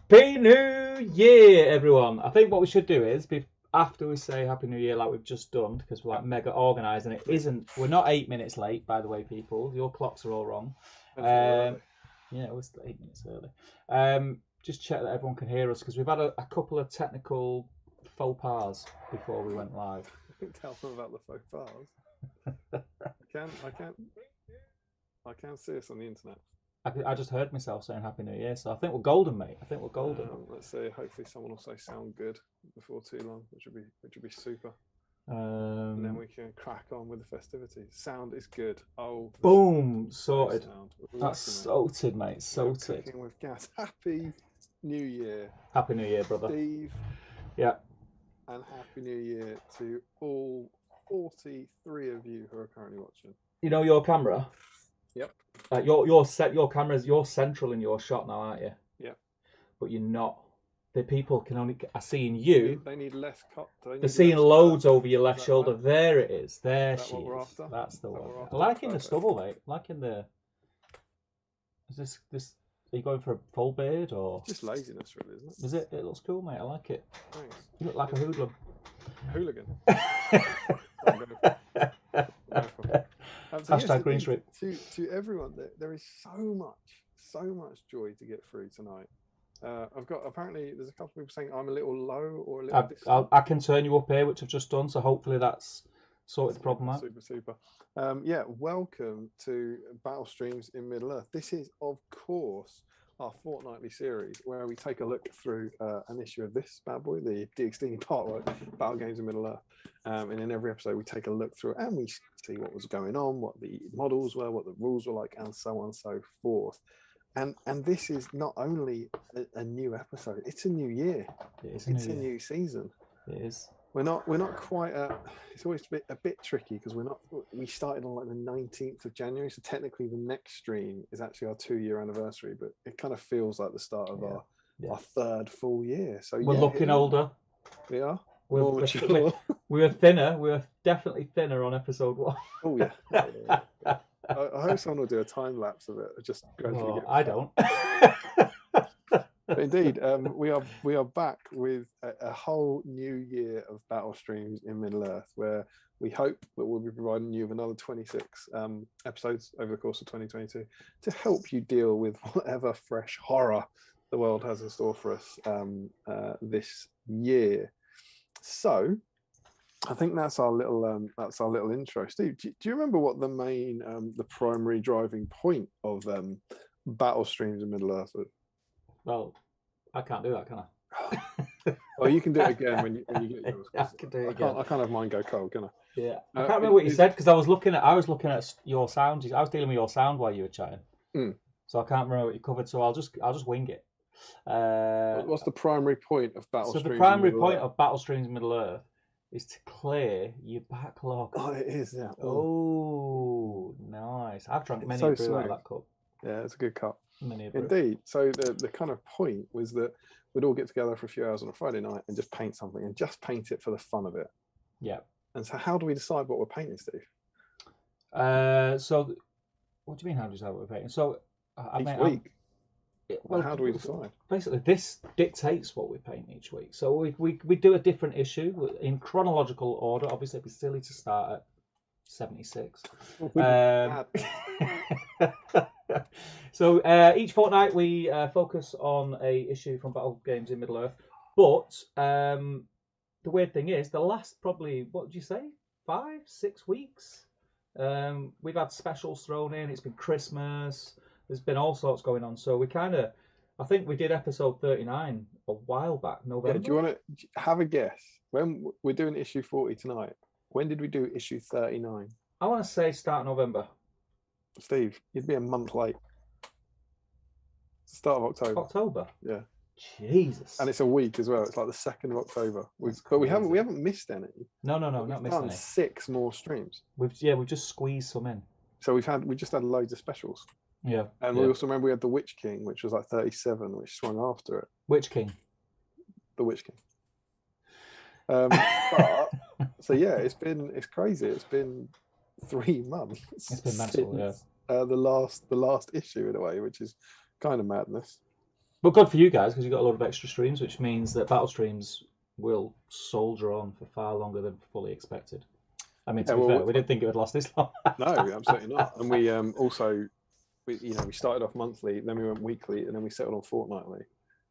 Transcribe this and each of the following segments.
Happy New Year, everyone. I think what we should do is, after we say Happy New Year like we've just done, because we're like mega organised, and it isn't, we're not 8 minutes late, by the way, people. Your clocks are all wrong. Yeah, we're still 8 minutes early. Just check that everyone can hear us, because we've had a couple of technical faux pas before we went live. Tell them about the faux pas. I can see us on the internet. I just heard myself saying Happy New Year, so I think we're golden, mate. I think we're golden. Let's see. Hopefully, someone will say "sound good" before too long, which would be super. And then we can crack on with the festivities. Sound is good. Oh, boom, sorted. That's sorted, mate. Sorted. Cooking with gas. Happy New Year. Happy New Year, brother. Steve. Yeah. And Happy New Year to all 43 of you who are currently watching. You know your camera? Yep. Your camera's you're central in your shot now, aren't you? Yeah. But you're not. The people can only are seeing you. They need less cut. They're seeing loads over your left shoulder. Right? There it is. There she is. After? That's the one. I like in the stubble, mate. Like in the. Is this? Are you going for a full beard or? Just laziness, really, isn't it? Is it? It looks cool, mate. I like it. Thanks. You look like a hoodlum. Hooligan. Hashtag Green Street. To everyone, there is so much joy to get through tonight. I've got apparently there's a couple of people saying I'm a little low or a little. I can turn you up here, which I've just done. So hopefully that's sorted the problem out. Super. Yeah, welcome to Battle Streams in Middle Earth. This is of course our fortnightly series where we take a look through an issue of this bad boy, the DX Part 1 Battle Games in Middle Earth. And in every episode, we take a look through and we see what was going on, what the models were, what the rules were like, and so on and so forth. And this is not only a new episode; it's a new year. It's a new season. It is. We're not quite. It's always a bit tricky because we started on like the 19th of January, so technically the next stream is actually our 2-year anniversary, but it kind of feels like the start of our third full year. So we're looking older. We are. We were thinner. We were definitely thinner on episode 1. Oh yeah. I hope someone will do a time lapse of it. Just going through. I don't. But indeed, we are back with a whole new year of battle streams in Middle Earth, where we hope that we'll be providing you with another 26 episodes over the course of 2022 to help you deal with whatever fresh horror the world has in store for us this year. So, I think that's our little intro. Steve, do you remember what the primary driving point of battle streams in Middle Earth was? Well, I can't do that, can I? Well, you can do it again when you get yours. I can do it again. I can't have mine go cold, can I? Yeah, I can't remember what you said because I was looking at your sound. I was dealing with your sound while you were chatting, so I can't remember what you covered. So I'll just wing it. What's the primary point of battle streams? So the primary point of battle streams in Middle Earth is to clear your backlog. Oh, it is, yeah. Oh, nice. I've drunk many a brew out of that cup. Yeah, it's a good cup. Indeed. So the kind of point was that we'd all get together for a few hours on a Friday night and just paint something and just paint it for the fun of it. Yeah. And so how do we decide what we're painting, Steve? So what do you mean how do we decide what we're painting? So each week. Well, how do we decide? Basically, this dictates what we paint each week. So we do a different issue in chronological order. Obviously, it'd be silly to start at 76. So each fortnight we focus on a issue from Battle Games in Middle Earth. But the weird thing is, the last probably, what would you say, 5-6 weeks, we've had specials thrown in. It's been Christmas. There's been all sorts going on. So I think we did episode 39 a while back, November. Yeah, do you want to have a guess? When we're doing issue 40 tonight, when did we do issue 39? I want to say start November. Steve, you'd be a month late. Start of October. October? Yeah. Jesus. And it's a week as well. It's like the 2nd of October. But we haven't missed any. No, not missed any. We've done 6 more streams. We've just squeezed some in. So we just had loads of specials. Yeah. And we also remember we had the Witch King, which was like 37, which swung after it. Witch King? The Witch King. So yeah, it's crazy. It's been 3 months. It's been mental, since, the last issue in a way, which is kind of madness. But good for you guys because you've got a lot of extra streams, which means that battle streams will soldier on for far longer than fully expected. I mean, to be fair, we didn't think it would last this long. No, absolutely not. And we also, we started off monthly, then we went weekly, and then we settled on fortnightly.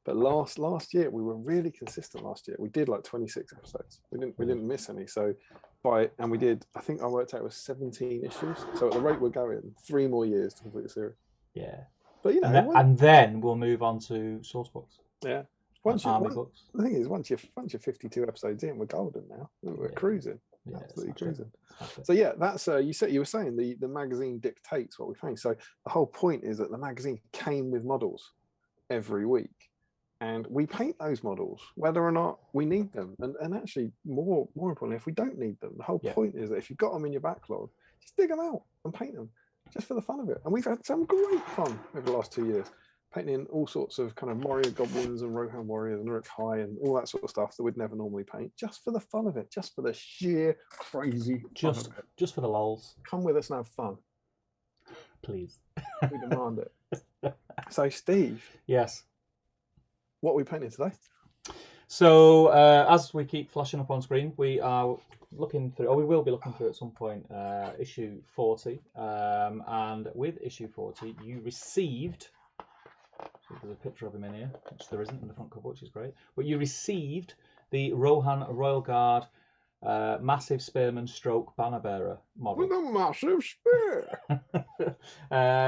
But last year we were really consistent. Last year we did like 26 episodes. We didn't miss any. So we did. I think I worked out it was 17 issues. So at the rate we're going, 3 more years to complete the series. Yeah. But and then we'll move on to source books. Yeah. Books. The thing is, once you're 52 episodes in, we're golden now. We're cruising. Yeah, absolutely cruising. So yeah, that's you were saying the magazine dictates what we paint. So the whole point is that the magazine came with models every week, and we paint those models whether or not we need them. And actually, more importantly, if we don't need them, the whole point is that if you've got them in your backlog, just dig them out and paint them just for the fun of it. And we've had some great fun over the last 2 years. Painting all sorts of kind of Warrior Goblins and Rohan Warriors and Uruk Hai and all that sort of stuff that we'd never normally paint, just for the fun of it, just for the sheer crazy fun of it. Just for the lols. Come with us and have fun. Please. We demand it. So, Steve. Yes. What are we painting today? So, as we keep flashing up on screen, we are looking through, or we will be looking through at some point, issue 40. And with issue 40, you received... So there's a picture of him in here, which there isn't in the front cover, which is great. But you received the Rohan Royal Guard massive spearman stroke banner bearer model. With a massive spear.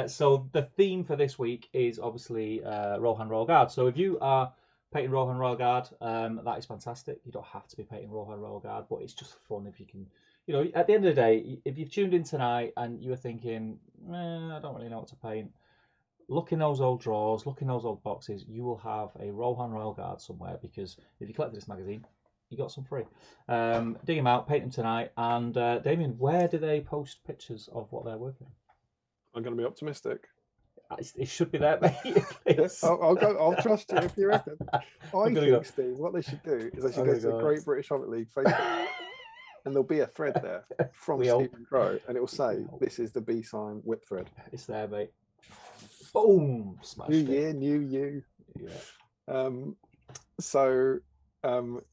So the theme for this week is obviously Rohan Royal Guard. So if you are painting Rohan Royal Guard, that is fantastic. You don't have to be painting Rohan Royal Guard, but it's just fun if you can. You know, at the end of the day, if you've tuned in tonight and you were thinking, I don't really know what to paint. Look in those old drawers, look in those old boxes. You will have a Rohan Royal Guard somewhere because if you collected this magazine, you got some free. Dig them out, paint them tonight. And Damien, where do they post pictures of what they're working on? I'm going to be optimistic. It should be there, mate. Yes, I'll trust you if you reckon. I think, Steve, what they should do is they should go to the Great British Hobbit League Facebook, and there'll be a thread there from Stephen Crow, and it will say, "This is the BSIME whip thread." It's there, mate. Boom! Smashed new year, new you. Yeah.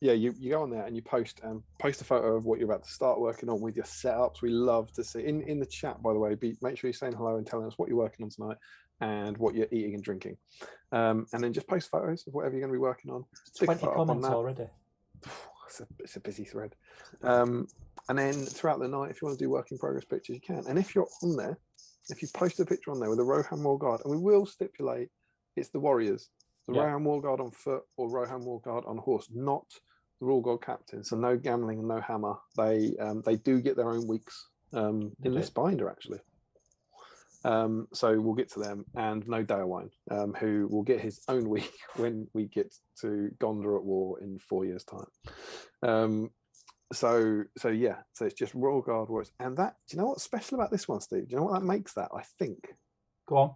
You go on there and you post a photo of what you're about to start working on with your setups. We love to see in the chat, by the way. Make sure you're saying hello and telling us what you're working on tonight and what you're eating and drinking. And then just post photos of whatever you're going to be working on. 20 comments already. It's a busy thread. And then throughout the night, if you want to do work in progress pictures, you can. And if you're on there, if you post a picture on there with a Rohan Royal Guard, and we will stipulate it's the warriors, the Rohan Royal Guard on foot or Rohan Royal Guard on horse, not the Royal Guard captain. So no gambling and no hammer. They do get their own weeks in this binder actually. So we'll get to them, and no Daewine, who will get his own week when we get to Gondor at war in 4 years' time. So it's just Royal Guard Warriors. And that, do you know what's special about this one, Steve? Do you know what that makes that? I think. Go on.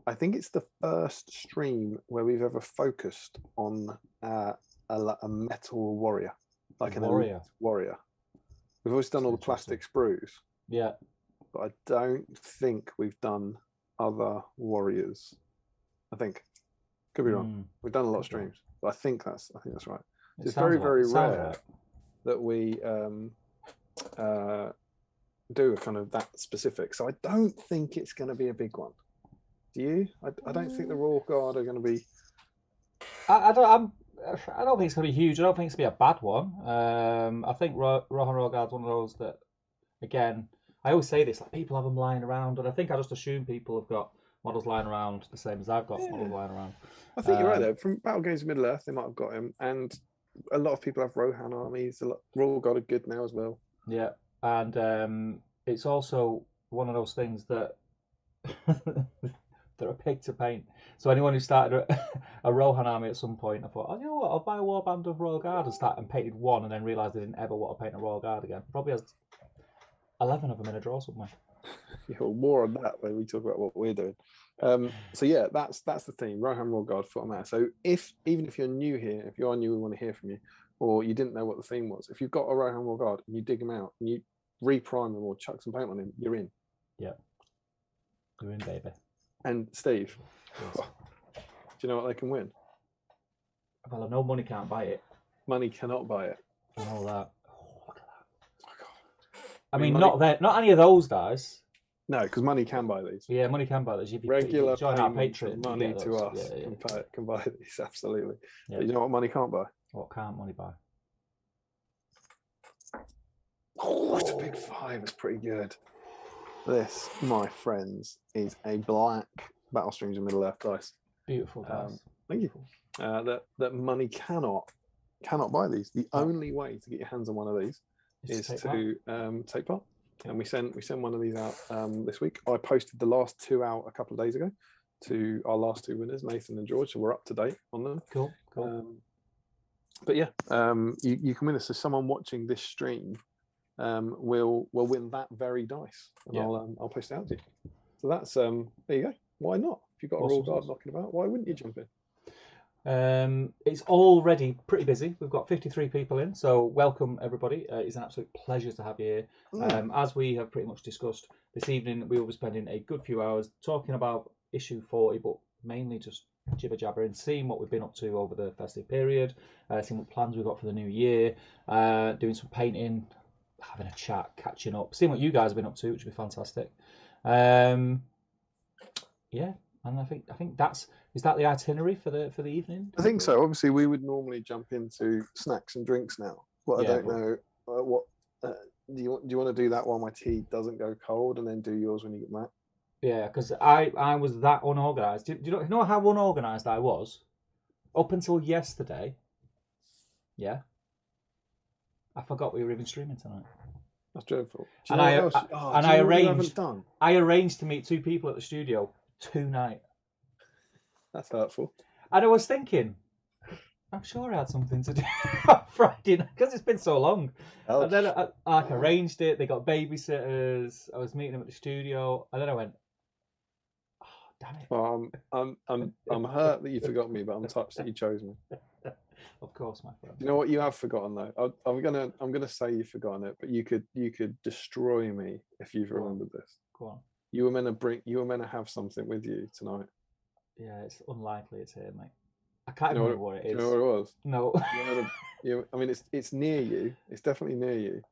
I think it's the first stream where we've ever focused on a metal warrior, like an elite warrior. We've always done all the plastic sprues. Yeah. But I don't think we've done other warriors. I think. Could be wrong. We've done a lot of streams, but I think that's right. It's very, very rare that we do a kind of that specific. So I don't think it's going to be a big one. Do you? I don't think the Royal Guard are going to be. I don't think it's going to be huge. I don't think it's going to be a bad one. I think Rohan Royal Guard's one of those that, again, I always say this, like people have them lying around, and I think I just assume people have got models lying around the same as I've got models lying around. I think you're right there. From Battle Games of Middle Earth, they might have got him, and a lot of people have Rohan armies. Royal Guard are good now as well. Yeah, and it's also one of those things that they're a pig to paint. So anyone who started a Rohan army at some point, I thought, you know what, I'll buy a warband of Royal Guard and painted one, and then realised they didn't ever want to paint a Royal Guard again. Probably has 11 of them in a drawer somewhere. Yeah, well, more on that when we talk about what we're doing. So yeah, that's the theme. Rohan Royal Guard foot on that. So even if you're new here, if you are new, we want to hear from you, or you didn't know what the theme was. If you've got a Rohan Royal Guard and you dig them out and you reprime them or chuck some paint on them, you're in. Yeah, you're in, baby. And Steve, do you know what they can win? Well, I know money can't buy it. Money cannot buy it. I know that. Oh, look at that. Oh, God. I mean, money... not any of those guys. No, because money can buy these. Yeah, money can buy these. If you Regular join our payments Patreon, of money you get to those. us can buy these, absolutely. Yeah. But you know what money can't buy? What can't money buy? Oh, that's a big 5. It's pretty good. This, my friends, is a black Battle Streams in Middle Earth dice. Beautiful dice. Thank you. That money cannot buy these. The only way to get your hands on one of these is to take part. And we send one of these out this week. I posted the last 2 out a couple of days ago to our last 2 winners, Nathan and George. So we're up to date on them. Cool. But yeah, you can win this. So someone watching this stream will win that very dice, and I'll post it out to you. So that's there you go. Why not? If you've got a Royal Guard knocking about, why wouldn't you jump in? It's already pretty busy. We've got 53 people in, so welcome everybody. It's an absolute pleasure to have you here. As we have pretty much discussed this evening, we will be spending a good few hours talking about issue 40, but mainly just jibber jabbering, seeing what we've been up to over the festive period, seeing what plans we've got for the new year, doing some painting, having a chat, catching up, seeing what you guys have been up to, which would be fantastic. Yeah, and I think is that the itinerary for the evening? I think so. Obviously, we would normally jump into snacks and drinks now. Well, I don't know what. Do you want to do that while my tea doesn't go cold, and then do yours when you get back? Yeah, because I was that unorganised. Do you know how unorganised I was up until yesterday? Yeah, I forgot we were even streaming tonight. That's dreadful. And I arranged to meet 2 people at the studio tonight. That's hurtful. And I was thinking, I'm sure I had something to do on Friday night because it's been so long. Ouch. And then I arranged it. They got babysitters. I was meeting them at the studio, and then I went, "Oh, damn it!" Well, I'm hurt that you forgot me, but I'm touched that you chose me. Of course, my friend. You know what you have forgotten though? I'm gonna say you've forgotten it, but you could destroy me if you've remembered this. Go on. You were meant to have something with you tonight. Yeah, it's unlikely it's here, mate. I can't remember what it is. Do you know what it was? No. I mean, it's near you. It's definitely near you.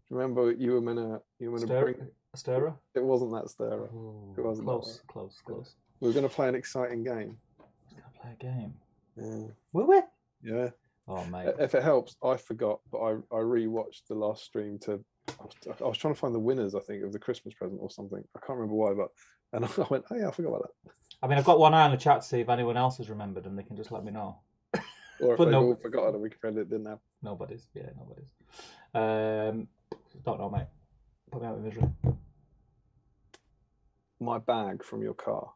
Remember, you were meant to bring a stirrer. It wasn't that stirrer. Ooh, it wasn't close. We were going to play an exciting game. Play a game. Yeah. Were we? Yeah. Oh mate. If it helps, I forgot, but I rewatched the last stream I was trying to find the winners, I think, of the Christmas present or something. I can't remember why, and I went, oh yeah, I forgot about that. I mean, I've got one eye on the chat to see if anyone else has remembered, and they can just let me know. Or if they've all forgotten and we can pretend it didn't happen. Nobody's. Don't know, mate. Put me out of misery. My bag from your car.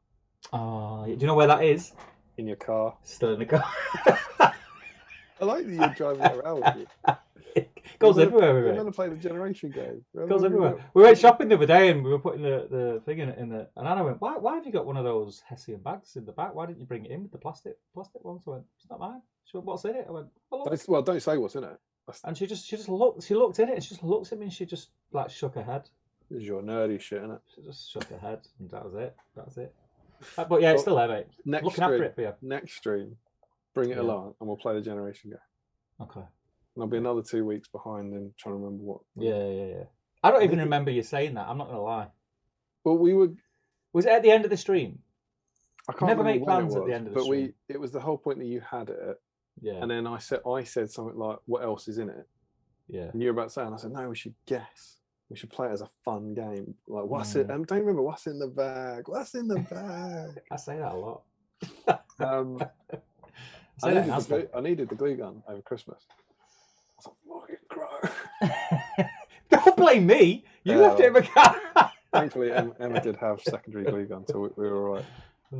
Oh, do you know where that is? In your car. Still in the car. I like that you're driving it around with you. It goes everywhere with it. We're going to play the generation game. It goes everywhere. We went shopping the other day and we were putting the thing in the. And Anna went, why have you got one of those Hessian bags in the back? Why didn't you bring it in with the plastic ones? I went, it's not mine. She went, what's in it? I went, well, don't say what's in it. And she just looked in it and she just looked at me and she just like shook her head. This is your nerdy shit, isn't it? She just shook her head and that was it. But yeah, it's still there, mate. Looking after it for you. Next stream, bring it along and we'll play the generation game. Okay. And I'll be another 2 weeks behind in trying to remember what. Yeah. I don't even remember you saying that. I'm not going to lie. Well, Was it at the end of the stream? I can't never make plans at the end of the stream. But it was the whole point that you had it. Yeah. And then I said something like, "What else is in it?" Yeah. And you were about to say, and I said, "No, we should guess. We should play it as a fun game. Like, what's it? Don't remember what's in the bag. What's in the bag?" I say that a lot. I needed the glue gun over Christmas. I was like, fucking crow. Don't blame me. You left it in the car. Thankfully, Emma did have secondary glue gun, so we were all right. I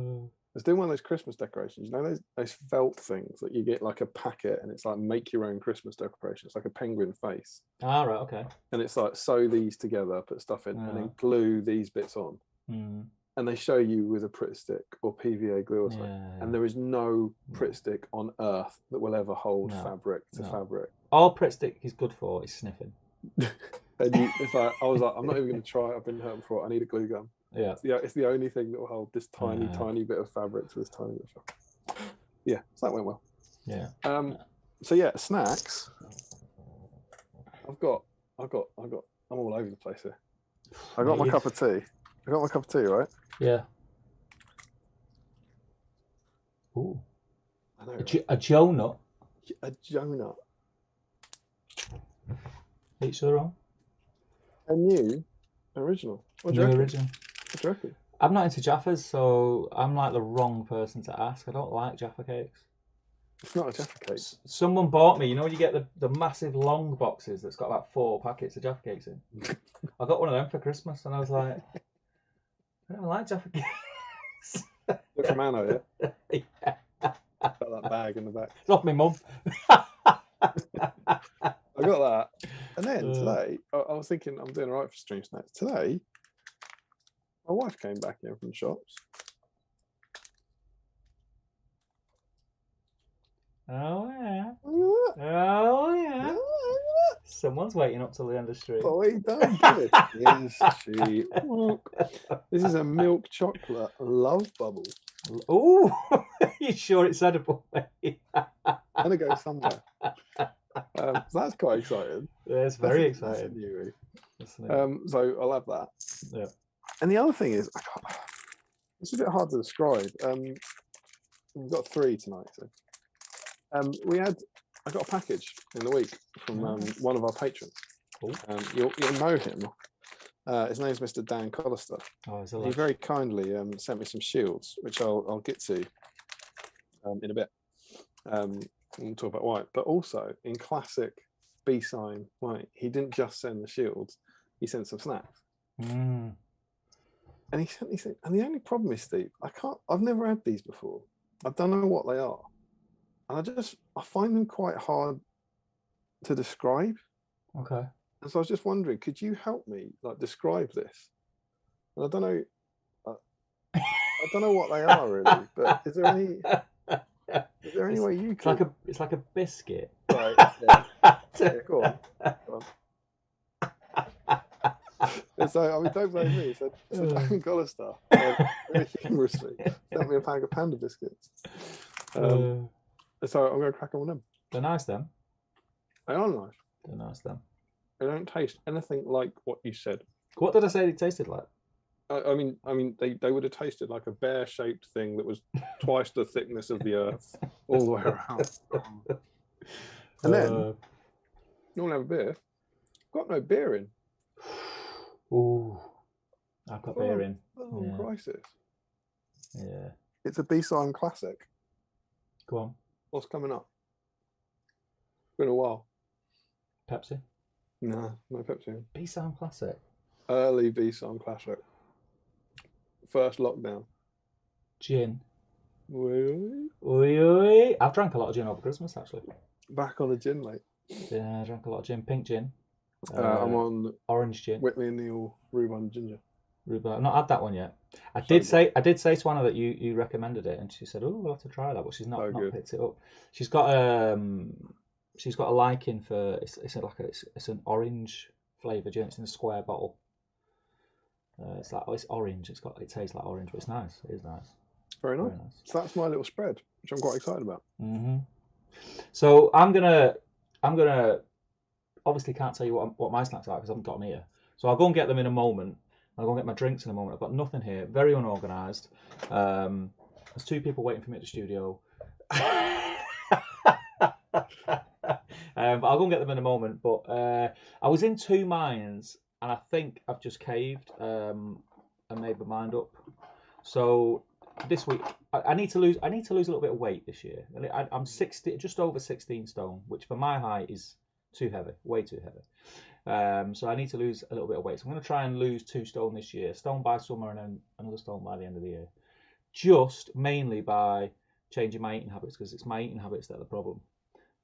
was doing one of those Christmas decorations. You know those felt things that you get like a packet, and it's like make your own Christmas decoration. It's like a penguin face. Ah, right, okay. And it's like sew these together, put stuff in, and then glue these bits on. And they show you with a Pritt stick or PVA glue or something. Yeah. And there is no Pritt stick on earth that will ever hold fabric to fabric. All Pritt stick is good for is sniffing. And I was like, I'm not even going to try. I've been hurt before. I need a glue gun. Yeah. It's the only thing that will hold this tiny bit of fabric to this tiny bit of fabric. Yeah, so that went well. Yeah. So yeah, snacks. I'm all over the place here. I got my cup of tea. Right? Yeah. Ooh. I know, A Joe nut. A Joe nut. Each their own. A new original. What do you New reckon? original. What do you reckon? I'm not into Jaffas, so I'm like the wrong person to ask. I don't like Jaffa cakes. It's not a Jaffa cake. Someone bought me, you know, when you get the massive long boxes that's got about 4 packets of Jaffa cakes in. I got one of them for Christmas, and I was like, I don't like Jaffa cakes. Look from Anno, yeah? Yeah. Got that bag in the back. It's off my mum. I got that. And then today, I was thinking I'm doing all right for stream snacks. Today, my wife came back in from the shops. Oh yeah. Oh yeah. Someone's waiting up till the end of the stream. Boy, don't give it. Is she? This is a milk chocolate love bubble. Ooh, you sure it's edible? Gonna go somewhere. So that's quite exciting. Yeah, it's very exciting. So I'll have that. Yeah. And the other thing is, it's a bit hard to describe. We've got 3 tonight. So. I got a package in the week from one of our patrons. Cool. You'll know him. His name's Mr. Dan Collister. Oh, he very kindly sent me some shields, which I'll get to in a bit. We'll talk about why. But also, in classic BSIME, he didn't just send the shields; he sent some snacks. Mm. And he sent these things. And the only problem is, Steve, I've never had these before. I don't know what they are. And I find them quite hard to describe. Okay. And so I was just wondering, could you help me describe this? And I don't know what they are really, but is there any way you could? It's like a biscuit. Right. Yeah. Yeah, go on. And so, I mean, don't blame me. So Dan Collister very humorously sent me a pack of Panda biscuits. So I'm going to crack on with them. They're nice, them. They are nice. They're nice, them. They don't taste anything like what you said. What did I say they tasted like? I mean, they would have tasted like a bear-shaped thing that was twice the thickness of the earth, all the way around. And then you want to have a beer? Got no beer in. Ooh, I've got beer in. Crisis. Yeah. It's a BSIME classic. Go on. What's coming up? Been a while. Pepsi? No Pepsi. BSIME classic. Early BSIME classic. First lockdown. Gin. Really? I've drank a lot of gin over Christmas, actually. Back on the gin, mate. Yeah, I drank a lot of gin. Pink gin. I'm on orange gin. Whitley and Neil Rhubarb Ginger. Rhubarb. I've not had that one yet. I did say to Anna that you recommended it, and she said, "Oh, we'll have to try that," but she's not picked it up. She's got a liking for it's an orange flavour gin. It's in a square bottle. It's orange. It tastes like orange, but it's nice. It is nice. Very nice. So that's my little spread, which I'm quite excited about. Mm-hmm. So I'm gonna obviously can't tell you what my snacks are because I haven't got them here. So I'll go and get them in a moment. I'll go and get my drinks in a moment. I've got nothing here. Very unorganised. There's 2 people waiting for me at the studio. But I'll go and get them in a moment. But I was in 2 minds, and I think I've just caved and made my mind up. So this week I need to lose a little bit of weight this year. I'm just over 16 stone, which for my height is too heavy, way too heavy. So I need to lose a little bit of weight. So I'm going to try and lose 2 stone this year, stone by summer, and then another stone by the end of the year. Just mainly by changing my eating habits, because it's my eating habits that are the problem.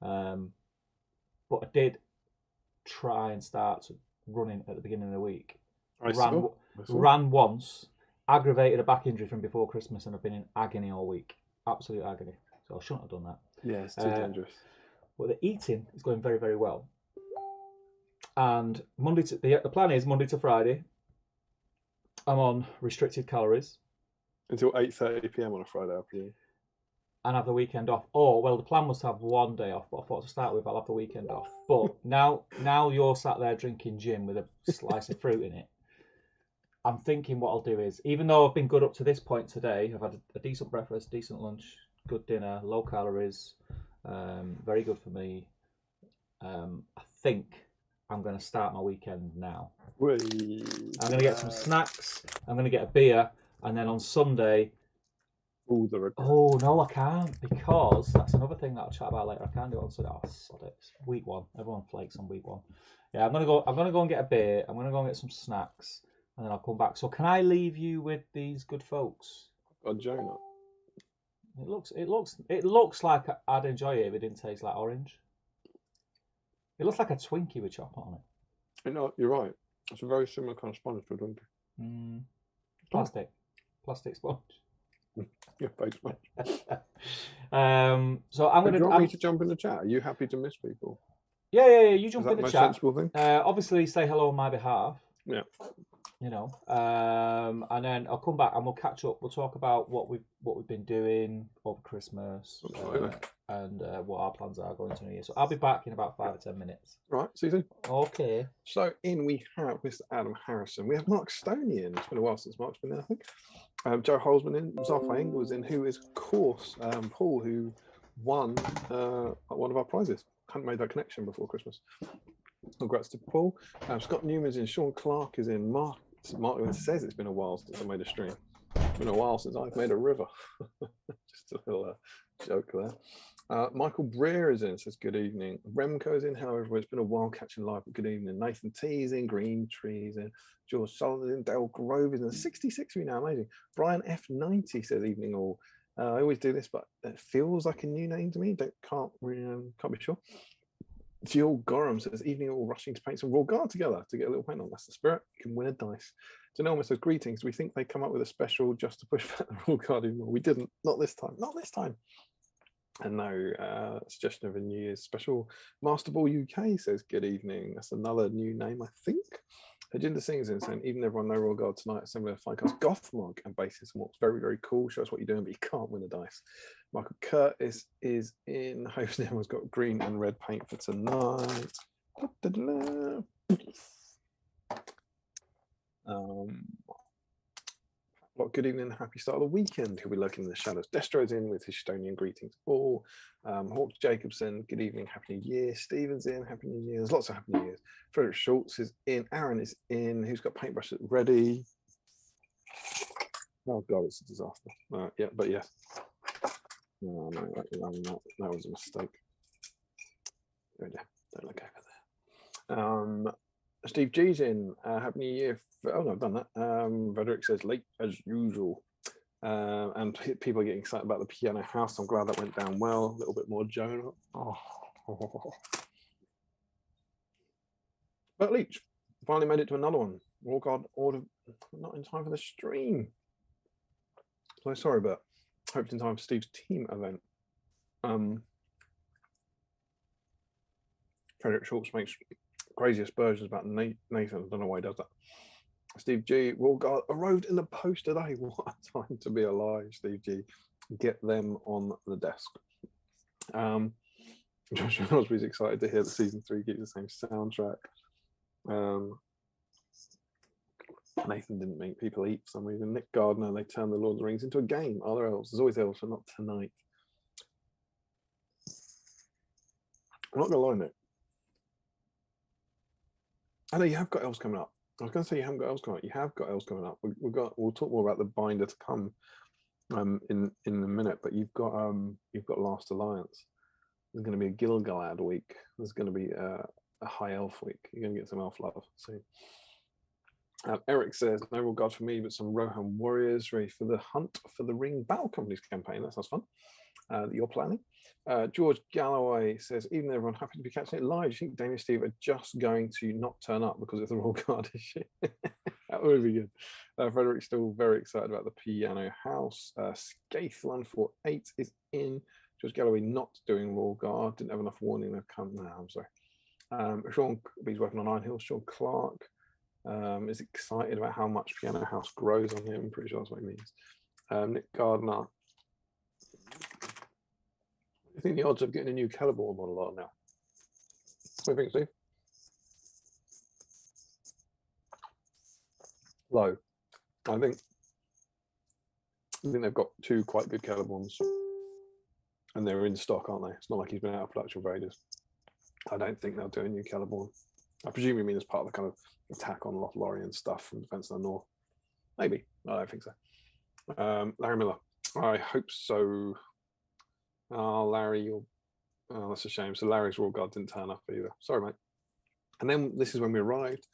But I did try and start running at the beginning of the week. Ran once, aggravated a back injury from before Christmas, and I've been in agony all week. Absolute agony. So I shouldn't have done that. Yeah, it's too dangerous. But the eating is going very, very well. And the plan is Monday to Friday, I'm on restricted calories. Until 8:30 p.m. on a Friday afternoon. and have the weekend off. Or, well, the plan was to have one day off, but I thought to start with, I'll have the weekend off. But now you're sat there drinking gin with a slice of fruit in it. I'm thinking what I'll do is, even though I've been good up to this point today, I've had a decent breakfast, decent lunch, good dinner, low calories, very good for me. I think I'm going to start my weekend now. I'm going to get some snacks. I'm going to get a beer, and then on Sunday. Oh no, I can't, because that's another thing that I'll chat about later. I can't do it on Sunday. Oh, sod it. It's week one. Everyone flakes on week one. Yeah, I'm gonna go and get a beer. I'm gonna go and get some snacks, and then I'll come back. So can I leave you with these good folks? A Jonah. It looks like I'd enjoy it if it didn't taste like orange. It looks like a Twinkie with chocolate on it. You know, you're right. It's a very similar kind of sponge to a Twinkie. Plastic sponge. Yeah, face sponge. So I'm Do you want me to jump in the chat? Are you happy to miss people? Yeah. You jump in the chat. Is that the most sensible thing? Obviously, say hello on my behalf. Yeah. You know, and then I'll come back and we'll catch up. We'll talk about what we've been doing over Christmas and what our plans are going to New Year. So I'll be back in about 5 or 10 minutes. Right, see you soon. Okay. So we have Mr. Adam Harrison. We have Mark Stoney in. It's been a while since Mark's been there, I think. Joe Holzman in. Zafar Engel was in. Who is, of course, Paul, who won one of our prizes. Hadn't made that connection before Christmas. Congrats to Paul. Scott Newman's in. Sean Clark is in. Mark says it's been a while since I made a stream. It's been a while since I've made a river. Just a little joke there. Michael Breer is in. Says good evening. Remco is in. Hello everyone. It's been a while catching live. But good evening. Nathan T is in. Green Trees in. George Sullivan is in. Dale Grove is in. 66 now. Amazing. Brian F90 says evening all. I always do this, but it feels like a new name to me. Can't be sure. Jill Gorham says, evening all, rushing to paint some raw guard together to get a little paint on. That's the spirit. You can win a dice. Janelle says, greetings. We think they come up with a special just to push back the raw guard even more. We didn't. Not this time. Not this time. And no suggestion of a New Year's special. Masterball UK says, good evening. That's another new name, I think. Agenda Singers in saying, even everyone know raw guard tonight, assembly of Finecast Goth Mog and basis and what's very, very cool. Show us what you're doing, but you can't win a dice. Michael Curtis is in. Hope's has got green and red paint for tonight. Good evening, happy start of the weekend. He'll be lurking in the shadows. Destro's in with his Estonian greetings all. Hawks Jacobson, good evening, happy new year. Stephen's in, happy new year. There's lots of happy new years. Frederick Schultz is in. Aaron is in. Who's got paintbrushes ready? Oh god, it's a disaster. Yeah, but yes. No, that was a mistake. There we go. Don't look over there. Steve G's in. Happy New Year. Oh no, I've done that. Frederick says late as usual. And people are getting excited about the piano house. I'm glad that went down well. A little bit more Jonah. But Leach finally made it to another one. Oh God, order not in time for the stream. So sorry, but hoped in time for Steve's team event. Frederick Schultz makes crazy aspersions about Nathan. I don't know why he does that. Steve G. Walgard arrived in the post today. What a time to be alive, Steve G. Get them on the desk. Josh Osby's excited to hear that season 3 keeps the same soundtrack. Nathan didn't make people eat for some reason. Nick Gardner, they turned the Lord of the Rings into a game. Are there elves? There's always elves, but not tonight. I'm not going to lie, Nick. I know you have got elves coming up. I was going to say you haven't got elves coming up. You have got elves coming up. We'll talk more about the binder to come in a minute. But you've got Last Alliance. There's going to be a Gilgalad week. There's going to be a high elf week. You're going to get some elf love soon. Eric says, no regard for me, but some Rohan warriors ready for the Hunt for the Ring Battle Companies campaign. That sounds fun. That you're planning. George Galloway says, even though everyone happy to be catching it live, do you think Damien and Steve are just going to not turn up because it's the Royal Guard issue? That would be good. Frederick's still very excited about the piano house. Skaith148 is in. George Galloway not doing Royal Guard. Didn't have enough warning to come. No, I'm sorry. Sean, he's working on Iron Hill. Sean Clark is excited about how much piano house grows on him. I'm pretty sure that's what he means. Nick Gardner I think the odds of getting a new Caliborn on a lot now. What do you think, Steve? Low. I think they've got 2 quite good Caliborns, and they're in stock, aren't they? It's not like he's been out of production for ages. I don't think they'll do a new Caliborn. I presume you mean as part of the kind of attack on Lothlorien stuff from Defence of the North. Maybe. I don't think so. Larry Miller. I hope so. Oh, Larry, oh, that's a shame. So Larry's Royal Guard didn't turn up either. Sorry, mate. And then this is when we arrived.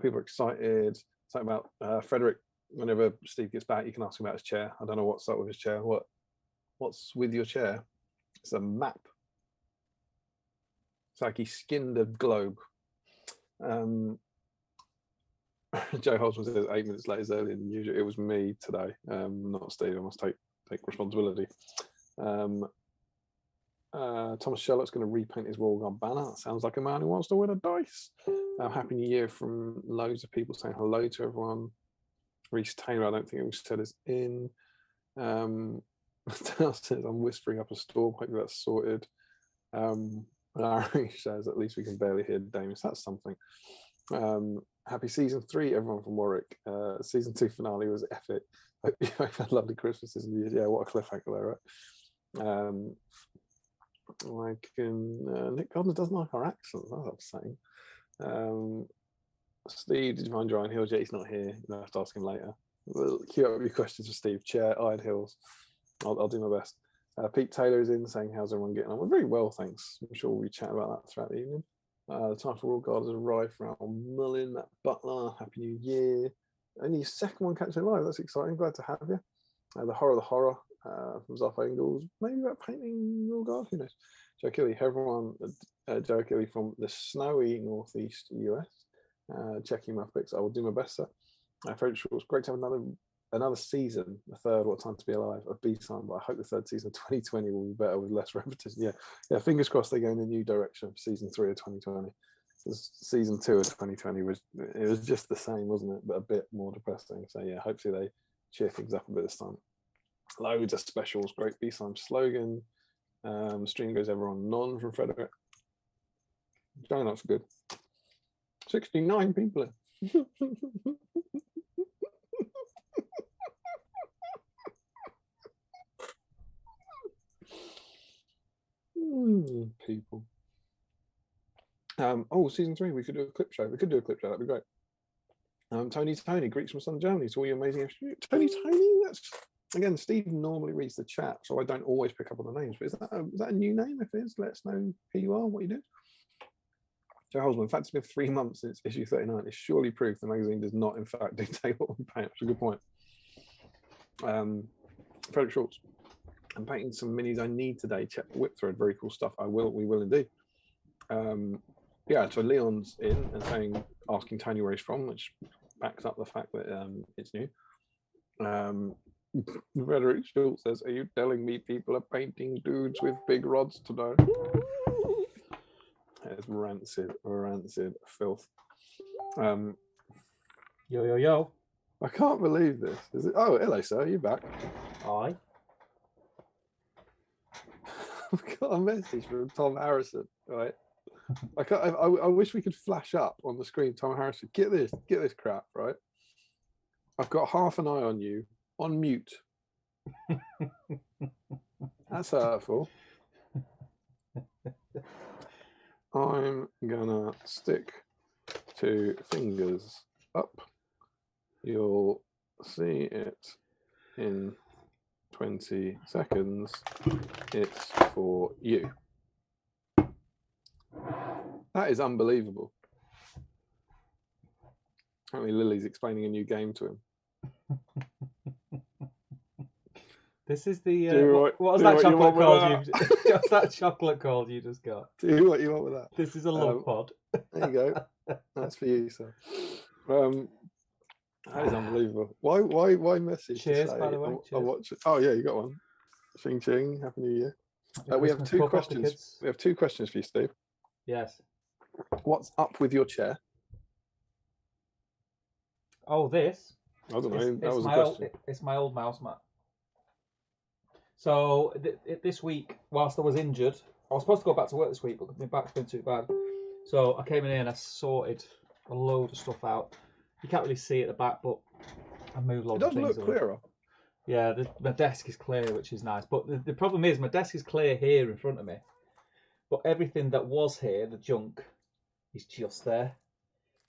People are excited. Something about Frederick. Whenever Steve gets back, you can ask him about his chair. I don't know what's up with his chair. What's with your chair? It's a map. It's like he skinned a globe. Joe Holtzman says 8 minutes late is earlier than usual. It was me today, not Steve. I must take responsibility. Thomas Sherlock's going to repaint his Royal Guard banner. That sounds like a man who wants to win a dice. Happy New Year from loads of people saying hello to everyone. Reese Taylor, I don't think it was said is in. Says I'm whispering up a storm. Hope that's sorted. Larry says at least we can barely hear Damus. That's something. Happy season 3, everyone from Warwick. Season 2 finale was epic. I've had lovely Christmases and New Year's. Yeah, what a cliffhanger there, right? Nick Gardner doesn't like our accents. That's upsetting. Steve, did you find Iron Hills? Yeah, he's not here. You'll have to ask him later. We'll queue up your questions for Steve. Chair, Iron Hills. I'll do my best. Pete Taylor is in saying, how's everyone getting on? We're very well, thanks. I'm sure we'll be chatting about that throughout the evening. The time for Royal Guard has arrived from Al Mullin, Matt Butler. Happy New Year. Only second one catching live. That's exciting. Glad to have you. The Horror from Zuff Engels. Maybe about painting Royal Guard. Who knows? Joe Kelly, everyone. Joe Kelly from the snowy northeast US. Checking my picks. I will do my best, sir. Frederick Shorts, great to have another season, the third, What Time to Be Alive, of BSIME, but I hope the third season of 2020 will be better with less repetition. Yeah, fingers crossed they go in a new direction for season 3 of 2020. Season 2 of 2020 was just the same, wasn't it? But a bit more depressing. So yeah, hopefully they cheer things up a bit this time. Loads of specials, great BSIME slogan. Stream goes everyone non from Frederick. Donuts are good. 69 people in. People. Season 3, we could do a clip show. That'd be great. Tony, greets from Southern Germany to all your amazing Tony, that's again, Steve normally reads the chat, so I don't always pick up on the names, but is that a new name? If it is, let us know who you are, what you do. Joe Holzman, in fact, it's been 3 months since issue 39. It's surely proof the magazine does not, in fact, dictate what we paint. That's a good point. Frederick Schultz, I'm painting some minis I need today. Check the whip thread. Very cool stuff. We will indeed. So Leon's in and asking Tony where he's from, which backs up the fact that it's new. Frederick Schultz says, are you telling me people are painting dudes with big rods today? It's rancid filth. Yo. I can't believe this. Is it? Oh, hello, sir. Are you back? Aye. I've got a message from Tom Harrison. Right. I wish we could flash up on the screen. Tom Harrison, get this crap. Right. I've got half an eye on you on mute. That's hurtful. I'm gonna stick 2 fingers up. You'll see it in 20 seconds. It's for you. That is unbelievable. Apparently Lily's explaining a new game to him. This is the what was that chocolate called? What's that chocolate called you just got? Do what you want with that. This is a love pod. There you go. That's for you, sir. That is unbelievable. Why message? Cheers, by the way. I'll watch it. Oh yeah, you got one. Ching ching. Happy New Year. We have 2 questions. We have 2 questions for you, Steve. Yes. What's up with your chair? Oh, this. I don't know. That was a question. It's my old mouse mat. So this week, whilst I was injured, I was supposed to go back to work this week, but my back's been too bad. So I came in here and I sorted a load of stuff out. You can't really see at the back, but I moved It loads does of things. look clearer. Yeah, my desk is clear, which is nice. But the problem is, my desk is clear here in front of me, but everything that was here, the junk, is just there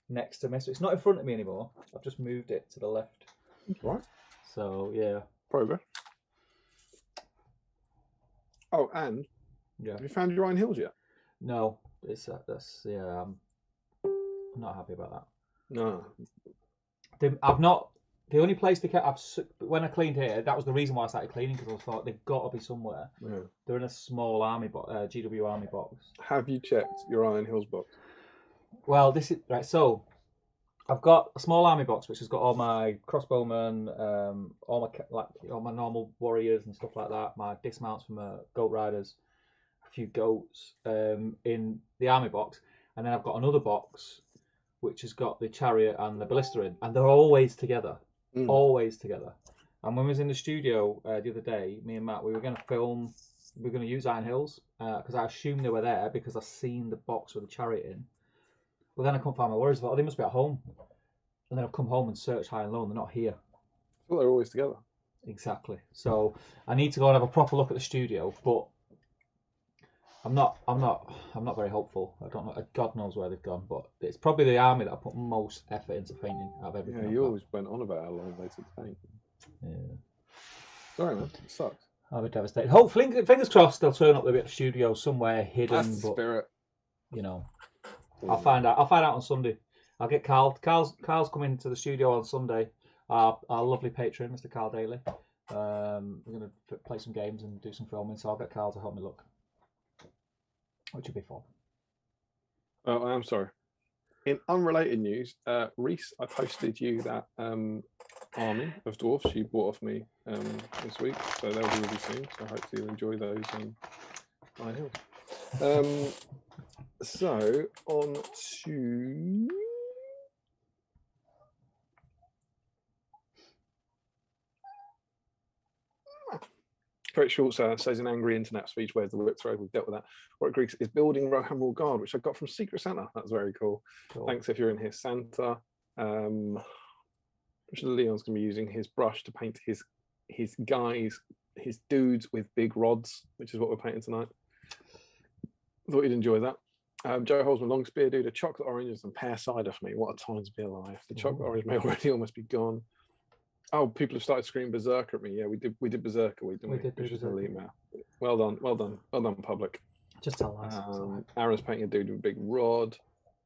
next to me. So it's not in front of me anymore. I've just moved it to the left. Right. So yeah. Progress. Oh, and Yeah. have you found your Iron Hills yet? No, it's that's yeah. I'm not happy about that. No. I've not. The only place they kept, when I cleaned here, that was the reason why I started cleaning, because I thought they've got to be somewhere. Yeah. They're in a small army GW army box. Have you checked your Iron Hills box? Well, this is right. So I've got a small army box which has got all my crossbowmen, all my normal warriors and stuff like that. My dismounts from goat riders, a few goats in the army box, and then I've got another box which has got the chariot and the ballista in, and they're always together. Always together. And when we was in the studio the other day, me and Matt, we were going to film. We were going to use Iron Hills because I assumed they were there because I seen the box with the chariot in. But then I couldn't find my warriors. I thought, oh, they must be at home. And then I've come home and searched high and low, and they're not here. Well, they're always together. Exactly. So I need to go and have a proper look at the studio, but I'm not very hopeful. I don't know. God knows where they've gone, but it's probably the army that I put most effort into painting out of everything. Yeah, you always went on about how long they took to paint. Yeah. Sorry, man. It sucks. I'll be devastated. Hopefully, fingers crossed, they'll turn up the studio somewhere hidden. That's the but, spirit. You know, I'll find out. I'll find out on Sunday. I'll get Carl. Carl's coming to the studio on Sunday. Our lovely patron, Mr. Carl Daly. We're going to play some games and do some filming, so I'll get Carl to help me look, which will be fun. Oh, I'm sorry. In unrelated news, Reese, I posted you that army of dwarfs you bought off me this week, so they'll be with you soon. So hopefully you'll enjoy those Iron Hills. So on to Correct Schultz says an angry internet speech, where's the whip throw? We've dealt with that. What Greeks is building Rohan Royal Guard, which I got from Secret Santa. That's very cool. Thanks if you're in here, Santa. Leon's going to be using his brush to paint his guys, his dudes with big rods, which is what we're painting tonight. Thought you'd enjoy that. Joe Holzman, long spear dude, a chocolate orange and pear cider for me. What a time to be alive. The chocolate orange may already almost be gone. Oh, people have started screaming Berserker at me. Yeah, we did Berserker week, didn't we? We did Berserker. Well done, public. Just tell us. Aaron's painting a dude with a big rod.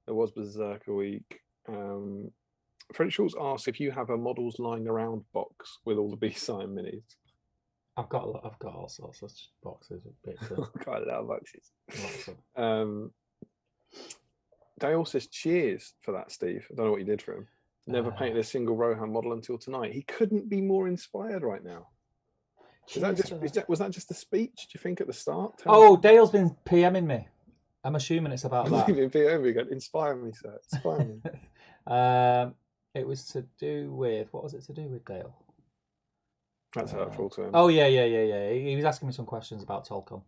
There was Berserker week. French Schultz asks if you have a models lying around box with all the BSIME minis. I've got all sorts of boxes of bits. Quite a lot of boxes. Dale says cheers for that, Steve. I don't know what you did for him. Never painted a single Rohan model until tonight. He couldn't be more inspired right now. Was that just a speech, do you think, at the start? Dale's been PMing me. I'm assuming it's about that. Inspire me, sir. Inspire me. It was to do with, what was it to do with, Dale? That's hurtful to him. Oh, yeah. He was asking me some questions about Tolcom.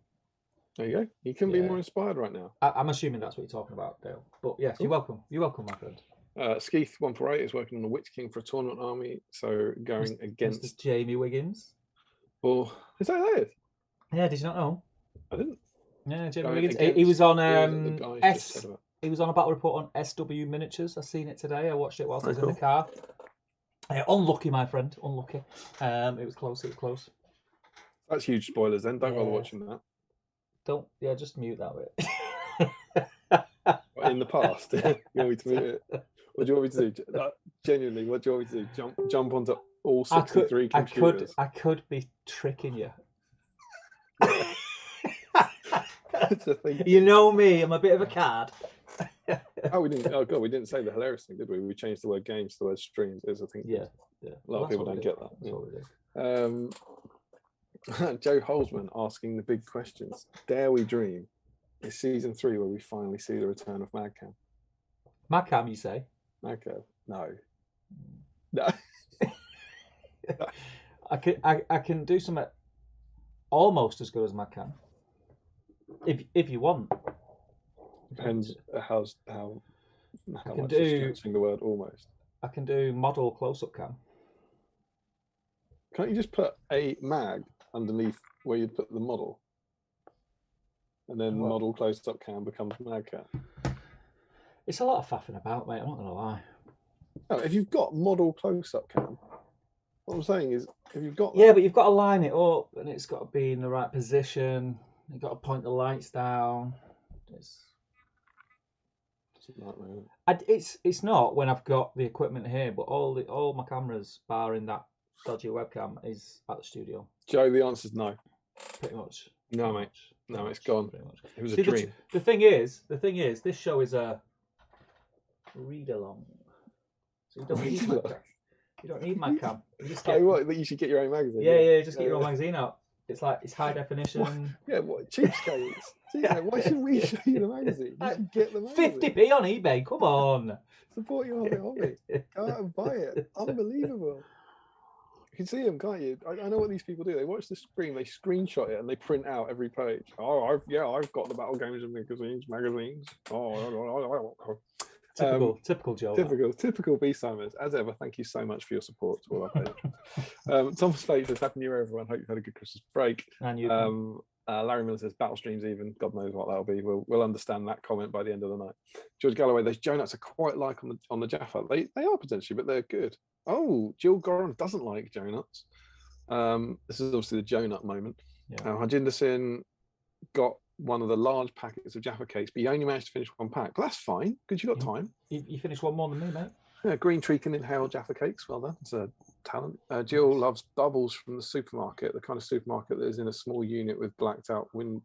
There you go. He couldn't be more inspired right now. I'm assuming that's what you're talking about, Dale. But yes, You're welcome. You're welcome, my friend. Skeeth 148 is working on the Witch King for a tournament army, so going against Mr. Jamie Wiggins. Oh, is that it? Yeah, did you not know? I didn't. Yeah, Jamie Wiggins. He was on he was on a battle report on SW Miniatures. I seen it today. I watched it whilst I was in the car. Unlucky, my friend. Unlucky. It was close. That's huge spoilers. Then don't bother watching that. Just mute that bit. In the past, you want me to mute it? What do you want me to do? Genuinely, what do you want me to do? Jump onto all 63 computers? I could be tricking you. You know me. I'm a bit of a card. We didn't say the hilarious thing, did we? We changed the word games to the word streams. I think a lot of people don't get that. That's what we did. Joe Holzman asking the big questions. Dare we dream? It's season 3 where we finally see the return of Madcam. Madcam, you say? Madcam? No. I can do some. almost as good as Mag Cam. If you want. Depends how can much do- you're stretching the word almost. I can do model close-up cam. Can't you just put a mag underneath where you put the model? And then What? model close-up cam becomes mag cam. It's a lot of faffing about, mate. I'm not gonna lie. No, if you've got model close-up cam, what I'm saying is, if you've got that, Yeah, but you've got to line it up, and it's got to be in the right position. You've got to point the lights down. It's not when I've got the equipment here, but all my cameras, barring that dodgy webcam, is at the studio. Joe, the answer's no. Pretty much. No, mate. No, it's gone. It was a dream. The thing is, this show is a read along. So you don't need my cam. You just get, you should get your own magazine. Yeah, just get your own magazine out. It's like it's high definition. What cheapskates? Why should we show you the magazine? You should get the magazine. 50p on eBay. Come on. Support your hobby. Go out and buy it. Unbelievable. You can see them, can't you? I know what these people do. They watch the screen, they screenshot it, and they print out every page. Oh, I've got the Battle Games and magazines. Typical Joe. Typical BSIMers. As ever, thank you so much for your support to all our patrons. Thomas Slade says, Happy New Year, everyone. Hope you've had a good Christmas break. And you. Larry Miller says, Battle Streams even. God knows what that'll be. We'll understand that comment by the end of the night. George Galloway, those Jonuts are quite like on the Jaffa. They are potentially, but they're good. Oh, Jill Goran doesn't like Jonuts. This is obviously the Jonut moment. Yeah. Harjinder Singh got one of the large packets of Jaffa cakes, but you only managed to finish one pack. But that's fine, because you got time. You finished one more than me, mate. Yeah, Green Tree can inhale Jaffa cakes. Well done. It's a talent. Jill loves bubbles from the supermarket, the kind of supermarket that is in a small unit with blacked out wind.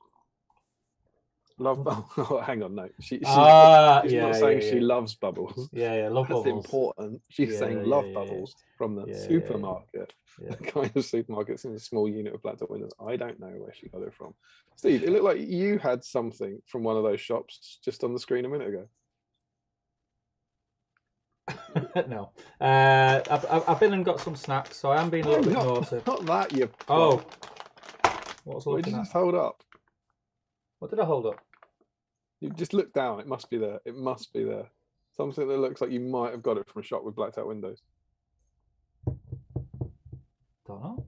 Love bubbles. Oh, hang on, no. She's not saying she loves bubbles. Yeah, love That's bubbles. important. She's saying love bubbles from the supermarket. Yeah. The kind of supermarkets in a small unit with blacked out windows. I don't know where she got it from. Steve, it looked like you had something from one of those shops just on the screen a minute ago. No. I've been and got some snacks, so I am being a little bit naughty. Not that, you. Oh. What did you just hold up? What did I hold up? You just look down. It must be there. It must be there. Something that looks like you might have got it from a shop with blacked out windows. Don't know.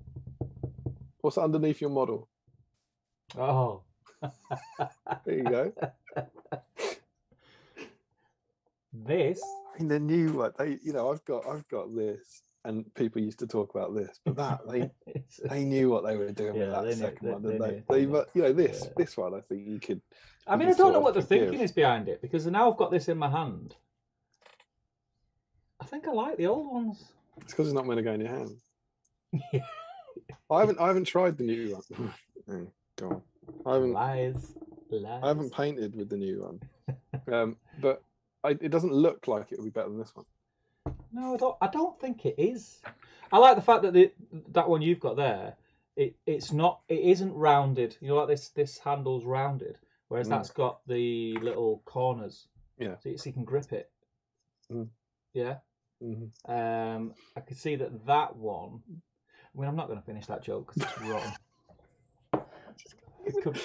What's underneath your model? Oh. There you go. This. I mean, the new one. I've got this, and people used to talk about this, but they knew what they were doing with that second one, didn't they? But this one, I think you could. I mean, I don't know what the thinking is behind it, because now I've got this in my hand. I think I like the old ones. It's because it's not meant to go in your hand. I haven't tried the new one. Go on. Lies. I haven't painted with the new one, but it doesn't look like it would be better than this one. No, I don't think it is. I like the fact that that one you've got there, it isn't rounded. You know, like this handle's rounded, whereas that's got the little corners. Yeah. So you can grip it. Yeah. Mm-hmm. I could see that one. I mean, I'm not going to finish that joke because it's rotten.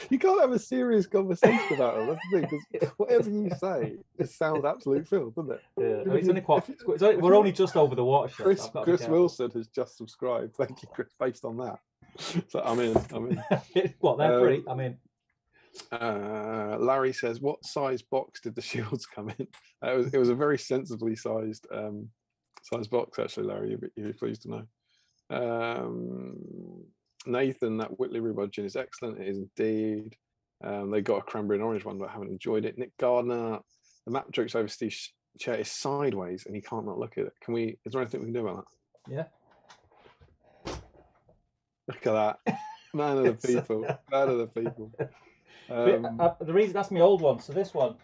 You can't have a serious conversation about it. That's the thing, because whatever you say, it sounds absolute filth, doesn't it? Yeah, I mean, we're only just over the watership. Chris Wilson has just subscribed. Thank you, Chris. Based on that, so I'm in. What, they're free? I'm in. Larry says, "What size box did the shields come in?" It was a very sensibly sized box, actually, Larry. You'd be pleased to know. Nathan, that Whitley rhubarb gin is excellent. It is indeed. They got a cranberry and orange one, but I haven't enjoyed it. Nick Gardner, the map drapes over Steve's chair is sideways, and he can't not look at it. Is there anything we can do about that? Yeah. Look at that. Man of the people. Man of the people. The reason that's my old one. So this one,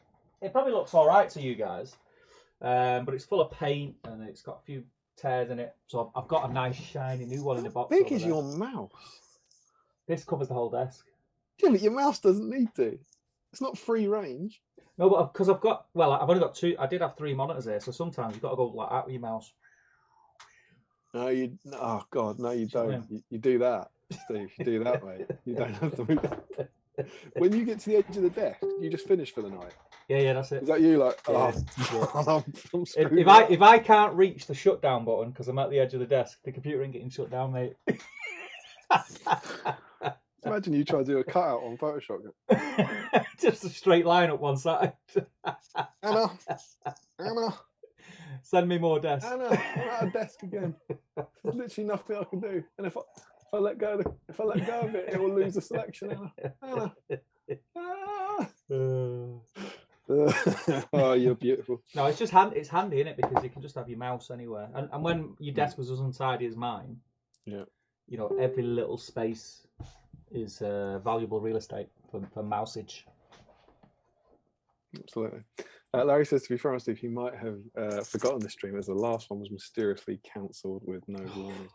it probably looks all right to you guys, but it's full of paint and it's got a few tears in it. So I've got a nice shiny new one in the box. How big is your mouse? This covers the whole desk. Yeah, but your mouse doesn't need to. It's not free range. No, but because I've only got two. I did have 3 monitors here, so sometimes you've got to go like out with your mouse. No, you. Oh God, no, you don't. You do that. Steve, you do that, mate. You don't have to move. When you get to the edge of the desk, you just finish for the night. Yeah, that's it. Is that you? Like, Yeah, I'm screwed if I can't reach the shutdown button because I'm at the edge of the desk, the computer ain't getting shut down, mate. Imagine you try to do a cutout on Photoshop. Just a straight line up one side. Anna. Send me more desks. Anna, I'm at a desk again. There's literally nothing I can do. And if I let go of it, it will lose the selection. Anna. Ah. Oh, you're beautiful. No, it's just handy, isn't it? Because you can just have your mouse anywhere. And when your desk was as untidy as mine, yeah, you know, every little space is valuable real estate for mousage. Absolutely. Larry says, to be fair, Steve, he might have forgotten the stream as the last one was mysteriously cancelled with no warning.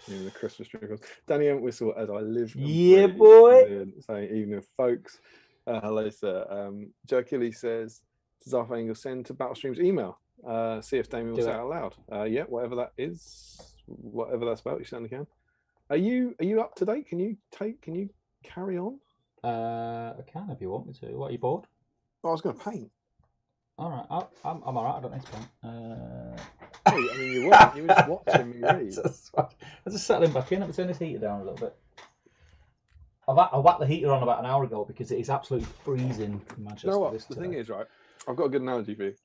The Christmas stream. Danny Entwistle, as I live. Yeah, boy. Saying, evening, folks. Hello, sir. Joe Kelly says, does Arthur Engel send to Battlestream's email? See if Damien will say it out loud. Yeah, whatever that is, whatever that's about, you certainly can. Are you up to date? Can you carry on? I can if you want me to. What, are you bored? Oh, I was going to paint. All right, I'm all right. I don't need to paint. I mean, you were just watching me read. I'm just settling back in. I've turned this heater down a little bit. I whacked the heater on about an hour ago because it is absolutely freezing in Manchester. You know what? The thing is, right, I've got a good analogy for you.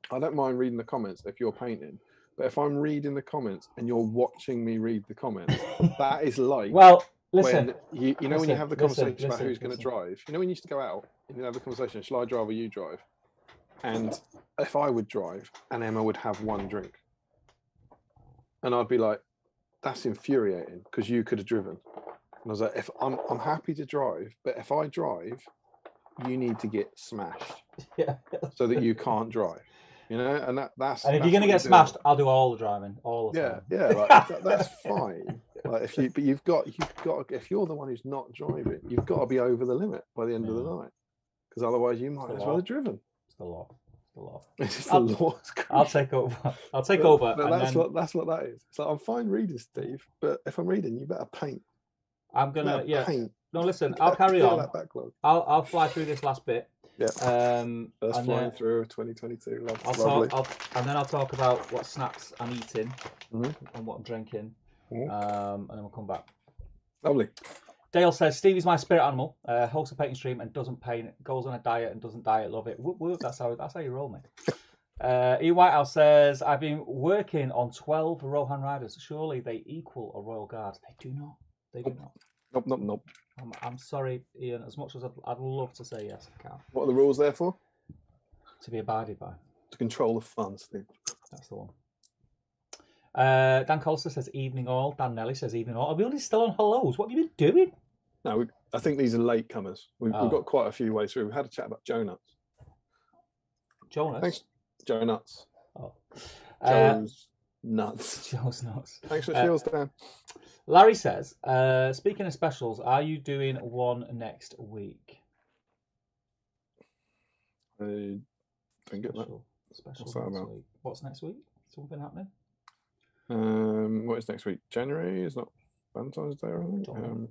I don't mind reading the comments if you're painting, but if I'm reading the comments and you're watching me read the comments, that is like listen. When when you have the conversation about who's going to drive. You know when you used to go out and you have the conversation, shall I drive or you drive? And if I would drive and Emma would have one drink, and I'd be like, that's infuriating because you could have driven. And I was like, if I'm happy to drive, but if I drive, you need to get smashed so that you can't drive. You know, and that's. And if you're going to get smashed, I'll do all the driving, all the time. Yeah, like, that's fine. Like if you've got, if you're the one who's not driving, you've got to be over the limit by the end of the night, because otherwise you might as well have driven. It's the law. The law. It's the law. I'll take over. I'll take over. But that's what that is. It's like, I'm fine reading, Steve, but if I'm reading, you better paint. I'm gonna paint. No, listen. I'll carry on. That backlog. I'll fly through this last bit. Yeah. First flying through 2022. Lovely. And then I'll talk about what snacks I'm eating and what I'm drinking. And then we'll come back. Lovely. Dale says, Steve is my spirit animal, hosts a painting stream and doesn't paint, goes on a diet and doesn't diet, love it. Whoop, whoop, that's how you roll, mate. E. Whitehouse says, I've been working on 12 Rohan riders. Surely they equal a Royal Guard. They do not. They do not. Nope. I'm sorry, Ian, as much as I'd love to say yes, I can't. What are the rules there for? To be abided by. To control the fun, Steve. That's the one. Dan Colster says evening all. Dan Nelly says evening all. Are we only still on hellos? What have you been doing? No, I think these are late comers. We've got quite a few ways through. We had a chat about Joe Nuts. Jonas? Thanks. Joe Nuts. Oh. Joe's Nuts. Joe's Nuts. Thanks for shields, Dan. Larry says, speaking of specials, are you doing one next week? I don't get that. Special What's that next about? week. What's next week? Something happening? What is next week? January? Is not Valentine's Day or anything?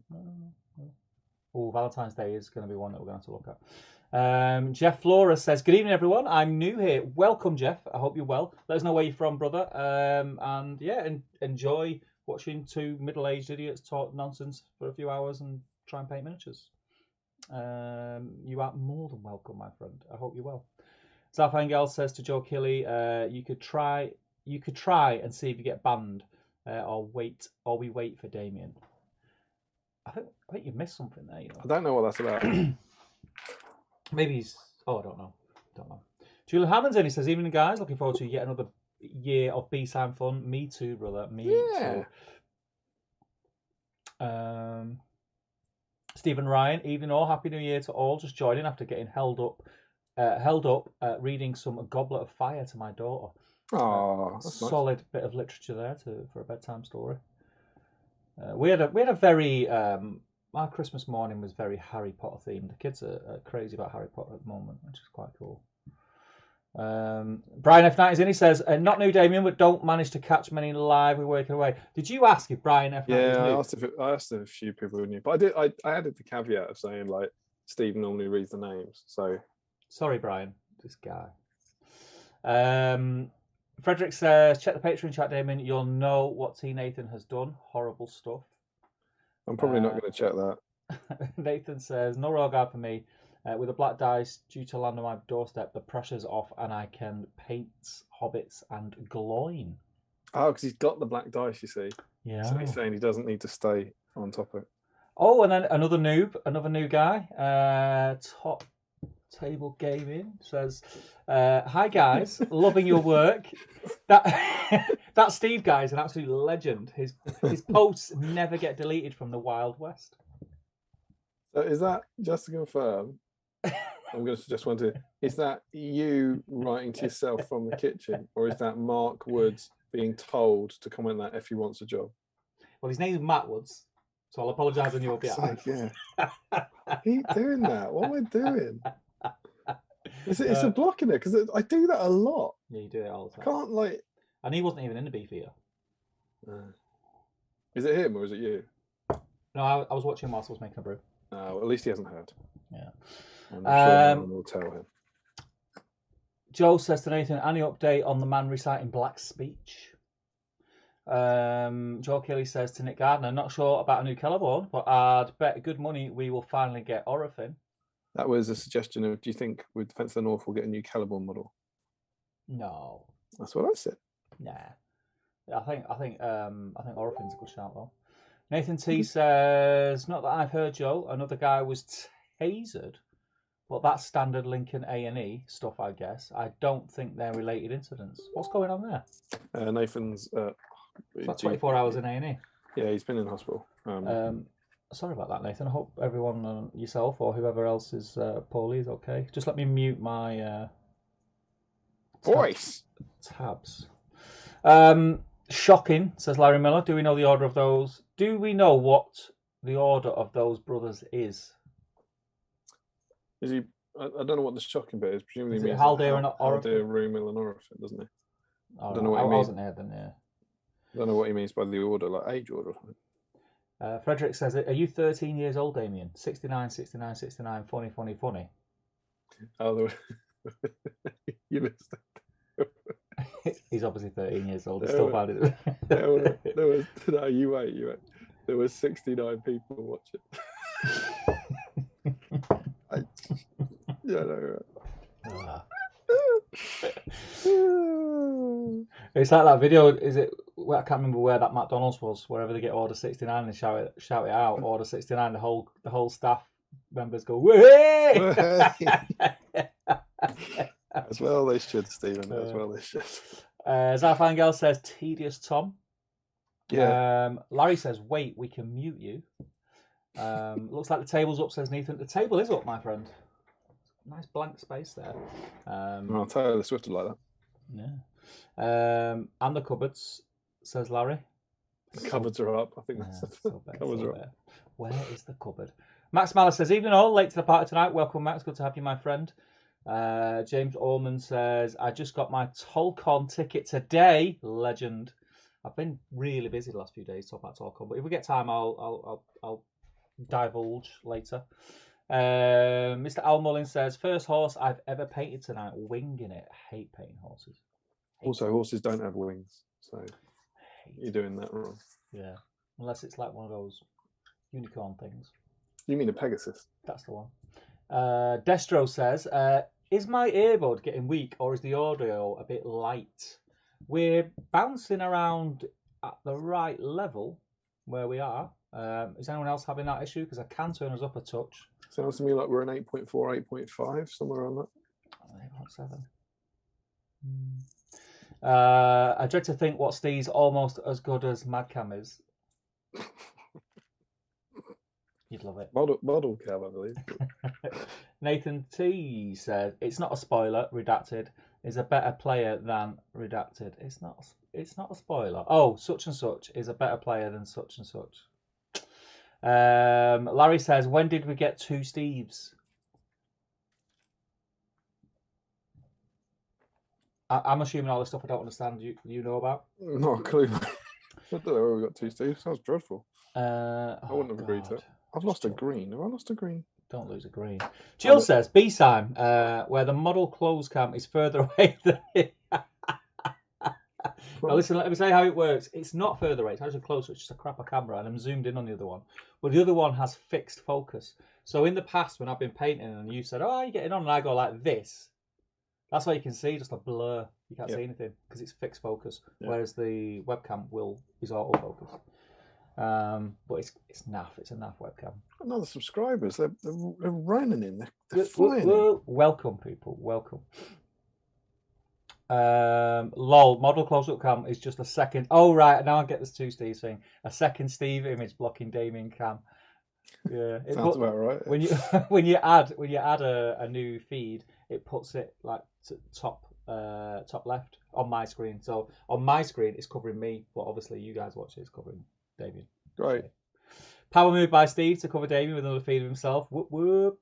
Oh, Valentine's Day is going to be one that we're going to have to look at. Jeff Flores says, good evening, everyone. I'm new here. Welcome, Jeff. I hope you're well. Let us know where you're from, brother. And yeah, enjoy watching two middle-aged idiots talk nonsense for a few hours and try and paint miniatures. You are more than welcome, my friend. I hope you're well. Zafangel says to Joe Kelly, you could try and see if you get banned, or we wait for Damien. I think you missed something there. You know? I don't know what that's about. Maybe he's. Oh, I don't know. Julian Hammond's in. He says, "Evening, guys. Looking forward to yet another year of BSIME fun. Me too, brother. Me too." Stephen Ryan, evening all. Happy New Year to all. Just joining after getting held up reading some Goblet of Fire to my daughter. Oh, solid nice. Bit of literature there for a bedtime story. We had a very our Christmas morning was very Harry Potter themed. The kids are crazy about Harry Potter at the moment, which is quite cool. Brian F90 is in. He says, not new, Damien, but don't manage to catch many live. We're working away. Did you ask if Brian F90 is Yeah, new? I asked a few people who knew, but I added the caveat of saying like Steve normally reads the names. So sorry, Brian. This guy. Frederick says, check the Patreon chat, Damien. You'll know what T Nathan has done. Horrible stuff. I'm probably not going to check that. Nathan says, no raw guard for me. With a black dice due to land on my doorstep, the pressure's off and I can paint hobbits and gloin. Oh, because he's got the black dice, you see. Yeah. So he's saying he doesn't need to stay on top of it. Oh, and then another new guy. Top Table Gaming says, hi guys, loving your work. That Steve guy is an absolute legend. His posts never get deleted from the Wild West. So is that, just to confirm, I'm going to just wonder, is that you writing to yourself from the kitchen, or is that Mark Woods being told to comment that if he wants a job? Well, his name's Matt Woods, so I'll apologise on your behalf. Yeah. Keep doing that. What am I doing? It's a block in it, because I do that a lot. Yeah, you do it all the time. I can't, like... And he wasn't even in the beefier. Is it him, or is it you? No, I was watching whilst I was making a brew. Well, at least he hasn't heard. Yeah. I'm sure no one will tell him. Joe says to Nathan, any update on the man reciting black speech? Joe Kelly says to Nick Gardner, not sure about a new Celeborn, but I'd bet good money we will finally get Orifin. That was a suggestion of, do you think with Defence of the North we'll get a new Celeborn model? No. That's what I said. Nah. I think Orifin's a good shout though. Nathan T says, not that I've heard, Joe, another guy was tasered, but that's standard Lincoln A&E stuff, I guess. I don't think they're related incidents. What's going on there? Nathan's... it's like 24 hours in A&E. Yeah, he's been in hospital. Sorry about that, Nathan. I hope everyone, yourself or whoever else is poorly, is okay. Just let me mute my... voice! Tabs. Shocking, says Larry Miller. Do we know the order of those? Do we know what the order of those brothers is? Is he? I don't know what the shocking bit is. Presumably is means Haldir and Orifin? Haldir, Rumil, and Orifin, doesn't he? I don't know what he means. I wasn't here then. Yeah. I don't know what he means by the order, like age order. Frederick says, "Are you 13 years old, Damien? 69, 69, 69. Funny, funny, funny." Oh, you missed it. He's obviously 13 years old. He still found it. There was no, you wait. There was 69 people watching. It's like that video. Is it? I can't remember where that McDonald's was. Wherever they get order 69 and shout it out. Order 69. The whole staff members go, "Way!" As well they should, Stephen. As well they should. Zarfangel says, tedious Tom. Yeah. Larry says, wait, we can mute you. Looks like the table's up, says Nathan. The table is up, my friend. Nice blank space there. I'll tell you, Swift would like that. Yeah. And the cupboards, says Larry. The cupboards are up. I think that's the cupboards are up. Where is the cupboard? Max Mallet says, evening all, late to the party tonight. Welcome, Max. Good to have you, my friend. James Allman says, I just got my Tolcon ticket today. Legend. I've been really busy the last few days talking about Tolcon, but if we get time, I'll divulge later. Mr. Al Mullins says, first horse I've ever painted tonight, winging it. Hate painting horses. Horses don't have wings, so you're doing that wrong. Yeah, unless it's like one of those unicorn things. You mean a Pegasus? That's the one. Destro says, is my earbud getting weak or is the audio a bit light? We're bouncing around at the right level where we are. Is anyone else having that issue? Because I can turn us up a touch. Sounds to me like we're an 8.4, 8.5, somewhere around that. 8.7. I dread to think what Steve's almost as good as Madcam is. You'd love it. Model cab, I believe. Nathan T said, it's not a spoiler, Redacted is a better player than Redacted. It's not a spoiler. Oh, such and such is a better player than such and such. Larry says, when did we get two Steves? I'm assuming all the stuff I don't understand you know about. Not a clue. I don't know where we got to, Steve. Sounds dreadful. I wouldn't have agreed to it. I've lost a green. Have I lost a green? Don't lose a green. Jill says, BSIME, where the model close cam is further away than it. Now listen, let me say how it works. It's not further away, it's actually closer. It's just a crapper camera, and I'm zoomed in on the other one. But the other one has fixed focus. So in the past, when I've been painting and you said, oh, how are you getting on? And I go like this. That's all you can see, just a blur. You can't see anything because it's fixed focus. Whereas the webcam is autofocus. But it's naff. It's a naff webcam. Another subscribers. They're running in. They're flying in. Welcome, people. Welcome. Lol. Model close-up cam is just a second. Oh right, now I get this too, Steve saying a second Steve image blocking Damien cam. Yeah, sounds about right. When you when you add a new feed, it puts it like to top left on my screen. So on my screen, it's covering me, but obviously you guys watch it, it's covering Damien. Great. Power move by Steve to cover Damien with another feed of himself. Whoop whoop.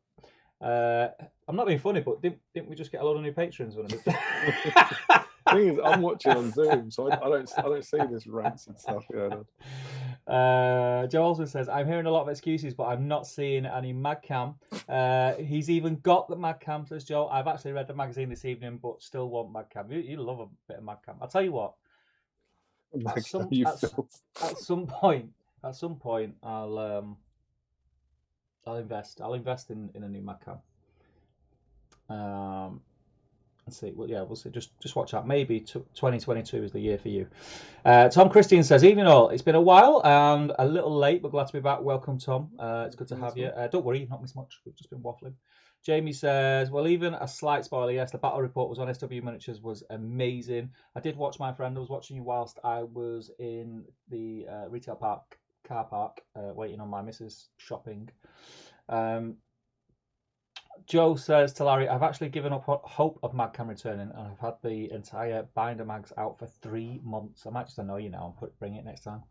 I'm not being funny, but didn't we just get a lot of new patrons? The thing is, I'm watching on Zoom, so I don't see this rancid stuff going on. Joe also says, I'm hearing a lot of excuses, but I'm not seeing any mad cam. He's even got the mad cam, says Joe. I've actually read the magazine this evening, but still want mad cam. You love a bit of mad cam. I'll tell you what. At some point, I'll invest. I'll invest in a new mad cam. Let's see. Well, yeah, we'll see. Just watch out. Maybe 2022 is the year for you. Tom Christian says, evening all. It's been a while and a little late, but glad to be back. Welcome, Tom. It's good to have you. Don't worry, you've not missed much. We've just been waffling. Jamie says, well, even a slight spoiler, yes, the battle report was on SW Miniatures, was amazing. I did watch, my friend. I was watching you whilst I was in the retail park, car park, waiting on my missus shopping. Joe says to Larry, I've actually given up hope of Magcam returning, and I've had the entire binder mags out for 3 months. I might just annoy you now and bring it next time.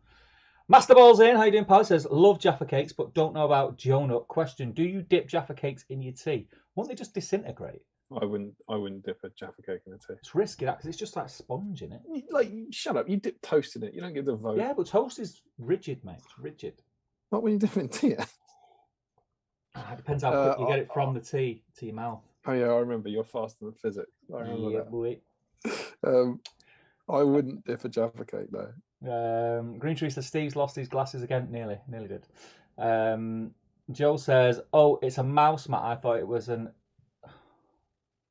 Master Ball's in. How you doing, pal? Says, love Jaffa cakes, but don't know about Joe Nut. Question, do you dip Jaffa cakes in your tea? Won't they just disintegrate? I wouldn't dip a Jaffa cake in a tea. It's risky, that, because it's just like sponge in it. Like, shut up. You dip toast in it. You don't give the vote. Yeah, but toast is rigid, mate. It's rigid. Not when you dip it in tea. It depends how quick you get it from the tea to your mouth. Oh yeah, I remember. You're faster than physics. I remember that. Boy. I wouldn't dip a Jaffa cake though. Green Tree says Steve's lost his glasses again. Nearly did. Joe says, oh, it's a mouse mat. I thought it was an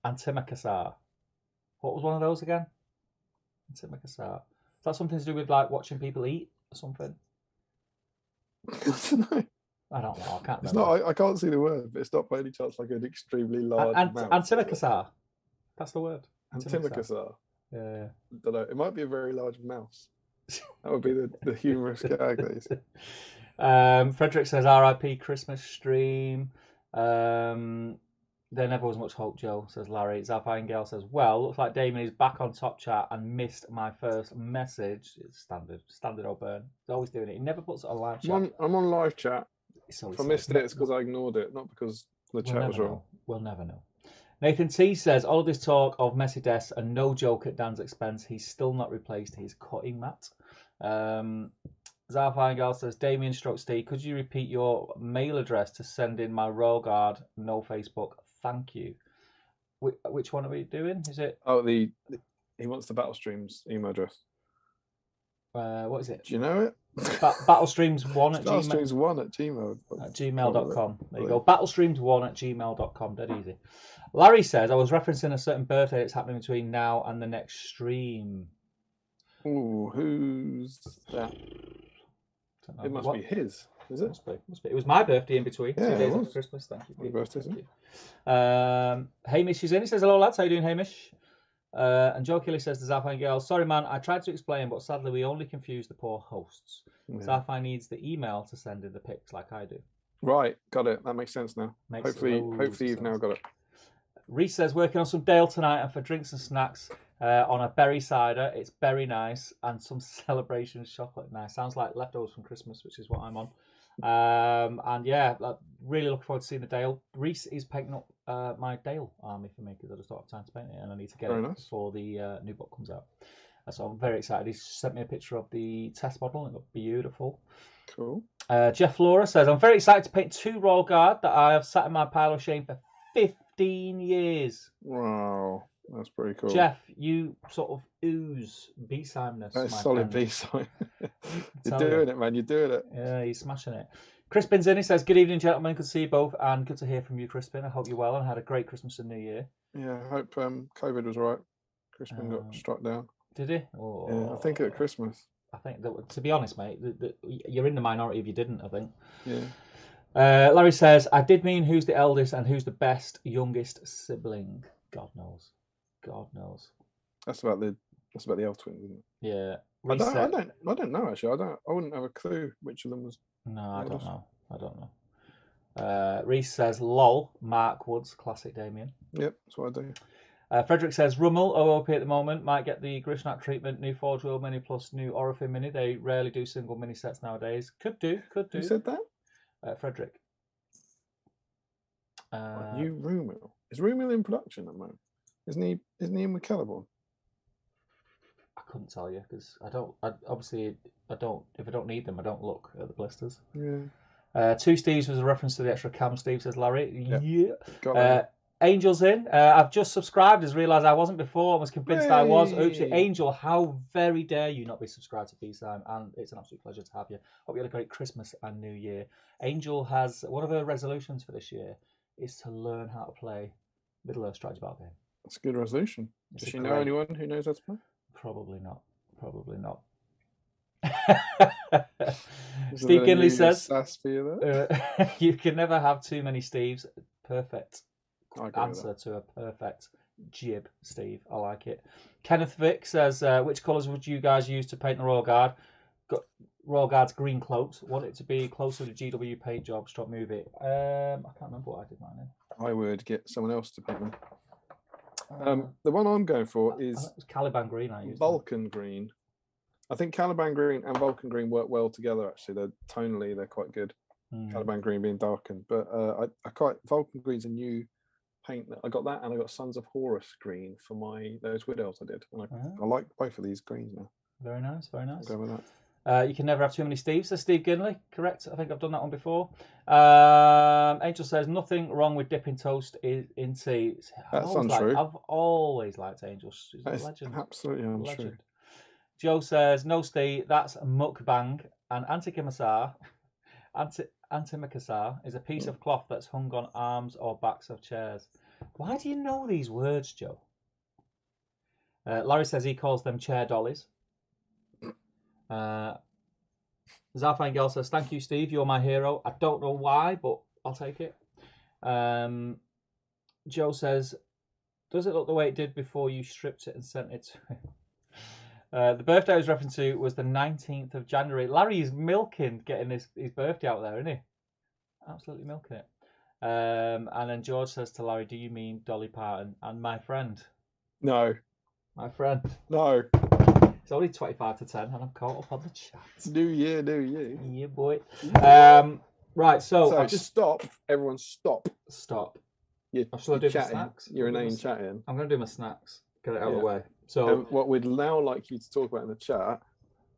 antimacassar. What was one of those again? Antimacassar. Is that something to do with like watching people eat or something? I don't know. I can't remember. It's not. I can't see the word, but it's not by any chance like an extremely large mouse. Antimacassar. That's the word. Antimacassar. Yeah. I don't know. It might be a very large mouse. That would be the humorous gag that you see. Frederick says RIP Christmas stream. There never was much hope, Joe, says Larry. Zalfine says, well, looks like Damien is back on top chat and missed my first message. It's standard old burn. He's always doing it. He never puts it on live chat. I'm on live chat. If I missed it, it's because I ignored it, not because the chat was wrong. We'll never know. Nathan T says, all of this talk of messy desks and no joke at Dan's expense, he's still not replaced his cutting mat. Zalfine says, Damien / Steve, could you repeat your mail address to send in my Royal Guard, no Facebook? Thank you. Which one are we doing? Is it? Oh, he wants the Battlestreams email address. What is it? Do you know it? Battlestreams1 at Battlestreams1 at Gmail. At gmail.com. There you go. Battlestreams1 at gmail.com. Dead easy. Larry says, I was referencing a certain birthday that's happening between now and the next stream. Ooh, who's that? It must be his, is it? Must be. It was my birthday in between. Yeah, 2 days after Christmas. Thank you. Happy birthday. Thank you. Hamish is in. He says, hello, lads. How you doing, Hamish? And Joe Kelly says to Zafine Girl, sorry, man, I tried to explain, but sadly we only confused the poor hosts. Yeah. Zafine needs the email to send in the pics like I do. Right, got it. That makes sense now. Hopefully you've now got it. Reese says, working on some Dale tonight and for drinks and snacks on a berry cider. It's very nice and some celebration chocolate. Nice. Sounds like leftovers from Christmas, which is what I'm on. And yeah, really looking forward to seeing the Dale. Reese is painting up my Dale army for me because I just don't have time to paint it and I need to get Very it nice. before the new book comes out. So I'm very excited. He sent me a picture of the test model and it looked beautiful. Cool. Jeff Laura says, I'm very excited to paint 2 Royal Guard that I have sat in my pile of shame for 15 years. Wow, that's pretty cool. Jeff, you sort of ooze BSIME-ness, That's my solid friend. BSIME. You're doing it, man. You're doing it. Yeah, he's smashing it. Crispin's in. He says, good evening, gentlemen. Good to see you both and good to hear from you, Crispin. I hope you're well and had a great Christmas and New Year. Yeah, I hope COVID was all right. Crispin got struck down. Did he? Oh, yeah, I think at Christmas. I think that, to be honest, mate, you're in the minority if you didn't, I think. Yeah. Larry says, I did mean who's the eldest and who's the best youngest sibling. God knows. God knows. That's about the elf twins, isn't it? Yeah. I don't know actually. I wouldn't have a clue which of them was. No, I don't know. Reese says, lol, Mark Woods, classic Damien. Yep, that's what I do. Frederick says, Rummel, OOP at the moment, might get the Grishnak treatment, new Forge World Mini plus new Orifin Mini. They rarely do single mini sets nowadays. Could do. Who said that? Frederick. New Rummel. Is Rummel in production at the moment? Isn't he in with Caliborn? I couldn't tell you because I don't. If I don't need them, I don't look at the blisters. Yeah. 2 Steves was a reference to the extra cam Steve, says Larry. Yep. Yeah. Got that. Angel's in. I've just subscribed. Just realised I wasn't before. I was convinced I was. Oops, Angel, how very dare you not be subscribed to BSIME? And it's an absolute pleasure to have you. Hope you had a great Christmas and New Year. Angel has one of her resolutions for this year is to learn how to play Middle Earth strategy battle game. That's a good resolution. Does she know anyone who knows how to play? Probably not. Steve Ginley says, you can never have too many Steves. Perfect answer to a perfect jib, Steve. I like it. Kenneth Vick says, which colours would you guys use to paint the Royal Guard? Got Royal Guard's green cloaks. Want it to be closer to GW paint job, stop movie. I can't remember what I did mine in. I would get someone else to paint them. The one I'm going for is Caliban green. I used Vulcan green. I think Caliban green and Vulcan green work well together. Actually, they're quite good. Caliban green being darkened, but I quite Vulcan green's a new paint. I got that, and I got Sons of Horus green for those wood elves I did. And I like both of these greens now. Very nice. I'll go with that. You can never have too many Steves, says Steve Ginley. Correct. I think I've done that one before. Angel says, nothing wrong with dipping toast in tea. That's untrue. I've always liked Angel. She's a legend. Absolutely untrue. Joe says, no Steve, that's mukbang. And antimacassar is a piece of cloth that's hung on arms or backs of chairs. Why do you know these words, Joe? Larry says he calls them chair dollies. Zarfine Girl says, thank you, Steve, you're my hero. I don't know why, but I'll take it. Joe says, does it look the way it did before you stripped it and sent it to him? The birthday I was referring to was the 19th of January. Larry is milking getting his birthday out there, isn't he? Absolutely milking it. And then George says to Larry, do you mean Dolly Parton? And my friend. No. My friend. No. It's only 25 to 10 and I'm caught up on the chat. New year, new you. Yeah, boy. Right, so just stop. Everyone stop. Stop. Shall I do my snacks? You're inane chatting. I'm going to do my snacks. Get it out of the way. So what we'd now like you to talk about in the chat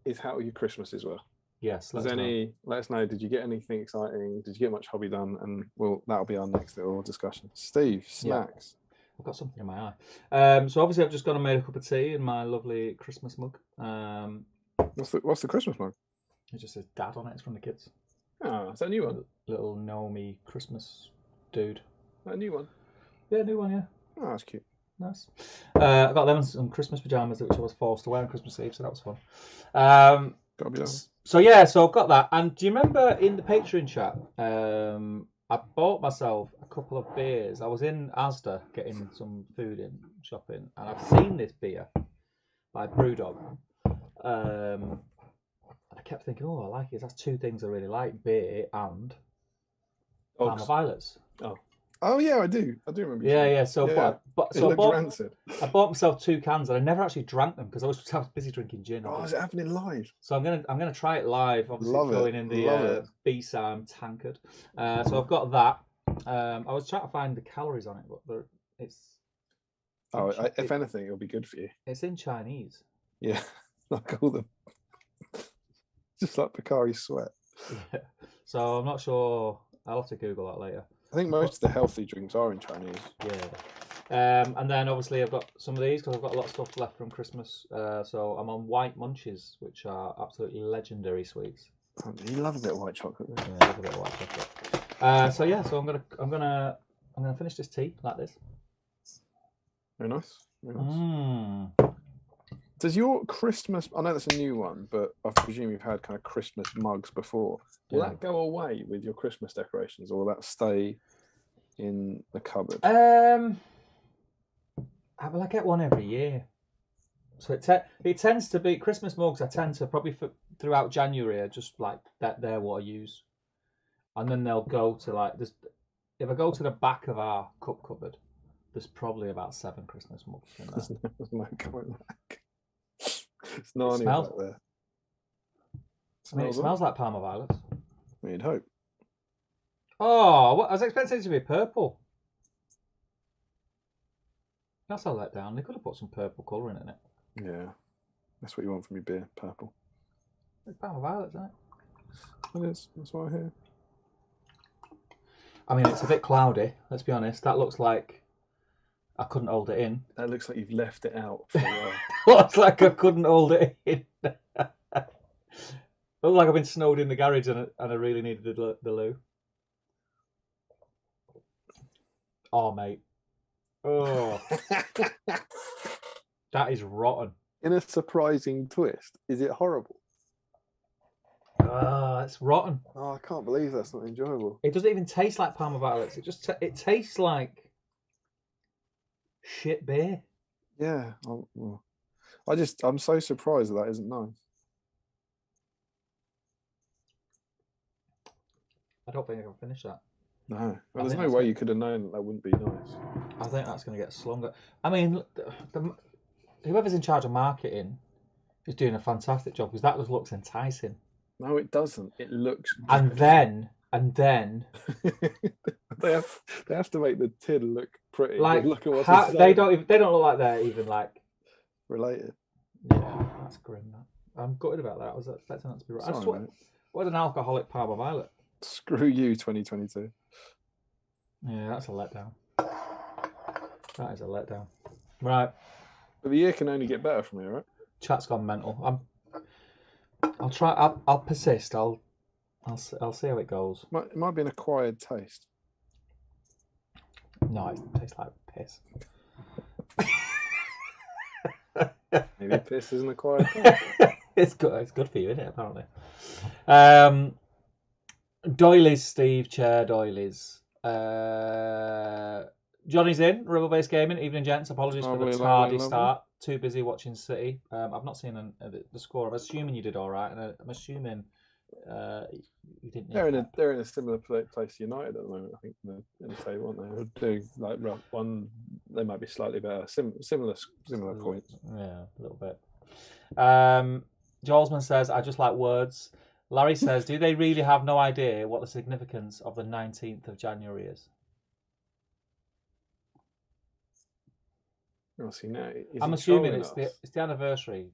is how your Christmases were. Yes. Let us know. Did you get anything exciting? Did you get much hobby done? And that'll be our next little discussion. Steve, snacks. I've got something in my eye. So obviously I've just gone and made a cup of tea in my lovely Christmas mug. What's the Christmas mug? It just says Dad on it. It's from the kids. Oh, is that a new one? Little Naomi Christmas dude. A new one? Yeah, new one, yeah. Oh, that's cute. Nice. I got them in some Christmas pajamas, which I was forced to wear on Christmas Eve, so that was fun. Gotta be done. So I've got that. And do you remember in the Patreon chat, I bought myself a couple of beers. I was in Asda getting some food in, shopping, and I've seen this beer by Brewdog. I kept thinking, I like it. That's 2 things I really like, beer and Parma Violets. Oh yeah, I do remember. Yeah. So I bought myself 2 cans, and I never actually drank them because I was busy drinking gin. Oh, is it happening live? So I'm gonna try it live. Obviously, going in the BSIME tankard. So I've got that. I was trying to find the calories on it, but it's. Oh, if anything, it'll be good for you. It's in Chinese. Yeah, like all the. Just like Picari sweat. Yeah. So I'm not sure. I'll have to Google that later. I think most of the healthy drinks are in Chinese. Yeah. And then obviously I've got some of these because I've got a lot of stuff left from Christmas. So I'm on white munches, which are absolutely legendary sweets. Oh, you love a bit of white chocolate. Yeah, I love a bit of white chocolate. So yeah, so I'm gonna finish this tea like this. Very nice. Very nice. Does your Christmas? I know that's a new one, but I presume you've had kind of Christmas mugs before. Will that go away with your Christmas decorations, or will that stay in the cupboard? I get one every year. So it tends to be Christmas mugs. I tend to probably throughout January are just like that. They're what I use, and then they'll go to like this. If I go to the back of our cup cupboard, there's probably about 7 Christmas mugs in there. There's no going back. It's not It smells, back there. I mean, it smells like Parma violets. You'd hope. Oh, I was expecting it to be purple. That's a letdown. They could have put some purple colouring in it. Yeah, that's what you want from your beer, purple. It's Parma violets, isn't it? It is. That's what I hear. I mean, it's a bit cloudy. Let's be honest. That looks like I couldn't hold it in. That looks like you've left it out for a while. Looks like I couldn't hold it in. Looks like I've been snowed in the garage and I really needed the loo. Oh, mate. Oh. That is rotten. In a surprising twist, is it horrible? It's rotten. Oh, I can't believe that's not enjoyable. It doesn't even taste like Parma violets. It just it tastes like shit beer. Yeah. I'm so surprised that isn't nice. I don't think I can finish that. No. Well, there's no way you could have known that wouldn't be nice. I think that's going to get slunga. I mean, whoever's in charge of marketing is doing a fantastic job because that just looks enticing. No, it doesn't. It looks. And then they have to make the tin look pretty. Like look at what's they don't look like they're even like related. Yeah, that's grim. That I'm gutted about that. I was expecting that to be right. Sorry, what an alcoholic Parma violet. Screw you, 2022. Yeah, that's a letdown. That is a letdown. Right. But the year can only get better from here, right? Chat's gone mental. I'll try. I'll persist. I'll see how it goes. It might be an acquired taste. No, it tastes like piss. Maybe piss isn't acquired taste. It's good for you, isn't it? Apparently. Doilies, Steve. Chair Doilies. Johnny's in. Rubber-based gaming. Evening, gents. Apologies for the tardy start. Too busy watching City. I've not seen the score. I'm assuming you did all right, and I'm assuming you didn't. They're in a similar place to United at the moment. I think in the table, aren't they? They're doing like one. They might be slightly better. Similar points. Yeah, a little bit. Jolsman says, "I just like words." Larry says, "Do they really have no idea what the significance of the 19th of January is?" Oh, see, now, I'm assuming it's the anniversary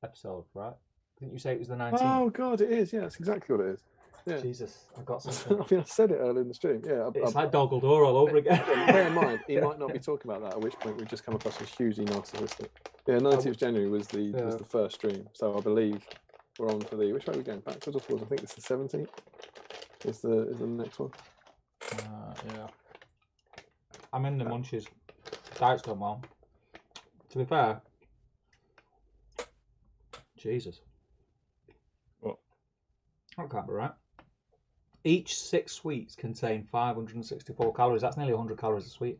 episode, right? Didn't you say it was the 19th? Oh God, it is. Yeah, that's exactly what it is. Yeah. Jesus, I got something. I mean, I said it earlier in the stream. Yeah, it's like Doggledore all over again. Bear in mind, he might not be talking about that. At which point, we've just come across as hugely narcissistic. Yeah, 19th of January was the first stream. So I believe we're on for the. Which way are we going? Backwards or forwards? I think it's the 17th. Is the next one? Yeah. I'm in the munchies. Diet's gone well. To be fair, Jesus. What? That can't be right. Each 6 sweets contain 564 calories. That's nearly 100 calories a sweet.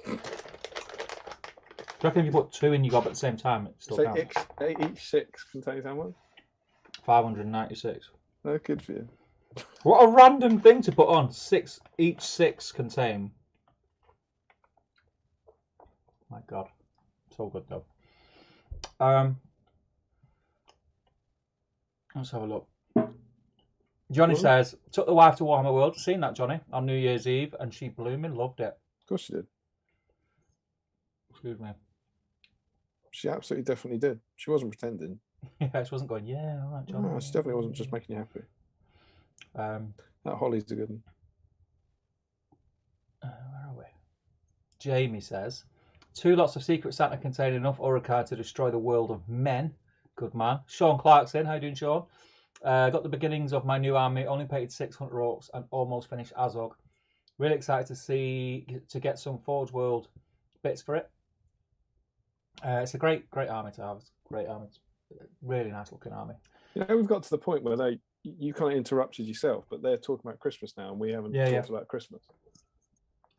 Do you reckon if you put 2 in your gob at the same time, it still counts? Each 6 contains how much? 596. Oh, good for you. What a random thing to put on. Each 6 contain. My God, so good though. Let's have a look. Johnny Well, says, took the wife to Warhammer World. Seen that, Johnny, on New Year's Eve, and she blooming loved it. of course she did. Excuse me. She absolutely definitely did. She wasn't pretending. Yeah, she wasn't going, yeah, all right, Johnny. No, she definitely wasn't just making you happy. That Holly's a good one. Where are we? Jamie says, 2 lots of Secret Santa contain enough Urukar to destroy the world of men. Good man. Sean Clarkson, how you doing, Sean? Got the beginnings of my new army, only painted 600 orcs and almost finished Azog. Really excited to get some Forge World bits for it. It's a great army to have. It's a great army. It's a really nice looking army. You know, we've got to the point where you kind of interrupted yourself, but they're talking about Christmas now, and we haven't talked about Christmas.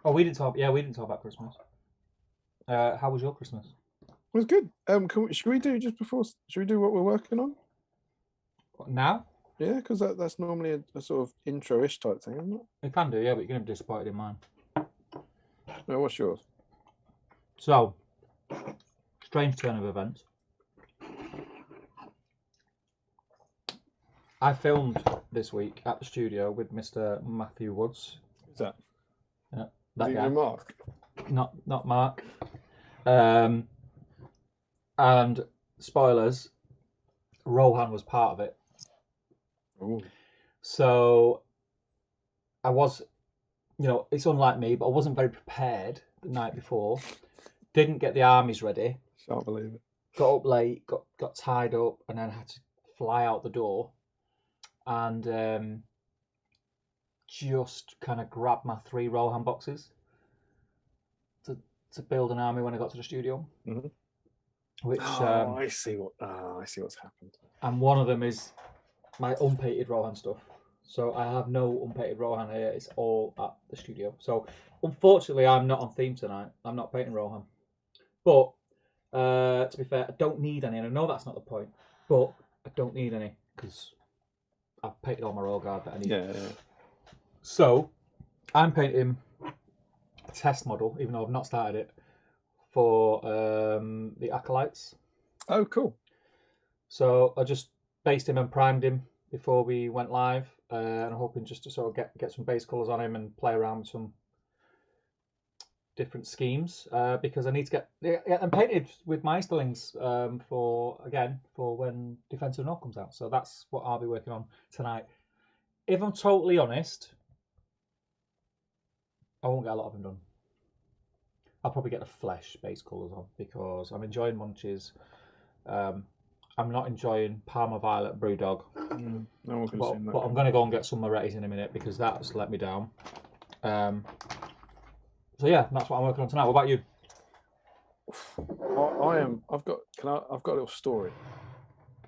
Oh, we didn't talk about Christmas. How was your Christmas? It was good. Should we do what we're working on? What, now? Yeah, because that's normally a sort of intro-ish type thing, isn't it? We can do, yeah, but you're going to be disappointed in mine. No, what's yours? So, strange turn of events. I filmed this week at the studio with Mr. Matthew Woods. Who's that? Yeah, that guy. Mark? Not Mark. And spoilers, Rohan was part of it. Ooh. So I was, it's unlike me, but I wasn't very prepared the night before. Didn't get the armies ready. Can't believe it. Got up late, got tied up, and then had to fly out the door. And just kind of grabbed my 3 Rohan boxes to build an army when I got to the studio. Mm-hmm. Which I see what's happened. And one of them is my unpainted Rohan stuff. So I have no unpainted Rohan here. It's all at the studio. So unfortunately, I'm not on theme tonight. I'm not painting Rohan. But to be fair, I don't need any. And I know that's not the point. But I don't need any because I've painted all my roll guard that I need. Yeah. So I'm painting a test model, even though I've not started it, for the Acolytes. Oh, cool. So I just based him and primed him before we went live, and I'm hoping just to sort of get some base colours on him and play around with some different schemes, because I need to get them painted with my Easterlings for when Defence of the North comes out. So that's what I'll be working on tonight. If I'm totally honest, I won't get a lot of them done. I'll probably get the flesh base colours on because I'm enjoying Munches. I'm not enjoying Parma Violet Brewdog. No one can see that. But I'm going to go and get some Moretti's in a minute because that's let me down. So yeah, that's what I'm working on tonight. What about you? I've got a little story.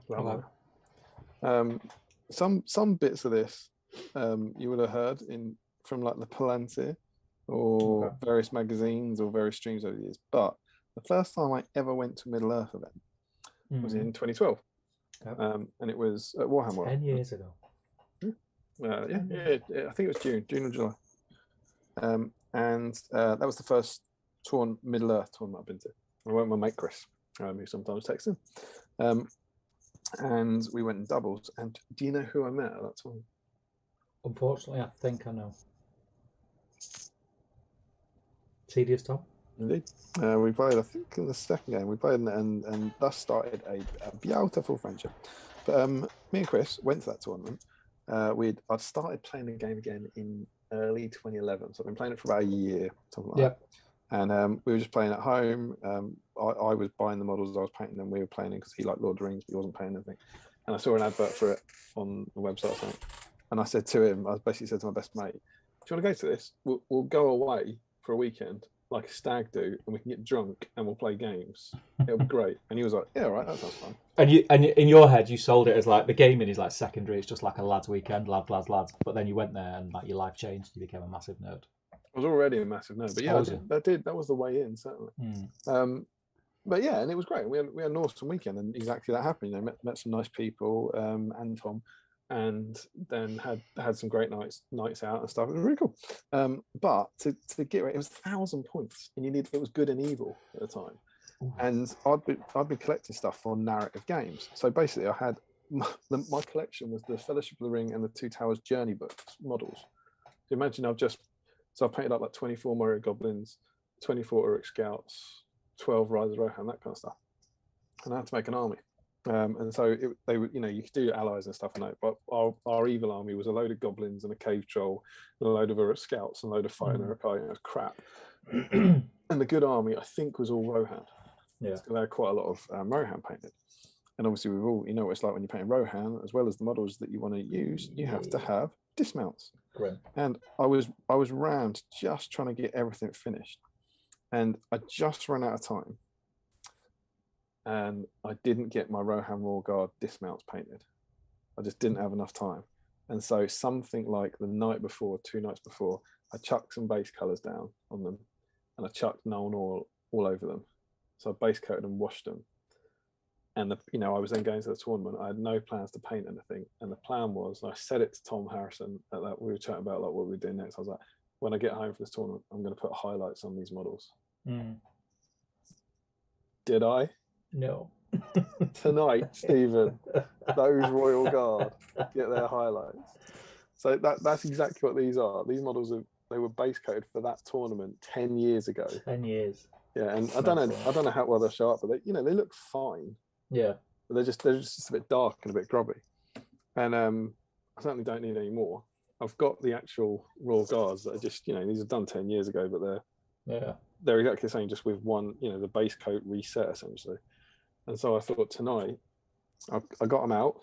Okay. Some bits of this you would have heard from like the Palantir or various magazines or various streams over the years. But the first time I ever went to a Middle Earth event was in 2012. And it was at Warhammer World. 10 years ago. I think it was June or July. And that was the first Middle Earth tournament I've been to. I went with my mate Chris, who sometimes texts him. And we went in doubles. And do you know who I met at that time? Unfortunately, I think I know. Tedious Tom? Indeed. We played, I think, in the second game. We played and thus started a beautiful friendship. But me and Chris went to that tournament. I'd started playing the game again in early 2011. So I've been playing it for about a year, something like that. And we were just playing at home. I was buying the models, I was painting them. We were playing it because he liked Lord of the Rings, but he wasn't playing anything. And I saw an advert for it on the website or something. And I said to him, I basically said to my best mate, do you want to go to this? We'll go away for a weekend, like a stag do, and we can get drunk and we'll play games. It'll be great. And he was like, yeah, all right, that sounds fun. And in your head, you sold it as like the gaming is like secondary. It's just like a lads' weekend, lads. But then you went there and like your life changed. You became a massive nerd. I was already a massive nerd, but yeah, that was the way in, certainly. But yeah, and it was great. We had an awesome weekend, and exactly that happened. You know, met some nice people, and Tom, and then had some great nights out and stuff. It was really cool. But to get it was 1,000 points, and it was good and evil at the time. Ooh. And I'd been collecting stuff for narrative games. So basically, I had my collection was the Fellowship of the Ring and the Two Towers Journey books models. So imagine I've painted up like 24 Moria Goblins, 24 Uruk Scouts, 12 Rise of Rohan, that kind of stuff. And I had to make an army. And so they would, you could do allies and stuff and that, but our evil army was a load of goblins and a cave troll and a load of Uruk Scouts and a load of fighting Urukai. It was crap. And the good army, I think, was all Rohan. Yeah. So they had quite a lot of Rohan painted. And obviously, we've all, what it's like when you're painting Rohan, as well as the models that you want to use, you have to have dismounts. Grim. And I was rammed just trying to get everything finished. And I just ran out of time. And I didn't get my Rohan Royal Guard dismounts painted. I just didn't have enough time. And so something like the night before, 2 nights before, I chucked some base colours down on them and I chucked Nuln Oil all over them. So I base coated and washed them. And I was then going to the tournament. I had no plans to paint anything. And the plan was, I said it to Tom Harrison at that, we were chatting about like what we were doing next. I was like, when I get home from this tournament, I'm going to put highlights on these models. Did I? No. Tonight, Stephen, those Royal Guard get their highlights. So that's exactly what these are. These models they were base coated for that tournament 10 years ago. 10 years. Yeah, and I don't know how well they'll show up, but they look fine. Yeah. But they're just a bit dark and a bit grubby. And I certainly don't need any more. I've got the actual Royal Guards that are just, these are done 10 years ago, but they're exactly the same, just with one, the base coat reset essentially. And so I thought tonight, I got them out.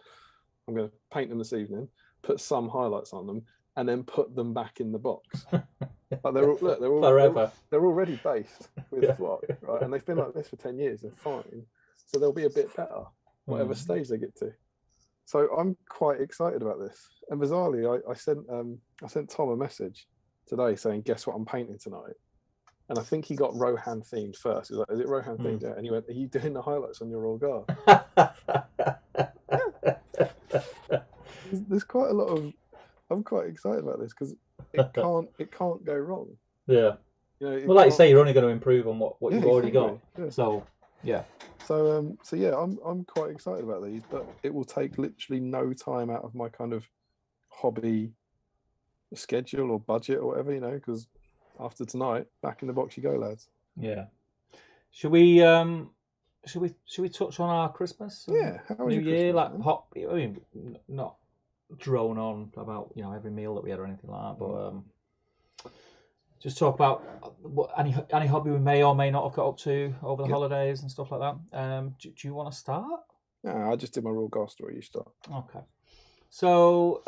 I'm going to paint them this evening, put some highlights on them, and then put them back in the box. Like they're all forever. They're already based with flock, right? And they've been like this for 10 years. They're fine, so they'll be a bit better, whatever stage they get to. So I'm quite excited about this. And bizarrely, I sent Tom a message today saying, "Guess what I'm painting tonight?" And I think he got Rohan themed first. He's like, "Is it Rohan themed?" Yeah. And he went, "Are you doing the highlights on your Royal Guard?" There's quite a lot of. I'm quite excited about this because it can't go wrong. Yeah. Well, like you say, you're only going to improve on what you've already got. Yeah. So yeah. So yeah, I'm quite excited about these, but it will take literally no time out of my kind of hobby schedule or budget or whatever, because after tonight, back in the box you go, lads. Yeah. Should we touch on our Christmas? Yeah. How was New your Year? Christmas, Like not drone on about every meal that we had or anything like that, but just talk about any hobby we may or may not have got up to over the holidays and stuff like that. Do you want to start? No, I just did my Royal Guard story. You start. Okay. So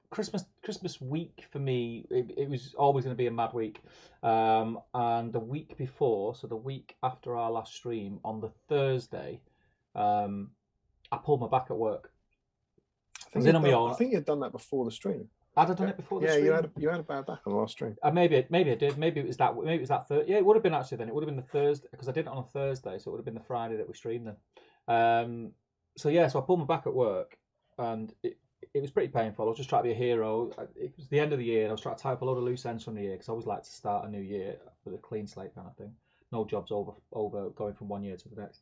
Christmas week for me, it was always going to be a mad week. And the week before, so the week after our last stream, on the Thursday, I pulled my back at work. I think you'd done that before the stream. Had I done it before the stream? Yeah, you had a bad back on the last stream. Maybe I did. Maybe it was that. Maybe it was that Thursday. Yeah, it would have been actually then. It would have been the Thursday because I did it on a Thursday, so it would have been the Friday that we streamed then. So I pulled my back at work, and it was pretty painful. I was just trying to be a hero. It was the end of the year, and I was trying to tie up a load of loose ends from the year because I always like to start a new year with a clean slate kind of thing. No jobs over going from one year to the next.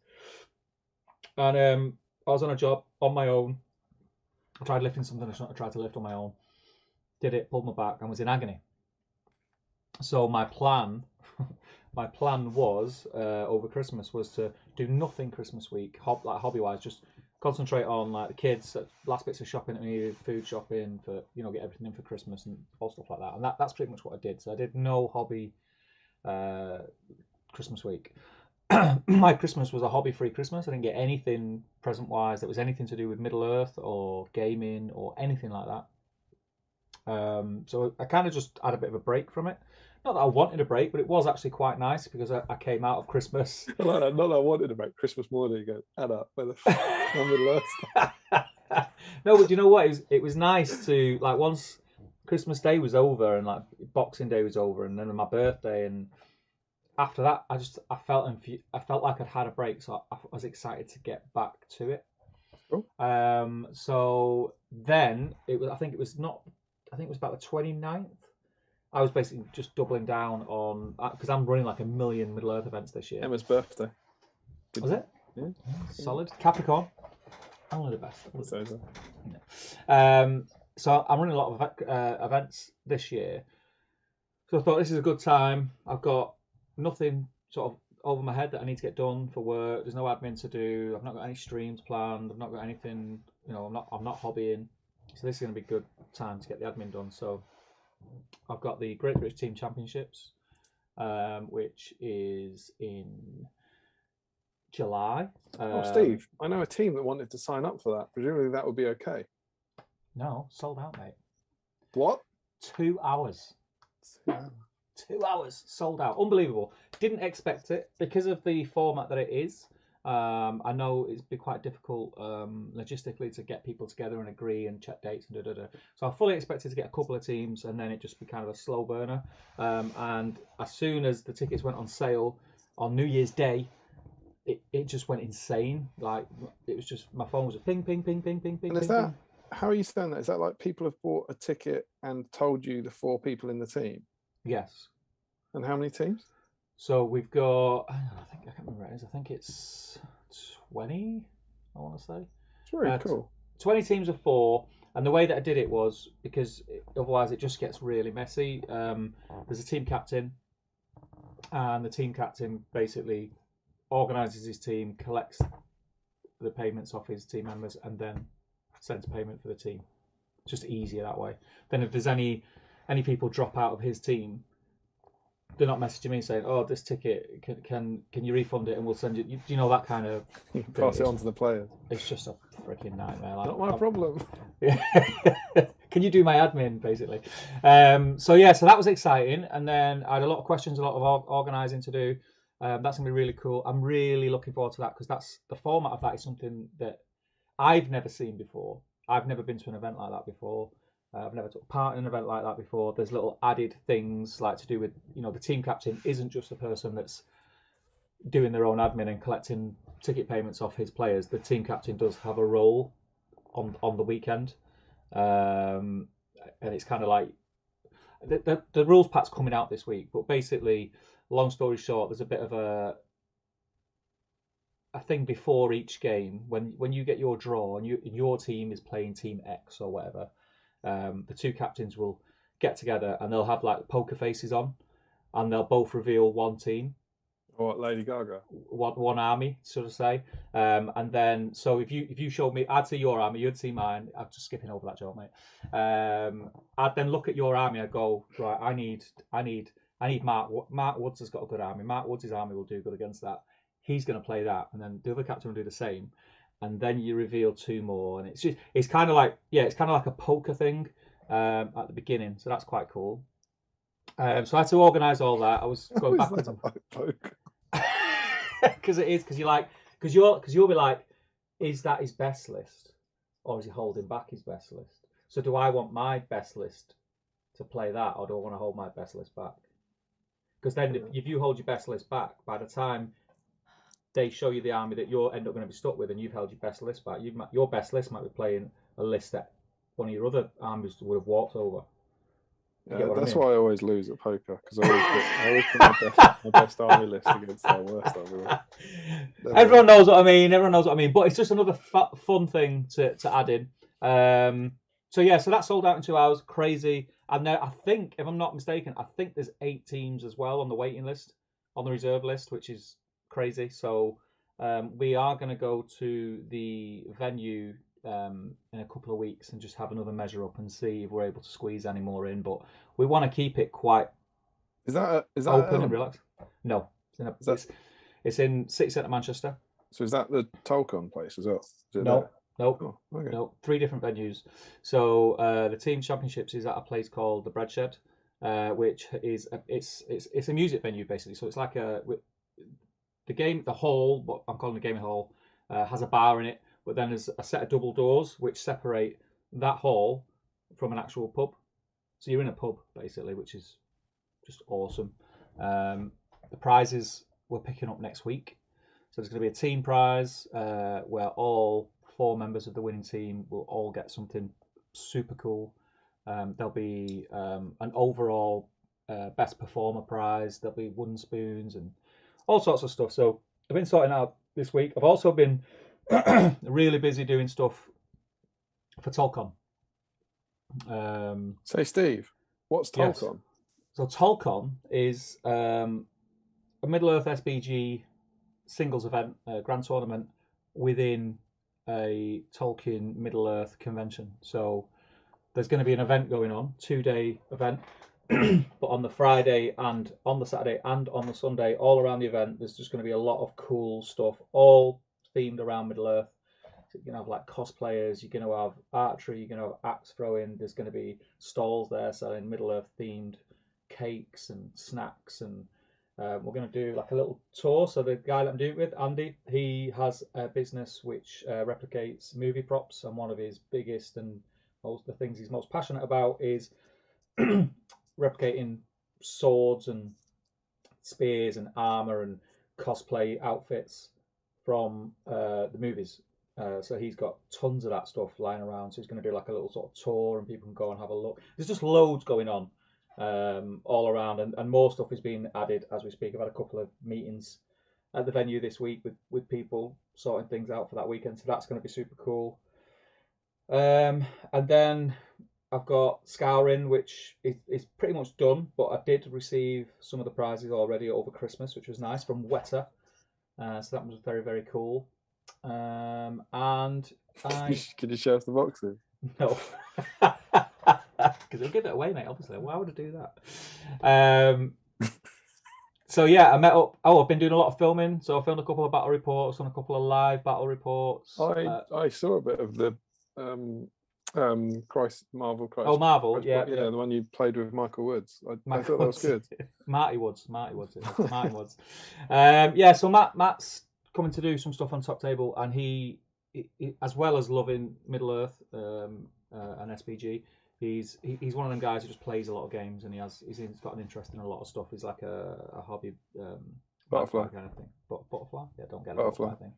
And I was on a job on my own. I tried lifting something I tried to lift on my own. Did it, pulled my back, and was in agony. So my plan was over Christmas was to do nothing Christmas week, hobby-wise, just concentrate on like the kids, last bits of shopping that we needed, food shopping for get everything in for Christmas and all stuff like that. And that's pretty much what I did. So I did no hobby Christmas week. My Christmas was a hobby-free Christmas. I didn't get anything present-wise that was anything to do with Middle Earth or gaming or anything like that. So I kind of just had a bit of a break from it. Not that I wanted a break, but it was actually quite nice because I came out of Christmas. Not that I wanted a break. Christmas morning, you go, Anna, where the fuck Middle Earth? No, but you know what? It was nice to, like, once Christmas Day was over and like Boxing Day was over and then my birthday, and after that I felt like I'd had a break, so I was excited to get back to it. Cool. So then I think it was about the 29th. I was basically just doubling down on, because I'm running like a million Middle-earth events this year. Emma's birthday. Was it? Yeah. Solid. Capricorn. Only the best. I'd say so. So I'm running a lot of events this year. So I thought this is a good time. I've got nothing sort of over my head that I need to get done for work. There's no admin to do. I've not got any streams planned. I've not got anything. I'm not hobbying. So this is going to be a good time to get the admin done. So I've got the Great British Team Championships, which is in July. Steve, I know a team that wanted to sign up for that. Presumably that would be okay. No, sold out, mate. What? 2 hours. 2 hours sold out. Unbelievable. Didn't expect it because of the format that it is. I know it's been quite difficult logistically to get people together and agree and check dates and So I fully expected to get a couple of teams and then it just be kind of a slow burner. And as soon as the tickets went on sale on New Year's Day, it just went insane. Like it was just my phone was a ping, ping, ping, ping, ping, ping. And is ping, that ping. how are you saying that? Is that like people have bought a ticket and told you the 4 people in the team? Yes. And how many teams? So we've got, I can't remember what it is. I think it's 20, I want to say. It's very cool. 20 teams of 4. And the way that I did it was, because otherwise it just gets really messy. There's a team captain. And the team captain basically organises his team, collects the payments off his team members, and then sends payment for the team. Just easier that way. Then if there's any people drop out of his team, they're not messaging me saying, "Oh, this ticket can you refund it and we'll send you." You know, that kind of you pass it on to the players. It's just a freaking nightmare. Like, not my problem. Can you do my admin, basically? So that was exciting, and then I had a lot of questions, a lot of organising to do. That's gonna be really cool. I'm really looking forward to that because that's the format of that is something that I've never seen before. I've never been to an event like that before. I've never took part in an event like that before. There's little added things like to do with, the team captain isn't just a person that's doing their own admin and collecting ticket payments off his players. The team captain does have a role on the weekend, and it's kind of like the rules pack's coming out this week. But basically, long story short, there's a bit of a thing before each game when you get your draw and your team is playing Team X or whatever. The 2 captains will get together and they'll have like poker faces on, and they'll both reveal one team. Or Lady Gaga. One army, so to say. And then, so if you showed me, I'd see your army, you'd see mine. I'm just skipping over that joke, mate. I'd then look at your army. I'd go, right, I need Mark. Mark Woods has got a good army. Mark Woods' army will do good against that. He's going to play that, and then the other captain will do the same. And then you reveal 2 more, and it's kind of like a poker thing at the beginning. So that's quite cool. So I had to organise all that. I was going backwards and poker. Because it is, because you'll be like, is that his best list, or is he holding back his best list? So do I want my best list to play that, or do I want to hold my best list back? Because then if you hold your best list back, by the time they show you the army that you'll end up going to be stuck with, and you've held your best list back, your best list might be playing a list that one of your other armies would have walked over. Yeah, that's why I always lose at poker, because I always put my best army list against their worst army. Everyone knows what I mean. But it's just another fun thing to add in. So that sold out in 2 hours. Crazy. And now I think, if I'm not mistaken, there's 8 teams as well on the waiting list, on the reserve list, which is crazy. So we are going to go to the venue in a couple of weeks and just have another measure up and see if we're able to squeeze any more in. But we want to keep it quite open and relaxed. No, it's in City Centre, Manchester. So is that the Tolkien place as well? No. Oh, okay. No, 3 different venues. So the team championships is at a place called the Bread Shed, which is it's a music venue basically. So it's like the hall, what I'm calling the gaming hall, has a bar in it, but then there's a set of double doors which separate that hall from an actual pub. So you're in a pub basically, which is just awesome. The prizes we're picking up next week. So there's going to be a team prize where all 4 members of the winning team will all get something super cool. There'll be an overall best performer prize. There'll be wooden spoons and all sorts of stuff. So I've been sorting out this week. I've also been really busy doing stuff for Tolcon. Say, Steve, what's Yes. Tolcon? So Tolcon is a Middle-earth SBG singles event, grand tournament within a Tolkien Middle-earth convention. So there's going to be an event going on, 2-day event, but on the Friday and on the Saturday and on the Sunday, all around the event, there's just going to be a lot of cool stuff, all themed around Middle-earth. So you're going to have like cosplayers, you're going to have archery, you're going to have axe throwing, there's going to be stalls there selling Middle-earth themed cakes and snacks, and we're going to do like a little tour. So the guy that I'm doing it with, Andy, he has a business which replicates movie props, and one of his biggest and the things he's most passionate about is replicating swords and spears and armor and cosplay outfits from the movies. So he's got tons of that stuff lying around. So he's going to do like a little sort of tour, and people can go and have a look. There's just loads going on all around, and more stuff is being added as we speak. I've had a couple of meetings at the venue this week with people sorting things out for that weekend. So that's going to be super cool. And then I've got Scouring, which is pretty much done, but I did receive some of the prizes already over Christmas, which was nice, from Weta. So that was very, very cool. And Could you show us the boxes? No. Because they'll give it away, mate, obviously. Why would I do that? So yeah, I met up. I've been doing a lot of filming. So I filmed a couple of battle reports and a couple of live battle reports. I saw a bit of the Marvel Crisis. Oh, Marvel, yeah, the one you played with Michael Woods. I thought that was good. Marty Woods. Martin Woods. Yeah, so Matt's coming to do some stuff on Top Table, and he as well as loving Middle Earth and SBG, he's one of them guys who just plays a lot of games, and he's got an interest in a lot of stuff. He's like a hobby butterfly kind of thing. Butterfly? Yeah, don't get a butterfly thing.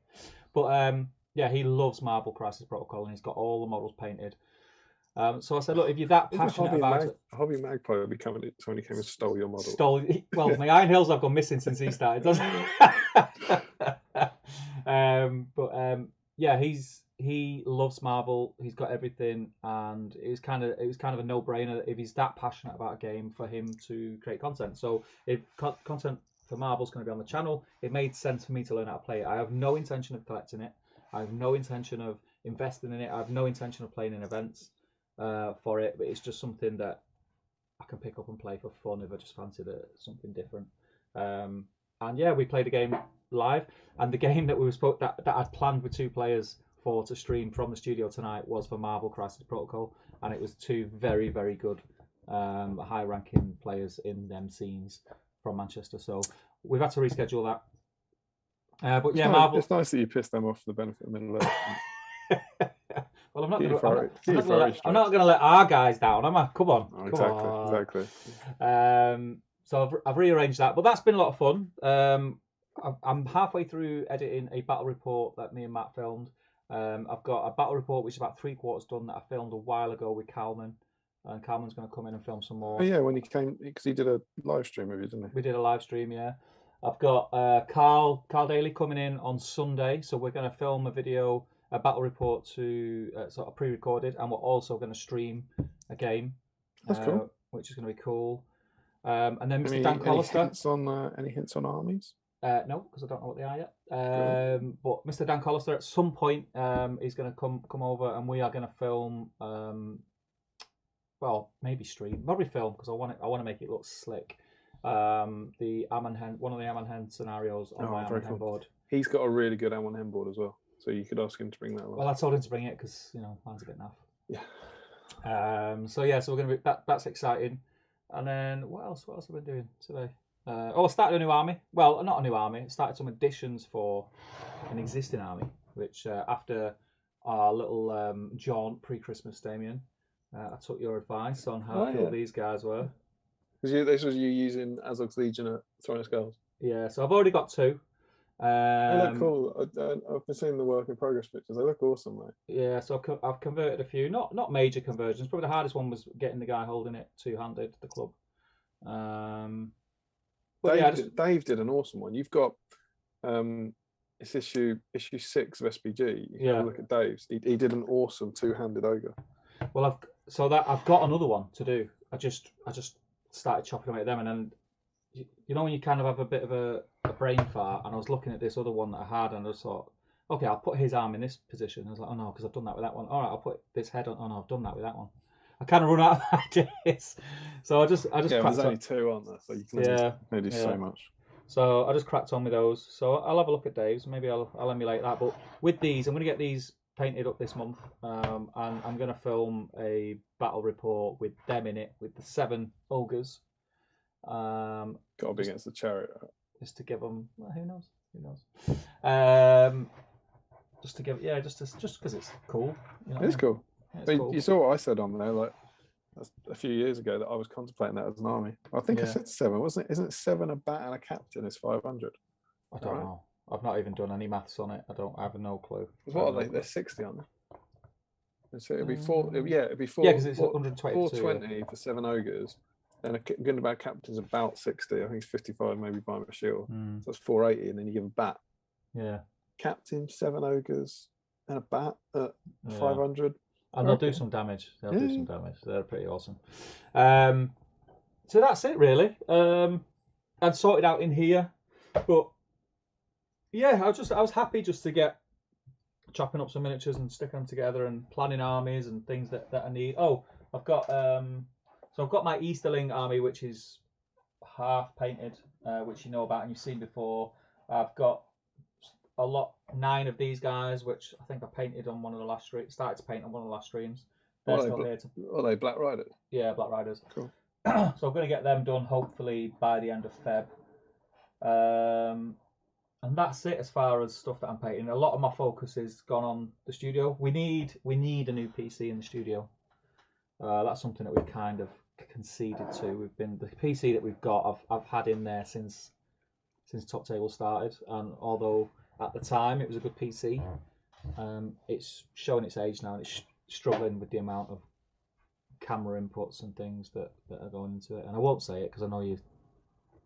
But yeah, he loves Marvel Crisis Protocol, and he's got all the models painted. So I said, look, if you're that passionate about it, Hobby Magpie would be coming in. Somebody came and stole your model. Well, my Iron Hills have gone missing since he started, doesn't it? Yeah, he loves Marvel. He's got everything, and it was kind of a no-brainer if he's that passionate about a game for him to create content. So if content for Marvel's going to be on the channel, it made sense for me to learn how to play it. I have no intention of collecting it. I have no intention of investing in it. I have no intention of playing in events for it, but it's just something that I can pick up and play for fun if I just fancied something different. And yeah, we played a game live, and the game that that I'd planned with 2 players to stream from the studio tonight was for Marvel Crisis Protocol, and it was 2 very, very good high-ranking players in them scenes from Manchester. So we've had to reschedule that. But yeah, Marvel. It's nice that you pissed them off for the benefit of Middle Earth. Well, I'm not going to let our guys down, am I? Come on. Exactly. So I've rearranged that, but that's been a lot of fun. I'm halfway through editing a battle report that me and Matt filmed. I've got a battle report which is about 3/4 done that I filmed a while ago with Calman, and Calman's going to come in and film some more. Oh yeah, when he came, because he did a live stream of you, didn't he? We did a live stream, yeah. I've got Carl Daly coming in on Sunday, so we're going to film a battle report to sort of pre-recorded, and we're also going to stream a game. That's cool. Which is going to be cool. And then Mr. Dan Collister. Any hints on armies? No, because I don't know what they are yet. But Mr. Dan Collister at some point is going to come over, and we are going to film. Well, maybe stream, probably film, because I want to make it look slick. The Ammon Hen, one of the Ammon Hen scenarios on my Ammon Hen board. He's got a really good Ammon Hen board as well, so you could ask him to bring that along. Well, I told him to bring it because mine's a bit naff. Yeah. So yeah, so we're going to be that's exciting. And then what else have I been doing today? I started a new army. Well, not a new army. I started some additions for an existing army, which after our little jaunt pre-Christmas, Damien, I took your advice on how cool these guys were. This was you using Azog's Legion at Throne of Skulls? Yeah, so I've already got 2. They look cool. I've been seeing the work in progress pictures. They look awesome, mate. Yeah, so I've converted a few. Not major conversions. Probably the hardest one was getting the guy holding it 2-handed, the club. Dave did an awesome one. You've got It's issue 6 of SBG. You can Yeah. have a look at Dave's. He did an awesome 2-handed ogre. Well, I've got another one to do. I just started chopping away at them, and then you know when you kind of have a bit of a brain fart, and I was looking at this other one that I had, and I just thought, okay, I'll put his arm in this position. I was like, oh no, because I've done that with that one. All right, I'll put this head on. Oh no, I've done that with that one. I kind of run out of ideas, so I just There's only 2, aren't there? So you can only do so much. So I just cracked on with those. So I'll have a look at Dave's. Maybe I'll emulate that. But with these, I'm going to get these painted up this month, and I'm going to film a battle report with them in it, with the 7 ogres. Got to be against the chariot. Just to give them, well, who knows? Just to give, just because it's cool. You know it's cool. Yeah, cool. You saw what I said on there, like a few years ago, that I was contemplating that as an army. I think I said 7, wasn't it? Isn't it 7 a bat and a captain is 500? I don't know. I've not even done any maths on it. I have no clue. What are they? They're 60, aren't they? So it'd be 4. It'd be 4. Yeah, because it's 120. 420 for 7 ogres. And a Gunnerbad captain's about 60. I think it's 55, maybe by a shield. So that's 480, and then you give a bat. Yeah. Captain, 7 ogres, and a bat at 500. And they'll do some damage. They'll do some damage. They're pretty awesome. So that's it, really. I'd sorted out in here, but yeah, I was happy just to get chopping up some miniatures and sticking them together and planning armies and things that I need. Oh, I've got I've got my Easterling army, which is half painted, which you know about and you've seen before. I've got 9 of these guys, which I think I painted on one of the last streams. Started to paint on one of the last streams. Are they Black Riders? Yeah, Black Riders. Cool. So I'm going to get them done hopefully by the end of Feb. And that's it as far as stuff that I'm painting. A lot of my focus has gone on the studio. We need a new PC in the studio. That's something that we've kind of conceded to. The PC that we've got, I've had in there since Top Table started, and although at the time it was a good PC, it's showing its age now, and it's struggling with the amount of camera inputs and things that are going into it. And I won't say it because I know you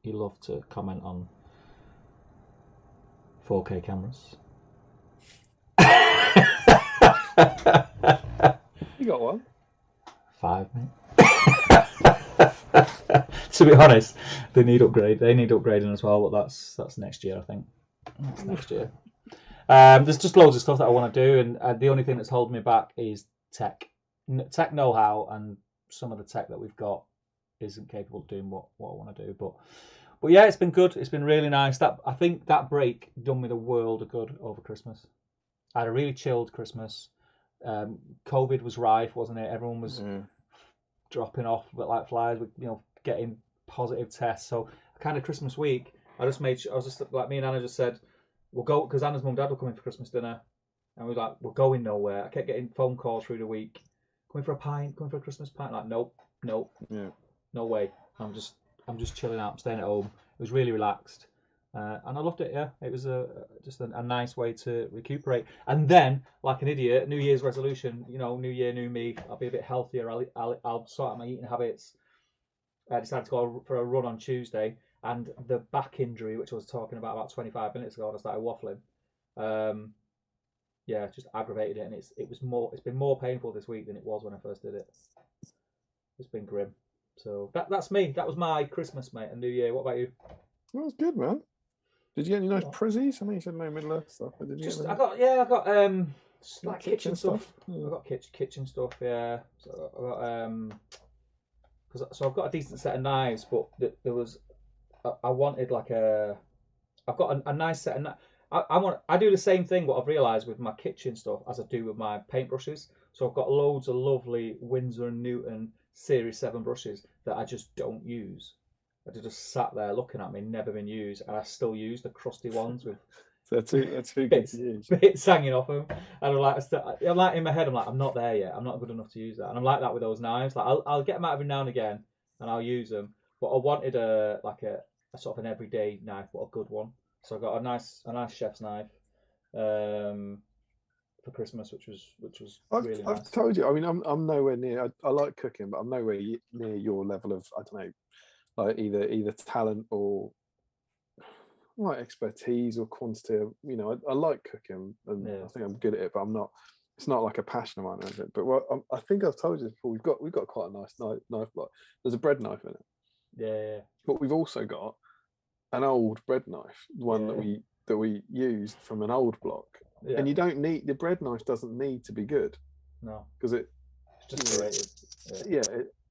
love to comment on 4K cameras. You got one? 5, mate. To be honest, they need upgrading as well, but that's next year, I think. That's next year. There's just loads of stuff that I want to do, and the only thing that's holding me back is tech know-how, and some of the tech that we've got isn't capable of doing what I want to do. But yeah, it's been good. It's been really nice. I think that break done me the world of good over Christmas. I had a really chilled Christmas. COVID was rife, wasn't it? Everyone was dropping off, but like flies, with getting positive tests. So kind of Christmas week, I just made sure. I was just like, me and Anna just said, we'll go, because Anna's mum and dad were coming for Christmas dinner, and we were like, we're going nowhere. I kept getting phone calls through the week, coming for a pint, coming for a Christmas pint. Like, nope, no way. I'm just chilling out. I'm staying at home. It was really relaxed. And I loved it. Yeah, it was just a nice way to recuperate. And then, like an idiot, New Year's resolution. New year, new me. I'll be a bit healthier. I'll sort out my eating habits. I decided to go for a run on Tuesday, and the back injury, which I was talking about 25 minutes ago, and I started waffling. Just aggravated it, and it's been more painful this week than it was when I first did it. It's been grim. So that's me. That was my Christmas, mate, and New Year. What about you? That was good, man. Did you get any nice prezzies? I know you said no Middle Earth stuff, but did you get I got just like kitchen stuff. I got kitchen stuff, yeah. So I got I've got a decent set of knives, but there was I wanted like I've got a nice set of I do the same thing, what I've realised with my kitchen stuff as I do with my paintbrushes. So I've got loads of lovely Winsor & Newton Series 7 brushes that I just don't use. I just sat there looking at me, never been used, and I still use the crusty ones with they're too good to use. Bits hanging off them. And I'm like in my head, I'm not there yet. I'm not good enough to use that. And I'm like that with those knives. Like I'll get them out every now and again, and I'll use them. But I wanted a sort of an everyday knife, but a good one. So I got a nice chef's knife for Christmas, which was really nice. I've told you. I mean, I'm nowhere near. I like cooking, but I'm nowhere near your level of, I don't know, like either talent or like expertise or quantity of, you know, I like cooking and I think I'm good at it, but I'm not. It's not like a passion of mine or anything. But I think I've told you before. We've got quite a nice knife block. There's a bread knife in it. Yeah. But we've also got an old bread knife, one that we used from an old block. Yeah. And you don't need the bread knife doesn't need to be good. No, because it's just creative. Yeah,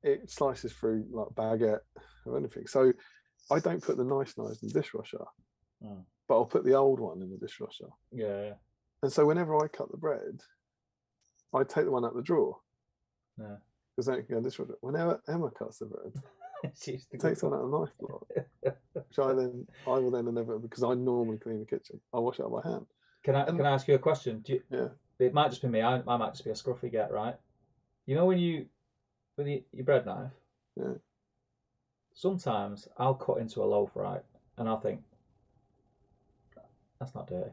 it slices through like baguette or anything. So I don't put the nice knives in the dishwasher, but I'll put the old one in the dishwasher. Yeah. And so whenever I cut the bread, I take the one out the drawer. Yeah. Because then it can go in the dishwasher. Whenever Emma cuts the bread, she takes one out of the knife block. Which I will then never, because I normally clean the kitchen. I wash it out by hand. Can I ask you a question? It might just be me. I might just be a scruffy get, right? You know when you with your bread knife. Yeah. Sometimes I'll cut into a loaf, right, and I'll think that's not dirty.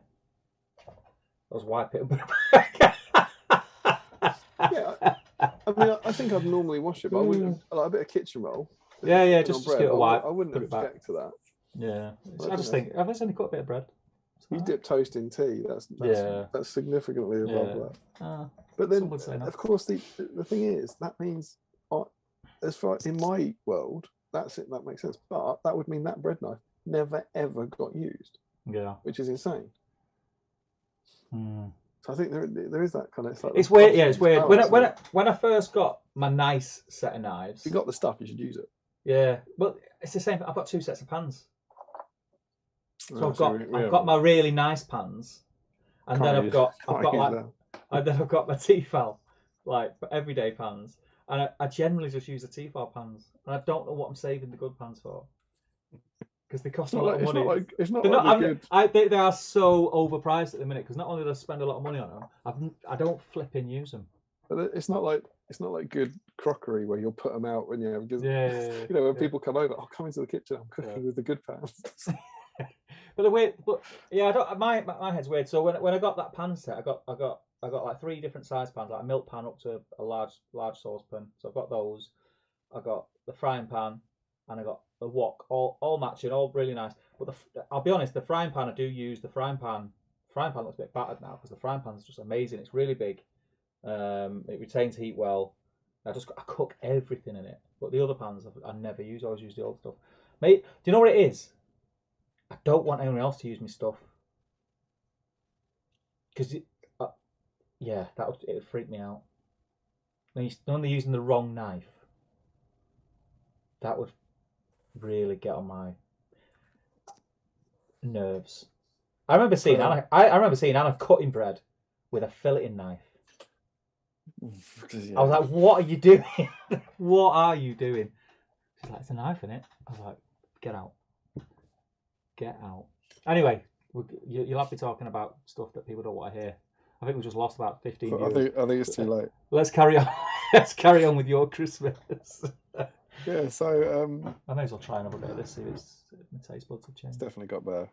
I'll just wipe it. Yeah, I mean, I think I'd normally wash it, but I wouldn't. Like a bit of kitchen roll. Yeah, just give it a wipe. I wouldn't object to that. Yeah, I just think I've only cut a bit of bread. You dip toast in tea. That's significantly above that. But then, of course, the thing is that means, as far in my world, that's it. That makes sense. But that would mean that bread knife never ever got used. Yeah, which is insane. So I think there is that kind of. It's weird. Yeah, it's weird. When I first got my nice set of knives, if you got the stuff, you should use it. Yeah, well, it's the same. I've got 2 sets of pans. So I've got my really nice pans, and then I've got my Tefal, like everyday pans, and I generally just use the Tefal pans, and I don't know what I'm saving the good pans for, because they cost a lot of money. They are so overpriced at the minute, because not only do I spend a lot of money on them, I don't flipping use them. But it's not like good crockery where you'll put them out when you because you know when people come over, I'll come into the kitchen, I'm cooking with the good pans. My head's weird. So when I got that pan set, I got like 3 different size pans, like a milk pan up to a large saucepan. So I've got those. I got the frying pan, and I got the wok, all matching, all really nice. But I'll be honest, the frying pan I do use. The frying pan looks a bit battered now, because the frying pan is just amazing. It's really big. It retains heat well. I cook everything in it. But the other pans I never use. I always use the old stuff. Mate, do you know what it is? I don't want anyone else to use my stuff, because it would freak me out. When they're using the wrong knife, that would really get on my nerves. I remember seeing Anna cutting bread with a filleting knife. I was like, "What are you doing? What are you doing?" She's like, "It's a knife in it." I was like, "Get out." Anyway, you'll have to be talking about stuff that people don't want to hear. I think we just lost about 15 viewers. I think it's too late. Let's carry on. Let's carry on with your Christmas. Yeah, so I may as well try another bit of this. See if my taste buds have changed. It's definitely got better.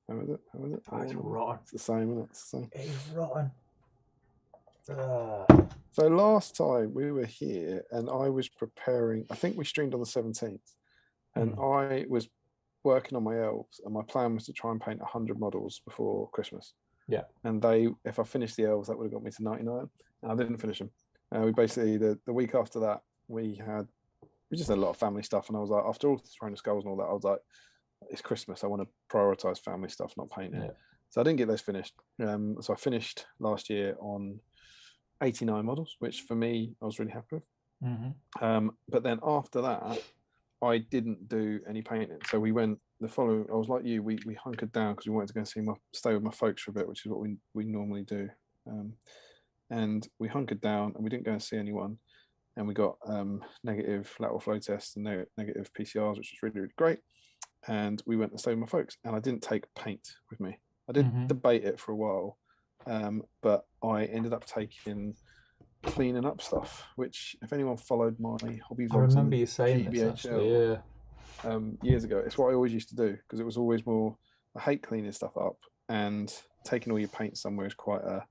How is it? Oh, it's rotten. It's the same, isn't it? It's the same. It's rotten. So last time we were here, and I was preparing. I think we streamed on the 17th, and I was working on my elves, and my plan was to try and paint 100 models before Christmas. Yeah. And if I finished the elves, that would have got me to 99, and I didn't finish them. We basically the week after that we just had a lot of family stuff, and I was like, after all the Throne of Skulls and all that, I was like, it's Christmas, I want to prioritize family stuff, not painting. Yeah. So I didn't get those finished. So I finished last year on 89 models, which for me I was really happy with. But then after that, I didn't do any painting. So we went the following. I was like you. We hunkered down because we wanted to go and stay with my folks for a bit, which is what we normally do. And we hunkered down, and we didn't go and see anyone. And we got negative lateral flow tests and negative PCRs, which was really, really great. And we went and stayed with my folks. And I didn't take paint with me. I did debate it for a while, but I ended up taking cleaning up stuff, which if anyone followed my hobby vlogs, I remember you saying this actually, years ago, it's what I always used to do, because it was always more, I hate cleaning stuff up, and taking all your paint somewhere is quite a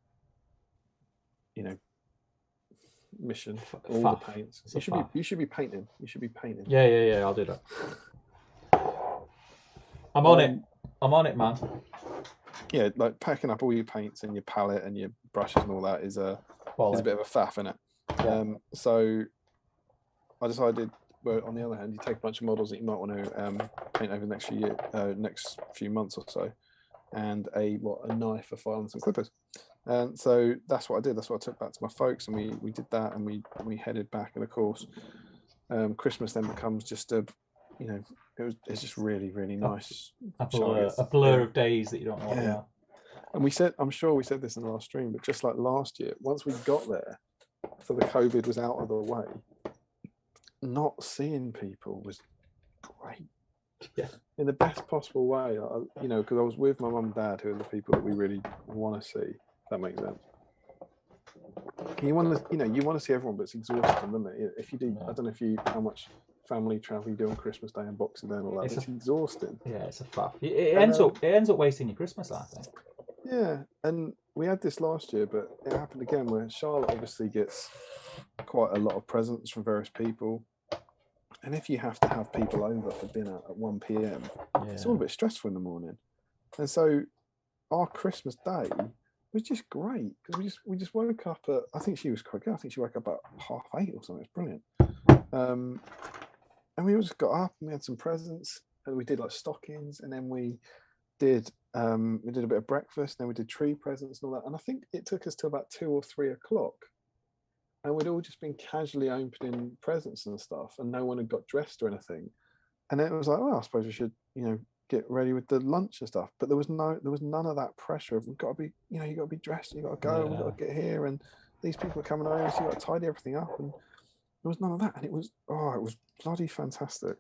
mission. All the paints. You should be painting. Yeah, I'll do that. I'm on it. I'm on it, man. Yeah, like packing up all your paints and your palette and your brushes and all that is a bit of a faff, isn't it? Yeah. So I decided, well, on the other hand, you take a bunch of models that you might want to paint over the next few months or so, and a knife, a file, and some clippers. And so that's what I did. That's what I took back to my folks, and we did that, and we headed back. And of course, Christmas then becomes just it's just really, really nice. A blur of days that you don't know what they are. And I'm sure we said this in the last stream, but just like last year, once we got there, so the COVID was out of the way, not seeing people was great. Yeah. In the best possible way, because I was with my mum and dad, who are the people that we really want to see. If that makes sense. You want to see everyone, but it's exhausting, doesn't it? If you do, I don't know how much family travel you do on Christmas Day and Boxing Day and all that. It's exhausting. Yeah, it's a faff. It ends up wasting your Christmas, I think. Yeah, and we had this last year, but it happened again where Charlotte obviously gets quite a lot of presents from various people. And if you have to have people over for dinner at 1 p.m, it's all a bit stressful in the morning. And so our Christmas Day was just great because we just woke up at, I think she was quite good. I think she woke up at 8:30 or something. It's brilliant. And we all just got up and we had some presents and we did like stockings, and then we did a bit of breakfast, and then we did tree presents and all that. And I think it took us till about 2 or 3 o'clock. And we'd all just been casually opening presents and stuff, and no one had got dressed or anything. And then it was like, well, I suppose we should, get ready with the lunch and stuff. But there was none of that pressure of we've got to be, you got to be dressed, you got to go, we've got to get here, and these people are coming over, so you got to tidy everything up. And there was none of that, and it was bloody fantastic.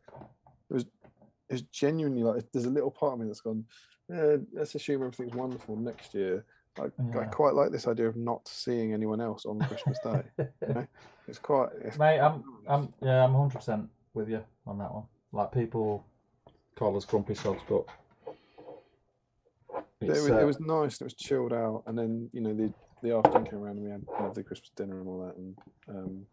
It was genuinely like, there's a little part of me that's gone, let's assume everything's wonderful next year. I quite like this idea of not seeing anyone else on Christmas Day. It's quite. Mate, I'm 100% with you on that one. Like, people call us grumpy sods, but it was nice. It was chilled out, and then the afternoon came around and we had the Christmas dinner and all that, and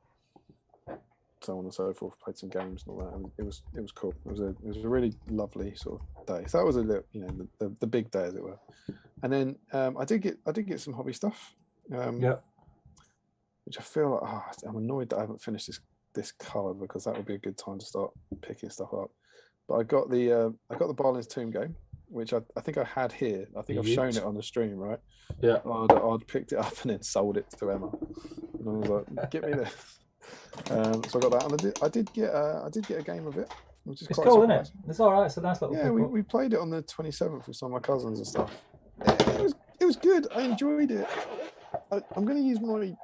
so on and so forth. Played some games and all that, and it was cool. It was a really lovely sort of day. So that was the big day, as it were. And then I did get some hobby stuff. Which I feel like I'm annoyed that I haven't finished this colour, because that would be a good time to start picking stuff up. But I got the Barlin's Tomb game, which I think I had here. I think I've shown it on the stream, right? Yeah. I'd picked it up and then sold it to Emma, and I was like, "Get me this." So I got that, and I did get a game of it, which is quite cool, isn't it? It's all right. It's a nice little. Yeah, we played it on the 27th with some of my cousins and stuff. It was good. I enjoyed it. I'm going to use my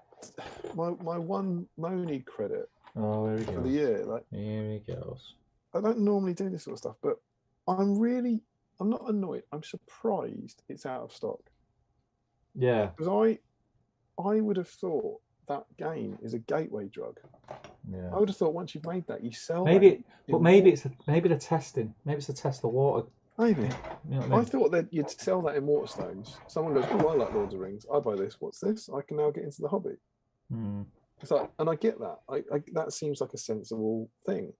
one Moni credit for the year. Like, here he goes. I don't normally do this sort of stuff, but I'm not annoyed. I'm surprised it's out of stock. Yeah. Because I would have thought that game is a gateway drug. Yeah. I would have thought once you've made that, you sell. Maybe the testing. Maybe it's to test the water. Maybe. You know what I mean? I thought that you'd sell that in Waterstones. Someone goes, "Oh, I like Lords of Rings. I buy this. What's this? I can now get into the hobby." It's like, and I get that. That seems like a sensible thing.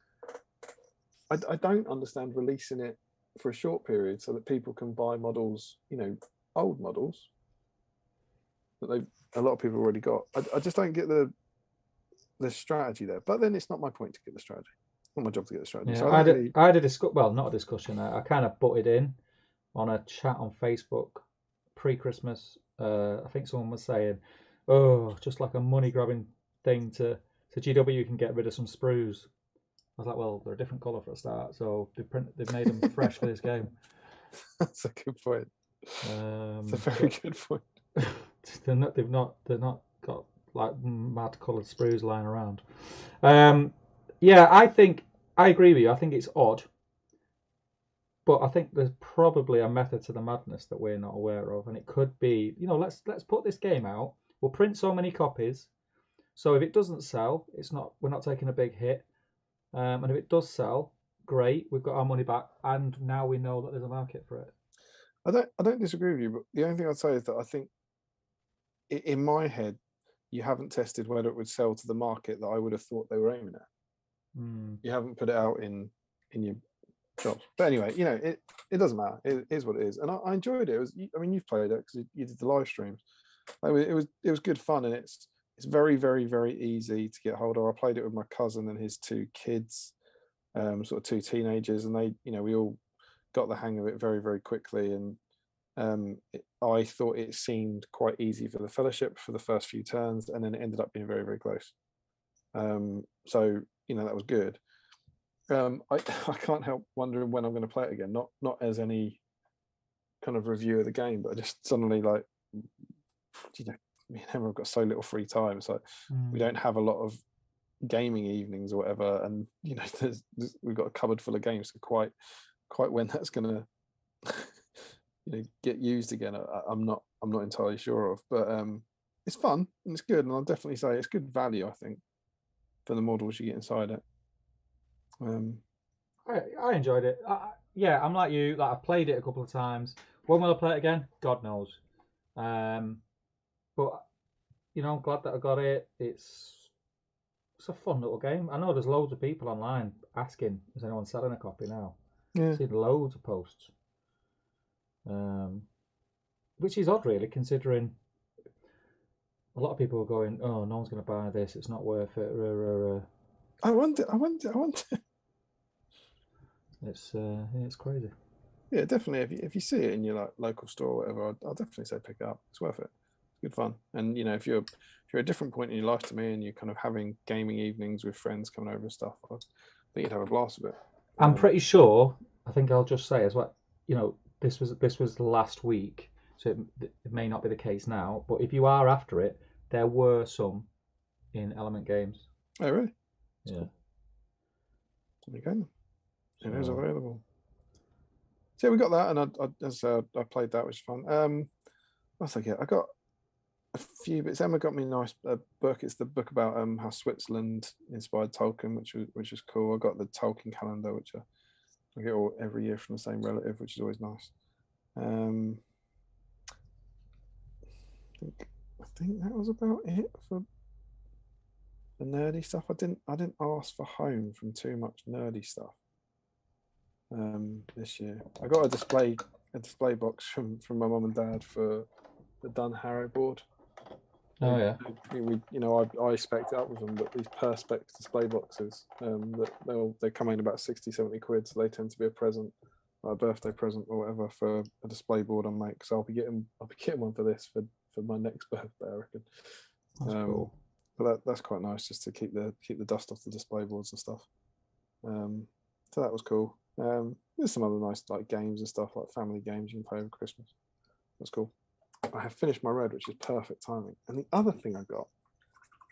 I don't understand releasing it for a short period so that people can buy models, old models that a lot of people have already got. I just don't get the strategy there. But then it's not my point to get the strategy. It's not my job to get the strategy. Yeah, so I had not a discussion. I kind of butted in on a chat on Facebook pre-Christmas. I think someone was saying, "Oh, just like a money-grabbing thing to GW, you can get rid of some sprues." I was like, "Well, they're a different colour for a start, so they've made them fresh for this game." That's a good point. It's a very good point. They've not got like mad coloured sprues lying around. Yeah, I agree with you. I think it's odd, but I think there's probably a method to the madness that we're not aware of, and it could be, let's put this game out. We'll print so many copies, so if it doesn't sell, we're not taking a big hit, and if it does sell, great, we've got our money back, and now we know that there's a market for it. I don't disagree with you, but the only thing I'd say is that I think in my head, you haven't tested whether it would sell to the market that I would have thought they were aiming at. You haven't put it out in your Jobs. But anyway, you know, it doesn't matter. It is what it is, and I enjoyed it. It was, I mean, you've played it because you did the live streams. It was good fun, and it's very, very, very easy to get hold of. I played it with my cousin and his two kids, sort of two teenagers, and they, you know, we all got the hang of it very, very quickly. And I thought it seemed quite easy for the fellowship for the first few turns, and then it ended up being very, very close. So you know, that was good. I can't help wondering when I'm going to play it again. Not as any kind of review of the game, but I just suddenly, like, you know, me and Emma have got so little free time. So we don't have a lot of gaming evenings or whatever, and you know, we've got a cupboard full of games. So quite when that's going to you know, get used again, I'm not entirely sure of. But it's fun and it's good, and I'll definitely say it's good value, I think, for the models you get inside it. I enjoyed it. Yeah, I'm like you. Like, I've played it a couple of times. When will I play it again? God knows. But you know, I'm glad that I got it. It's a fun little game. I know there's loads of people online asking, is anyone selling a copy now? Yeah. I've seen loads of posts. Which is odd, really, considering a lot of people are going, oh, no one's going to buy this. It's not worth it. I wonder. It's crazy. Yeah, definitely. If you see it in your like local store or whatever, I'll definitely say pick it up. It's worth it. It's good fun. And you know, if you're at a different point in your life to me, and you're kind of having gaming evenings with friends coming over and stuff, I think you'd have a blast with it. I'm pretty sure. I think I'll just say as well. You know, this was last week, so it may not be the case now. But if you are after it, there were some in Element Games. Oh, really? Yeah. Okay. It is available. So yeah, we got that, and I played that, which was fun. What's I get? I got a few bits. Emma got me a nice book. It's the book about how Switzerland inspired Tolkien, which is cool. I got the Tolkien calendar, which I get every year from the same relative, which is always nice. I think that was about it for the nerdy stuff. I didn't ask for home from too much nerdy stuff this year. I got a display box from my mum and dad for the Dun Harrow board. Oh yeah. I spec'd it up with them, but these perspex display boxes, they come in about 60-70 quid, so they tend to be a present, like a birthday present or whatever, for a display board I make. So I'll be getting one for this for my next birthday, I reckon. That's cool. But that's quite nice, just to keep the dust off the display boards and stuff. So that was cool. There's some other nice like games and stuff, like family games you can play over Christmas. That's cool. I have finished my red, which is perfect timing. And the other thing I got,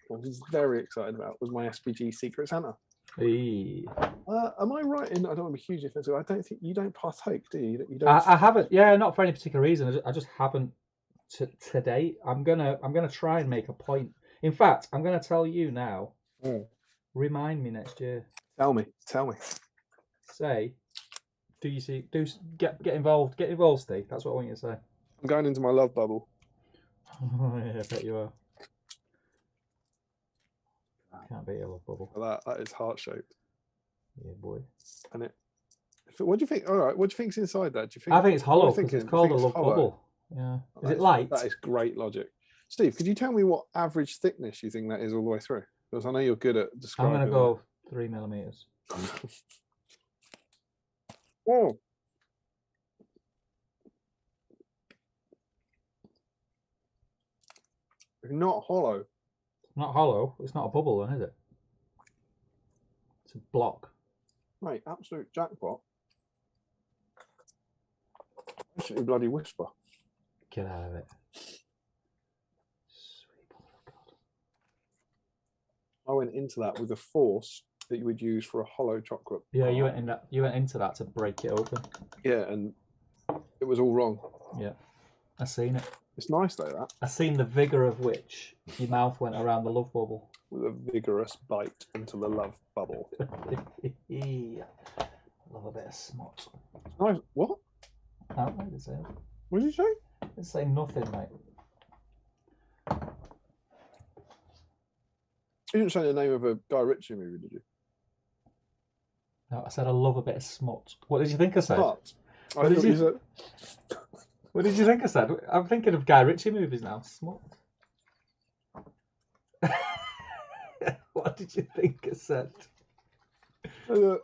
what I was very excited about, was my SBG Secret Santa. Hey. Am I right in? I don't want to be hugely offensive. I don't think you don't partake, do you? You don't. I haven't. Yeah, not for any particular reason. I just haven't to date. I'm gonna try and make a point. In fact, I'm gonna tell you now. Remind me next year. Tell me. Say, get involved? Get involved, Steve. That's what I want you to say. I'm going into my love bubble. Yeah, I bet you are. Can't be a love bubble. That is heart shaped. Yeah, boy. And what do you think? All right, what do you think's inside that? Do you think? I think it's hollow because it's called a love bubble. Yeah. Is it light? That is great logic. Steve, could you tell me what average thickness you think that is all the way through? Because I know you're good at describing. I'm going to go 3 millimeters. Oh. It's not hollow. Not hollow. It's not a bubble, then, is it? It's a block. Mate, absolute jackpot. Absolutely bloody whisper. Get out of it. Sweet mother of God. I went into that with the force that you would use for a hollow chocolate. Yeah, you went into that to break it open. Yeah, and it was all wrong. Yeah, I seen it. It's nice though, that. I seen the vigour of which your mouth went around the love bubble. With a vigorous bite into the love bubble. Yeah. Love a bit of smut. Nice. What? Oh, wait a second. What did you say? Didn't say nothing, mate. You didn't say the name of a Guy Ritchie movie, did you? No, I said I love a bit of smut. What did you think I said? Smart. I What did thought you? you said. What did you think I said? I'm thinking of Guy Ritchie movies now. Smut. What did you think I said? I'm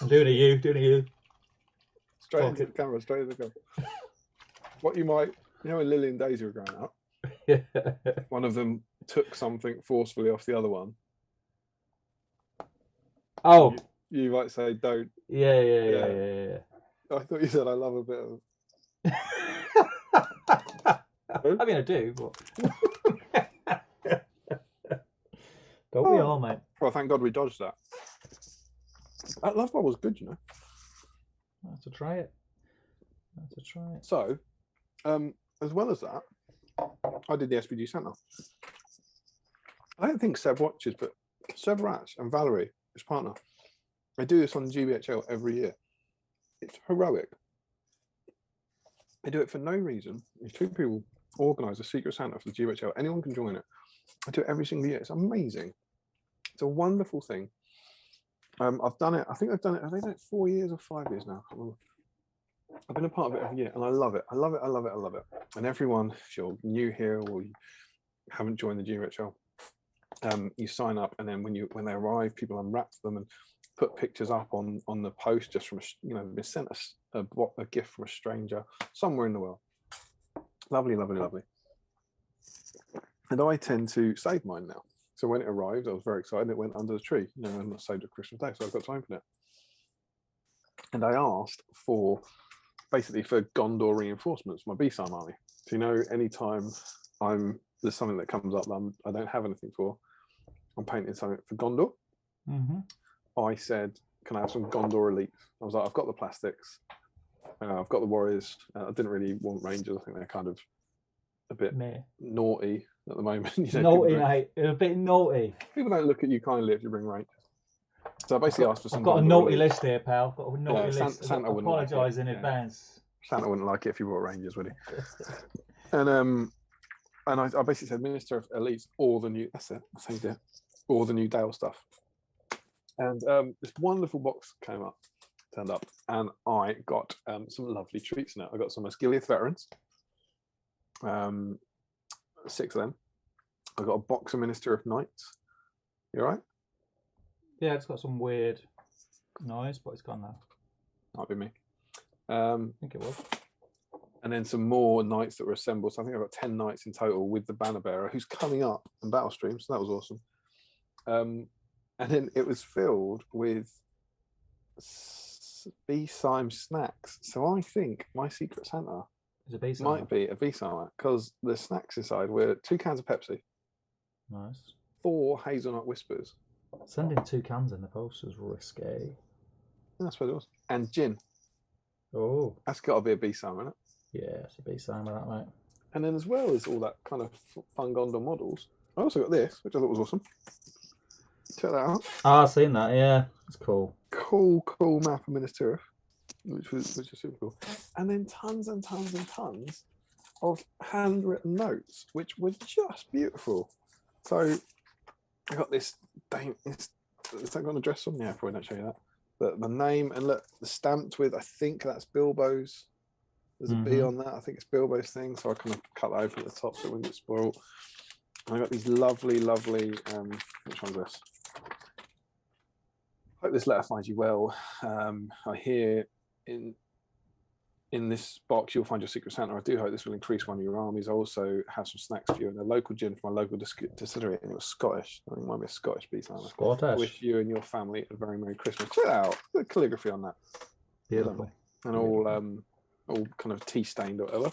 doing a you, doing a you. Straight into the camera, straight into the camera. What you might, when Lily and Daisy were growing up, Yeah. one of them took something forcefully off the other one. Oh. You might say, don't. Yeah. I thought you said, I love a bit of. I mean, I do, but. Don't we all, mate? Well, thank God we dodged that. That love bar was good, you know. I have to try it. So, as well as that, I did the SBG Centre. I don't think Seb watches, but Seb Ratch and Valerie, his partner, they do this on GBHL every year. It's heroic. They do it for no reason. These two people organise a secret Santa for the GBHL. Anyone can join it. I do it every single year. It's amazing. It's a wonderful thing. I've done it. I think I've done it. Have they done it 4 years or 5 years now? I've been a part of it every year, and I love it. I love it. And everyone, if you're new here or you haven't joined the GBHL, you sign up, and then when they arrive, people unwrap them and put pictures up on the post just from been sent a gift from a stranger somewhere in the world. Lovely. And I tend to save mine now. So when it arrived, I was very excited. It went under the tree, and I saved it Christmas Day, so I've got to open it. And I asked for Gondor reinforcements, my BSIME army. So anytime there's something that comes up that I don't have anything for, I'm painting something for Gondor. Mm-hmm. I said, can I have some Gondor elites? I was like, I've got the plastics, I've got the warriors. I didn't really want rangers. I think they're kind of a bit naughty at the moment. Naughty, mate. A bit naughty. People don't look at you kindly if you bring rangers. So I basically asked for some. I've got a naughty list here, pal. I've got a naughty list. Santa I apologise in advance. Santa wouldn't like it if you brought rangers, would he? And I basically said Minister of Elites, all the new. That's it. I think it. All the new Dale stuff. And this wonderful box turned up, and I got some lovely treats in it. I got some Asgiliath veterans, 6 of them. I got a box of Minister of Knights. You all right? Yeah, it's got some weird noise, but it's gone now. Might be me. I think it was. And then some more knights that were assembled. So I think I've got 10 knights in total with the banner bearer who's coming up in battle stream. So that was awesome. And then it was filled with BSIME snacks. So I think my secret Santa might be a BSIME, because the snacks inside were 2 cans of Pepsi. Nice. 4 hazelnut whispers. Sending 2 cans in the post was risque. That's what it was. And gin. Oh. That's got to be a BSIME, isn't it? Yeah, it's a BSIME, that, mate. And then as well as all that kind of fun Gondor models, I also got this, which I thought was awesome. Check that out. I've seen that, yeah. It's cool. Cool map of Minas Tirith, which is super cool. And then tons and tons and tons of handwritten notes, which were just beautiful. So I got this. Is that got an address on? Yeah, probably don't show you that. But the name, and look, the stamped with, I think that's Bilbo's. There's a B on that. I think it's Bilbo's thing. So I kind of cut that open at the top so it wouldn't get spoiled. And I got these lovely. Which one's this? Hope this letter finds you well. I hear in this box you'll find your secret Santa. I do hope this will increase one of your armies. I also have some snacks for you and a local gin from my local distillery, and it was Scottish. I think it might be a Scottish BSIME. Scottish. I wish you and your family a very Merry Christmas. Check it out. The calligraphy on that. Beautiful. And all kind of tea stained or whatever.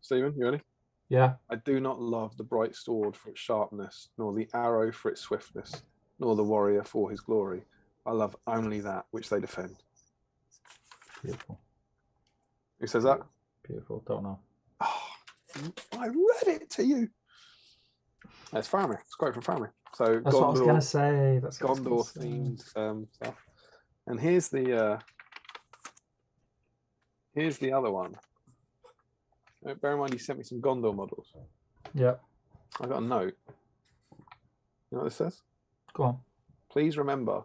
Stephen, you ready? Yeah. I do not love the bright sword for its sharpness, nor the arrow for its swiftness, nor the warrior for his glory. I love only that which they defend. Beautiful. Who says that? Beautiful. Don't know. Oh, I read it to you. It's Farmer. It's quite from Farmer. So that's Gondor, what I was going to say. That's Gondor themed stuff. And here's the other one. Bear in mind, he sent me some Gondor models. Yep. I got a note. You know what this says? Go on. Please remember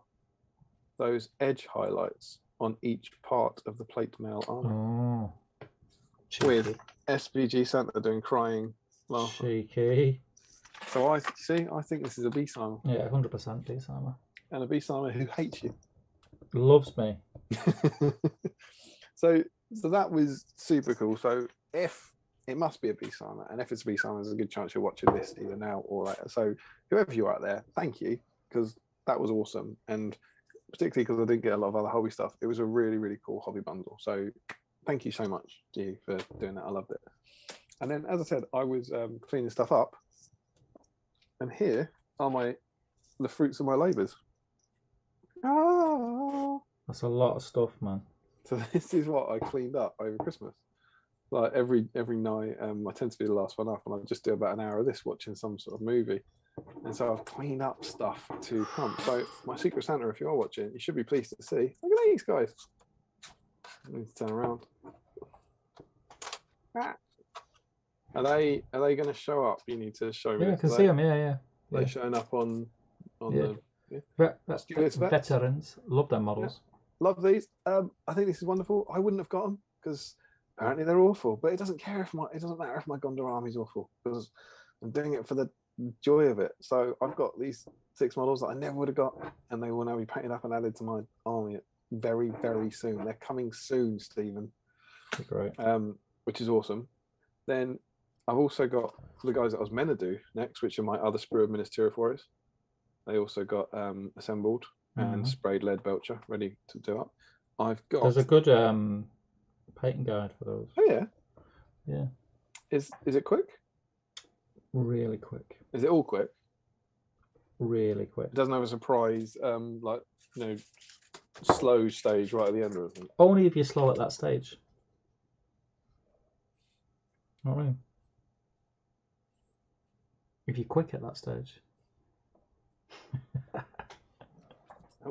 those edge highlights on each part of the plate mail armor. Oh, cheeky. With SBG Santa doing crying laughter. Cheeky. So I think this is a BSIME. Yeah, 100% BSIME. And a BSIME who hates you. Loves me. So that was super cool. So if it must be a BSIME, and if it's a BSIME, there's a good chance you're watching this either now or later. So whoever you are out there, thank you, because that was awesome. And particularly because I didn't get a lot of other hobby stuff, it was a really, really cool hobby bundle. So thank you so much to you for doing that. I loved it. And then, as I said, I was cleaning stuff up. And here are the fruits of my labours. Oh. That's a lot of stuff, man. So this is what I cleaned up over Christmas. Like every night, I tend to be the last one up, and I just do about an hour of this watching some sort of movie. And so I've cleaned up stuff to come. So my Secret Santa, if you are watching, you should be pleased to see. Look at these guys. I need to turn around. Ah. Are they going to show up? You need to show me. Yeah, I can see them. Yeah. They're showing up on yeah. the veterans. Love them models. Yeah. Love these. I think this is wonderful. I wouldn't have got them because apparently they're awful. But it doesn't matter if my Gondor army is awful because I'm doing it for the joy of it. So I've got these 6 models that I never would have got, and they will now be painted up and added to my army very, very soon. They're coming soon, Stephen. Great. Which is awesome. Then I've also got the guys that I was meant to do next, which are my other sprue of Ministerial Warriors. They also got assembled and sprayed lead belcher, ready to do up. I've got. There's a good painting guide for those. Oh yeah. Yeah. Is it quick? Really quick. Is it all quick? Really quick. It doesn't have a surprise, like slow stage right at the end or anything. Only if you're slow at that stage. Not really. If you're quick at that stage.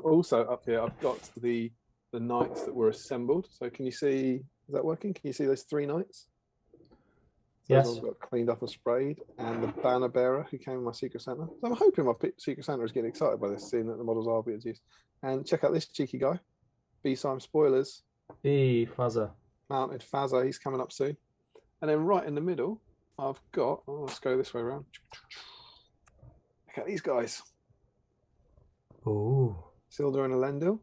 Also up here, I've got the knights that were assembled. So can you see? Is that working? Can you see those 3 knights? So yes. I've got cleaned up and sprayed, and the banner bearer who came in my Secret Santa. So I'm hoping my Secret Santa is getting excited by this, seeing that the models are being used. And check out this cheeky guy, BSIME spoilers. Fazza. Mounted Fazza, he's coming up soon. And then right in the middle, I've got. Oh, let's go this way around. Look at these guys. Oh. Sildur and Elendil,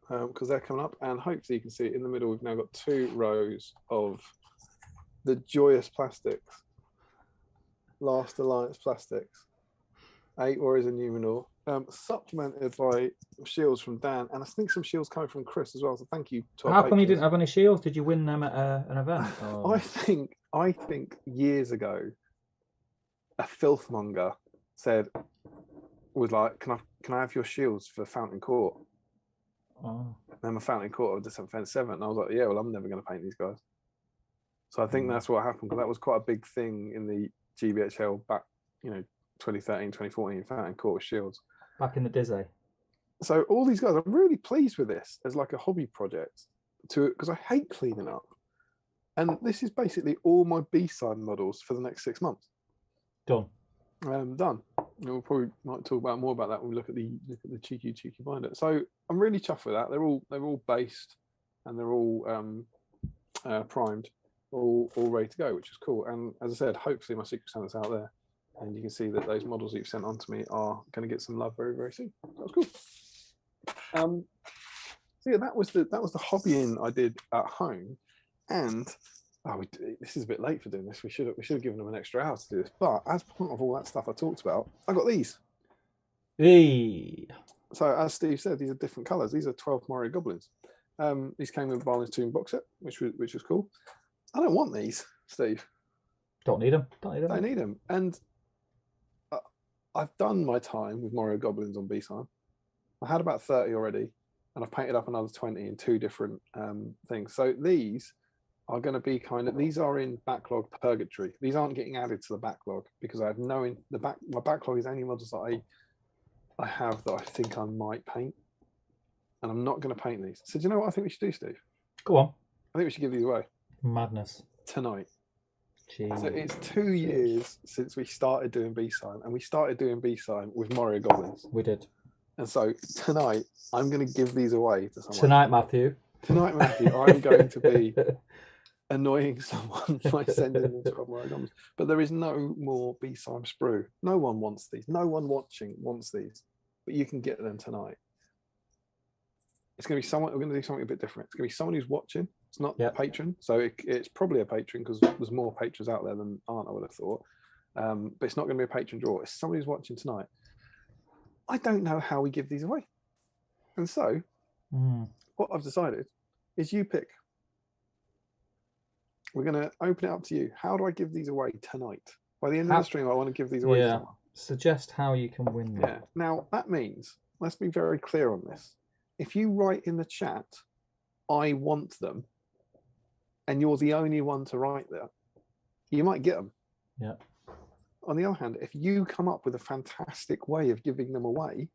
because they're coming up, and hopefully you can see in the middle we've now got 2 rows of the joyous plastics, Last Alliance plastics, 8 Warriors and Numenor, supplemented by shields from Dan, and I think some shields coming from Chris as well. So thank you to How come you didn't have any shields? Did you win them at an event? Or... I think years ago, a filthmonger was like, can I have your shields for Fountain Court? Oh. And my Fountain Court of Defense 7. And I was like, yeah, well, I'm never going to paint these guys. So I think that's what happened, because that was quite a big thing in the GBHL back, 2013, 2014, Fountain Court with shields. Back in the Dizzy. So all these guys, I'm really pleased with this as like a hobby project, because I hate cleaning up. And this is basically all my BSIME models for the next 6 months. Done. Done. We'll probably might talk more about that when we look at the cheeky binder. So I'm really chuffed with that. They're all based, and they're all primed, all ready to go, which is cool. And as I said, hopefully my Secret Santa's out there, and you can see that those models that you've sent on to me are going to get some love very, very soon. That was cool. So yeah, that was the hobbying I did at home, and. This is a bit late for doing this. We should have given them an extra hour to do this. But as part of all that stuff I talked about, I got these. Hey. So as Steve said, these are different colours. These are 12 Mario Goblins. These came with the Barley's Tomb box set, which was cool. I don't want these, Steve. Don't need them. Don't need them. And I've done my time with Mario Goblins on BSIME. I had about 30 already, and I've painted up another 20 in 2 different things. So these are going to be these are in backlog purgatory. These aren't getting added to the backlog because I have my backlog is only models that I have that I think I might paint, and I'm not going to paint these. So do you know what I think we should do, Steve? Go on. I think we should give these away. Madness. Tonight. Jeez. So it's 2 years since we started doing BSIME, and we started doing BSIME with Mario Goblins. We did. And so tonight, I'm going to give these away to someone. Tonight, Matthew. Tonight, Matthew, I'm going to be annoying someone by sending them 12 Mario Goblins. But there is no more BSIME sprue. No one wants these. No one watching wants these. But you can get them tonight. It's going to be someone. We're going to do something a bit different. It's going to be someone who's watching. It's not a patron, so it's probably a patron because there's more patrons out there than aren't. I would have thought, but it's not going to be a patron draw. It's somebody who's watching tonight. I don't know how we give these away, and so what I've decided is you pick. We're going to open it up to you. How do I give these away tonight? By the end of the stream, I want to give these away to someone. Suggest how you can win them. Yeah. Now that means, let's be very clear on this. If you write in the chat, I want them, and you're the only one to write that, you might get them. Yeah. On the other hand, if you come up with a fantastic way of giving them away,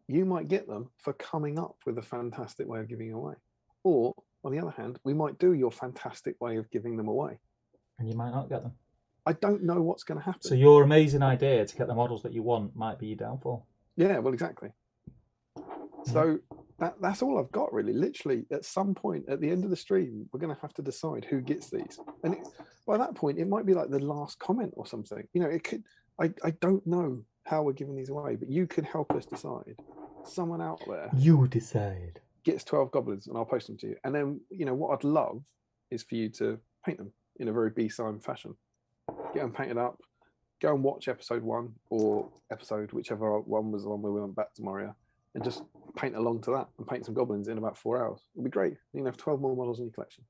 you might get them for coming up with a fantastic way of giving away. Or, on the other hand, we might do your fantastic way of giving them away. And you might not get them. I don't know what's going to happen. So your amazing idea to get the models that you want might be your downfall. Yeah, well, exactly. So that's all I've got, really. Literally, at some point at the end of the stream, we're going to have to decide who gets these. And by that point, it might be like the last comment or something. You know, it could. I don't know how we're giving these away, but you can help us decide. Someone out there, you decide, gets 12 goblins, and I'll post them to you. And then, you know, what I'd love is for you to paint them in a very BSIME fashion. Get them painted up. Go and watch episode 1 or episode whichever one was the one where we went back to Moria. And just paint along to that and paint some goblins in about 4 hours. It'll be great. You can have 12 more models in your collection.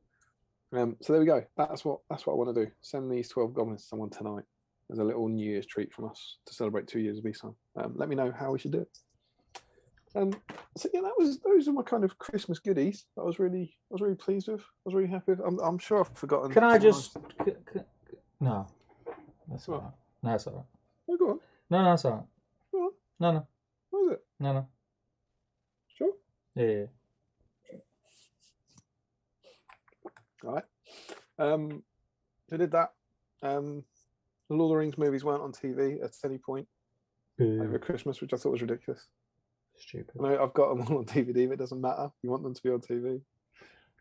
So there we go. That's what I want to do. Send these 12 goblins to someone tonight as a little New Year's treat from us to celebrate 2 years of BSIME. Let me know how we should do it. So yeah, those are my kind of Christmas goodies. I was really pleased with. I was really happy with. I'm sure I've forgotten. Can I just? No, that's all right. No, that's all right. Oh, go on. No, that's all right. Go on. No. What is it? No. Sure. Yeah. All right. I did that. The Lord of the Rings movies weren't on TV at any point over Christmas, which I thought was ridiculous. Stupid. I know I've got them all on DVD, but it doesn't matter. You want them to be on TV.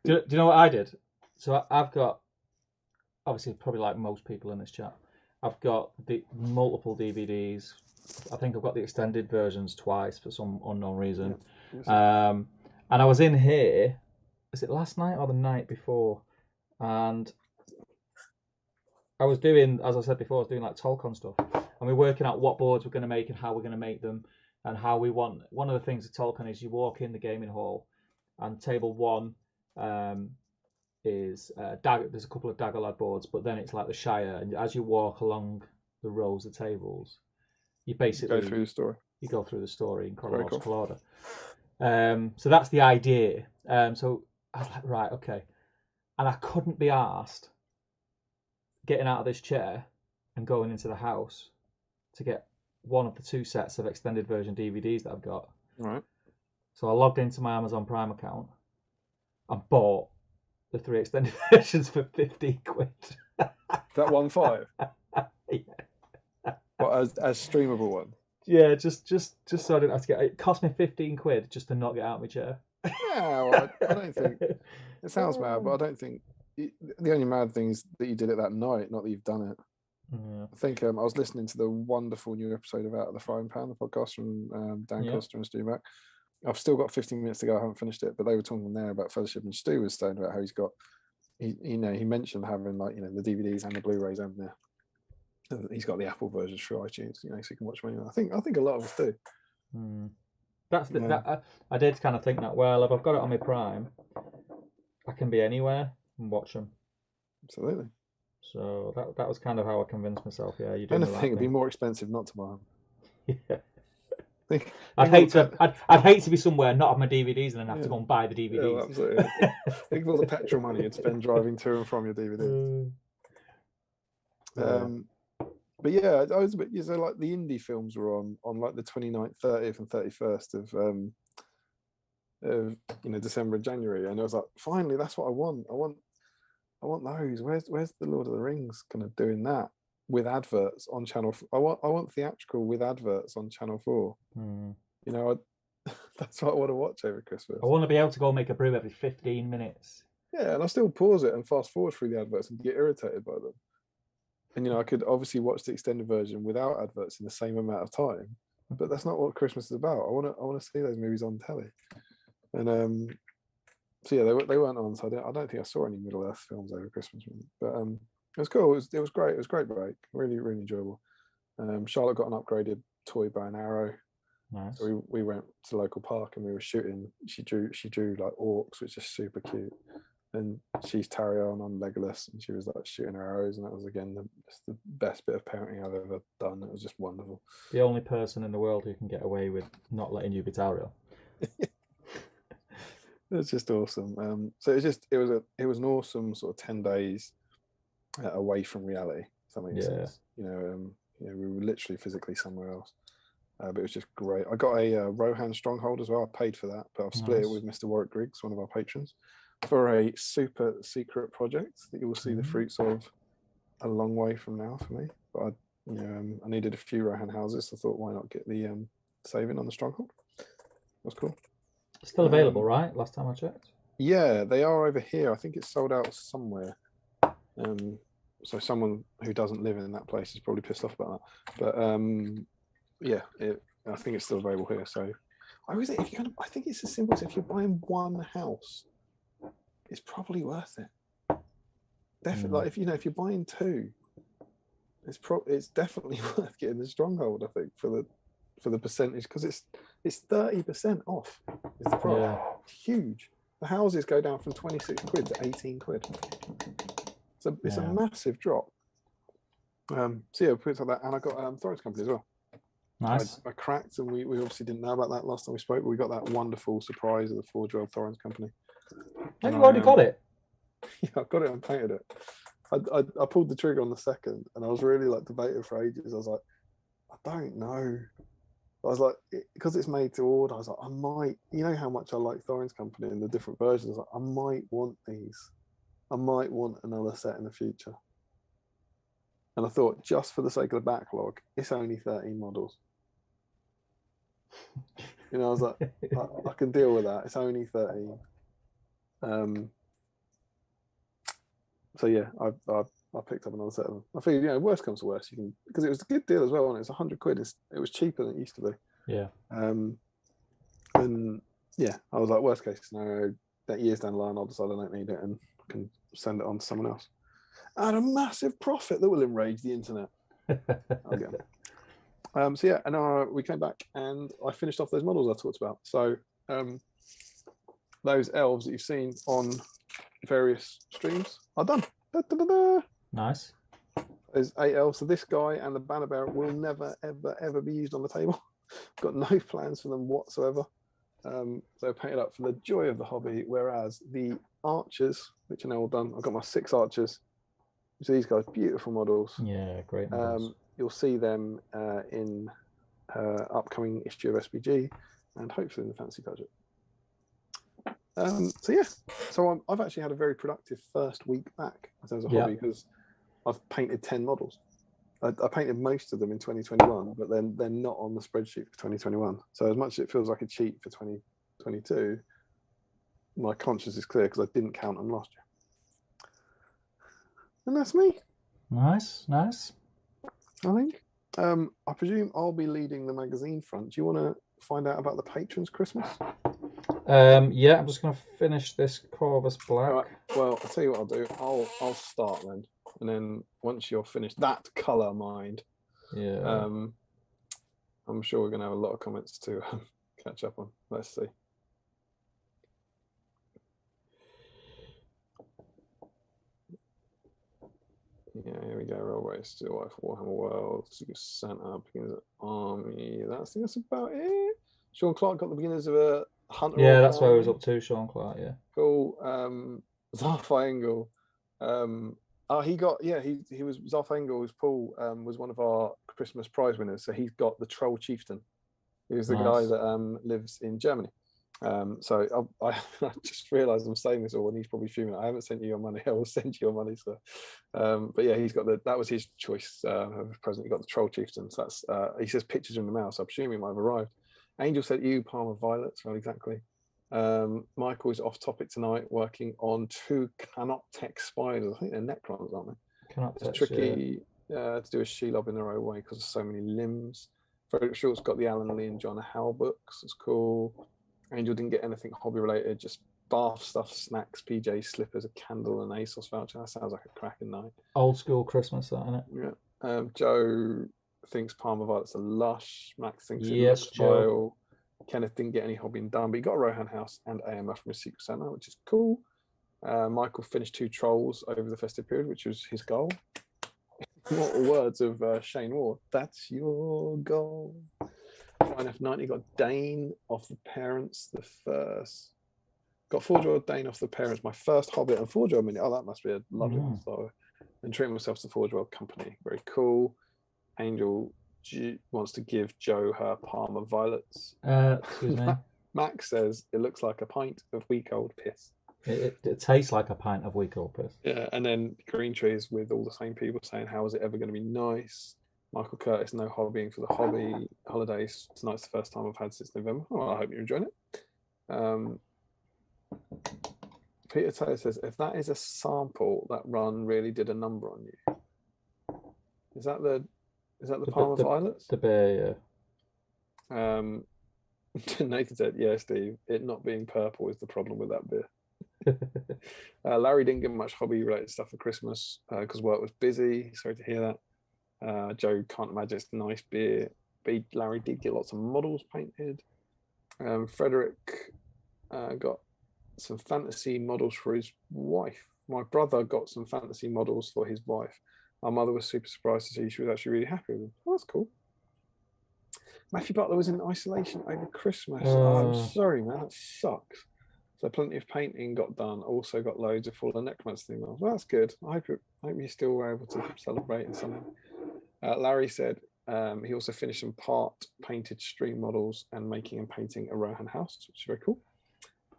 Do you know what I did? So I've got, obviously, probably like most people in this chat, I've got the multiple DVDs. I think I've got the extended versions twice for some unknown reason. Yeah. And I was in here, is it last night or the night before? And I was doing, as I said before, I was doing like Tolcon stuff. And we're working out what boards we're going to make and how we're going to make them and how we want. One of the things at Tolcon is you walk in the gaming hall and table 1 is there's a couple of Daggerlad boards, but then it's like the Shire. And as you walk along the rows of tables, you basically go through the story. You go through the story in chronological order. So that's the idea. So I was like, right, okay. And I couldn't be arsed getting out of this chair and going into the house to get one of the 2 sets of extended version DVDs that I've got. Right. So I logged into my Amazon Prime account and bought the 3 extended versions for 50 quid. That 1.5? Yeah. What, as streamable one? Yeah, just so I didn't have to get it. Cost me 15 quid just to not get out of my chair. Yeah, well, I don't think it sounds mad, but I don't think the only mad thing is that you did it that night, not that you've done it. Yeah. I think I was listening to the wonderful new episode of Out of the Frying Pan, the podcast from Dan Coster and Stu Mack. I've still got 15 minutes to go. I haven't finished it, but they were talking there about Fellowship, and Stu was saying about how he mentioned having like the DVDs and the Blu-rays and he's got the Apple versions through iTunes, so you can watch them anywhere. I think a lot of us do. That's I did kind of think that. Well, if I've got it on my Prime, I can be anywhere and watch them. Absolutely. So that was kind of how I convinced myself. Yeah, you do. And I think it'd be more expensive not to buy them. Yeah. I'd hate to be somewhere and not have my DVDs and then have to go and buy the DVDs. Yeah, absolutely. Think of all the petrol money you'd spend driving to and from your DVDs. But yeah, I was a bit. So like the indie films were on like the 29th, 30th, and 31st of December and January, and I was like, finally, that's what I want. I want those. Where's the Lord of the Rings kind of doing that with adverts on Channel? I want theatrical with adverts on Channel 4. Hmm. You know, that's what I want to watch over Christmas. I want to be able to go make a brew every 15 minutes. Yeah, and I still pause it and fast forward through the adverts and get irritated by them. And you know, I could obviously watch the extended version without adverts in the same amount of time, but that's not what Christmas is about. I want to see those movies on telly. And so yeah, they weren't on. So I don't think I saw any Middle Earth films over Christmas. But it was cool. It was great. It was a great break. Really, really enjoyable. Charlotte got an upgraded toy bow and arrow. Nice. So we went to the local park and we were shooting. She drew like orcs, which is super cute. And she's Tarion on Legolas, and she was like shooting her arrows, and that was again just the best bit of parenting I've ever done. It was just wonderful. The only person in the world who can get away with not letting you be Tariel. It's just awesome. So it was an awesome sort of 10 days away from reality. If that makes sense. You know, we were literally physically somewhere else. But it was just great. I got a Rohan stronghold as well. I paid for that, but I've split it with Mr. Warwick Griggs, one of our patrons, for a super secret project that you will see the fruits of a long way from now for me. But I needed a few Rohan houses, so I thought, why not get the saving on the stronghold? That's cool. Still available, right? Last time I checked. Yeah, they are over here. I think it's sold out somewhere. So someone who doesn't live in that place is probably pissed off about that. But yeah, I think it's still available here. So I think it's as simple as if you're buying one house, it's probably worth it. Definitely, like if you're buying two, it's definitely worth getting the stronghold. I think for the percentage, because it's 30% off. Is the price. Yeah. It's huge. The houses go down from 26 quid to 18 quid. So it's a massive drop. So yeah, we put it like that, and I got Thorns Company as well. Nice. I cracked, and we obviously didn't know about that last time we spoke, but we got that wonderful surprise of the Forge World Thorns Company. And you already got it? Yeah, I got it and painted it. I pulled the trigger on the second, and I was really like debating for ages. I was like, I don't know. I was like, because it's made to order, I was like, I might, you know how much I like Thorns Company and the different versions. Like, I might want these. I might want another set in the future. And I thought, just for the sake of the backlog, it's only 13 models. You know, I was like, I can deal with that. It's only 13. So yeah, I picked up another set of them. I figured, you know, worst comes to worst, you can, because it was a good deal as well, and it's 100 quid. It was cheaper than it used to be. Yeah. And yeah, I was like, worst case scenario, that years down the line, I'll decide I don't need it and can send it on to someone else. At a massive profit that will enrage the internet. Again. So yeah, and we came back and I finished off those models I talked about. So those elves that you've seen on various streams are done. Da, da, da, da. Nice. There's 8 elves. So this guy and the banner bearer will never, ever, ever be used on the table. Got no plans for them whatsoever. They're painted up for the joy of the hobby. Whereas the archers, which are now all done, I've got my 6 archers. So these guys, beautiful models. Yeah, great models. You'll see them in upcoming issue of SBG and hopefully in the fancy budget. So yeah, so I've actually had a very productive first week back in terms of hobby, because I've painted 10 models. I painted most of them in 2021, but then they're not on the spreadsheet for 2021. So as much as it feels like a cheat for 2022, my conscience is clear because I didn't count them last year. And that's me. Nice. I think. I presume I'll be leading the magazine front. Do you want to find out about the patrons' Christmas? Yeah, I'm just going to finish this Corvus Black. Right, well, I'll tell you what I'll do. I'll start then, and then once you're finished that colour mind, I'm sure we're going to have a lot of comments to catch up on. Let's see. Yeah, here we go. Railway, Steel Life, Warhammer World, Santa, Beginners of Army. I think that's about it. Sean Clark got the beginners of a Hunter. Yeah, that's where I was up to, Sean Clark. Yeah. Cool. Zarf Engel. He was Zarf Engel's Paul was one of our Christmas prize winners. So he's got the Troll Chieftain. He was the guy that lives in Germany. So I just realised I'm saying this all, and he's probably fuming. I haven't sent you your money. I will send you your money, sir. But yeah, he's got that was his choice of present. He got the Troll Chieftains. That's he says pictures in the mail, so I'm assuming it might have arrived. Angel said you Palmer Violets, well exactly. Michael is off topic tonight, working on 2 Cannot Tech spiders. I think they're Necrons, aren't they? Cannot It's Tech, tricky to do a Shelob in their own way because there's so many limbs. Frederick Short's got the Alan Lee and John Howe books. It's cool. Angel didn't get anything hobby related, just bath stuff, snacks, PJs, slippers, a candle, and ASOS voucher. That sounds like a cracking night. Old school Christmas, that, isn't it? Yeah. Joe thinks Palmer Violet's a lush. Max thinks it Yes, looks Joe. vile. Kenneth didn't get any hobbying done, but he got a Rohan house and AMF from his Secret Santa, which is cool. Michael finished 2 trolls over the festive period, which was his goal. Immortal words of Shane Ward. That's your goal. F90 got Dane off the parents the first. Got 4-year-old Dane off the parents. My first Hobbit and 4-year-old mini. Oh, that must be a lovely one. So, and treating myself to 4-year-old company. Very cool. Angel wants to give Joe her Palmer Violets. Excuse me. Max says it looks like a pint of week-old piss. It tastes like a pint of week-old piss. Yeah, and then Green Trees with all the same people saying, how is it ever going to be nice? Michael Curtis, no hobbying for the hobby holidays. Tonight's the first time I've had since November. Oh, I hope you're enjoying it. Peter Taylor says, if that is a sample, that run really did a number on you. Is that the Palmer Violets? The beer, yeah. Nathan said, yeah, Steve, it not being purple is the problem with that beer. Larry didn't get much hobby related stuff for Christmas because work was busy. Sorry to hear that. Joe can't imagine it's nice beer, but Larry did get lots of models painted. Frederick got some fantasy models for his wife. My brother got some fantasy models for his wife. Our mother was super surprised to see she was actually really happy with them. Oh, that's cool. Matthew Butler was in isolation over Christmas. Oh, I'm sorry, man. That sucks. So plenty of painting got done. Also got loads of Fallen Necromancer emails. Well, that's good. I hope you still were able to celebrate in something. Larry said he also finished some part painted stream models and making and painting a Rohan house, which is very cool.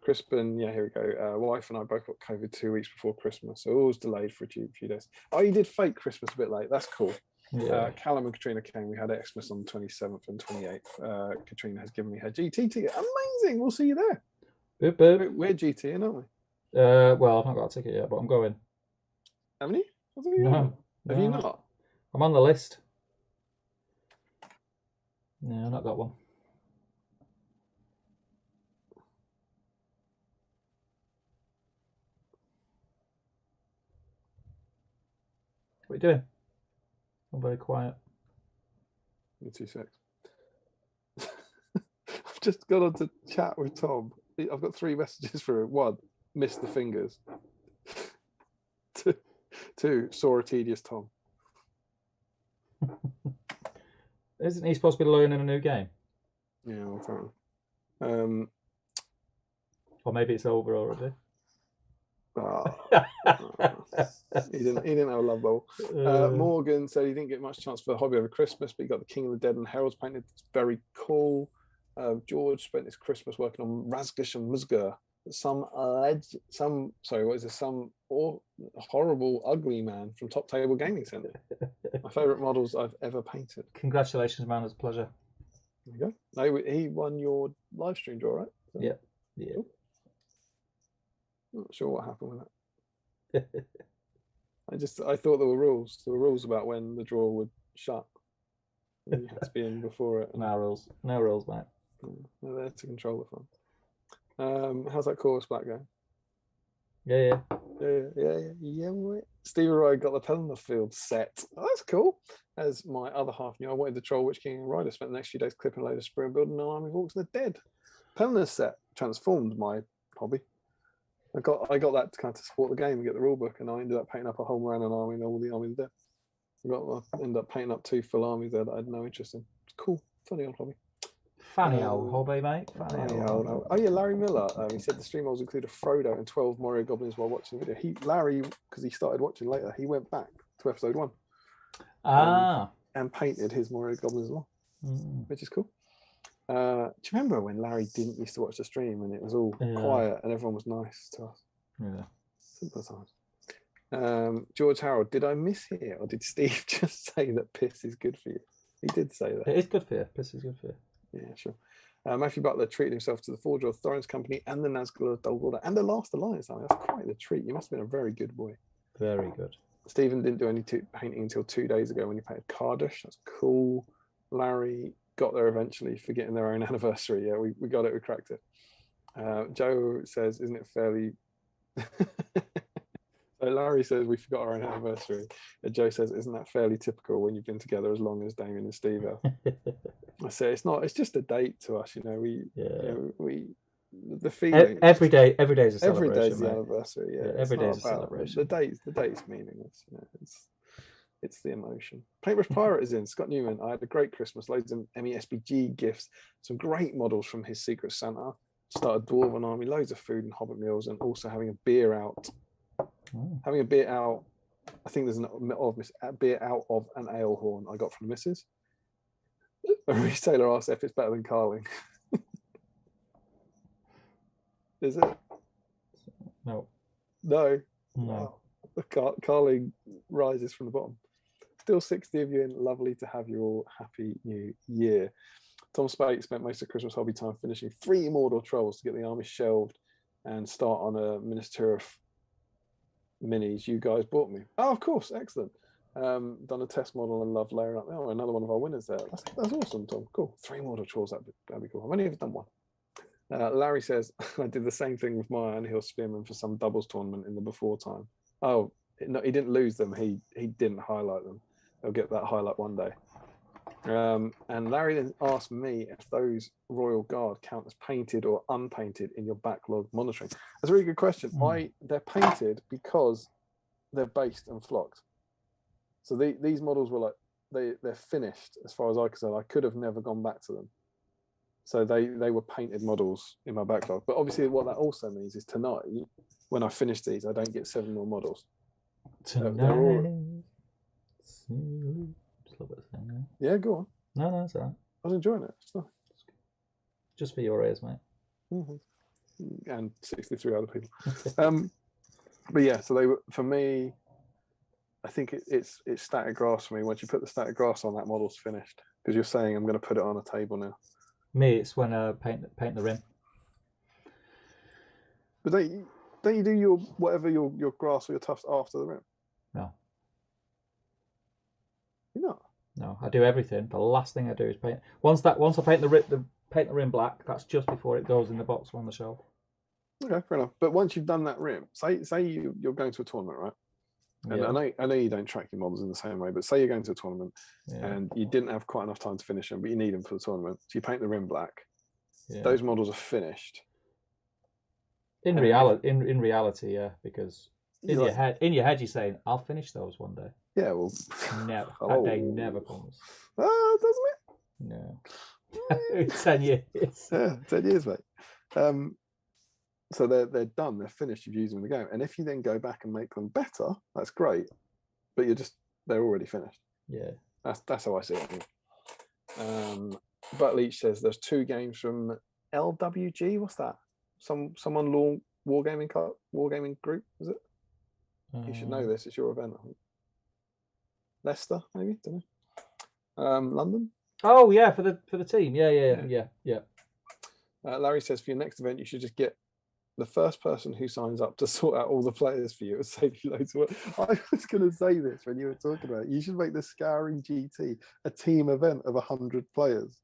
Crispin, yeah, here we go. Wife and I both got COVID 2 weeks before Christmas, so it was delayed for a few days. Oh, you did fake Christmas a bit late. That's cool. Yeah. Callum and Katrina came. We had Xmas on the 27th and 28th. Katrina has given me her GT ticket. Amazing. We'll see you there. Boop, boop. We're GT, aren't we? Well, I've not got a ticket yet, but I'm going. Haven't you? No. Have you not? I'm on the list. No, I've not got one. What are you doing? I'm very quiet. You're 2 seconds. I've just got on to chat with Tom. I've got 3 messages for him. 1, missed the fingers. 2, saw a tedious Tom. Isn't he supposed to be learning a new game? Yeah, well, fair enough. Or maybe it's over already. He didn't have a love bowl. Morgan said he didn't get much chance for the hobby over Christmas, but he got the King of the Dead and Heralds painted. It's very cool. George spent his Christmas working on Razgish and Musgur. Some horrible ugly man from Top Table Gaming Centre. My favourite models I've ever painted. Congratulations, man. It's a pleasure. There you go. No, he won your live stream draw, right? So, yeah. Cool. Not sure what happened with that. I thought there were rules. There were rules about when the drawer would shut. You had to be in before it. No rules. No rules, mate. They're there to control the fun. How's that chorus back going? Yeah. Steve Roy got the Pelennor set. Oh, that's cool. As my other half knew, I wanted to troll Witch King and Rider. Spent the next few days clipping a load of sprue and building an army of orcs of the dead. Pelennor set transformed my hobby. I got that to kind of support the game and get the rule book, and I ended up painting up a whole Morannon army and all the armies there. I ended up painting up 2 full armies there that I had no interest in. It's cool. Funny old hobby. Funny old hobby, mate. Funny old. Oh yeah, Larry Miller. He said the stream models include a Frodo and 12 Moria goblins while watching the video. Larry, because he started watching later, he went back to episode 1. And painted his Moria goblins along, which is cool. Do you remember when Larry didn't used to watch the stream and it was all quiet and everyone was nice to us? Yeah. Simple times. George Harold, did I miss here, or did Steve just say that piss is good for you? He did say that. It is good for you. Piss is good for you. Yeah, sure. Matthew Butler treated himself to the Forger of Thorns Company and the Nazgul of Dol Guldur and the Last Alliance. I mean, that's quite the treat. You must have been a very good boy. Very good. Stephen didn't do any painting until 2 days ago when he painted Cardiff. That's cool. Larry got there eventually, forgetting their own anniversary. Yeah, we got it. We cracked it. Joe says, isn't it fairly... So Larry says we forgot our own anniversary. And Joe says, isn't that fairly typical when you've been together as long as Damien and Steve have? I say it's not. It's just a date to us, you know. The feeling. Every day is a celebration. Every day is the mate. anniversary. Yeah, every day is a celebration. The date's meaningless. You know, it's the emotion. Paintbrush Pirate is in. Scott Newman. I had a great Christmas. Loads of Emmy SBG gifts. Some great models from his Secret Santa. Started Dwarven Army. Loads of food and Hobbit meals, and also having a beer out. Having a beer out, I think there's a beer out of an ale horn I got from the missus. A retailer asked if it's better than Carling. Is it? No. No. Wow. Carling rises from the bottom. Still 60 of you in. Lovely to have you all. Happy New Year. Tom Spate spent most of Christmas hobby time finishing 3 Immortal Trolls to get the army shelved and start on a Minister of Minis you guys bought me. Oh, of course, excellent. Done a test model and love layering up. Oh, another one of our winners there. That's awesome, Tom. Cool. 3 Mortal Trolls, that'd be cool. I've only ever done one. Larry says, I did the same thing with my Ironhill Spearman for some doubles tournament in the before time. Oh, no, he didn't lose them. He didn't highlight them. They'll get that highlight one day. And Larry then asked me if those Royal Guard count as painted or unpainted in your backlog monitoring. That's a really good question. They're painted because they're based and flocked. So these models were like they're finished as far as I could tell. I could have never gone back to them. So they were painted models in my backlog. But obviously what that also means is tonight, when I finish these, I don't get 7 more models. Tonight. Yeah, go on. No, it's all right. I was enjoying it. Just for your ears, mate. Mm-hmm. And 63 other people. But yeah, so they were, for me, I think it's static grass for me. Once you put the static grass on, that model's finished. Because you're saying I'm going to put it on a table now. Me, it's when I paint the rim. But don't you do your grass or your tufts after the rim? No. You're not? No, I do everything. The last thing I do is paint. Once I paint the rim black, that's just before it goes in the box on the shelf. Okay, fair enough. But once you've done that rim, say you're going to a tournament, right? And yeah. I know you don't track your models in the same way, but say you're going to a tournament and you didn't have quite enough time to finish them, but you need them for the tournament. So you paint the rim black. Yeah. Those models are finished. In reality, yeah, because in your head you're saying, I'll finish those one day. Yeah, well, never. That day never comes. Doesn't it? No. 10 years. Yeah, 10 years, mate. So they're done. They're finished. You've used them in the game, and if you then go back and make them better, that's great. But they're already finished. Yeah, that's how I see it. But Leach says there's 2 games from LWG. What's that? Someone Wargaming group, is it? You should know this. It's your event, I think. Leicester, maybe. Don't know. London. Oh yeah, for the team. Yeah. Larry says for your next event, you should just get the first person who signs up to sort out all the players for you. It would save you loads of work. I was going to say this when you were talking about it. You should make the Scouring GT a team event of 100 players.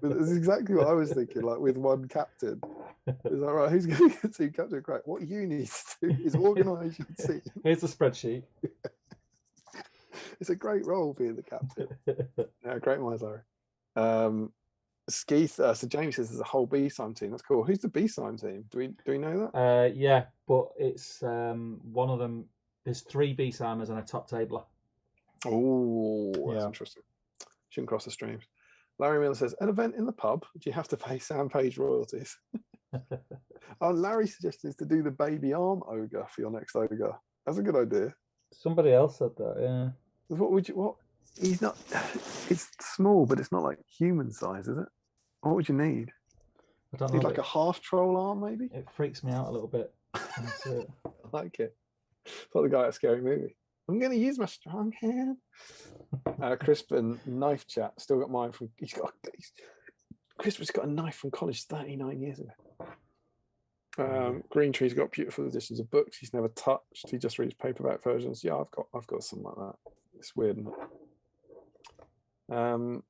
It's exactly what I was thinking, like with one captain. Is that right? Who's going to get team captain? Great. What you need to do is organise your team. Here's the spreadsheet. It's a great role being the captain. Great minds, Larry. Skeeth, so James says there's a whole BSIME team. That's cool. Who's the BSIME team? Do we know that? Yeah, but it's one of them. There's 3 BSIMers and a top tabler. Oh, that's interesting. Shouldn't cross the streams. Larry Miller says, an event in the pub, do you have to pay Sam Page royalties? Larry suggested to do the baby arm ogre for your next ogre. That's a good idea. Somebody else said that, yeah. What? He's not, it's small, but it's not like human size, is it? What would you need? I don't know. Need like a half troll arm, maybe? It freaks me out a little bit. I like it. It's like the guy at a scary movie. I'm going to use my strong hand. Crispin knife chat. Still got mine from. Crispin's got a knife from college 39 years ago. Green Tree's got beautiful editions of books he's never touched. He just reads paperback versions. Yeah, I've got something like that. It's weird, isn't it?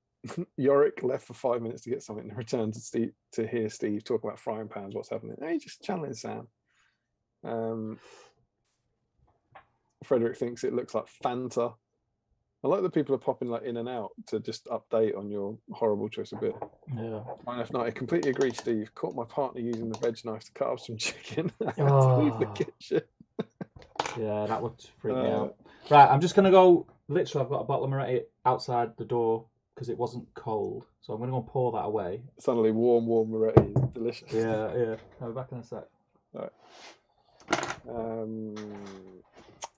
Yorick left for 5 minutes to get something and returned to hear Steve talk about frying pans. What's happening? Hey, just channeling Sam. Frederick thinks it looks like Fanta. I like that people are popping like in and out to just update on your horrible choice of beer. Yeah. I completely agree, Steve. Caught my partner using the veg knife to cut up some chicken. I had to leave the kitchen. Yeah, that would freak me out. Right, I'm just gonna go. Literally, I've got a bottle of Moretti outside the door because it wasn't cold, so I'm gonna go and pour that away. Suddenly, warm Moretti is delicious. Yeah. I'll be back in a sec. All right.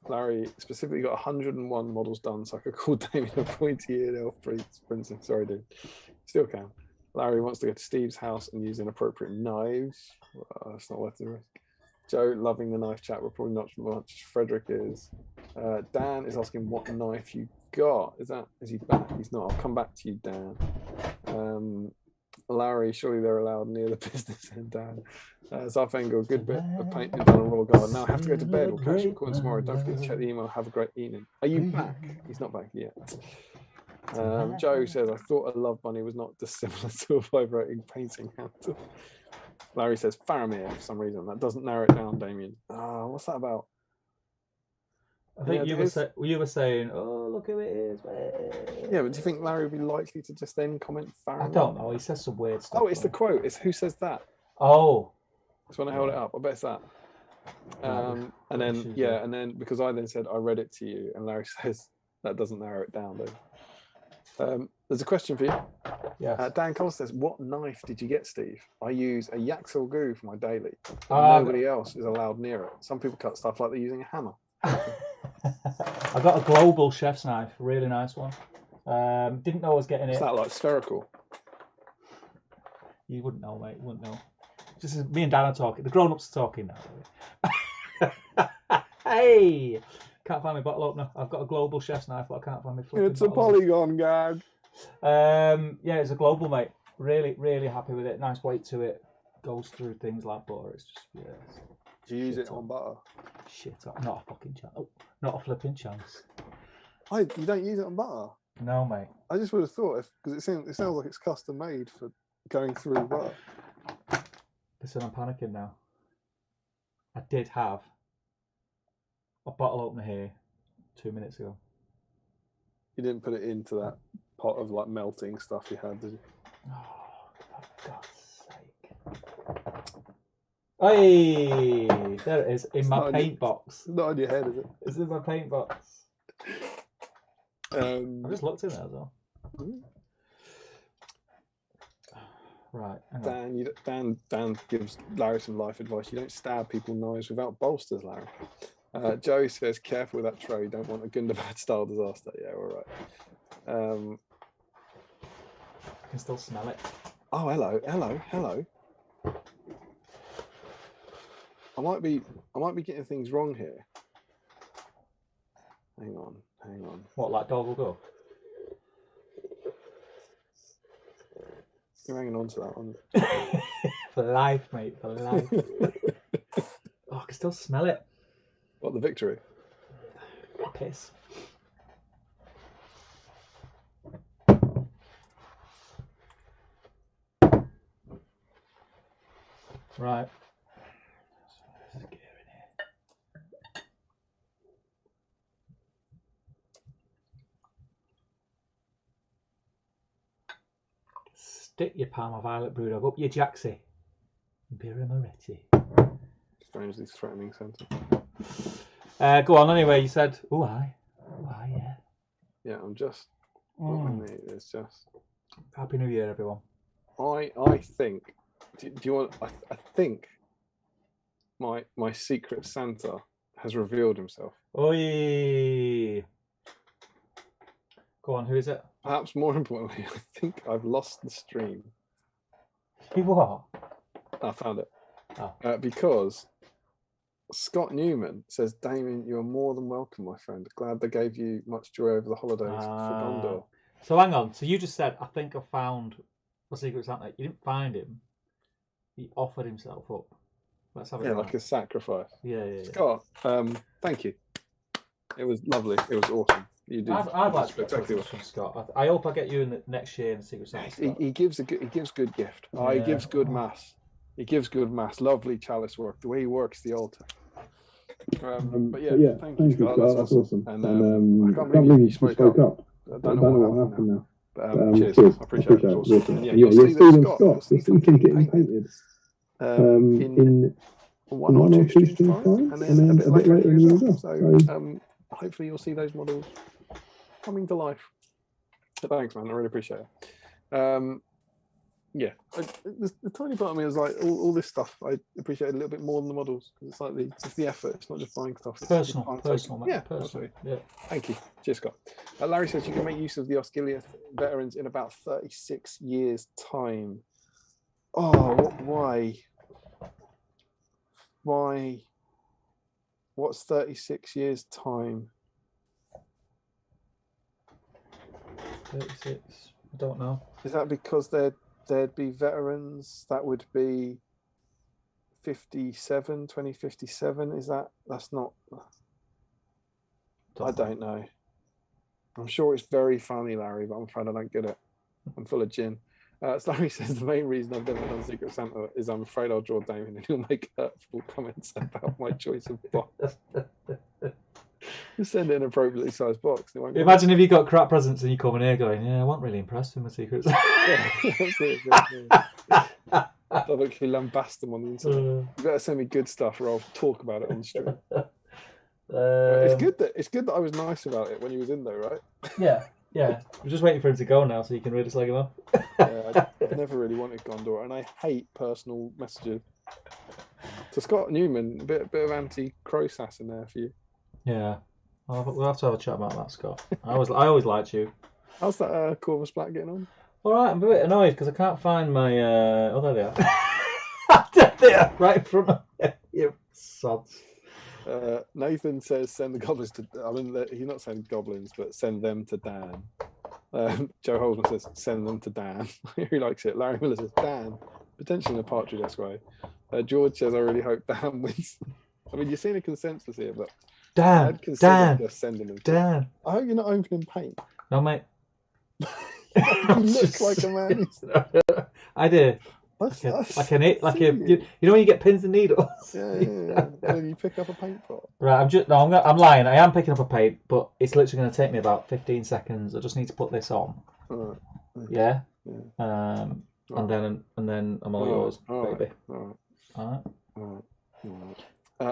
Larry specifically got 101 models done, so I could call Damien a pointy-eared elf prince. Sorry, dude. Still can. Larry wants to go to Steve's house and use inappropriate knives. Well, that's not worth the risk. Joe loving the knife chat, but probably not as much as Frederick is. Dan is asking what knife you got. Is he back? He's not. I'll come back to you, Dan. Larry, surely they're allowed near the business end, Dan. Zarfango, good bit of paint been done on Royal Garden. Now I have to go to bed. We'll catch you recording tomorrow. Don't forget to check the email. Have a great evening. Are you back? He's not back yet. Joe says, I thought a love bunny was not dissimilar to a vibrating painting handle. Larry says, Faramir for some reason. That doesn't narrow it down, Damien. What's that about? I think you were saying, oh, look who it is. Yeah, but do you think Larry would be likely to just then comment Faramir? I don't know. He says some weird stuff. Oh, it's the quote. It's who says that? Oh. That's when I held it up. I bet it's that. And then because I then said I read it to you, and Larry says that doesn't narrow it down, though. There's a question for you. Yeah. Dan Cole says, "What knife did you get, Steve?" I use a Yaxel Goo for my daily. Nobody else is allowed near it. Some people cut stuff like they're using a hammer. I got a global chef's knife, really nice one. Didn't know I was getting it. Is that like spherical? You wouldn't know, mate. You wouldn't know. Just as me and Dan are talking. The grown-ups are talking now. Hey! Can't find my bottle opener. I've got a global chef's knife, but I can't find my flipping It's a polygon gag. Yeah, it's a global, mate. Really, really happy with it. Nice weight to it. Goes through things like butter. It's just, yeah. Do you use it on butter? Shit up. Not a fucking chance. Oh, not a flipping chance. You don't use it on butter? No, mate. I just would have thought, because it sounds like it's custom made for going through butter. Listen, I'm panicking now. I did have a bottle opener here 2 minutes ago. You didn't put it into that pot of like melting stuff you had, did you? Oh, for God's sake. Hey, there it is, in my paint box. It's not on your head, is it? It's in my paint box. I just looked in there as well. Right. Dan gives Larry some life advice. You don't stab people knives without bolsters, Larry. Joe says, careful with that tray. You don't want a Gundabad style disaster. Yeah, all right. I can still smell it. Oh, hello. I might be getting things wrong here. Hang on. What, like dog will go? You're hanging on to that one. For life, mate, for life. Oh, I can still smell it. What, the victory? Piss. Right. Stick your Parma Violet Brewdog up your Jaxie. Birra Moretti. Strangely threatening sentence. Go on anyway, you said, oh, yeah. Yeah, I'm just, what I mean is just. Happy New Year, everyone. I think, do you want, I think my secret Santa has revealed himself. Oi! Go on, who is it? Perhaps more importantly, I think I've lost the stream. You what? I found it. Oh. Because Scott Newman says, Damien, you're more than welcome, my friend. Glad they gave you much joy over the holidays for Gondor. So hang on. So you just said, I think I found a Secret Santa. You didn't find him. He offered himself up. Let's have it right. Like a sacrifice. Yeah. Scott, thank you. It was lovely. It was awesome. You did. I'd like to get from Scott. I hope I get you in the next year in the Secret Santa. He gives good gift. He gives good mass. He gives good mass. Lovely chalice work. The way he works the altar. But yeah, thank you, Scott. That's awesome. And I can't believe you spoke up. I don't know what happened now. But cheers. I appreciate it. It was awesome. And you'll see them, Scott. You'll see them getting painted in 1 or 2 streams time, and then a bit later in the year as well. So hopefully you'll see those models coming to life. But thanks, man. I really appreciate it. The tiny part of me was like, all this stuff I appreciate a little bit more than the models, because it's like it's the effort. It's not just buying stuff. It's personal. Yeah, personal. Yeah. Thank you. Cheers, Scott. Larry says you can make use of the Osgiliath veterans in about 36 years' time. Oh, why? Why? What's 36 years' time? 36. I don't know. Is that because there'd be veterans that would be 2057? That's not. I don't know. I'm sure it's very funny, Larry, but I'm afraid I don't get it. I'm full of gin. Larry says the main reason I've never done Secret Santa is I'm afraid I'll draw Damien and he'll make hurtful comments about my choice of box. Just send it in an appropriately sized box. Imagine if you got crap presents and you come in here going, yeah, I wasn't really impressed with my Secret Santa. Publicly lambast them on the internet. You better send me good stuff or I'll talk about it on the stream. It's good that I was nice about it when he was in there, right? Yeah. We're just waiting for him to go now so you can really slag him off. I've never really wanted Gondor, and I hate personal messages. So Scott Newman, a bit of anti-crow sass in there for you. Yeah, we'll have to have a chat about that, Scott. I always liked you. How's that Corvus Black getting on? All right, I'm a bit annoyed because I can't find my. Oh, there they are. There they are, right in front of me. You sods. Nathan says send the goblins to. I mean, he's not saying goblins, but send them to Dan. Joe Holzman says send them to Dan. He likes it. Larry Miller says Dan, potentially in a Partridge way. George says I really hope Dan wins. I mean, you're seeing a consensus here, but Dan. Just sending them. Dan. I hope you're not opening paint. No, mate. You look like a man. I do. Like you know when you get pins and needles. Yeah. And then you pick up a paint pot. Right, I'm lying. I am picking up a paint, but it's literally going to take me about 15 seconds. I just need to put this on. Right. Yeah. And then I'm all yours, baby. All right.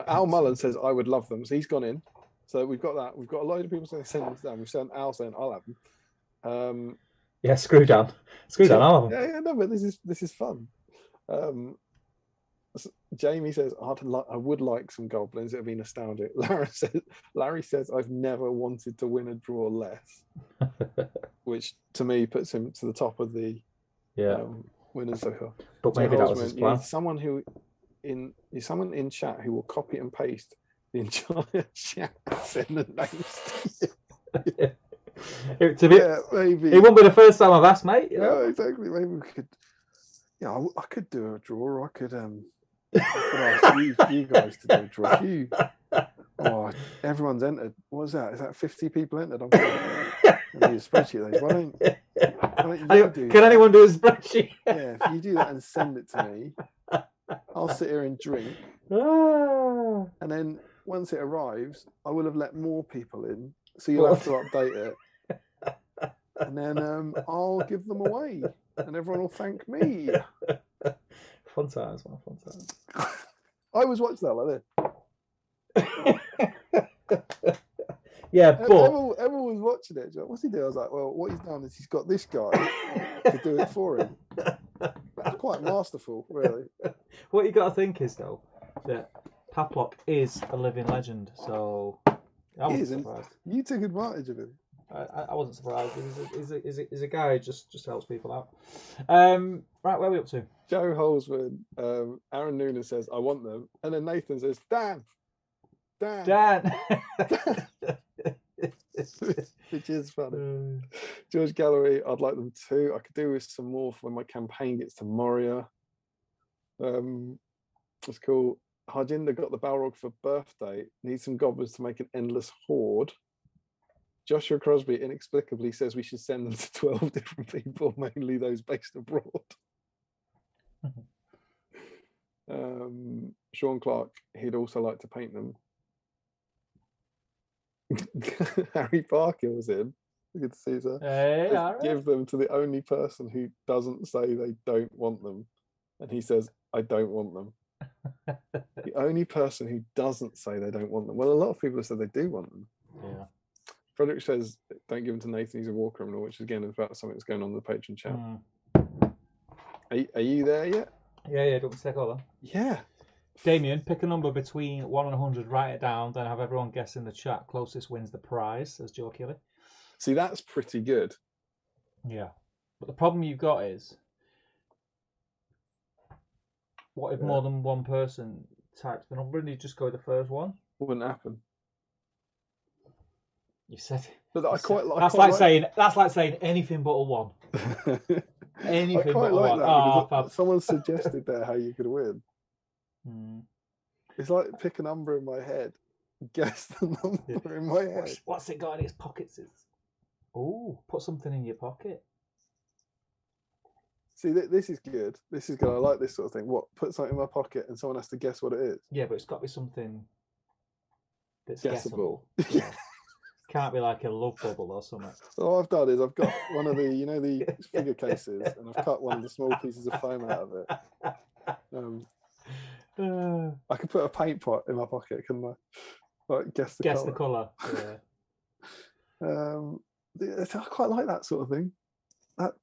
Al Mullen says I would love them. So he's gone in. So we've got that. We've got a load of people saying send them down. We've sent Al saying I'll have them. Yeah, screw down. I'll have them. Yeah. No, but this is fun. Jamie says I would like some goblins. It would be nostalgic. Larry says I've never wanted to win a draw less, which to me puts him to the top of the winners so far. But maybe that was his plan. Someone in chat who will copy and paste the entire chat and send the names. Maybe it won't be the first time I've asked, mate. You know? Yeah, exactly. Maybe we could. Yeah, I could do a draw. Or I could ask you guys to do a draw. Everyone's entered. What is that? Is that 50 people entered? I'm I need a spreadsheet. Why don't you do Can anyone do a spreadsheet? Yeah, if you do that and send it to me, I'll sit here and drink. And then once it arrives, I will have let more people in. So you'll have to update it. And then I'll give them away. And everyone will thank me. Fun times, man. Fun times. I always watch that like this. Yeah, but everyone was watching it. What's he doing? I was like, well, what he's done is he's got this guy to do it for him. It's quite masterful, really. What you got to think is though that Paplock is a living legend. So I was surprised. You took advantage of him. I wasn't surprised. He's a guy who just helps people out. Right, where are we up to? Joe Holswood, Aaron Noonan says, I want them. And then Nathan says, Dan. Which is funny. George Gallery, I'd like them too. I could do with some more for when my campaign gets to Moria. That's cool. Harjinder got the Balrog for birthday. Needs some goblins to make an endless horde. Joshua Crosby inexplicably says we should send them to 12 different people, mainly those based abroad. Sean Clark, he'd also like to paint them. Harry Parker was in. Good to see you, sir. Hey, all right. Give them to the only person who doesn't say they don't want them. And he says, I don't want them. The only person who doesn't say they don't want them. Well, a lot of people have said they do want them. Yeah. Frederick says, don't give them to Nathan, he's a war criminal, which again is about something that's going on in the Patreon chat. Are you there yet? Yeah, don't take all that. Yeah. Damien, pick a number between 1 and 100, write it down, then have everyone guess in the chat. Closest wins the prize, says Joe Kelly. See, that's pretty good. Yeah. But the problem you've got is, what if more than one person types the number and you just go with the first one? Wouldn't happen. You said it. But I quite like. That's like saying anything but a one. Anything I quite but like a one. that. Someone suggested there how you could win. It's like pick a number in my head. Guess the number in my head. What's it got in its pockets? Oh, put something in your pocket. See, this is good. This is good. I like this sort of thing. What? Put something in my pocket and someone has to guess what it is. Yeah, but it's got to be something that's guessable. Yeah. Can't be like a love bubble or something. So what I've done is I've got one of the, the figure cases, and I've cut one of the small pieces of foam out of it. I could put a paint pot in my pocket, couldn't I? Like guess the colour. Yeah. I quite like that sort of thing.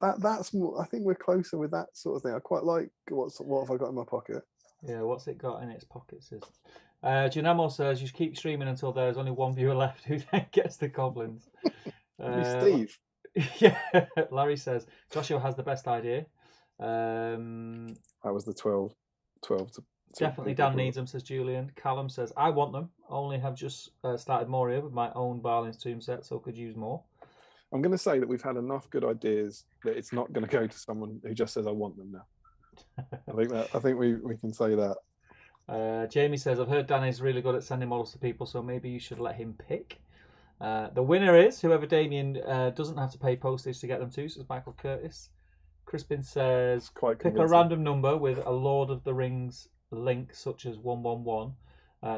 That's more. I think we're closer with that sort of thing. I quite like what have I got in my pocket. Yeah, what's it got in its pockets? Junamo says you keep streaming until there's only one viewer left who then gets the goblins. Steve. Yeah, Larry says Joshua has the best idea. That was the 12 to definitely Dan needs them, says Julian. Callum says I want them, only have just started Moria with my own Barlin's Tomb set, so could use more. I'm going to say that we've had enough good ideas that it's not going to go to someone who just says I want them now. I think we can say that. Jamie says I've heard Dan is really good at sending models to people, so maybe you should let him pick. The winner is whoever Damien doesn't have to pay postage to get them to, says Michael Curtis. Crispin says pick a random number with a Lord of the Rings link such as 111,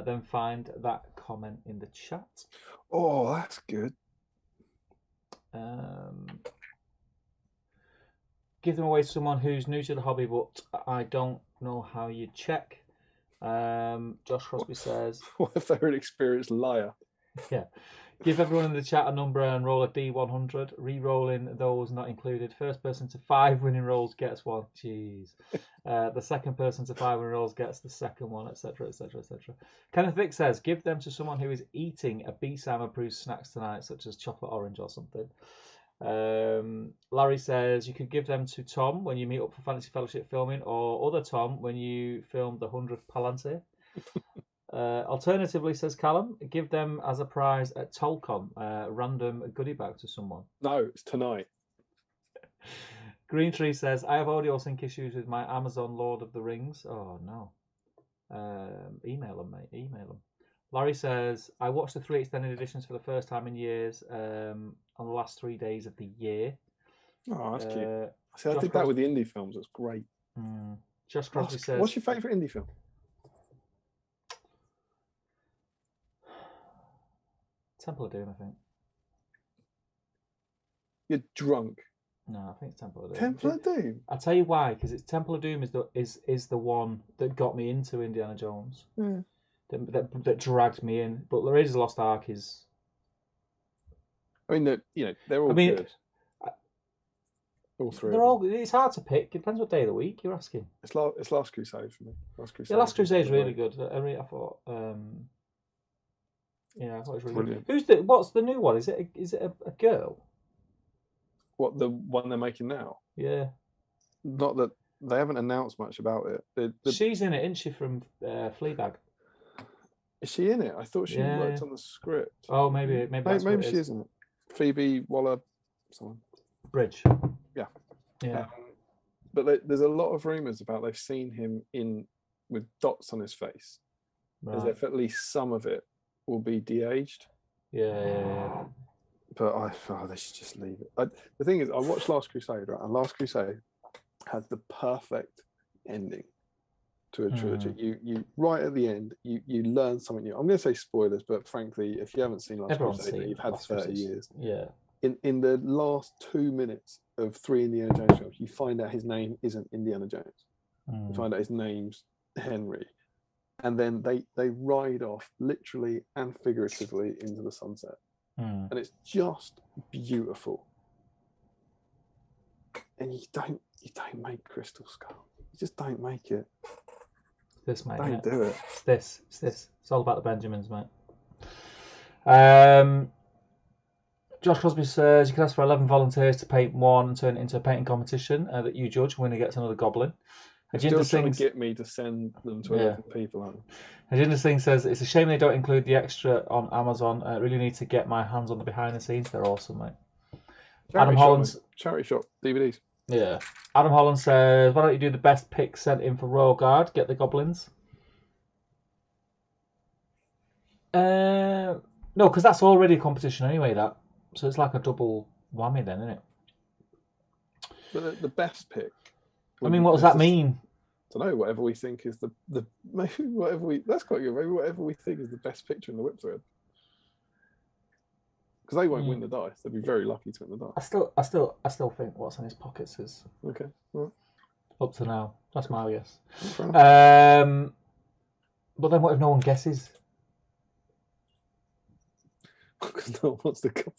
then find that comment in the chat. Oh, that's good. Give them away to someone who's new to the hobby, but I don't know how you check. Josh Crosby says, what if they're an experienced liar? Yeah. Give everyone in the chat a number and roll a D100. Re-rolling those not included. First person to 5 winning rolls gets one. Jeez. The second person to 5 winning rolls gets the second one, etc., etc., etc. Kenneth Vick says, give them to someone who is eating a BSIME approved snacks tonight, such as chocolate orange or something. Larry says, you could give them to Tom when you meet up for Fantasy Fellowship filming, or other Tom when you film the 100th Palantir. Alternatively, says Callum, give them as a prize at Tolcon, random goodie bag to someone. No, it's tonight. Green Tree says, I have audio sync issues with my Amazon Lord of the Rings. Oh, no. Email them, mate. Email them. Larry says, I watched the 3 extended editions for the first time in years on the last 3 days of the year. Oh, that's cute. See, I did that with the indie films. It's great. Josh Crosby says, what's your favourite indie film? Temple of Doom, I think. You're drunk. No, I think it's Temple of Doom. Temple of Doom? I'll tell you why, because it's Temple of Doom is the one that got me into Indiana Jones. That dragged me in. But the Raiders of the Lost Ark is... I mean, they're all good. All three. It's hard to pick. It depends what day of the week you're asking. It's Last Crusade for me. Last Crusade is really good. I thought... Yeah, I thought it was really Brilliant. good. What's the new one? Is it a girl? What, the one they're making now? Yeah. Not that they haven't announced much about it. She's in it, isn't she, from Fleabag? Is she in it? I thought she worked Yeah. on the script. Oh, maybe that's what Maybe it she is. isn't. Phoebe Waller, someone. Bridge. Yeah. Yeah. But there's a lot of rumors about they've seen him in with dots on his face, as Right. if at least some of it will be de-aged. Yeah. But they should just leave it. The thing is, I watched Last Crusade, right? And Last Crusade has the perfect ending to a trilogy. You right at the end, you learn something new. I'm going to say spoilers, but frankly, if you haven't seen Last Crusade, you've had 30 years. Yeah. In the last 2 minutes of 3 Indiana Jones films, you find out his name isn't Indiana Jones. You find out his name's Henry. And then they ride off literally and figuratively into the sunset. And it's just beautiful. And you don't make Crystal Skull. You just don't make it. This, mate. Don't do it. It's this. It's all about the Benjamins, mate. Josh Crosby says you can ask for 11 volunteers to paint one and turn it into a painting competition that you judge. Winner gets another goblin. You're still trying to get me to send them to 11 people, aren't you? Ajinder Singh says it's a shame they don't include the extra on Amazon. I really need to get my hands on the behind the scenes. They're awesome, mate. Charity shop DVDs. Yeah. Adam Holland says, why don't you do the best pick sent in for Royal Guard? Get the goblins. No, because that's already a competition anyway, that. So it's like a double whammy then, isn't it? But the best pick. I mean, what does that mean? I don't know. Whatever we think is maybe whatever we. That's quite good. Maybe whatever we think is the best picture in the whip thread. Because they won't win the dice. They'll be very lucky to win the dice. I still think what's in his pockets is okay. Well, up to now. That's my guess. But then what if no one guesses? Because no one wants to come.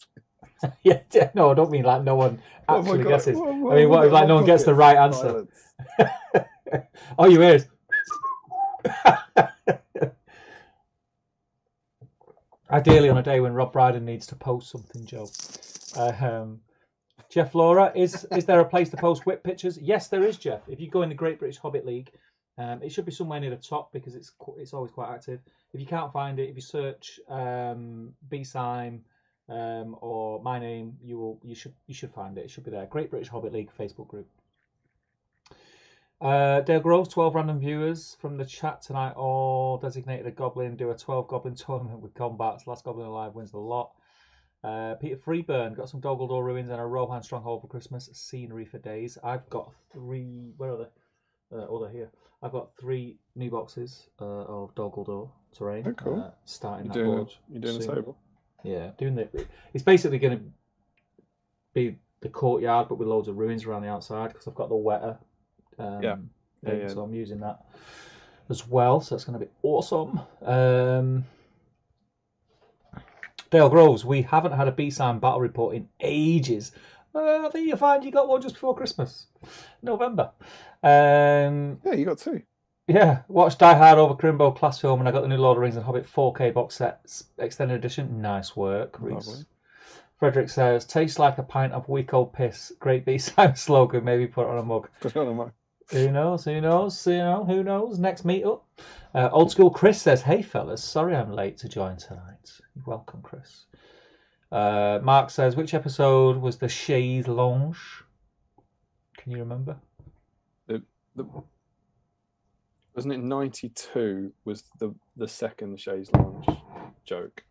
Yeah, no, I don't mean like no one actually guesses. I mean, what if like no one gets the right answer? Oh, you ears. Ideally on a day when Rob Brydon needs to post something, Joe. Jeff Laura, is there a place to post whip pictures? Yes, there is, Jeff. If you go in the Great British Hobbit League, it should be somewhere near the top because it's always quite active. If you can't find it, if you search BSIME or my name, you should find it. It should be there. Great British Hobbit League Facebook group. Dale Groves, 12 random viewers from the chat tonight all designated a goblin. Do a 12 goblin tournament with combats. Last goblin alive wins the lot. Peter Freeburn got some Dogaldor ruins and a Rohan stronghold for Christmas. Scenery for days. I've got 3. Where are they? They're here. I've got 3 new boxes of Dogaldor terrain. Oh, cool. Starting you're that doing board. You're doing a table. Yeah, doing the. It's basically going to be the courtyard, but with loads of ruins around the outside because I've got the wetter. Yeah. So I'm using that as well. So it's going to be awesome. Dale Groves, we haven't had a BSIME battle report in ages. I think you'll find you got one just before Christmas, November. Yeah, you got 2. Yeah, watched Die Hard over Crimbo class film, and I got the new Lord of the Rings and Hobbit 4K box set extended edition. Nice work, Reese. Frederick says, tastes like a pint of week old piss. Great BSIME slogan. Maybe put it on a mug. Put it on a mug. Who knows? Who knows? Who knows? Next meetup. Old School Chris says, hey fellas, sorry I'm late to join tonight. You're welcome, Chris. Mark says, which episode was the Chaise Lounge? Can you remember? Wasn't it 92 was the second Chaise Lounge joke?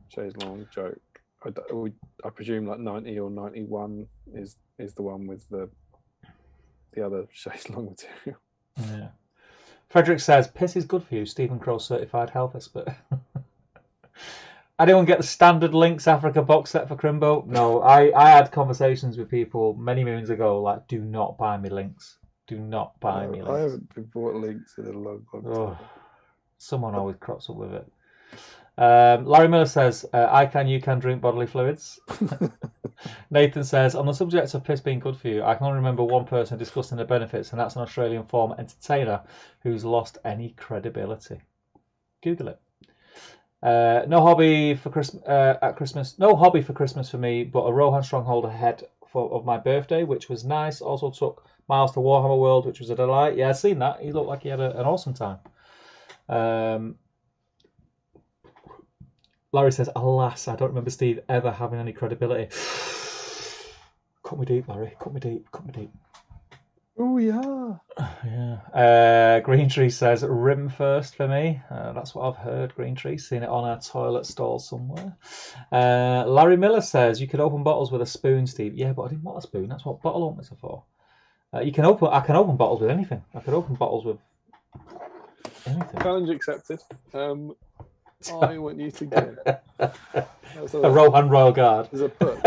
Chaise Lounge joke. I presume like 90 or 91 is the one with the other chaise long material. Yeah. Frederick says, piss is good for you, Stephen Crow certified health expert. Anyone get the standard Lynx Africa box set for Crimbo? No, I had conversations with people many moons ago like, do not buy me Lynx. Do not buy me Lynx. I haven't been bought Lynx in a long time. Someone always crops up with it. Larry Miller says, I can, you can drink bodily fluids. Nathan says, on the subject of piss being good for you, I can only remember one person discussing the benefits, and that's an Australian former entertainer who's lost any credibility. Google it. No hobby for Christmas at Christmas. No hobby for Christmas for me, but a Rohan stronghold ahead of my birthday, which was nice. Also took Miles to Warhammer World, which was a delight. Yeah, I've seen that. He looked like he had an awesome time. Larry says, "Alas, I don't remember Steve ever having any credibility." Cut me deep, Larry. Cut me deep. Cut me deep. Oh yeah. Yeah. Green Tree says rim first for me. That's what I've heard. Green Tree, seen it on a toilet stall somewhere. Larry Miller says you could open bottles with a spoon, Steve. Yeah, but I didn't want a spoon. That's what bottle openers are for. I can open bottles with anything. I could open bottles with anything. Challenge accepted. I want you to get a Rohan Royal Guard. There's a book.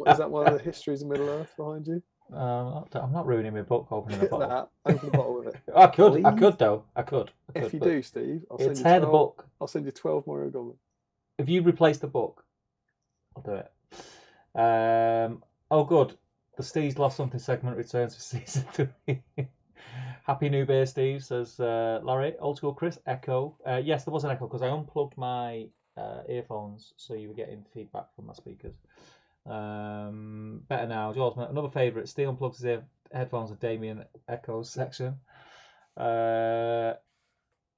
Is that one of the histories of Middle Earth behind you? I'm not ruining my book opening a bottle. Open the bottle with it. I could though. I could. If you do, Steve, I'll send you 12 more goblins. If you replace the book, I'll do it. Oh, good. The Steve's Lost Something segment returns for season 3. Happy New Year, Steve, says Larry. Old school Chris, echo. Yes, there was an echo because I unplugged my earphones, so you were getting feedback from my speakers. Better now. George, another favourite. Steve unplugs his headphones and Damien echoes section. It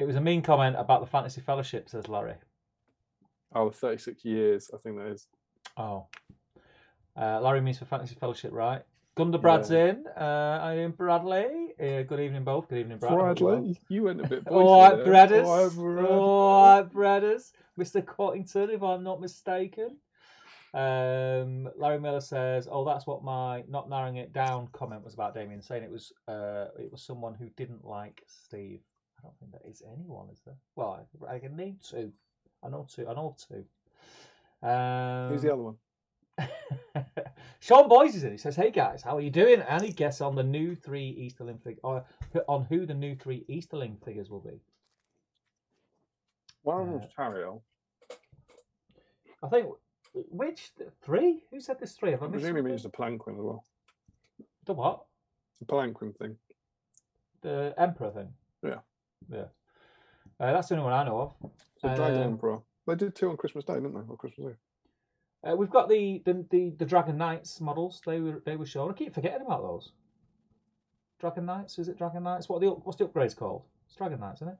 was a mean comment about the Fantasy Fellowship, says Larry. Oh, 36 years, I think that is. Oh. Larry means for Fantasy Fellowship, right? Gunder Brad's in. I am Bradley. Good evening, both. Good evening, Brad. Bradley, you went a bit boisterous. All right, Bradders. All right, Bradders. Mr. Cottington, if I'm not mistaken. Larry Miller says, "Oh, that's what my not narrowing it down comment was about." Damien saying it was someone who didn't like Steve. I don't think there is anyone, is there? Well, I can name two. I know two. Who's the other one? Sean Boyce is in. He says, "Hey guys, how are you doing? Any guess on the new 3 Easterling on who the new 3 Easterling figures will be?" One of them's Tariel. I think. Which 3? Who said there's 3? Have I missed? Presumably means the Palanquin as well. The what? The Palanquin thing. The Emperor thing. Yeah. That's the only one I know of. The Dragon Emperor. They did 2 on Christmas Day, didn't they? Or Christmas Eve. We've got the Dragon Knights models. They were shown. I keep forgetting about those. Dragon Knights? Is it Dragon Knights? What's the upgrades called? It's Dragon Knights, isn't it?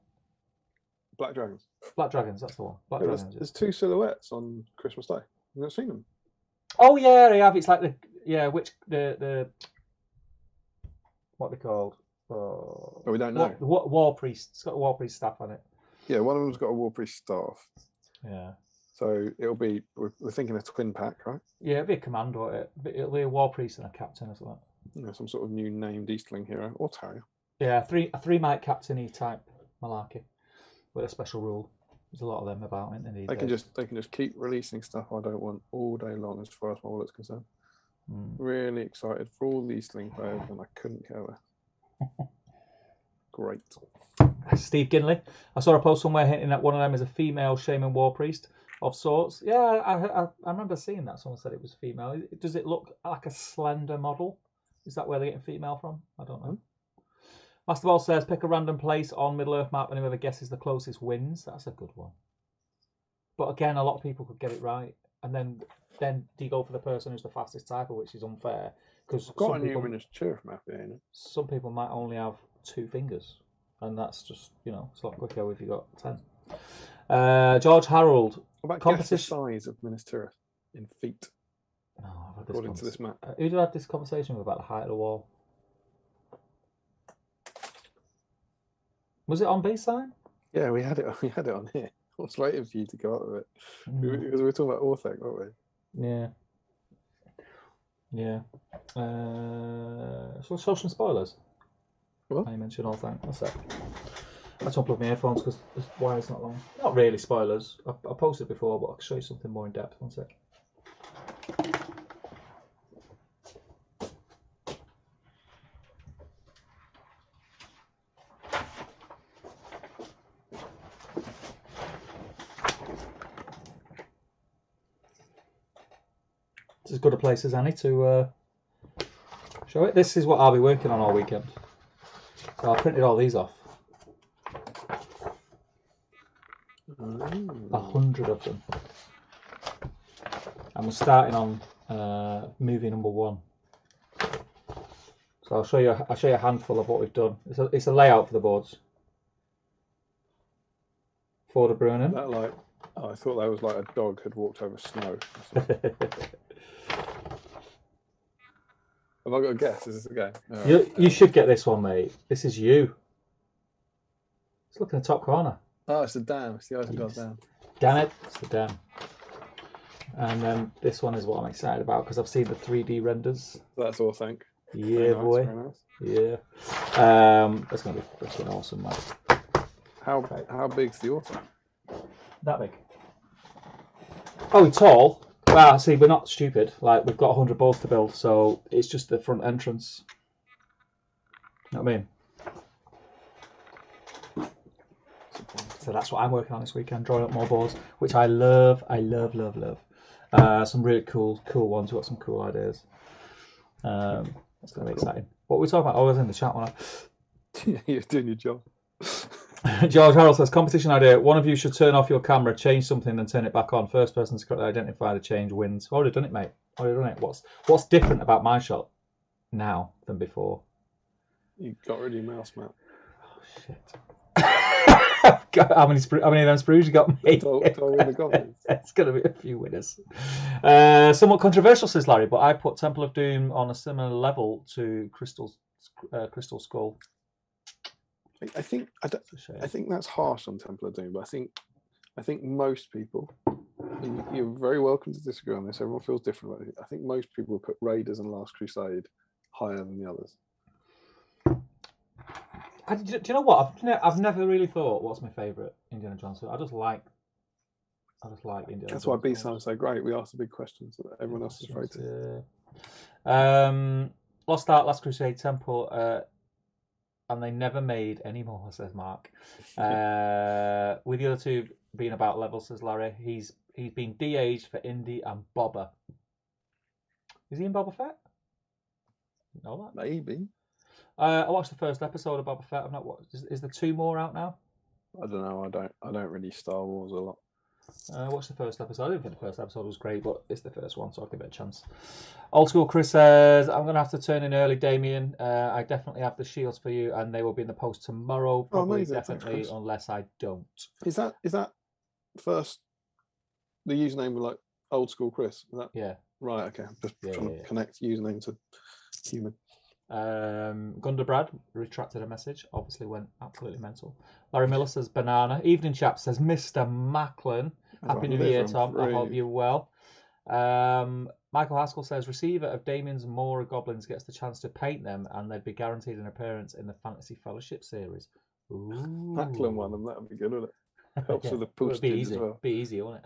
Black Dragons. Black Dragons. That's the one. There's 2 silhouettes on Christmas Day. You've not seen them? Oh yeah, they have. It's like the what they're called. Oh, we don't know. War Priest. It's got a War Priest staff on it. Yeah, one of them's got a War Priest staff. Yeah. So it'll be, we're thinking a twin pack, right? Yeah, it'll be a command, won't it? It'll be a War Priest and a captain or something. You know, some sort of new named Easterling hero or Terrier. Yeah, a three might captain-y type malarkey with a special rule. There's a lot of them about, isn't there? They can just keep releasing stuff I don't want all day long as far as my wallet's concerned. Really excited for all the Easterling players, and I couldn't care less. Great. Steve Ginley. I saw a post somewhere hinting that one of them is a female shaman war priest of sorts. Yeah, I remember seeing that. Someone said it was female. Does it look like a slender model? Is that where they're getting female from? I don't know. Master Ball says, pick a random place on Middle Earth map and whoever guesses the closest wins. That's a good one. But again, a lot of people could get it right. And then do you go for the person who's the fastest typer, which is unfair. Because got a new miniature map here. Some people might only have 2 fingers. And that's just, it's a lot quicker if you've got 10. George Harold. What about guess the size of Miniatura in feet? Oh, according to this map. Who did I have this conversation with about the height of the wall? Was it on BSIME? Yeah, we had it on here. I was waiting for you to go up with it. Because we were talking about Orthec, weren't we? Yeah. Yeah. So show some spoilers. What? I mentioned Orthec. What's that? I had to unplug my earphones because the wire's not long. Not really spoilers. I posted before, but I'll show you something more in depth. One sec. It's as good a place as any to show it. This is what I'll be working on all weekend. So I printed all these off. 100 of them. And we're starting on movie number 1. So I'll show you a handful of what we've done. It's a layout for the boards. For the Brunnen. That I thought that was like a dog had walked over snow. Have I got a guess? Is this a game? You should get this one, mate. This is you. Let's look in the top corner. Oh, it's the dam. It's the Isengard dam. Damn it, it's the dam. And then this one is what I'm excited about because I've seen the 3D renders. That's all, thank. Yeah, boy. Nice. Yeah. That's going to be freaking awesome, mate. How big's the auto? That big. Oh, it's tall. Well, see, we're not stupid. Like, we've got 100 boards to build, so it's just the front entrance. You know what I mean? So that's what I'm working on this weekend, drawing up more boards, which I love. I love, love, love. Some really cool ones. We've got some cool ideas. It's going to be exciting. What were we talking about? Oh, I was in the chat one. Yeah, you're doing your job. George Harold says, competition idea. One of you should turn off your camera, change something, then turn it back on. First person to correctly identify the change wins. Already done it, mate. Already done it. What's different about my shot now than before? You got rid of your mouse, Matt. Oh, shit. How many of them sprues you got, mate? It's going to be a few winners. Somewhat controversial, says Larry, but I put Temple of Doom on a similar level to Crystal Skull. I think that's harsh on Temple of Doom, but I think most people, and you're very welcome to disagree on this. Everyone feels different about it. I think most people put Raiders and Last Crusade higher than the others. Do you know what? I've never really thought what's my favourite Indiana Jones film. I just like Indiana Jones. That's why BSIME is so great. We ask the big questions that everyone else is afraid to. Lost Ark, Last Crusade, Temple, and they never made any more, says Mark. With the other two being about level, says Larry. He's been de-aged for Indy and Boba. Is he in Boba Fett? No, that maybe. I watched the first episode of Boba Fett. I've not watched. Is there 2 more out now? I don't know. I don't really Star Wars a lot. I watched the first episode. I didn't think the first episode was great, but it's the first one, so I'll give it a chance. Old School Chris says, I'm going to have to turn in early, Damien. I definitely have the shields for you, and they will be in the post tomorrow. Probably, definitely, thanks, unless I don't. Is that first the username like Old School Chris? Is that, yeah. Right, okay. I'm just trying to connect username to human. Gunda Brad retracted a message, obviously went absolutely mental. Larry Miller says banana. Evening Chap says Mr. Macklin. Happy New Year, Tom. I hope you're well. Michael Haskell says receiver of Damien's Mora Goblins gets the chance to paint them and they'd be guaranteed an appearance in the Fantasy Fellowship series. Ooh. Macklin won them, that would be good, wouldn't it? Helps with the postage as well. Be easy, wouldn't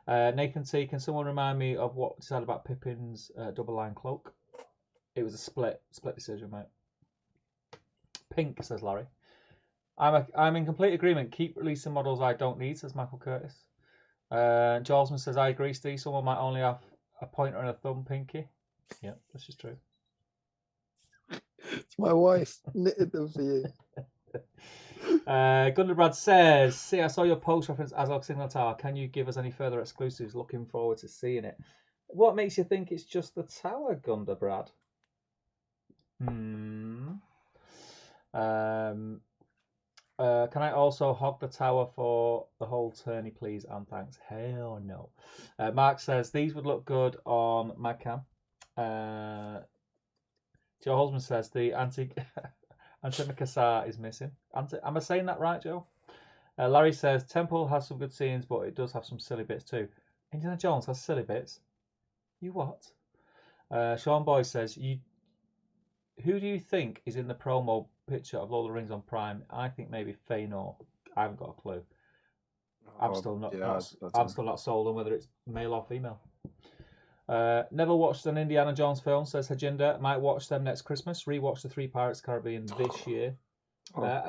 it? Nathan T, can someone remind me of what said about Pippin's double line cloak? It was a split decision, mate. Pink, says Larry. I'm in complete agreement. Keep releasing models I don't need, says Michael Curtis. Jolsman says, I agree, Steve. Someone might only have a pointer and a thumb, Pinky. Yeah, this is true. It's my wife. Knitted them for you. Gunderbrad says, see, I saw your post reference Azog Signal Tower. Can you give us any further exclusives? Looking forward to seeing it. What makes you think it's just the tower, Gunderbrad? Can I also hog the tower for the whole tourney, please? And thanks. Hell no. Mark says these would look good on Madcam. Joe Holzman says the antimacassar is missing. Am I saying that right, Joe? Larry says Temple has some good scenes, but it does have some silly bits too. Indiana Jones has silly bits. You what? Sean Boy says who do you think is in the promo picture of Lord of the Rings on Prime? I think maybe Feanor. I haven't got a clue. I'm still not sold on whether it's male or female. Never watched an Indiana Jones film, says Hajinder. Might watch them next Christmas. Rewatch the 3 Pirates of the Caribbean this year.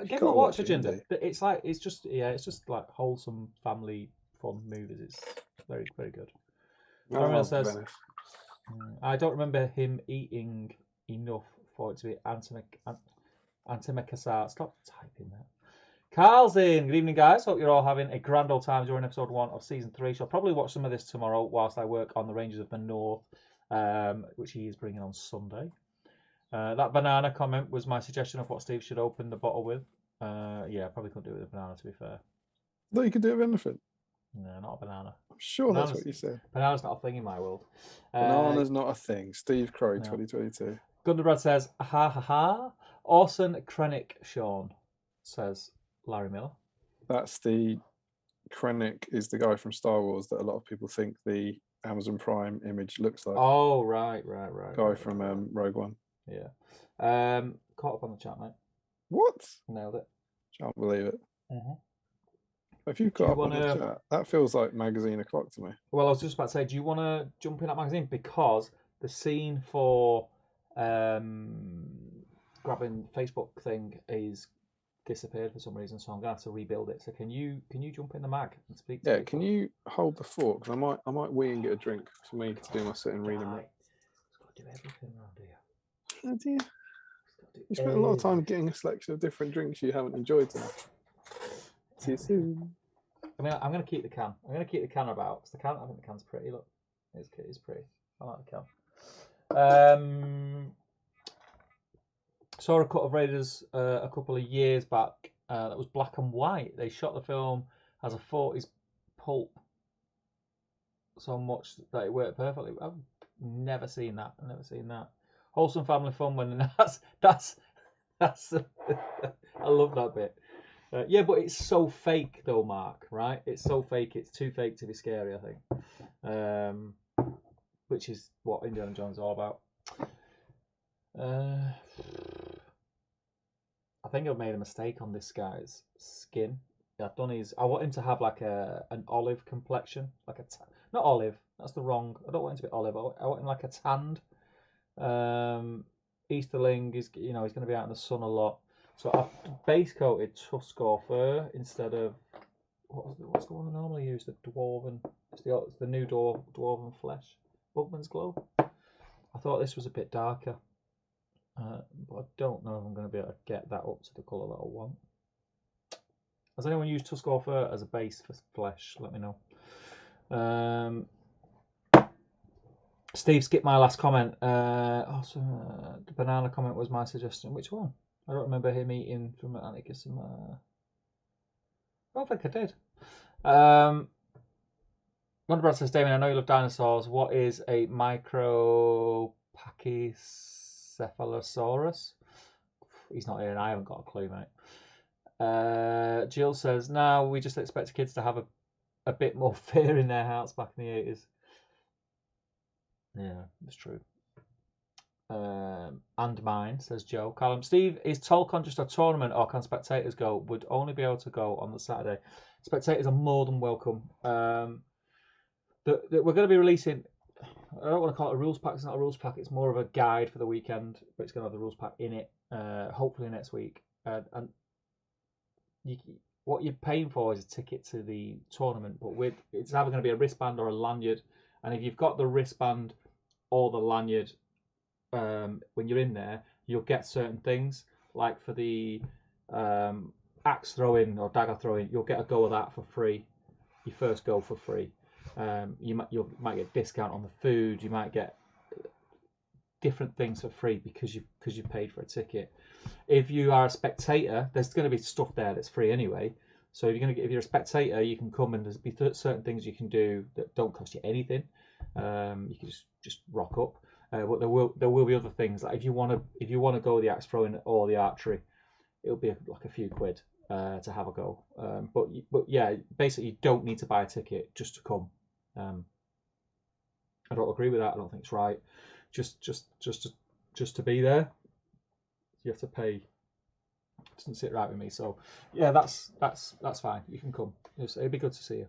Give them a watch, Hajinder. It's just like wholesome family fun movies. It's very, very good. Everyone says, I don't remember him eating enough for it to be antimacassar. Stop typing that. Carl's in. Good evening, guys. Hope you're all having a grand old time during episode 1 of season 3. Shall probably watch some of this tomorrow whilst I work on the Rangers of the North, which he is bringing on Sunday. That banana comment was my suggestion of what Steve should open the bottle with. Yeah, I probably couldn't do it with a banana, to be fair. No, you could do it with anything. No, not a banana. I'm sure that's what you said. Banana's not a thing in my world. Banana's not a thing. Steve Crow, no. 2022. Gunderbrad says, ha ha ha. Orson Krennic Sean, says Larry Miller. That's the... Krennic is the guy from Star Wars that a lot of people think the Amazon Prime image looks like. Oh, right. Guy from Rogue One. Yeah. Caught up on the chat, mate. What? Nailed it. Can't believe it. Mm-hmm. If you've got up on the chat, that feels like magazine o'clock to me. Well, I was just about to say, do you want to jump in that magazine? Because the scene for grabbing Facebook thing is disappeared for some reason, so I'm gonna have to rebuild it. So can you jump in the mag and speak to people? Can you hold the fort? Because I might wee and get a drink for me to do my sitting reading. Got to do everything around here. Oh dear. You spent a lot of time getting a selection of different drinks you haven't enjoyed tonight. See you soon. I mean, I'm going to keep the can. I'm going to keep the can about. Because I think the can's pretty. Look, it's pretty. I like the can. Saw a cut of Raiders a couple of years back. That was black and white. They shot the film as a 40s pulp so much that it worked perfectly. I've never seen that. Wholesome family fun when that's I love that bit. Yeah, but it's so fake though, Mark. Right? It's so fake. It's too fake to be scary, I think. Which is what Indiana Jones is all about. I think I've made a mistake on this guy's skin. I want him to have like an olive complexion, like not olive. That's the wrong. I don't want him to be olive. I want him like a tanned. Easterling is, he's going to be out in the sun a lot. So I've base coated Tuscar fur instead of what's the one I normally use? The dwarven. It's the new dwarven flesh. Bugman's Glow. I thought this was a bit darker, but I don't know if I'm going to be able to get that up to the colour that I want. Has anyone used Tuscar fur as a base for flesh? Let me know. Steve skipped my last comment. The banana comment was my suggestion. Which one? I don't remember him eating from Atticus. I don't think I did. Wonderbrad says, Damien, I know you love dinosaurs. What is a Micropachycephalosaurus? He's not here and I haven't got a clue, mate. Jill says, no, we just expect kids to have a bit more fear in their hearts back in the 80s. Yeah, it's true. And mine, says Joe. Callum, Steve, is Tolcon just a tournament or can spectators go? Would only be able to go on the Saturday. Spectators are more than welcome. We're going to be releasing, I don't want to call it a rules pack. It's not a rules pack. It's more of a guide for the weekend, but it's going to have the rules pack in it, hopefully next week. And what you're paying for is a ticket to the tournament, but it's either going to be a wristband or a lanyard. And if you've got the wristband or the lanyard, when you're in there, you'll get certain things. Like for the axe throwing or dagger throwing, you'll get a go of that for free. Your first go for free. You might get a discount on the food. You might get different things for free because you paid for a ticket. If you are a spectator, there's going to be stuff there that's free anyway. So if you're a spectator, you can come and there's be certain things you can do that don't cost you anything. You can just rock up. But there will be other things. Like if you want to go the axe throwing or the archery, it'll be like a few quid to have a go. But yeah, basically you don't need to buy a ticket just to come. I don't agree with that. I don't think it's right. Just to be there, you have to pay. It doesn't sit right with me. So yeah, that's fine. You can come. It'd be good to see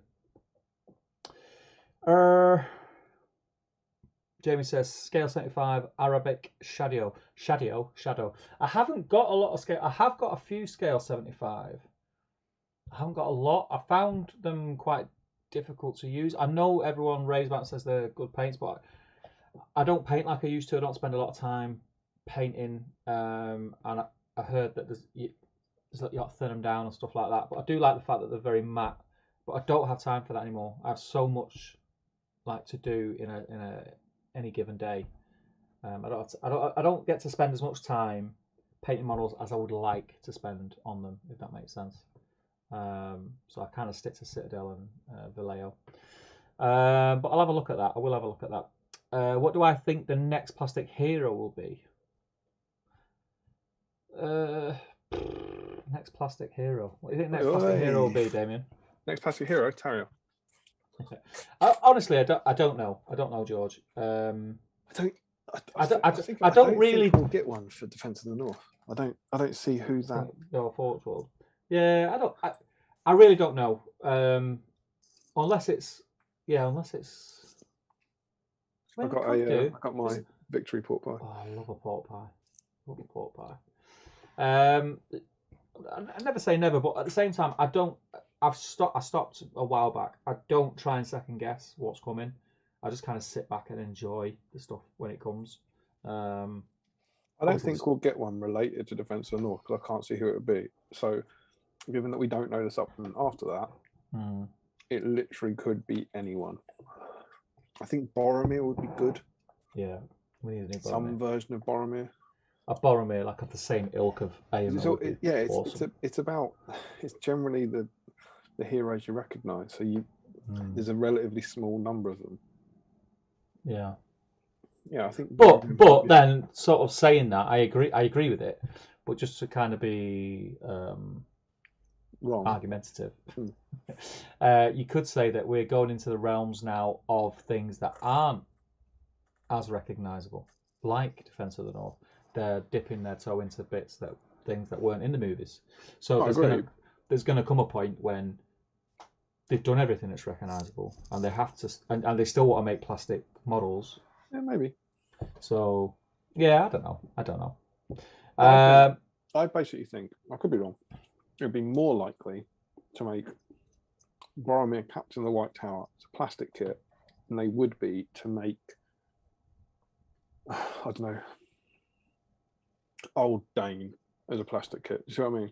you. Jamie says scale 75 Arabic shadow. I haven't got a lot of scale. I have got a few scale 75. I haven't got a lot. I found them quite difficult to use. I know everyone raves about and says they're good paints, but I don't paint like I used to. I don't spend a lot of time painting. And I heard that you got to thin them down and stuff like that. But I do like the fact that they're very matte. But I don't have time for that anymore. I have so much like to do in any given day. I don't get to spend as much time painting models as I would like to spend on them, if that makes sense. So I kind of stick to Citadel and Vallejo. But I'll have a look at that. I will have a look at that. What do I think the next plastic hero will be? Next plastic hero. What do you think next plastic hero will be, Damien? Next plastic hero, Tario. Honestly, I don't know. I don't know, George. I don't really think we'll get one for Defence of the North. I don't see who that. No, Forge World. Yeah, I really don't know. Unless it's. I got my victory pork pie. Oh, I love a pork pie. Love a pork pie. I never say never, but at the same time, I stopped a while back. I don't try and second guess what's coming. I just kind of sit back and enjoy the stuff when it comes. I don't think we'll get one related to Defence of the North because I can't see who it would be. So, given that we don't know the supplement after that, it literally could be anyone. I think Boromir would be good. Yeah, we need a new Boromir. Some version of Boromir. A Boromir, like of the same ilk of AMO. It's generally the heroes you recognise. So there's a relatively small number of them. Yeah. Yeah, I think. But then, sort of saying that, I agree with it. But just to kind of be wrong, argumentative, you could say that we're going into the realms now of things that aren't as recognisable, like Defence of the North. They're dipping their toe into things that weren't in the movies. So there's going to come a point when they've done everything that's recognisable, and they have to, and they still want to make plastic models. Yeah, maybe. So yeah, I don't know. I basically think, I could be wrong, it would be more likely to make Boromir Captain of the White Tower as a plastic kit than they would be to make, I don't know, Old Dane as a plastic kit. Do you see what I mean?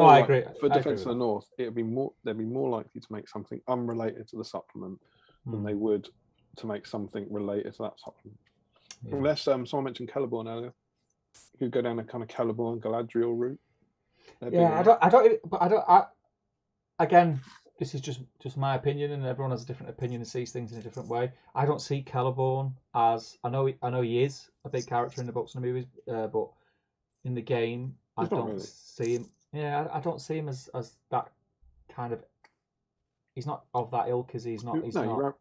I agree. For Defence of the North, they'd be more likely to make something unrelated to the supplement than they would to make something related to that supplement. Yeah. Unless someone mentioned Celeborn earlier, you could go down a kind of Celeborn Galadriel route. Again, this is just my opinion, and everyone has a different opinion and sees things in a different way. I don't see Celeborn as, I know he is a big character in the books and the movies, but in the game, I don't see him. Yeah, I don't see him as that kind of. He's not of that ilk, is he? He's not.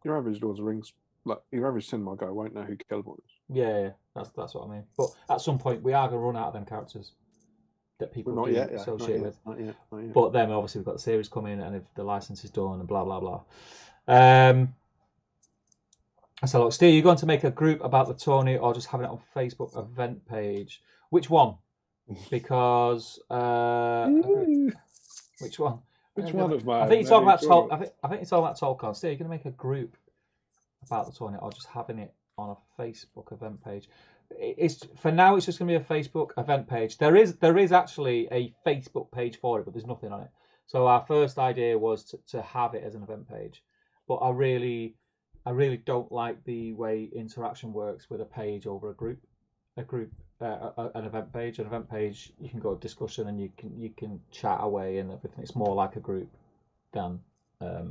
Your average Lord of the Rings, like your average cinema guy, won't know who Celeborn is. Yeah, that's what I mean. But at some point, we are going to run out of them characters that people associate with. Not yet. But then obviously we've got the series coming, and if the license is done, and blah blah blah. So look, Steve, you're going to make a group about the tourney, or just having it on Facebook event page? Which one? Because which one? Which one of mine? I think you're talking about Tolkien. I think you're talking about Tolkien. Steve, you're going to make a group about the tourney, or just having it on a Facebook event page? It's for now. It's just going to be a Facebook event page. There is actually a Facebook page for it, but there's nothing on it. So our first idea was to have it as an event page, but I really don't like the way interaction works with a page over a group. An event page. An event page, you can go to discussion and you can chat away and everything. It's more like a group than a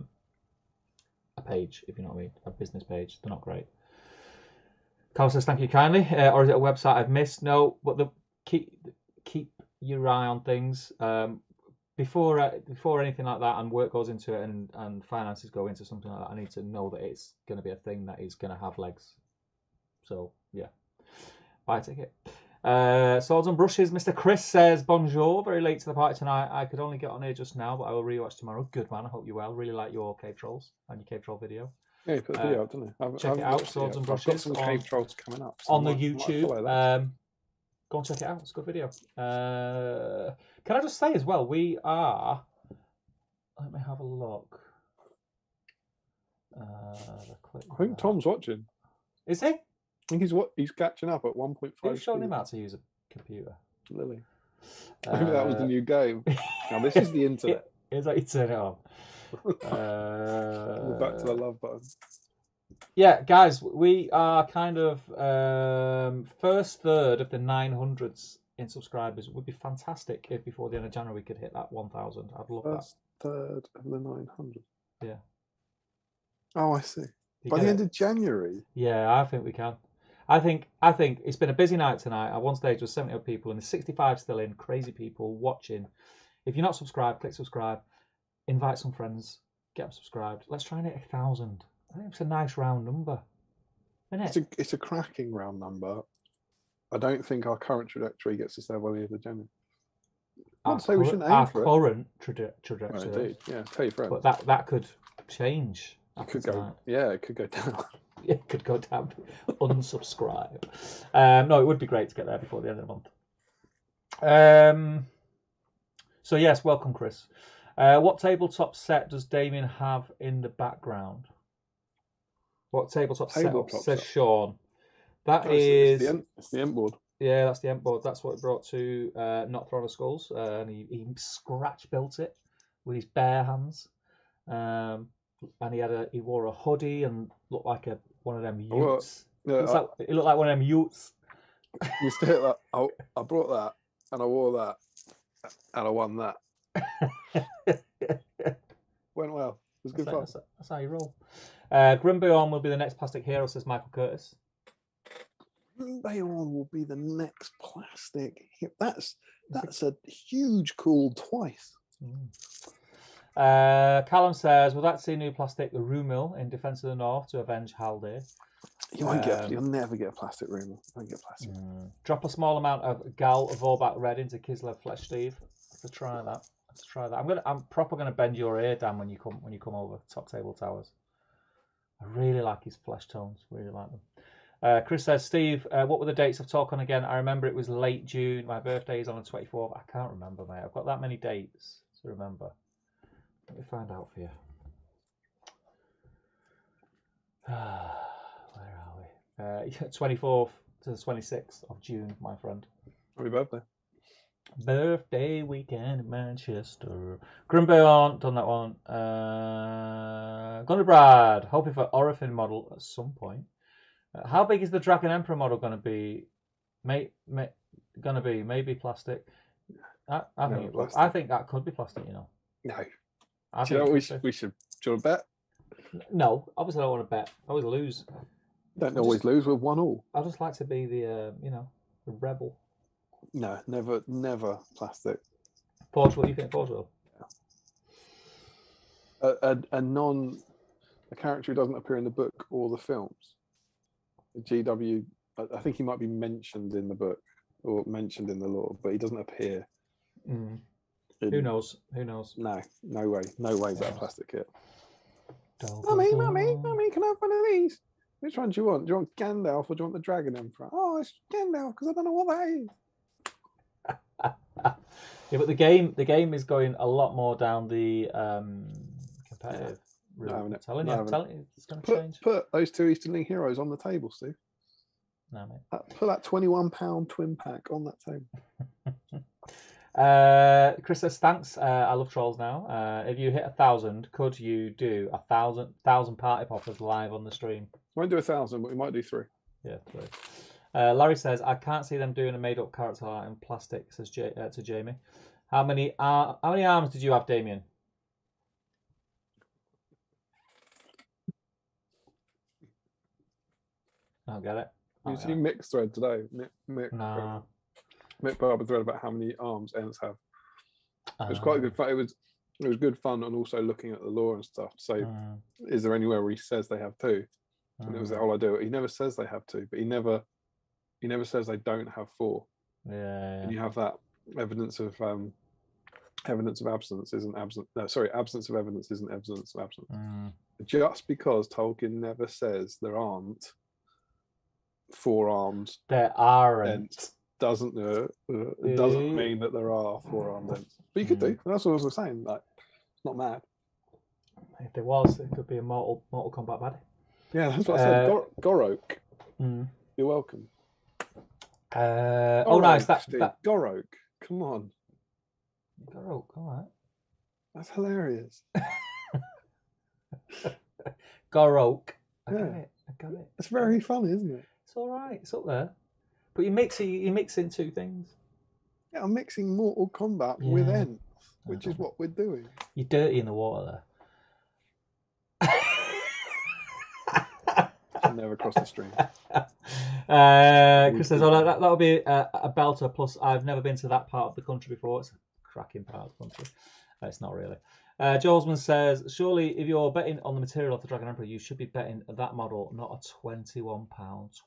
page, if you know what I mean. A business page. They're not great. Carl says, thank you kindly. Or is it a website I've missed? No, but keep your eye on things. Before anything like that and work goes into it and finances go into something like that, I need to know that it's going to be a thing that is going to have legs. So, yeah. Buy a ticket. Swords and Brushes. Mr. Chris says, bonjour. Very late to the party tonight. I could only get on here just now, but I will rewatch tomorrow. Good man. I hope you're well. Really like your cave trolls and your cave troll video. Yeah, you put a video up, didn't you? Check it out, Swords and Brushes. I've got some cave trolls coming up. So on the YouTube. Go and check it out. It's a good video. Can I just say as well, we are... Let me have a look. I think Tom's watching. Is he? I think he's catching up at 1.5. Who's showing him how to use a computer? Lily. Maybe that was the new game. Now this is the internet. It's like you turn it on. We're back to the love button. Yeah, guys, we are kind of first third of the 900s in subscribers. It would be fantastic if before the end of January we could hit that 1,000. I'd love First third of the 900. Yeah. Oh, I see. By the end of January. Yeah, I think we can. I think it's been a busy night tonight. At one stage, there was 70 odd people, and there's 65 still in. Crazy people watching. If you're not subscribed, click subscribe. Invite some friends. Get them subscribed. Let's try and hit 1,000. I think it's a nice round number, isn't it? It's a cracking round number. I don't think our current trajectory gets us there by the end of January. I'd say we shouldn't aim for it. Our current trajectory. Oh, indeed, yeah. Tell your friends. But that could change. It could go. Yeah, it could go down. It could go down. Unsubscribe. No, it would be great to get there before the end of the month. So yes, welcome, Chris. What tabletop set does Damien have in the background? What tabletop setup says Sean? It's the Ent board. Yeah, that's the Ent board. That's what he brought to Not Throne of Skulls, and he scratch built it with his bare hands. And he wore a hoodie and looked like one of them utes. He looked like one of them utes. You still that? I brought that and I wore that and I won that. Went well. It was good fun. That's how you roll. Grimbeorn will be the next plastic hero, says Michael Curtis. Grimbeorn will be the next plastic hero. That's a huge call twice. Callum says, "Would like to see new plastic Rumil in Defence of the North to avenge Haldir." You won't get. You'll never get a plastic Rumil. You won't get plastic. Drop a small amount of Gal Vorback Red into Kislev Flesh, Steve. Let's try that. I'm proper gonna bend your ear, Dan, when you come over Top Table Towers. I really like his flesh tones. Really like them. Chris says, Steve, what were the dates of TalkCon again? I remember it was late June. My birthday is on the 24th. I can't remember, mate. I've got that many dates to remember. Let me find out for you. Where are we? 24th to the 26th of June, my friend. Happy birthday. Birthday weekend in Manchester. Grimbeorn, done that one. Gunnar Brad, hoping for Orifin model at some point. How big is the Dragon Emperor model going to be? Maybe plastic. I think that could be plastic. You know. No. Do you know what we should? Do you want to bet? No, obviously I don't want to bet. I always lose. Don't always lose with 1-1. I just like to be the the rebel. No, never plastic. Portugal, you think Portugal? Yeah. A character who doesn't appear in the book or the films. GW, I think he might be mentioned in the book or mentioned in the lore, but he doesn't appear. Who knows? No way. No way is that a plastic kit. Mummy, can I have one of these? Which one do you want? Do you want Gandalf or do you want the Dragon Emperor? Oh, it's Gandalf because I don't know what that is. Yeah, but the game is going a lot more down the competitive route. I'm telling you, it's going to change. Put those two Easterling heroes on the table, Steve. No, mate. Put that £21 twin pack on that table. Chris says, thanks. I love trolls now. If you hit 1,000, could you do 1,000 party poppers live on the stream? Won't do 1,000, but we might do 3. Yeah, 3. Larry says, I can't see them doing a made-up character art in plastic, says to Jamie. How many arms did you have, Damien? I don't get it. You see Mick's thread today? Mick put up a thread about how many arms Ents have. It was quite good fun. It was good fun, and also looking at the lore and stuff. So, is there anywhere where he says they have 2? And it was the whole idea. He never says they have 2, but he never says they don't have 4. Yeah. And you have that evidence of absence isn't absent. No, sorry, absence of evidence isn't evidence of absence. Just because Tolkien never says there aren't 4 arms, there aren't. Doesn't mean that there are 4 armed Ents. But you could do. That's what I was saying. Like, it's not mad. If there was, it could be a Mortal Kombat baddie. Yeah, that's what I said. Gorok. You're welcome. Nice. That Gorok. Come Come on. Garok, all right. That's hilarious. Garok. I got Yeah. it. I got it. It's very funny, isn't it? It's all right. It's up there. But you're mixing two things. Yeah, I'm mixing Mortal Kombat with Ents, which is what we're doing. You're dirty in the water there. Should never cross the stream. Chris says, "Oh, that'll be a belter." Plus, I've never been to that part of the country before. It's a cracking part of the country. It's not really. Jolesman says, "Surely, if you're betting on the material of the Dragon Emperor, you should be betting that model, not a £21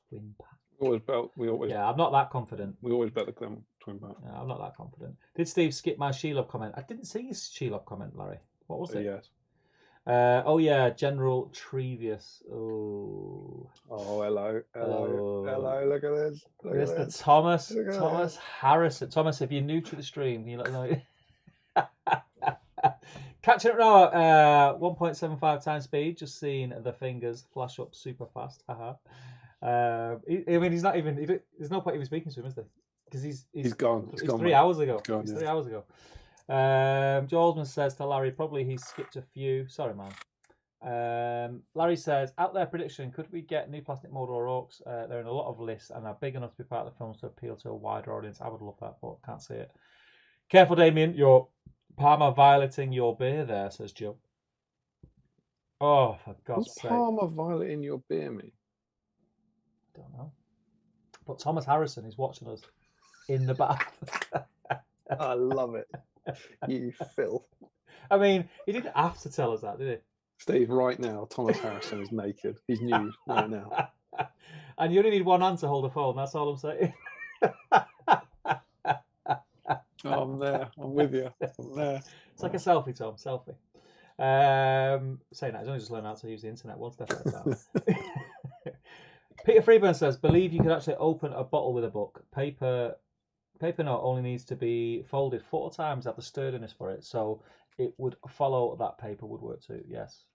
twin pack." Yeah, I'm not that confident. We always bet the twin pack. No, I'm not that confident. Did Steve skip my Shelob comment? I didn't see his Shelob comment, Larry. What was it? Yes. Oh yeah, General Trevius. Oh, hello. Look at this. Mr. Thomas Harrison. Thomas, if you're new to the stream, can you let me know? Catching up now, 1.75 times speed. Just seeing the fingers flash up super fast. Haha. I mean, he's not even. There's no point even speaking to him, is there? Because he's gone. It's gone, 3 hours ago. Gone, it's yeah. 3 hours ago. Jolesman says to Larry, probably he skipped a few. Sorry, man. Larry says, out there prediction, could we get new plastic model or orcs? They're in a lot of lists and are big enough to be part of the films to appeal to a wider audience. I would love that, but can't see it. Careful, Damien. You're Parma violeting your beer there, says Joe. Oh, for God's sake. What's Parma violeting your beer mean? I don't know. But Thomas Harrison is watching us in the bath. I love it. You filth. I mean, he didn't have to tell us that, did he? Steve, right now, Thomas Harrison is naked. He's nude right now. And you only need one hand to hold a phone, that's all I'm saying. Oh, I'm there. I'm with you. I'm there. It's like a selfie, Tom. Selfie. Saying that, he's only just learned how to use the internet one step at a time. Peter Freeburn says, believe you could actually open a bottle with a book. Paper note only needs to be folded 4 times, have the sturdiness for it, so it would follow that paper would work too. Yes,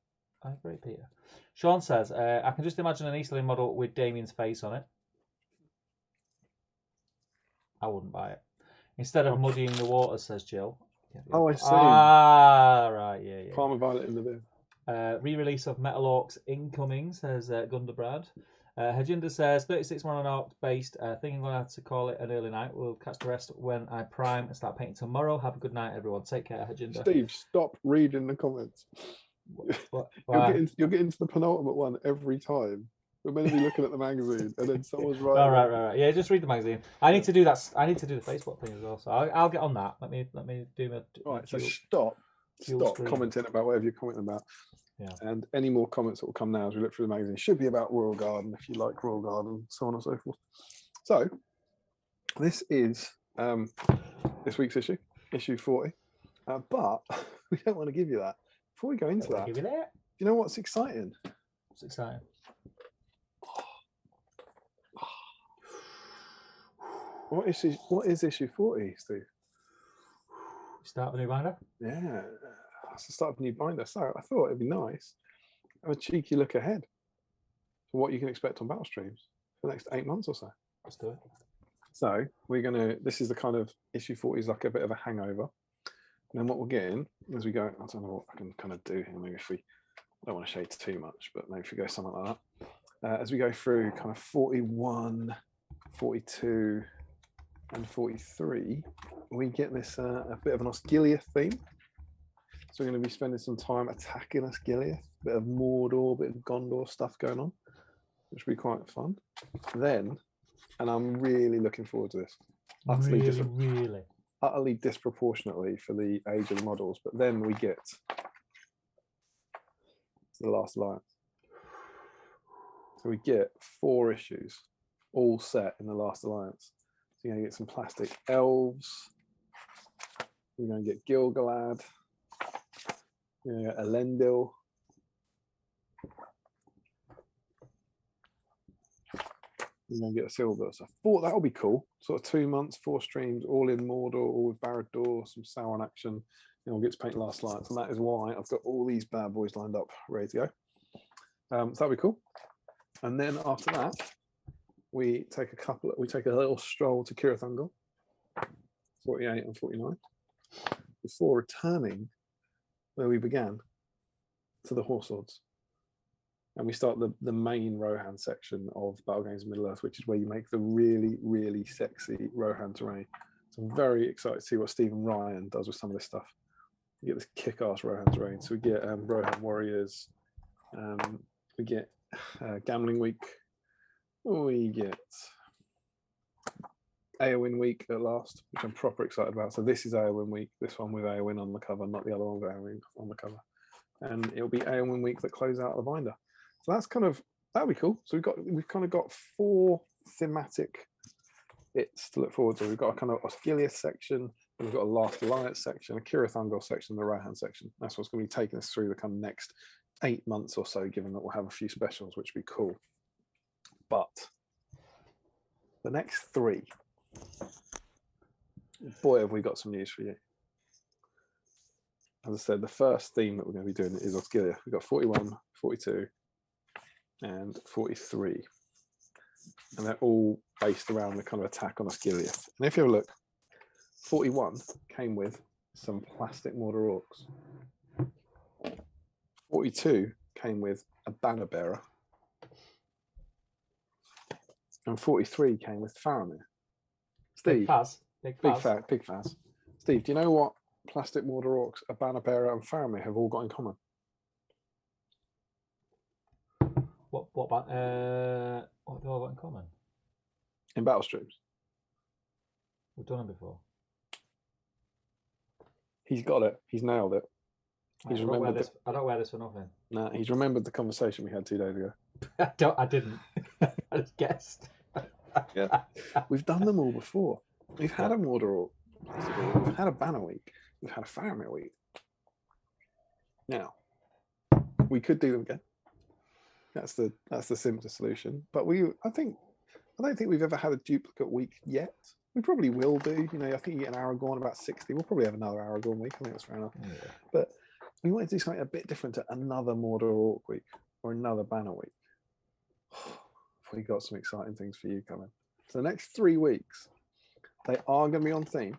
I agree, Peter. Sean says, I can just imagine an Easterling model with Damien's face on it. I wouldn't buy it. Instead of muddying the waters, says Jill. Oh, I see. Ah, right, yeah. Parma violet in the beer. Re-release of Metal Orcs incoming, says Gunderbrad. Hajinda says 36 Monarch based. Think I'm going to have to call it an early night. We'll catch the rest when I prime and start painting tomorrow. Have a good night, everyone. Take care, Hajinda. Steve, stop reading the comments. You're getting to the penultimate one every time. We're meant to be looking at the magazine, and then someone's writing. Oh, right. Yeah, just read the magazine. I need to do that. I need to do the Facebook thing as well. So I'll get on that. Let me do my. Right. So stop commenting about whatever you're commenting about. Yeah. And any more comments that will come now as we look through the magazine should be about Royal Garden, if you like Royal Garden, so on and so forth. So this is this week's issue 40. But we don't want to give you that. Before we go into that, give you that. You know what's exciting? What's exciting? What is issue 40, Steve? Start of a new binder? Yeah. That's the start of a new binder. So I thought it'd be nice to have a cheeky look ahead to what you can expect on Battle Streams for the next 8 months or so. Let's do it. So this is the kind of issue 40 is like a bit of a hangover. And then what we'll get in as we go, I don't know what I can kind of do here. Maybe I don't want to shade too much, but maybe if we go something like that. As we go through kind of 41, 42, and 43, we get this a bit of an Osgiliath theme. So we're going to be spending some time attacking Osgiliath, a bit of Mordor, a bit of Gondor stuff going on, which will be quite fun. Then, and I'm really looking forward to this, utterly disproportionately for the age of the models, but then we get the Last Alliance. So we get 4 issues, all set in the Last Alliance. So you're going to get some plastic elves. We're going to get Gil-galad. We're going to get Elendil. We're going to get a silver. So I thought that would be cool. Sort of 2 months, 4 streams, all in Mordor, all with Barad-dûr, some Sauron action. We'll get to paint Last Alliance, and that is why I've got all these bad boys lined up, ready to go. So that'll be cool. And then after that, we take a little stroll to Cirith Ungol. 48 and 49, before returning where we began to the Horse Swords. And we start the main Rohan section of Battle Games of Middle-earth, which is where you make the really, really sexy Rohan terrain. So I'm very excited to see what Stephen Ryan does with some of this stuff. We get this kick-ass Rohan terrain. So we get Rohan Warriors, we get Gambling Week, we get Aowen Week at last, which I'm proper excited about. So this is Aowen Week, this one with Aowen on the cover, not the other one with Aowen on the cover. And it'll be Aowen Week that closes out the binder. So that's that'll be cool. So we've kind of got 4 thematic bits to look forward to. We've got a kind of Osgiliath section, and we've got a Last Alliance section, a Kirith Ungol section, and the Rohan section. That's what's going to be taking us through the kind of next 8 months or so, given that we'll have a few specials, which will be cool. But the next 3, boy, have we got some news for you. As I said, the first theme that we're going to be doing is Osgiliath. We've got 41, 42, and 43. And they're all based around the kind of attack on Osgiliath. And if you have a look, 41 came with some plastic Mordor Orcs. 42 came with a banner bearer. And 43 came with Faramir. Steve. Big Faz. Steve, do you know what plastic Mordor Orcs, a banner bearer, and Faramir have all got in common? What do I got in common? In battle streams. We've done them before. He's got it. He's nailed it. I don't wear this for nothing. Nah, he's remembered the conversation we had 2 days ago. I didn't. I just guessed. Yeah. We've done them all before. We've had a Mordor Orc. We've had a Banner Week. We've had a Faramir Week. Now, we could do them again. That's the simpler solution. But I don't think we've ever had a duplicate week yet. We probably will do. You know, I think you get an Aragorn about 60. We'll probably have another Aragorn week. I think that's fair enough. Yeah. But we wanted to do something a bit different to another Mordor Orc week or another Banner week. We got some exciting things for you coming. So the next 3 weeks, they are going to be on theme.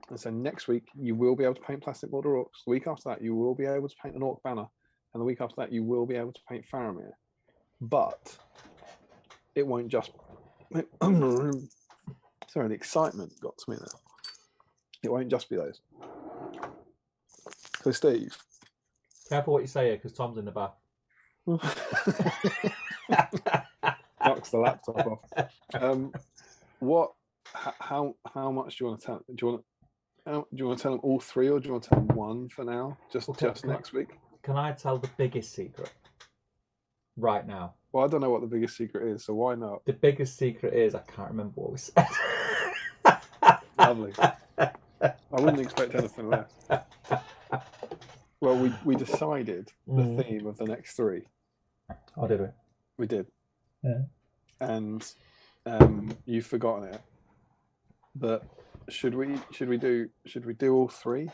And so next week, you will be able to paint plastic Mordor Orcs. The week after that, you will be able to paint an Orc banner. And the week after that, you will be able to paint Faramir. But it won't just... Sorry, the excitement got to me there. It won't just be those. So, Steve. Careful what you say here, because Tom's in the bath. Knocks the laptop off. How much do you want to tell? Do you want to tell them all 3, or do you want to tell them 1 for now? Just next week. Can I tell the biggest secret right now? Well, I don't know what the biggest secret is, so why not? The biggest secret is I can't remember what we said. Lovely. I wouldn't expect anything less. Well, we decided the theme of the next 3. Oh, did we? We did. Yeah. And you've forgotten it. But should we do all 3?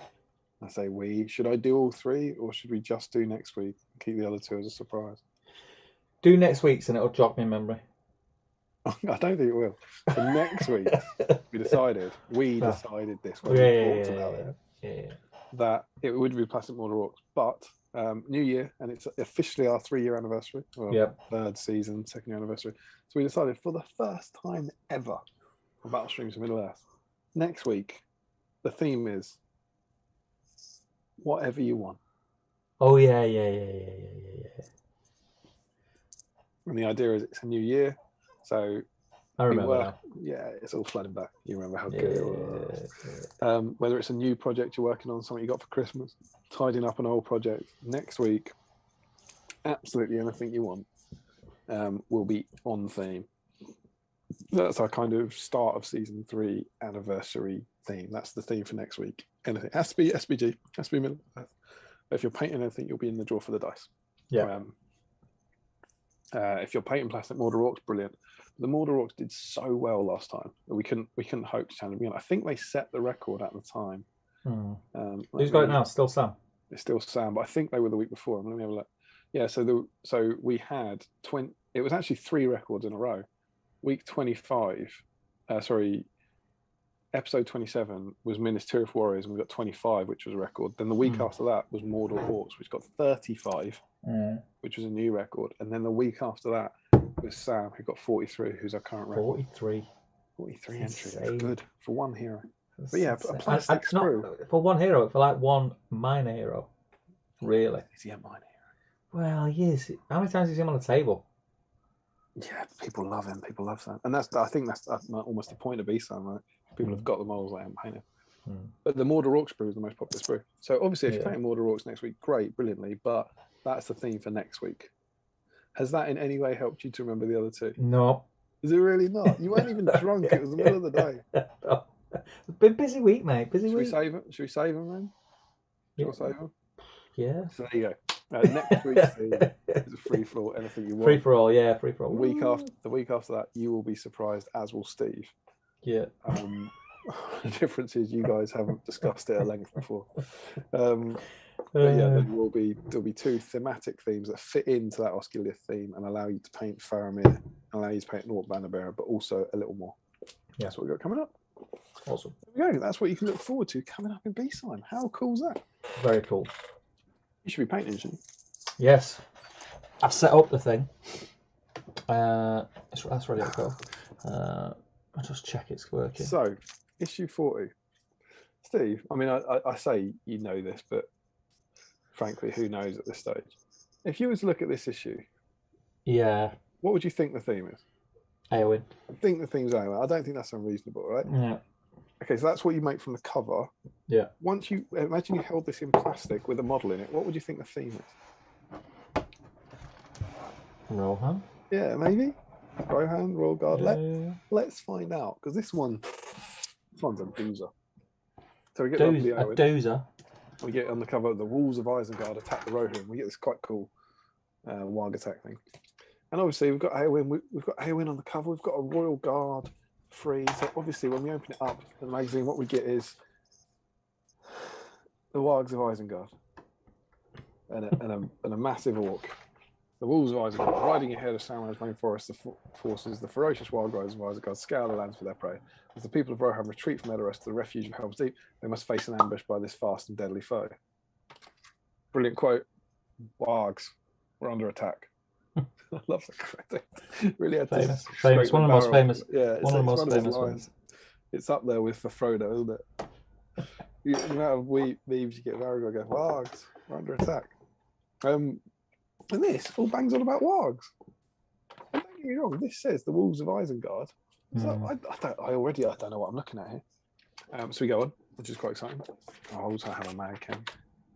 I say we. Should I do all 3, or should we just do next week and keep the other 2 as a surprise? Do next week's and it'll jog me in memory. I don't think it will. For next week, we decided this when we talked about it, that it would be plastic Mordor Orcs, but new year, and it's officially our 3-year anniversary. Well, 3rd season, 2nd year anniversary. So we decided for the first time ever on Battle Streams of Middle-earth, next week, the theme is whatever you want. Oh, yeah. And the idea is it's a new year, so I remember now. Yeah, it's all flooding back. You remember how good it was. Whether it's a new project you're working on, something you got for Christmas, tidying up an old project, next week, absolutely anything you want will be on theme. That's our kind of start of season 3 anniversary theme. That's the theme for next week. Anything. It has to be SBG, has to be middle. If you're painting anything, you'll be in the draw for the dice. Yeah. If you're painting plastic Mordor Orcs, brilliant. The Mordor Orcs did so well last time that we couldn't hope to challenge them again. I think they set the record at the time. Who's got it now? Still Sam. It's still Sam, but I think they were the week before. Let me have a look. Yeah, so we had it was actually 3 records in a row. Week 25, episode 27 was Ministerial Warriors, and we got 25, which was a record. Then the week after that was Mordor Orcs, which got 35, which was a new record. And then the week after that was Sam, who got 43, who's our current record. 43 entries. That's good for one hero. But yeah, a plastic sprue. Not for one hero, for like one minor hero. Really? Is he a minor hero? Well, he is. How many times is he on the table? Yeah, people love him. People love Sam. And I think that's almost the point of BSIME, right? People have got the models they haven't painted. But the Mordor Orc sprue is the most popular sprue. So obviously, if you're painting Mordor Orcs next week, great, brilliantly. But that's the theme for next week. Has that in any way helped you to remember the other two? No. Is it really not? You weren't even drunk. It was the middle of the day. Been busy week, mate. Busy week. Should we save them, man? Should we save them? Yeah. So there you go. Next week's theme is a free for all. Anything you want. Free for all, yeah. Free for all. The week after that, you will be surprised, as will Steve. Yeah. The difference is you guys haven't discussed it at length before. But yeah, there'll be two thematic themes that fit into that Osgiliath theme and allow you to paint Faramir, allow you to paint Nort Bannerbearer, but also a little more. Yeah. That's what we've got coming up. Awesome. There we go. That's what you can look forward to coming up in BSIME. How cool is that? Very cool. You should be painting, shouldn't you? Yes. I've set up the thing. That's ready to go. I'll just check it's working. So, issue 40. Steve, I mean, I say you know this, but frankly, who knows at this stage? If you were to look at this issue, what would you think the theme is? Eowyn. I think the theme's Eowyn. I don't think that's unreasonable, right? Yeah. Okay, so that's what you make from the cover. Yeah. Once you imagine you held this in plastic with a model in it, what would you think the theme is? Rohan? Yeah, maybe. Rohan, Royal Guard. Yeah. Let's find out, because this one's a doozer. So we get a doozer. We get on the cover, the Wolves of Isengard attack the Rohan. We get this quite cool Warg attack thing. And obviously we've got Eowyn. We've got Eowyn on the cover. We've got a Royal Guard free. So obviously when we open it up in the magazine, what we get is the Wargs of Isengard and a massive orc. The Wolves of Isengard, riding ahead of Sauron's main forest, the forces, the ferocious wild riders of Isengard scour the lands for their prey. As the people of Rohan retreat from Edoras to the refuge of Helm's Deep, they must face an ambush by this fast and deadly foe. Brilliant quote. Wargs, we're under attack. I love the credit. Really had famous. One of the most famous. Yeah, one of the most famous ones. It's up there with for Frodo, isn't it? The amount of memes you get, Aragorn goes, Wargs, we're under attack. And this all bangs on about Wargs. And don't get me wrong, this says the Wolves of Isengard. So I don't know what I'm looking at here. So we go on, which is quite exciting. I also have a mag cam.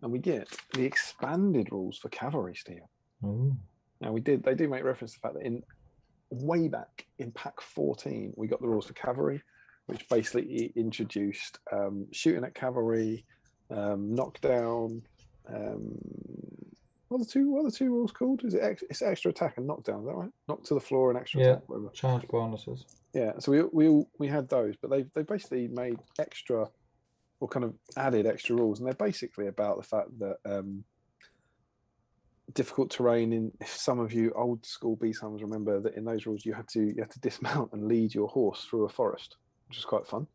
And we get the expanded rules for cavalry steel. Now they do make reference to the fact that way back in pack 14, we got the rules for cavalry, which basically introduced shooting at cavalry, knockdown. What are the two rules called? Is it it's extra attack and knockdown? Is that right? Knock to the floor and extra attack. Whatever. Charge bonuses. Yeah, so we had those, but they basically made extra, or kind of added extra rules, and they're basically about the fact that difficult terrain. If some of you old school BSIMers remember that in those rules you had to dismount and lead your horse through a forest, which is quite fun.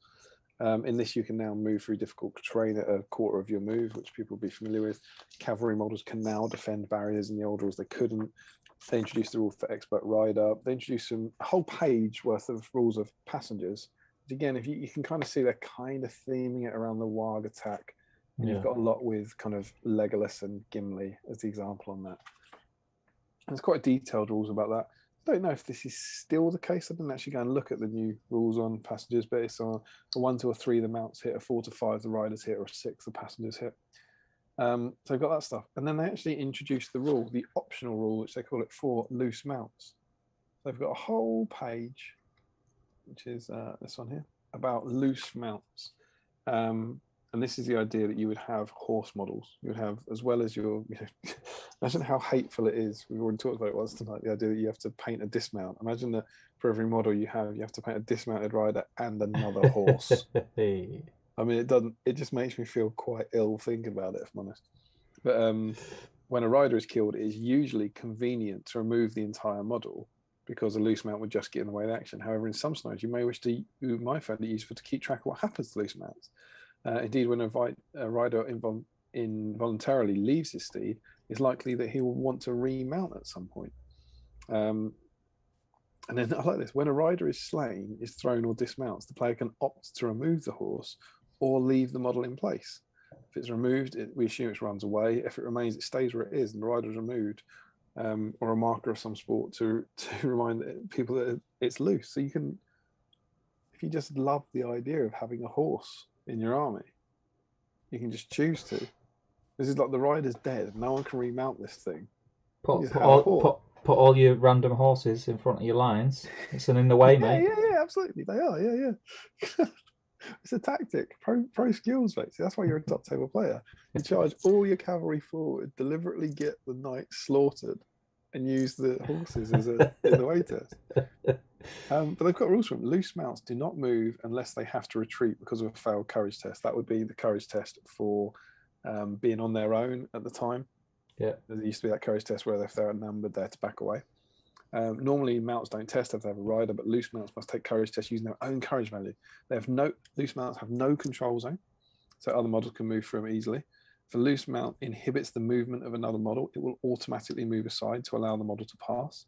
In this, you can now move through difficult terrain at a quarter of your move, which people will be familiar with. Cavalry models can now defend barriers. In the old rules, they couldn't. They introduced the rule for expert rider. They introduced a whole page worth of rules of passengers. But again, if you can kind of see they're kind of theming it around the Warg attack. And you've got a lot with kind of Legolas and Gimli as the example on that. And there's quite detailed rules about that. I don't know if this is still the case. I didn't actually go and look at the new rules on passengers, but it's on a 1 to a 3 the mounts hit, a 4 to 5 the riders hit, or a 6 the passengers hit. So they've got that stuff. And then they actually introduced the rule, the optional rule, which they call it, for loose mounts. So they've got a whole page, which is this one here, about loose mounts. And this is the idea that you would have horse models. You would have, as well as your, imagine how hateful it is. We've already talked about it once tonight, the idea that you have to paint a dismount. Imagine that for every model you have to paint a dismounted rider and another horse. I mean, it just makes me feel quite ill thinking about it, if I'm honest. But when a rider is killed, it is usually convenient to remove the entire model because a loose mount would just get in the way of the action. However, in some scenarios, you might find it useful to keep track of what happens to loose mounts. Indeed, when a rider involuntarily leaves his steed, it's likely that he will want to remount at some point. And then I like this: when a rider is slain, is thrown, or dismounts, the player can opt to remove the horse or leave the model in place. If it's removed, we assume it runs away. If it remains, it stays where it is, and the rider is removed, or a marker of some sport to remind people that it's loose. So you can, if you just love the idea of having a horse in your army, you can just choose to. This is like the rider's dead. No one can remount this thing. Put all your random horses in front of your lines. It's in the way, mate. Yeah, absolutely. They are, yeah. It's a tactic. Pro skills, mate. See, that's why you're a top table player. You charge all your cavalry forward, deliberately get the knights slaughtered, and use the horses in the way test. But they've got rules for them. Loose mounts do not move unless they have to retreat because of a failed courage test. That would be the courage test for being on their own at the time. Yeah. There used to be that courage test where if they're outnumbered, they're to back away. Normally, mounts don't test if they have a rider, but loose mounts must take courage tests using their own courage value. Loose mounts have no control zone, so other models can move through them easily. If a loose mount inhibits the movement of another model, it will automatically move aside to allow the model to pass.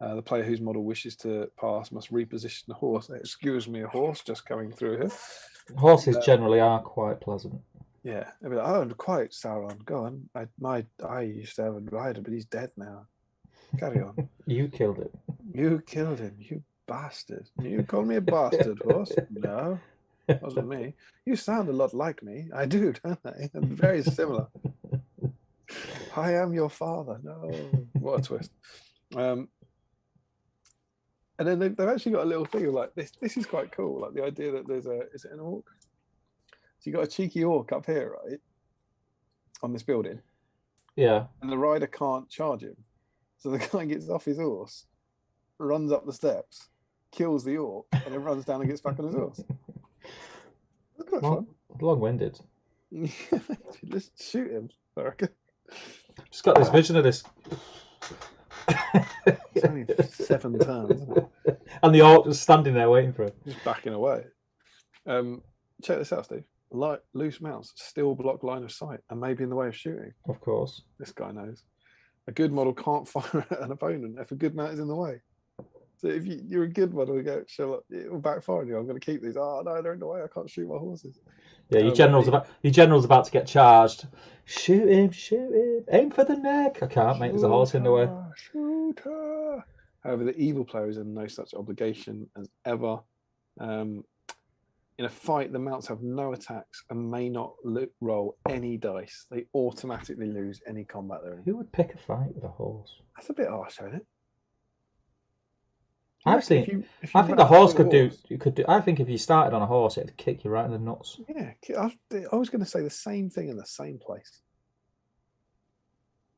The player whose model wishes to pass must reposition the horse. Excuse me, a horse just coming through here. Horses generally are quite pleasant. Yeah, they'll be like, oh, quite Sauron. Go on. I used to have a rider, but he's dead now. Carry on. You killed him. You killed him, you bastard. You call me a bastard, horse? No, it wasn't me. You sound a lot like me. I do, don't I? I'm very similar. I am your father. No, what a twist. And then they've actually got a little thing of like, this is quite cool. Like the idea that is it an orc? So you got a cheeky orc up here, right? On this building. Yeah. And the rider can't charge him. So the guy gets off his horse, runs up the steps, kills the orc, and then runs down and gets back on his horse. That's quite fun. Long-winded. Let's shoot him, I reckon. Just got this vision of this. It's only 7 turns, isn't it? And the orc just standing there waiting for him. Just backing away. Check this out, Steve. Loose mounts still block line of sight and may be in the way of shooting. Of course. This guy knows. A good model can't fire at an opponent if a good mount is in the way. So if you're a good model, you go, it will backfire on you. I'm going to keep these. Oh no, they're in the way. I can't shoot my horses. Yeah, your general's about to get charged. Shoot him! Aim for the neck. I can't, mate. There's a horse in the way. Shoot her. However, the evil player is in no such obligation as ever. In a fight, the mounts have no attacks and may not roll any dice. They automatically lose any combat they're in. Who would pick a fight with a horse? That's a bit harsh, isn't it? I think the horse could do. I think if you started on a horse, it'd kick you right in the nuts. Yeah, I was going to say the same thing in the same place.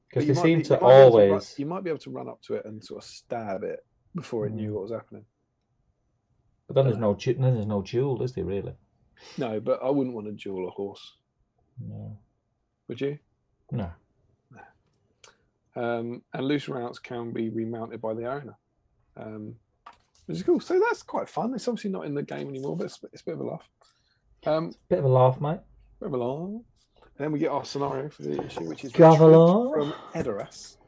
Because they seem to always. You might be able to run up to it and sort of stab it before it knew what was happening. But then there's no duel, is there really? No, but I wouldn't want to duel a horse. No. Would you? No. And loose mounts can be remounted by the owner, which is cool. So that's quite fun. It's obviously not in the game anymore, but it's a bit of a laugh. Bit of a laugh, mate. Bit of a laugh. And then we get our scenario for the issue, which is from Edoras.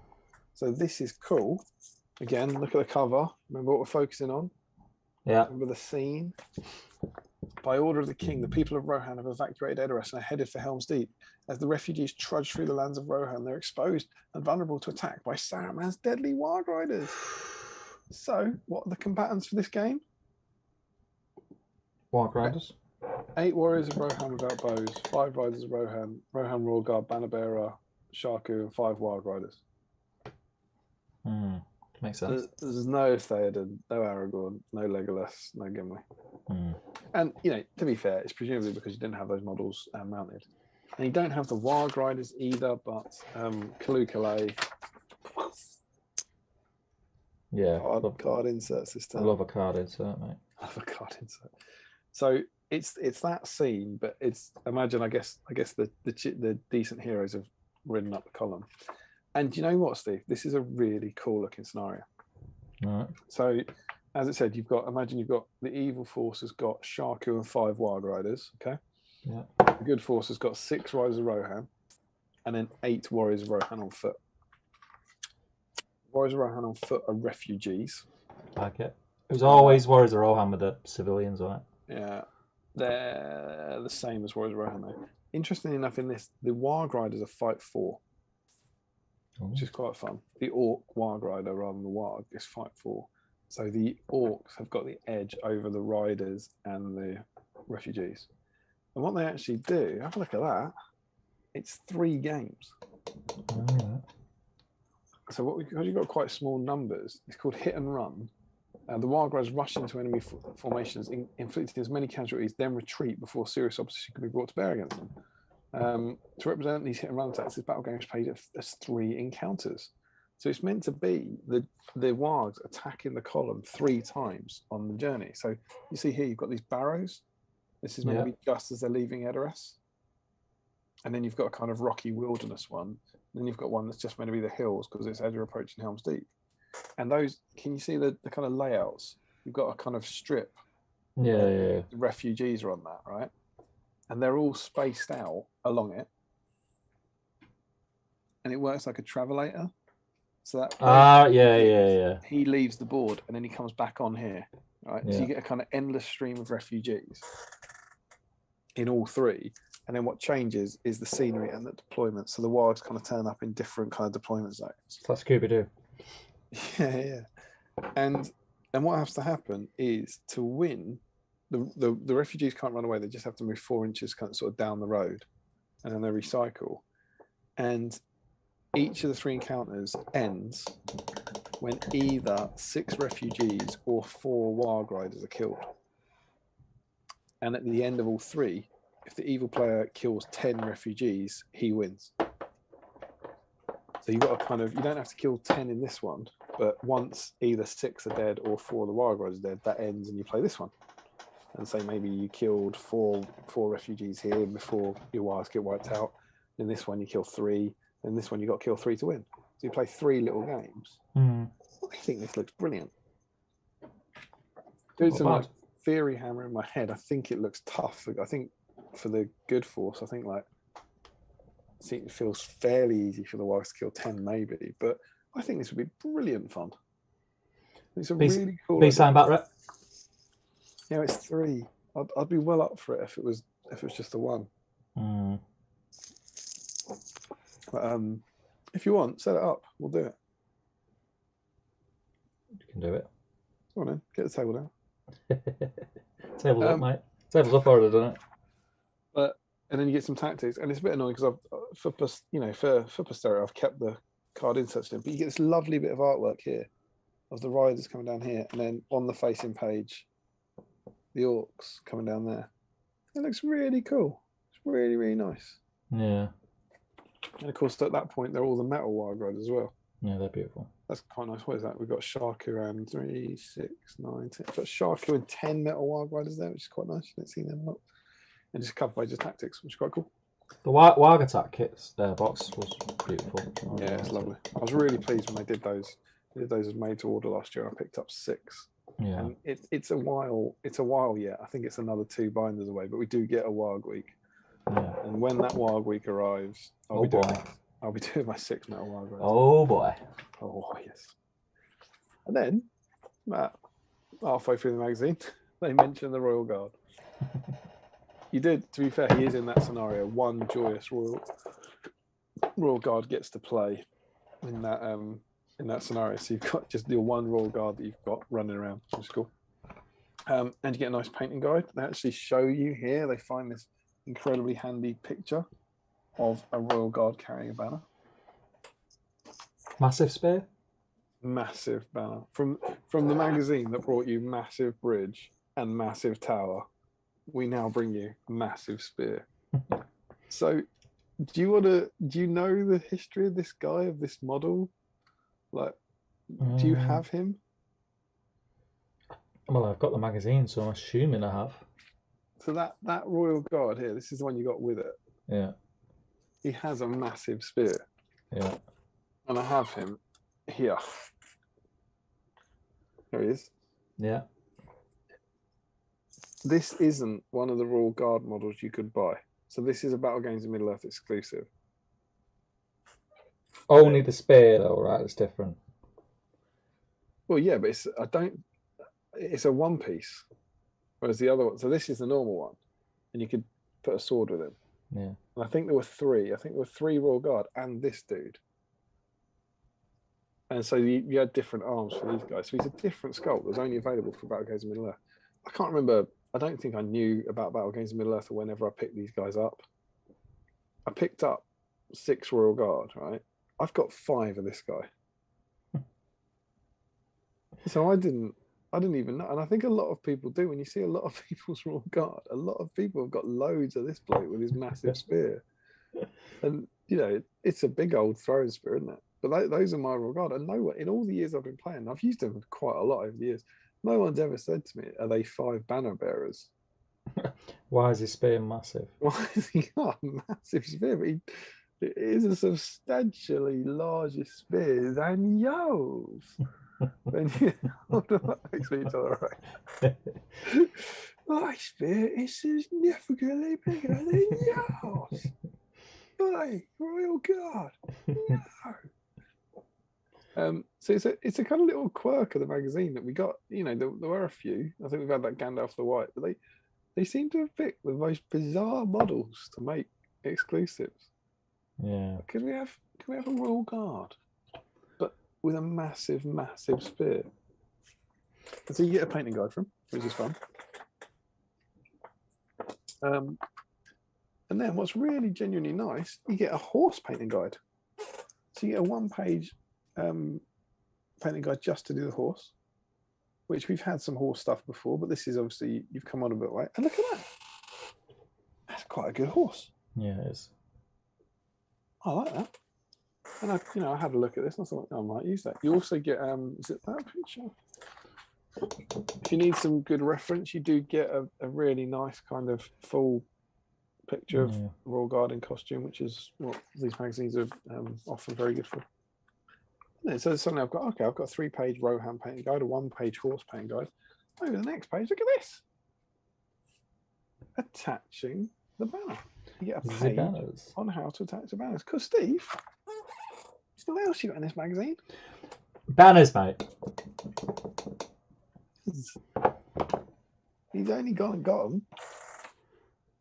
So this is cool. Again, look at the cover. Remember what we're focusing on? Yeah. Remember the scene? By order of the king, the people of Rohan have evacuated Edoras and are headed for Helm's Deep. As the refugees trudge through the lands of Rohan, they're exposed and vulnerable to attack by Saruman's deadly wild riders. So, what are the combatants for this game? Wild riders. 8 warriors of Rohan without bows, 5 riders of Rohan, Rohan Royal Guard, Bannerbearer, Shaku, and 5 wild riders. Makes sense. There's no Theoden, no Aragorn, no Legolas, no Gimli. And, to be fair, it's presumably because you didn't have those models mounted. And you don't have the wild riders either, but Kalukale. Yeah. Card insert system. I love a card insert, mate. I love a card insert. So it's that scene, but imagine I guess the decent heroes have ridden up the column. And do you know what, Steve? This is a really cool looking scenario. All right. So, as it said, imagine you've got the evil force has got Shaku and 5 Wild Riders. Okay. Yeah. The good force has got 6 Riders of Rohan, and then 8 Warriors of Rohan on foot. Warriors of Rohan on foot are refugees. Like it. It was always Warriors of Rohan with the civilians on it. Yeah, they're the same as Warriors of Rohan though. Interestingly enough, in this, the Warg Riders are fight 4, which is quite fun. The Orc Warg Rider rather than the Warg is fight 4. So the Orcs have got the edge over the Riders and the refugees. And what they actually do, have a look at that. It's 3 games. Oh, So because you've got quite small numbers, it's called hit and run. The Wild Riders rush into enemy formations, inflicting as many casualties, then retreat before serious opposition can be brought to bear against them. To represent these hit and run attacks, this battle game is played as 3 encounters. So it's meant to be the Wargs attacking the column 3 times on the journey. So you see here, you've got these barrows. This is meant to be just as they're leaving Edoras. And then you've got a kind of rocky wilderness one. And then you've got one that's just meant to be the hills because it's as you're approaching Helm's Deep. And those, can you see the kind of layouts? You've got a kind of strip. yeah. The refugees are on that, right? And they're all spaced out along it. And it works like a travelator. So that yeah. he leaves the board and then he comes back on here, right? Yeah. So you get a kind of endless stream of refugees in all 3. And then what changes is the scenery and the deployment. So the Wargs kind of turn up in different kind of deployment zones. That's Scooby-Doo. Yeah. And what has to happen is to win, the refugees can't run away. They just have to move 4 inches kind of sort of down the road, and then they recycle. And each of the 3 encounters ends when either 6 refugees or 4 Warg Riders are killed. And at the end of all 3, if the evil player kills 10 refugees, he wins. So you've got you don't have to kill 10 in this one, but once either 6 are dead or 4 of the Wild Riders are dead, that ends and you play this one. And say maybe you killed 4 refugees here before your Wilds get wiped out. In this one you kill 3, in this one you got to kill 3 to win. So you play 3 little games. I think this looks brilliant. Doing some theory hammer in my head, I think it looks tough. I think for the good force, I think it feels fairly easy for the Wilds to kill 10 maybe, but I think this would be brilliant fun. It's a really cool BSIME back rep. Yeah, it's 3. I'd be well up for it if it was just the 1. But if you want, set it up. We'll do it. You can do it. Come on then, get the table down. Table's up, mate. Table's up already, doesn't it? And then you get some tactics, and it's a bit annoying because for posterity, I've kept the card inserts in, but you get this lovely bit of artwork here of the riders coming down here, and then on the facing page, the orcs coming down there. It looks really cool. It's really, really nice. Yeah. And of course, at that point, they're all the metal Wild Riders as well. Yeah, they're beautiful. That's quite nice. What is that? We've got Shaku and 3, 6, 9, 10. We've got Shaku and 10 metal Wild Riders there, which is quite nice. You don't see them a lot. And just a couple pages of tactics, which is quite cool. The Warg Attack kits box was beautiful. Yeah, it's lovely. I was really pleased when they did those. They did those as made to order last year. I picked up 6. Yeah. And it's a while yet. I think it's another 2 binders away, but we do get a Warg week. Yeah. And when that Warg week arrives, I'll be doing my 6 metal Warg Riders. Oh boy. Oh yes. And then, Matt, halfway through the magazine, they mention the Royal Guard. You did, to be fair, he is in that scenario. 1 joyous Royal Guard gets to play in that scenario. So you've got just your 1 Royal Guard that you've got running around, which is cool. And you get a nice painting guide. They actually show you here. They find this incredibly handy picture of a Royal Guard carrying a banner. Massive spear. Massive banner from the magazine that brought you Massive Bridge and Massive Tower. We now bring you a Massive Spear. So, do you know the history of this guy, of this model? Like, do you have him? Well, I've got the magazine, so I'm assuming I have. So that Royal Guard here, this is the one you got with it. Yeah. He has a massive spear. Yeah. And I have him here. There he is. Yeah. This isn't one of the Royal Guard models you could buy. So this is a Battle Games in Middle Earth exclusive. Only the spear though, right? It's different. Well, yeah, but it's a one piece. Whereas the other one, so this is the normal one. And you could put a sword with him. Yeah. And I think there were three. I think there were three Royal Guard and this dude. And so you had different arms for these guys. So he's a different sculpt that was only available for Battle Games in Middle Earth. I can't remember. I don't think I knew about Battle Games in Middle Earth whenever I picked these guys up. I picked up 6 Royal Guard, right? I've got 5 of this guy. So I didn't even know. And I think a lot of people do. When you see a lot of people's Royal Guard, a lot of people have got loads of this bloke with his massive spear. And, you know, it's a big old throwing spear, isn't it? But those are my Royal Guard. And no one, in all the years I've been playing, I've used them quite a lot over the years. No one's ever said to me, are they 5 banner bearers? Why is his spear massive? Why has he got a massive spear? But it is a substantially larger spear than yours. And actually, it's all right. My spear is significantly bigger than yours. Hey, Royal Guard. No. So it's a kind of little quirk of the magazine that we got. You know, there were a few. I think we've had like Gandalf the White, but they seem to have picked the most bizarre models to make exclusives. Yeah. Can we have a Royal Guard, but with a massive, massive spear? And so you get a painting guide from, which is fun. And then what's really genuinely nice, you get a horse painting guide. So you get a 1-page painting guide just to do the horse, which we've had some horse stuff before, but this is obviously, you've come on a bit way. And look at that. That's quite a good horse. Yeah, it is. I like that. And I had a look at this and I thought, I might use that. You also get, is it that picture? If you need some good reference, you do get a really nice kind of full picture of Royal Guard in costume, which is what these magazines are often very good for. And so suddenly I've got a 3-page Rohan painting guide, a 1-page horse painting guide. Over the next page, look at this. Attaching the banner. You get a page on how to attach the banners. Because Steve, what else you got in this magazine? Banners, mate. He's only gone and got them.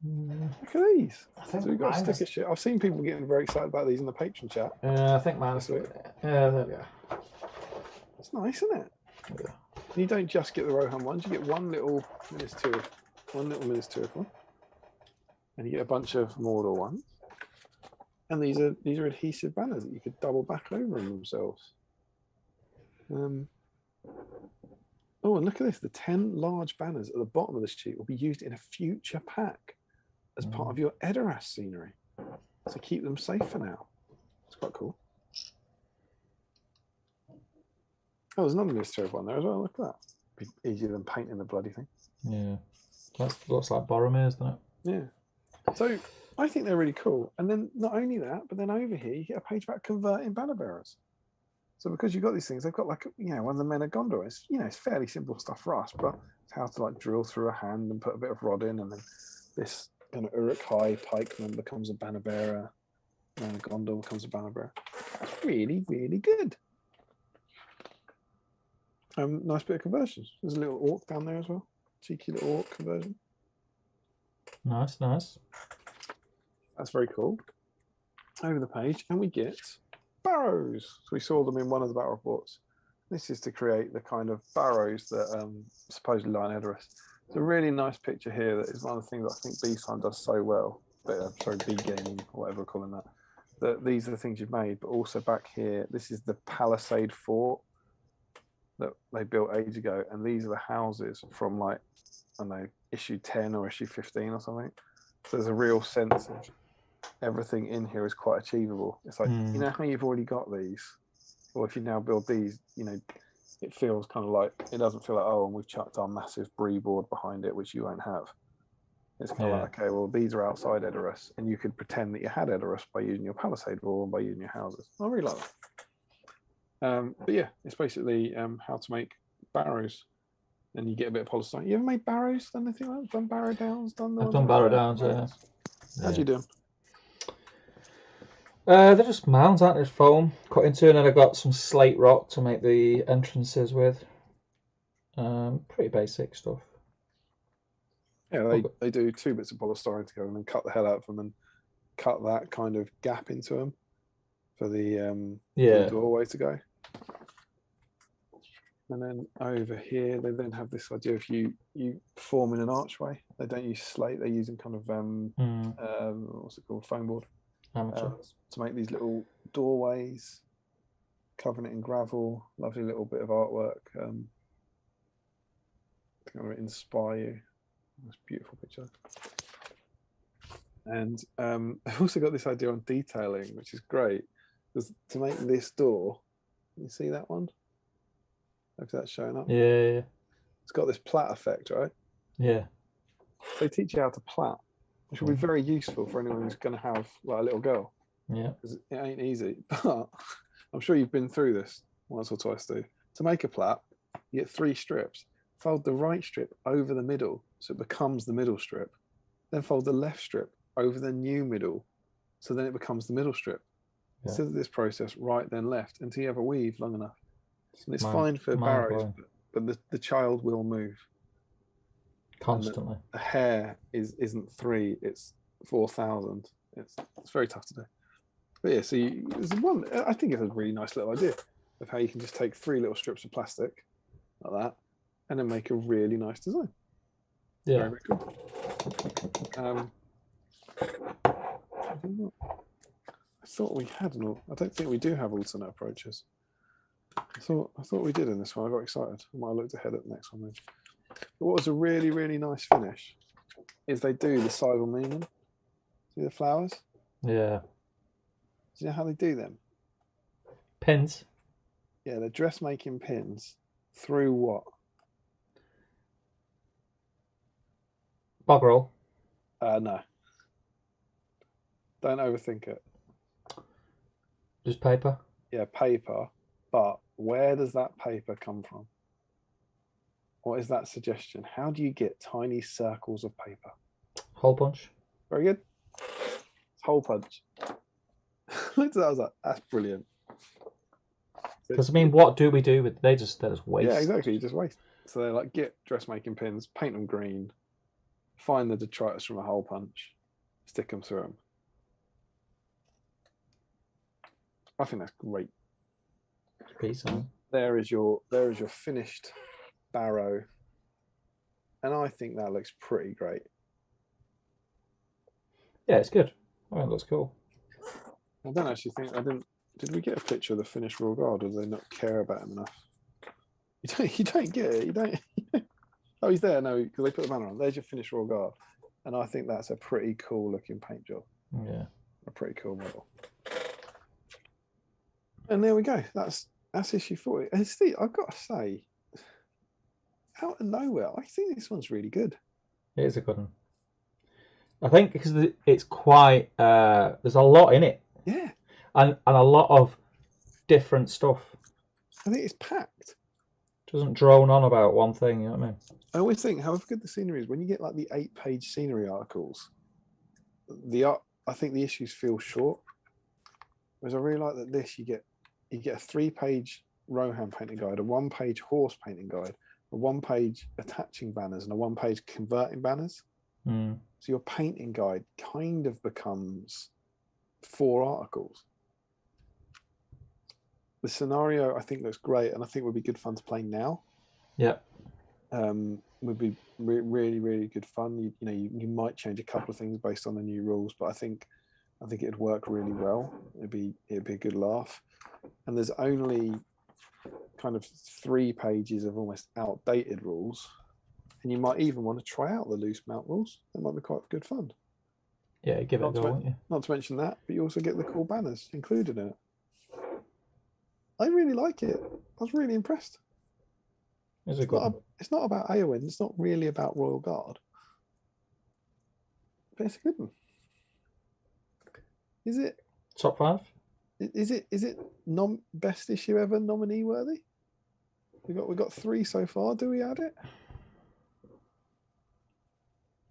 Look at these. So we've got a sticker sheet. I've seen people getting very excited about these in the patron chat. I think mine's sweet. There we go. It's nice, isn't it? Yeah. You don't just get the Rohan ones. You get one little miniature one, and you get a bunch of Mordor ones. And these are adhesive banners that you could double back over themselves. Oh, and look at this. The 10 large banners at the bottom of this sheet will be used in a future pack as part of your Edoras scenery. So keep them safe for now. It's quite cool. Oh, there's another mystery one there as well. Look at that. Be easier than painting the bloody thing. Yeah. That looks like Boromir's, doesn't it? Yeah. So I think they're really cool. And then not only that, but then over here you get a page about converting banner bearers. So because you've got these things, they've got like, one of the Men of Gondor. It's fairly simple stuff for us, but it's how to like drill through a hand and put a bit of rod in, and then this kind of Uruk-hai pikeman becomes a banner bearer. Man of Gondor becomes a banner bearer. That's really, really good. Nice bit of conversions. There's a little orc down there as well. Cheeky little orc conversion. Nice. That's very cool. Over the page, and we get barrows. So we saw them in one of the battle reports. This is to create the kind of barrows that supposedly lie in Edoras. It's a really nice picture here that is one of the things that I think BSIME does so well. B gaming, or whatever we're calling that. That these are the things you've made, but also back here, this is the Palisade Fort that they built ages ago, and these are the houses from like, I don't know, issue 10 or issue 15 or something. So there's a real sense of everything in here is quite achievable. It's like, you know how you've already got these, or if you now build these, it feels kind of like, it doesn't feel like, oh, and we've chucked our massive brie board behind it, which you won't have. It's kind of like, okay, well, these are outside Edoras, and you could pretend that you had Edoras by using your Palisade wall and by using your houses. I really like that. But yeah, it's basically how to make barrows, and you get a bit of polystyrene. You ever made barrows? Done anything like that? Done barrow downs? I've done barrow downs, yeah. How'd you do? They're just mounds, aren't they? Foam cut into, and then I got some slate rock to make the entrances with. Pretty basic stuff. Yeah, they do 2 bits of polystyrene to go and then cut the hell out of them and cut that kind of gap into them for the doorway to go. And then over here, they then have this idea of you forming an archway. They don't use slate; they're using kind of what's it called, foam board, to make these little doorways, covering it in gravel. Lovely little bit of artwork. To kind of inspire you. That's a beautiful picture. And I've also got this idea on detailing, which is great. Because to make this door, you see that one? Hope that's showing up. Yeah. It's got this plait effect, right? Yeah. They teach you how to plait, which will be very useful for anyone who's going to have like a little girl. Yeah. Because it ain't easy. But I'm sure you've been through this once or twice too. To make a plait, you get 3 strips. Fold the right strip over the middle, so it becomes the middle strip. Then fold the left strip over the new middle, so then it becomes the middle strip. Yeah. So this process, right then left, until you have a weave long enough. And it's fine for barrows, but the child will move constantly. The hair isn't 3; it's 4,000. It's very tough to do. But yeah, so there's one. I think it's a really nice little idea of how you can just take 3 little strips of plastic like that, and then make a really nice design. Yeah. Very, very cool. I thought we had I don't think we do have alternate approaches. I thought we did in this one. I got excited. I might have looked ahead at the next one then. But what was a really, really nice finish is they do the sidle meaning. See the flowers? Yeah. Do you know how they do them? Pins. Yeah, they're dressmaking pins through what? Bog roll. No. Don't overthink it. Just paper? Yeah, paper. But where does that paper come from? What is that suggestion? How do you get tiny circles of paper? Hole punch. Very good. Hole punch. Looked at that, I was like, that's brilliant. Because I mean, what do we do with? They just waste. Yeah, exactly. You just waste. So they're like, get dressmaking pins, paint them green, find the detritus from a hole punch, stick them through them. I think that's great. There is your finished barrow, and I think that looks pretty great. Yeah, it's good. I think it looks cool. I don't actually think Did we get a picture of the finished royal guard, or do they not care about him enough? You don't get it. You don't. Oh, he's there. No, because they put the banner on. There's your finished royal guard, and I think that's a pretty cool looking paint job. Yeah, a pretty cool model. And there we go. That's issue 40. And Steve, I've got to say, out of nowhere, I think this one's really good. It is a good one. I think because it's quite there's a lot in it. Yeah. And a lot of different stuff. I think it's packed. Doesn't drone on about one thing, you know what I mean? I always think, however good the scenery is, when you get like the 8-page scenery articles, I think the issues feel short. Whereas I really like that this, you get a 3-page Rohan painting guide, a 1-page horse painting guide, a 1-page attaching banners, and a 1-page converting banners. Mm. So your painting guide kind of becomes 4 articles. The scenario I think looks great, and I think would be good fun to play now. Yeah. Would be really, really good fun. You might change a couple of things based on the new rules, but I think it'd work really well. It'd be a good laugh. And there's only kind of 3 pages of almost outdated rules, and you might even want to try out the loose mount rules. That might be quite good fun. Yeah, give it a go, won't you? Not to mention that, but you also get the cool banners included in it. I really like it. I was really impressed. It's not about Eowyn. It's not really about Royal Guard. But it's a good one. Is it top 5? Is it best issue ever nominee worthy? We got 3 so far. Do we add it?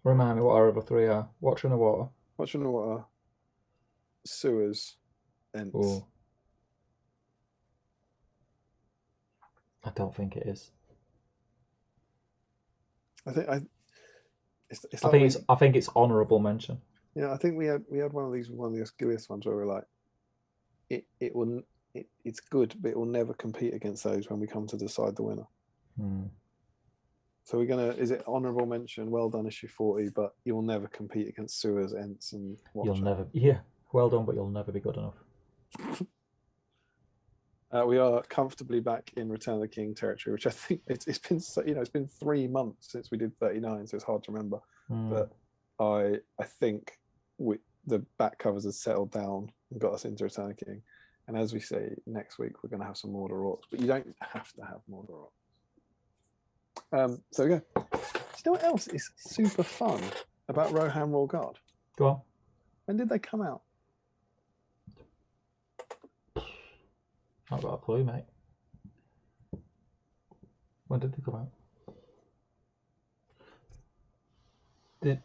Remind me what our other 3 are. Watching the water. Watching the water. Sewers. Ents. Ooh. I don't think it is. I think I think it's honourable mention. Yeah, I think we had one of the Gillies ones where we're like, it's good, but it will never compete against those when we come to decide the winner. So is it honourable mention? Well done, issue 40, but you'll never compete against Sewers, Ents, and Watcher. Well done, but you'll never be good enough. We are comfortably back in Return of the King territory, which I think it's been it's been 3 months since we did 39, so it's hard to remember. But I think the back covers have settled down and got us into Return of the King. And as we say, next week we're going to have some Mordor Orcs, but you don't have to have Mordor Orcs. So we go. Do you know what else is super fun about Rohan Royal Guard? Go on. When did they come out? Not got a clue, mate. When did they come out?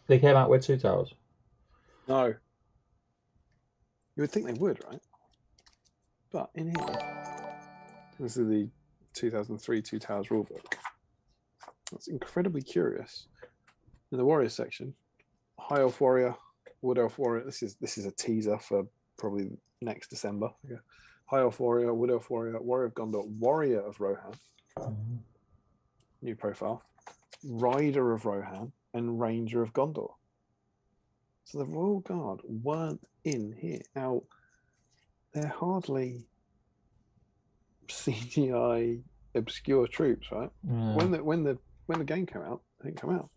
They came out with 2 towers? No. You would think they would, right? But in here, this is the 2003 2 Towers rulebook. That's incredibly curious. In the Warriors section, High Elf Warrior, Wood Elf Warrior. This is a teaser for probably next December. Okay. High Elf Warrior, Wood Elf Warrior, Warrior of Gondor, Warrior of Rohan. New profile. Rider of Rohan and Ranger of Gondor. So the Royal Guard weren't in here. Now, they're hardly CGI obscure troops, right? When the game came out, they didn't come out.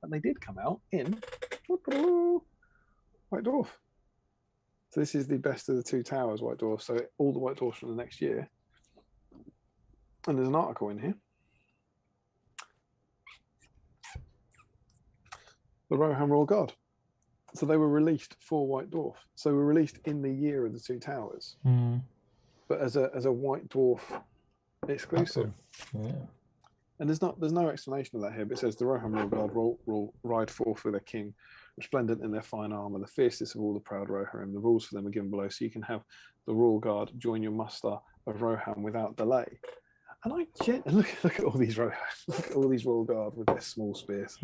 But they did come out in White Dwarf. So this is the best of the 2 towers, White Dwarf. So all the White Dwarfs from the next year. And there's an article in here. The Rohan Royal Guard. So they were released for White Dwarf. So they were released in the year of the 2 towers. But as a White Dwarf exclusive. Yeah. And there's no explanation of that here, but it says the Rohan Royal Guard will ride forth with their king, resplendent in their fine armour, the fiercest of all the proud Rohirrim. The rules for them are given below, so you can have the Royal Guard join your muster of Rohan without delay. And look at all these Rohan, look at all these Royal Guard with their small spears.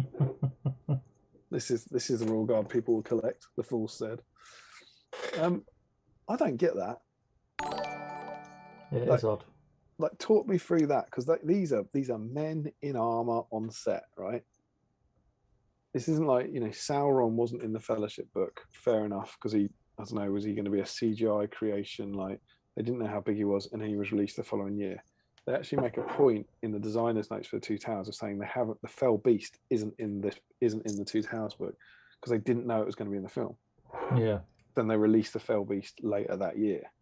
This is the Royal Guard people will collect, the fool said. I don't get that. It is odd. Like, talk me through that, because these are men in armor on set, right? This isn't like, Sauron wasn't in the Fellowship book. Fair enough, because was he going to be a CGI creation? Like, they didn't know how big he was, and he was released the following year. They actually make a point in the designer's notes for the 2 towers of saying the Fell Beast isn't in the 2 towers book because they didn't know it was going to be in the film. Yeah. Then they released the Fell Beast later that year.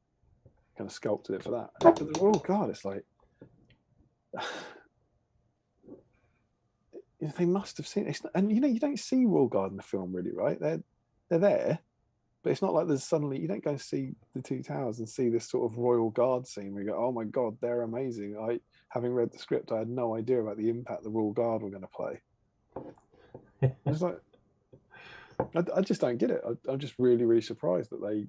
Kind of sculpted it for that. But the Royal Guard, it's like they must have seen it. And you don't see Royal Guard in the film really, right? They're there, but it's not like there's suddenly you don't go and see the 2 towers and see this sort of Royal Guard scene where you go, oh my god, they're amazing. Having read the script, I had no idea about the impact the Royal Guard were going to play. It's like I just don't get it. I'm just really, really surprised that they,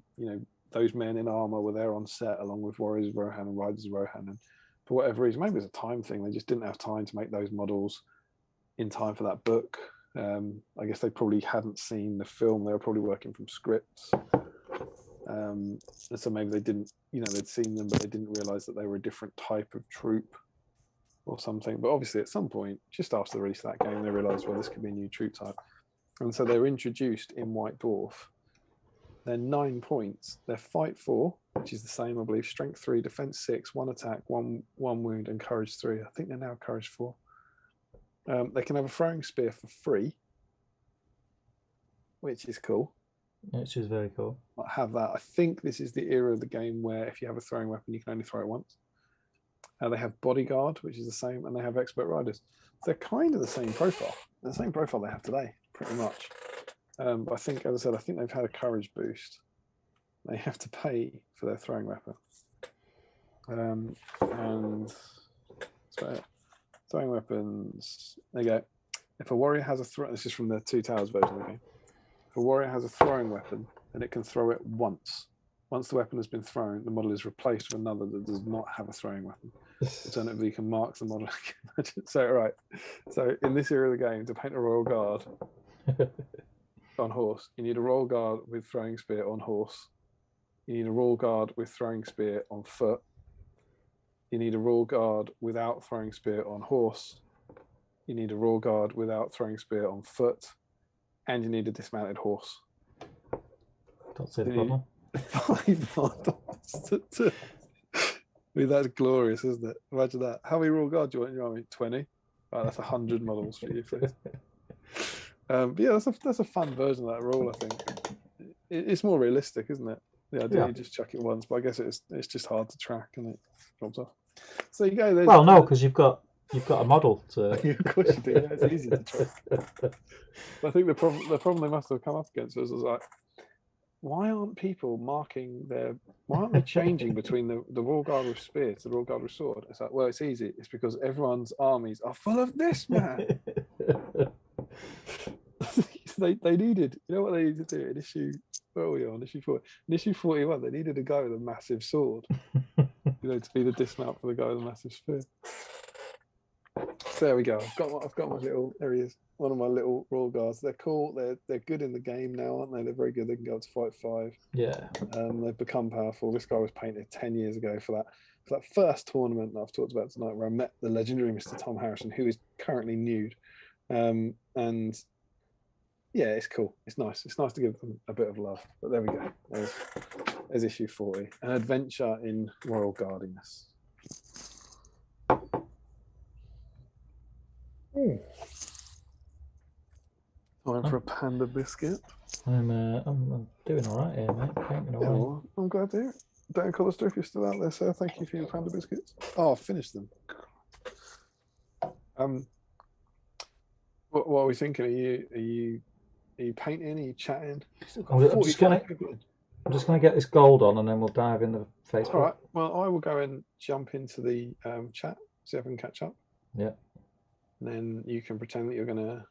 those men in armor were there on set along with Warriors of Rohan and Riders of Rohan. And for whatever reason, maybe it's a time thing. They just didn't have time to make those models in time for that book. I guess they probably hadn't seen the film. They were probably working from scripts. And so maybe they didn't, they'd seen them, but they didn't realize that they were a different type of troop or something. But obviously at some point, just after the release of that game, they realized, well, this could be a new troop type. And so they were introduced in White Dwarf. They're 9 points. They're fight 4, which is the same, I believe. Strength 3, defense 6, 1 attack, 1 wound, and courage 3. I think they're now courage 4. They can have a throwing spear for free, which is cool. Which is very cool. I have that. I think this is the era of the game where if you have a throwing weapon, you can only throw it once. They have bodyguard, which is the same, and they have expert riders. So they're kind of the same profile. They're the same profile they have today, pretty much. But I think, as I said, I think they've had a courage boost. They have to pay for their throwing weapon. And So throwing weapons. There you go. If a warrior has a throw, this is from the Two Towers version of the game. If a warrior has a throwing weapon, then it can throw it once. Once the weapon has been thrown, the model is replaced with another that does not have a throwing weapon. Alternatively, you can mark the model. So, right. So, in this area of the game, to paint a royal guard on horse, you need a royal guard with throwing spear on horse. You need a royal guard with throwing spear on foot. You need a royal guard without throwing spear on horse. You need a royal guard without throwing spear on foot. And you need a dismounted horse. Don't say the problem. 5 models. I mean, that's glorious, isn't it? Imagine that. How many royal guards do you want in your army? 20? Right, that's 100 models for you, please. But yeah, that's a fun version of that rule, I think. It's more realistic, isn't it? The idea you just chuck it once, but I guess it's just hard to track and it drops off. So you go. Well, no, because you've got a model to. Of course you do. Yeah, it's easy to track. But I think the problem they must have come up against was like, why aren't people marking their? Why aren't they changing between the royal guard with spear to the royal guard with sword? It's like, well, it's easy. It's because everyone's armies are full of this man. They needed, you know what they needed to do in issue, where are we on issue 40? In issue 41, they needed a guy with a massive sword, to be the dismount for the guy with a massive spear. So there we go. I've got my little, there he is, one of my little royal guards. They're cool. They're good in the game now, aren't they? They're very good. They can go up to fight 5. Yeah. They've become powerful. This guy was painted 10 years ago for that first tournament that I've talked about tonight, where I met the legendary Mr. Tom Harrison, who is currently nude, and yeah, it's cool. It's nice. It's nice to give them a bit of love. But there we go. There's issue 40. An adventure in royal guardiness. Time for a panda biscuit. I'm doing all right here, mate. Painting away. Yeah, well, I'm glad to hear it. Dan Collister, if you're still out there, sir, thank you for your panda biscuits. Oh, I've finished them. What are we thinking? Are you painting? Are you chatting? I'm just gonna get this gold on, and then we'll dive into Facebook. All right. Well, I will go and jump into the chat, see if I can catch up. Yeah. And then you can pretend that you're going to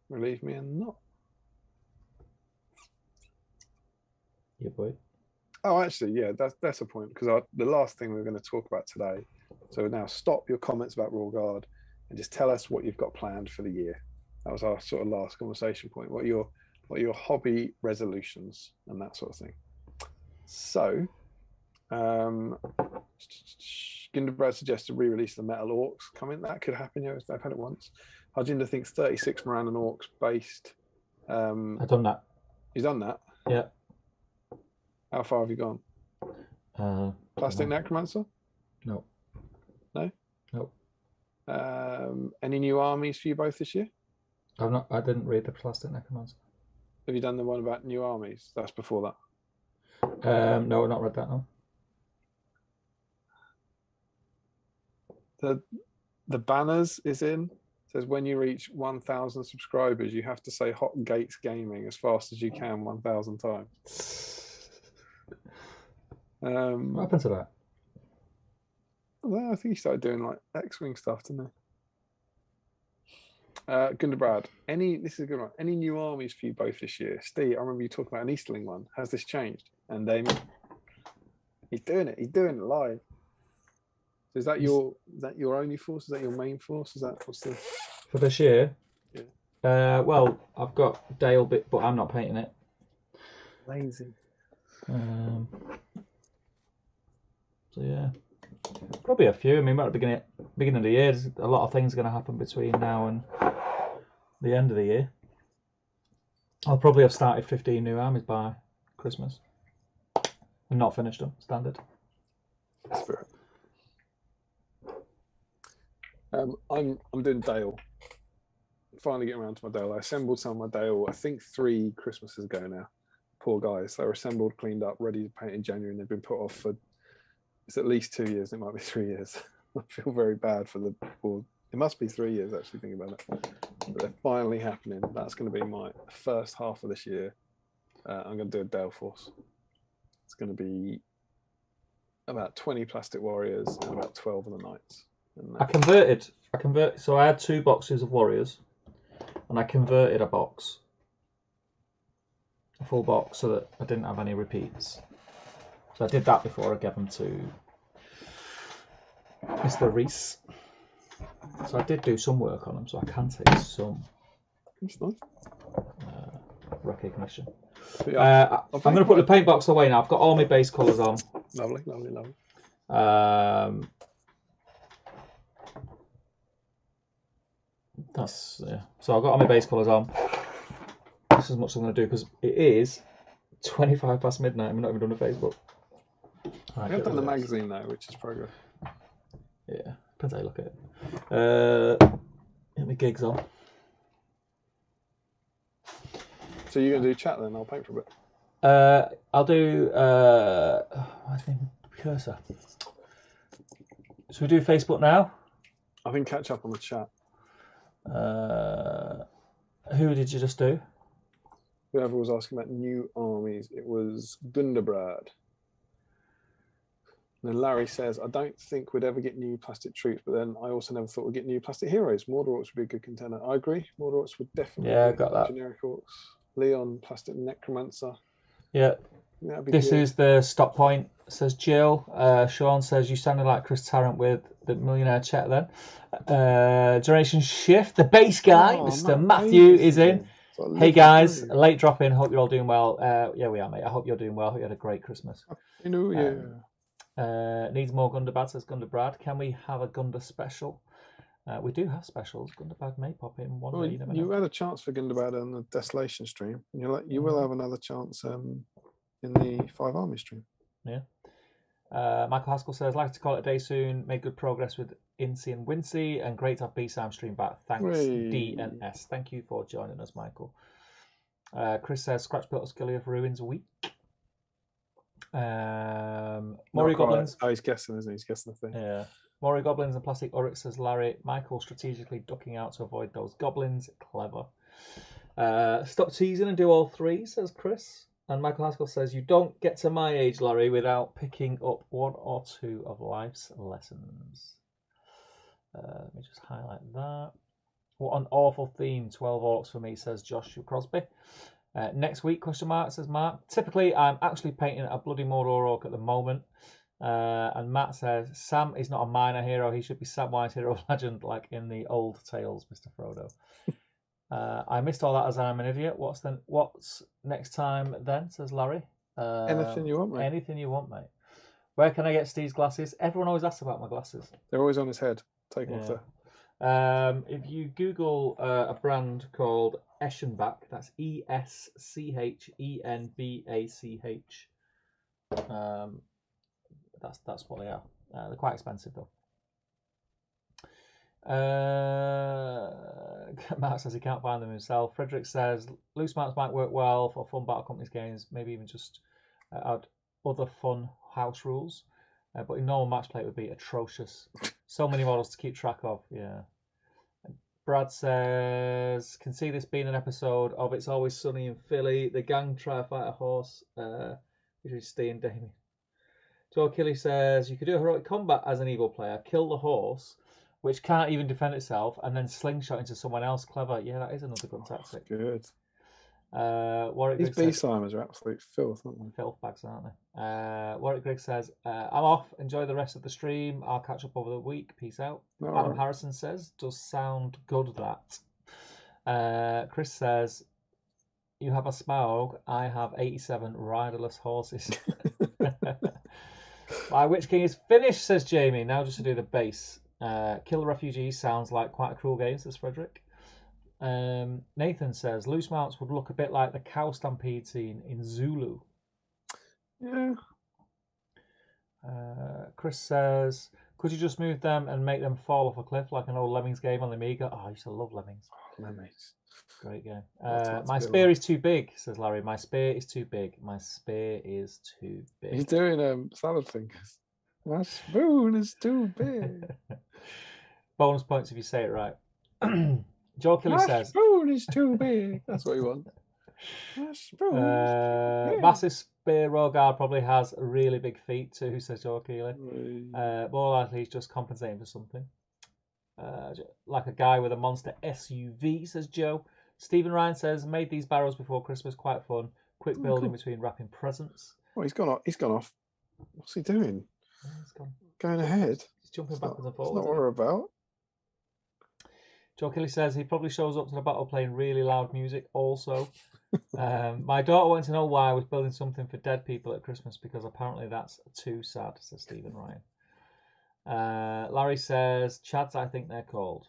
relieve me and not. Yeah, boy. Oh, actually, yeah, that's a point, because the last thing we're going to talk about today. So now stop your comments about Royal Guard and just tell us what you've got planned for the year. That was our sort of last conversation point. What are your hobby resolutions and that sort of thing. So, Ginderbrad suggested re-release the Metal Orcs coming. That could happen, yeah, if they've had it once. Harjinder thinks 36 Moran and Orcs based. I've done that. You've done that? Yeah. How far have you gone? Plastic Necromancer? No. No? No. Any new armies for you both this year? I didn't read the Plastic Necromancer. Have you done the one about new armies? That's before that. No, I've not read that, no. The banners is in. It says when you reach 1,000 subscribers, you have to say Hot Gates Gaming as fast as you can 1,000 times. What happened to that? Well, I think he started doing like X-Wing stuff, didn't he? Gunderbrad, this is a good one. Any new armies for you both this year? Steve, I remember you talking about an Easterling one. Has this changed? And Damien, he's doing it. He's doing it live. So is that your only force? Is that your main force? Is that what's the for this year? Yeah. Well, I've got Dale bit, but I'm not painting it. Lazy. So yeah, probably a few. I mean, at the beginning of the year, there's a lot of things going to happen between now and the end of the year. I'll probably have started 15 new armies by Christmas and not finished them. Standard. Spirit. I'm doing Dale. Finally getting around to my Dale. I assembled some of my Dale, I think 3 Christmases ago now. Poor guys. They were assembled, cleaned up, ready to paint in January, and they've been put off for it's at least 2 years. It might be 3 years. I feel very bad for the board. It must be 3 years, actually, thinking about it. But they're finally happening. That's going to be my first half of this year. I'm going to do a Dale Force. It's going to be about 20 plastic warriors and about 12 of the knights. I converted. So I had 2 boxes of Warriors, and I converted a full box, so that I didn't have any repeats. So I did that before I gave them to Mr. Reese. So I did do some work on them, so I can take some recognition. Yeah, I'm going to put the paint box away now. I've got all my base colours on. Lovely. So I've got all my base colours on. This is as much as I'm going to do because it is 25 past midnight and we're not even done a Facebook. I have done the magazine now, which is progress. Yeah, depends how you look at it. Get my gigs on. So you're going to do chat then? I'll paint for a bit. I'll do what's my cursor? Should we do Facebook now? I think catch up on the chat. Who did you just do? Whoever was asking about new armies, it was Gundebrad. And then Larry says, I don't think we'd ever get new plastic troops, but then I also never thought we'd get new plastic heroes. Mordororts would be a good contender. I agree. Mordororts would definitely be got that. generic orcs. Leon, plastic necromancer. Yeah. This good. is the stop point, says Jill. Sean says, you sounded like Chris Tarrant with the millionaire chat then. Generation Shift, the base guy, Mr. Matthew is in. Hey guys, late drop in. Hope you're all doing well. Yeah, we are, mate. I hope you're doing well. Hope you had a great Christmas. Happy New Year. Needs more Gunderbad, says Gunderbrad. Can we have a Gunder special? We do have specials. Gunderbad may pop in one day. You had a chance for Gunderbad on the Desolation stream. You will have another chance in the 5 Army stream. Yeah. Michael Haskell says, like to call it a day soon. Made good progress with Incy and Wincy, and great to have BSIME stream back. Thanks, D and S. Thank you for joining us, Michael. Chris says, scratch built Skilly of Ruins week. Mori Goblins. Oh, he's guessing, isn't he? He's guessing the thing. Yeah. Mori Goblins and Plastic Oryx, says Larry. Michael strategically ducking out to avoid those goblins. Clever. Stop teasing and do all 3, says Chris. And Michael Haskell says, you don't get to my age, Larry, without picking up 1 or 2 of life's lessons. Let me just highlight that. What an awful theme, 12 orcs for me, says Joshua Crosby. Next week, question mark, says Mark. Typically, I'm actually painting a bloody Mordor orc at the moment. And Matt says, Sam is not a minor hero. He should be Samwise Hero of Legend, like in the old tales, Mr. Frodo. I missed all that as I'm an idiot. What's next time then, says Larry. Anything you want, mate. Anything you want, mate. Where can I get Steve's glasses? Everyone always asks about my glasses. They're always on his head. Take them off there. If you Google a brand called Eschenbach, that's ESCHENBACH. That's what they are. They're quite expensive though. Matt says he can't find them himself. Frederick says loose mounts might work well for fun battle companies games, maybe even just add other fun house rules. But in normal match play it would be atrocious. So many models to keep track of. Yeah. Brad says, can see this being an episode of It's Always Sunny in Philly. The gang try to fight a horse, which is Steve and Damien. Joe Kelly says, you could do heroic combat as an evil player, kill the horse, which can't even defend itself, and then slingshot into someone else. Clever. Yeah, that is another good tactic. Good. Warwick These B-Simers are absolute filth, aren't they? Filth bags, aren't they? Warwick Grigg says, I'm off. Enjoy the rest of the stream. I'll catch up over the week. Peace out. Adam Harrison says, does sound good that. Chris says, you have a Smaug. I have 87 riderless horses. My Witch King is finished, says Jamie. Now just to do the base. Kill the Refugees sounds like quite a cruel game, says Frederick. Nathan says loose mounts would look a bit like the cow stampede scene in Zulu. Yeah. Chris says, could you just move them and make them fall off a cliff like an old Lemmings game on the Amiga? Oh, I used to love Lemmings. Lemmings. Great game. My spear is too big, says Larry. My spear is too big. My spear is too big. He's doing salad fingers. My spoon is too big. Bonus points if you say it right. Joe Kelly says, my spoon is too big. That's what he wants. My spoon is too big. Massive Spear Rogard probably has really big feet too, says Joe Keeley. More likely he's just compensating for something. like a guy with a monster SUV, says Joe. Stephen Ryan says, made these barrels before Christmas, quite fun. Quick building between wrapping presents. Well, he's gone off. He's gone off. What's he doing? Yeah, he's gone. Going ahead. He's jumping backwards and That's forwards. not what we're about. Joe Kelly says he probably shows up to the battle playing really loud music also. My daughter wanted to know why I was building something for dead people at Christmas because apparently that's too sad, says Stephen Ryan. Larry says, Chads, I think they're called.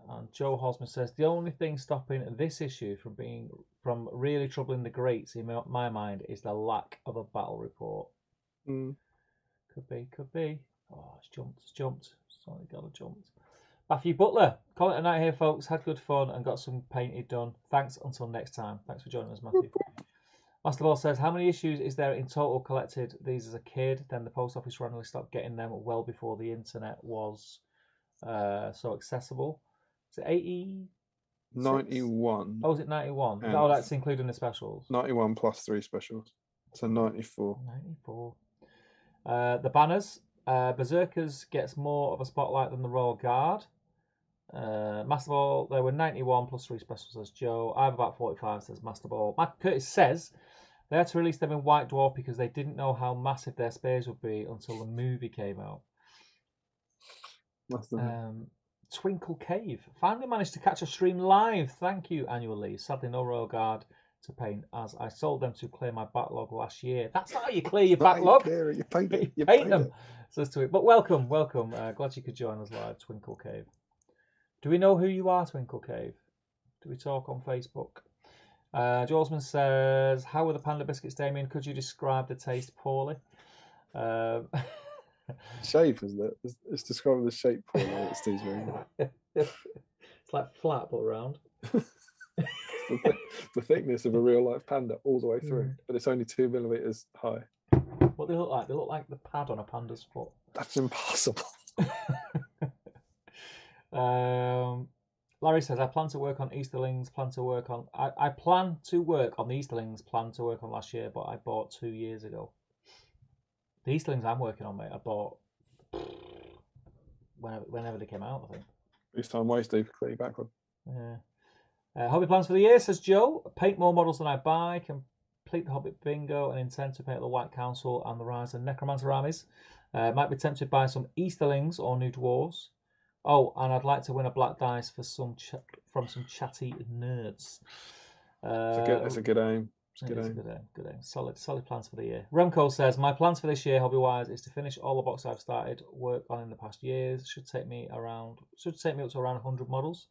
And Joe Hosmer says, the only thing stopping this issue from really troubling the greats in my mind is the lack of a battle report. Could be. Oh, it's jumped. Sorry, got jumped. Matthew Butler, call it a night here, folks. Had good fun and got some painted done. Thanks until next time. Thanks for joining us, Matthew. Masterball says, how many issues is there in total collected these as a kid? Then the post office randomly stopped getting them well before the internet was so accessible. Is it 80? 91. Oh, is it 91? And Oh, that's including the specials. 91 plus 3 specials. So 94. 94. The banners. Berserkers gets more of a spotlight than the Royal Guard. Masterball, there were 91 plus 3 specials, says Joe. I have about 45, says Masterball. Matt Curtis says they had to release them in White Dwarf because they didn't know how massive their space would be until the movie came out. Twinkle Cave finally managed to catch a stream live. Thank you, Annual Leave. Sadly, no Royal Guard to paint as I sold them to clear my backlog last year. That's not how you clear your backlog. You paint it. You paint them. Says to it. But welcome. Glad you could join us live, Twinkle Cave. Do we know who you are, Twinkle Cave? Do we talk on Facebook? Jolsman says, how were the panda biscuits, Damien? Could you describe the taste poorly? Shape, isn't it? It's describing the shape poorly. It's Steve's ring. It's like flat but round. the thickness of a real life panda all the way through, but it's only 2 millimeters high. What they look like? They look like the pad on a panda's foot. That's impossible. Larry says, I plan to work on Easterlings, I plan to work on the Easterlings, plan to work on last year, but I bought 2 years ago. The Easterlings I'm working on, mate, I bought whenever they came out, I think. This time wasted, clear your backlog. Yeah. Hobby plans for the year, says Joe. Paint more models than I buy, complete the Hobbit bingo, and intend to paint the White Council and the Rise of Necromancer armies. Might be tempted by some Easterlings or New Dwarves. Oh, and I'd like to win a black dice for from some chatty nerds. That's a good aim. Good aim. Solid plans for the year. Remco says, my plans for this year, hobby-wise, is to finish all the boxes I've started work on in the past years. Should take me up to around 100 models.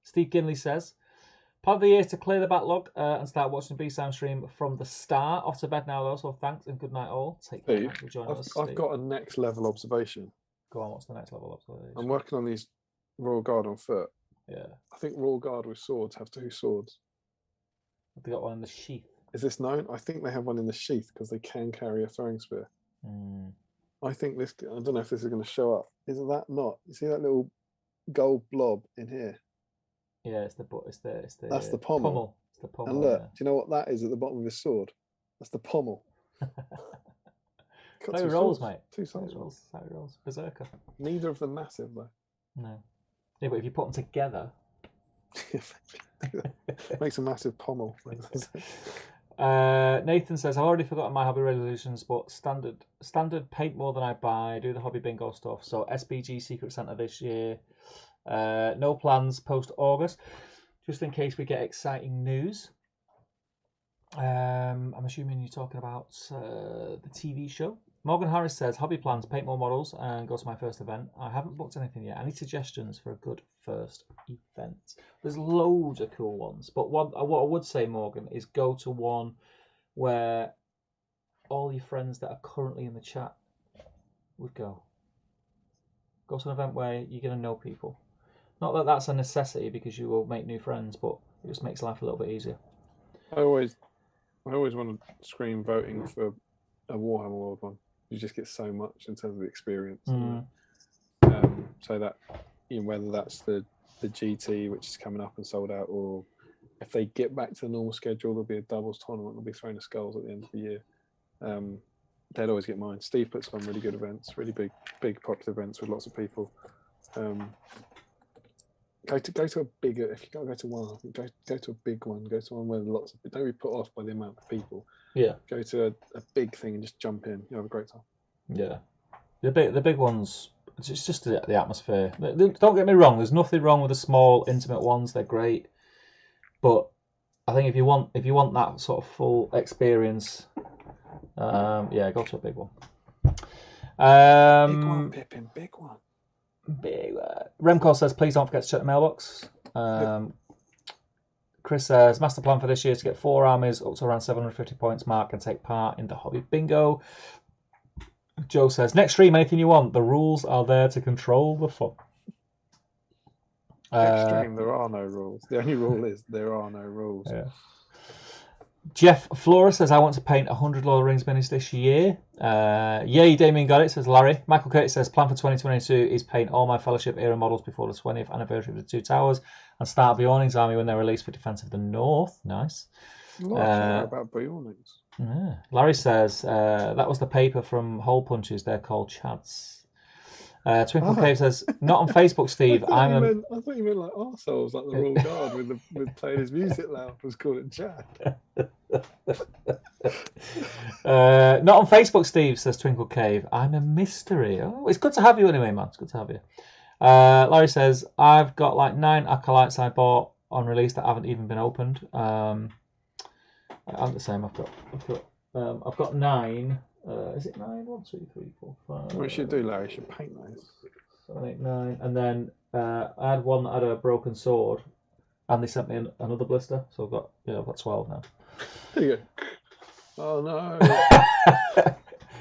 Steve Ginley says, part of the year is to clear the backlog and start watching the BSIME stream from the start. Off to bed now, though, so thanks and good night all. Take care. Thanks for joining us, I've got a next level observation. Go on, what's the next level observation? I'm working on these Royal Guard on foot. Yeah. I think Royal Guard with swords have 2 swords. Have they got one in the sheath? Is this known? I think they have one in the sheath because they can carry a throwing spear. I think this, I don't know if this is going to show up. Isn't that not? You see that little gold blob in here? Yeah, it's the That's the pommel. It's the pommel. And look, do you know what that is at the bottom of his sword? That's the pommel. How he rolls, mate. 2 swords. How he rolls. Berserker. Neither of them massive though. No. Yeah, but if you put them together, makes a massive pommel. Nathan says, I've already forgotten my hobby resolutions, but standard paint more than I buy, do the hobby bingo stuff. So SBG Secret Santa this year. No plans post August, just in case we get exciting news. I'm assuming you're talking about the TV show. Morgan Harris says, hobby plans, paint more models and go to my first event. I haven't booked anything yet. Any suggestions for a good first event? There's loads of cool ones, but what I would say, Morgan, is go to one where all your friends that are currently in the chat would go. Go to an event where you're going to know people. Not that that's a necessity because you will make new friends, but it just makes life a little bit easier. I always want to scream voting for a Warhammer World one. You just get so much in terms of the experience. So that, whether that's the GT, which is coming up and sold out, or if they get back to the normal schedule, there'll be a doubles tournament. There'll be Throne of Skulls at the end of the year. They'd always get mine. Steve puts on really good events, really big popular events with lots of people. Go to a bigger. If you can't go to one, go to a big one. Go to one where lots of. Don't be put off by the amount of people. Yeah. Go to a big thing and just jump in. You'll have a great time. Yeah. The big ones. It's just the atmosphere. Don't get me wrong. There's nothing wrong with the small, intimate ones. They're great, but I think if you want that sort of full experience, yeah, go to a big one. Big one, Pippin. Big one. Big. Remco says, please don't forget to check the mailbox. Chris says, master plan for this year is to get 4 armies up to around 750 points mark and take part in the hobby bingo. Joe says, next stream, anything you want. The rules are there to control the fun. Next stream, there are no rules. The only rule is there are no rules. Yeah. Jeff Flora says, I want to paint 100 Lord of the Rings minis this year. Yay, Damien got it, says Larry. Michael Curtis says, plan for 2022 is paint all my Fellowship era models before the 20th anniversary of the Two Towers and start Bjorning's army when they're released for Defence of the North. Nice. About Bjorning's. Yeah. Larry says, that was the paper from Hole Punches. They're called Chads. Twinkle Cave says, not on Facebook, Steve. I thought you meant like arseholes, like the Royal Guard with playing his music loud was called it Chad. Not on Facebook, Steve, says Twinkle Cave. I'm a mystery. Oh, it's good to have you anyway, man. It's good to have you. Larry says, I've got like 9 acolytes I bought on release that haven't even been opened. I'm the same. I've got 9. Is it 9? 1, 2, 3, 4, 5. What you should do, Larry? You should paint those. 7, 8, 9. And then I had one that had a broken sword, and they sent me another blister. So I've got 12 now. There you go. Oh no!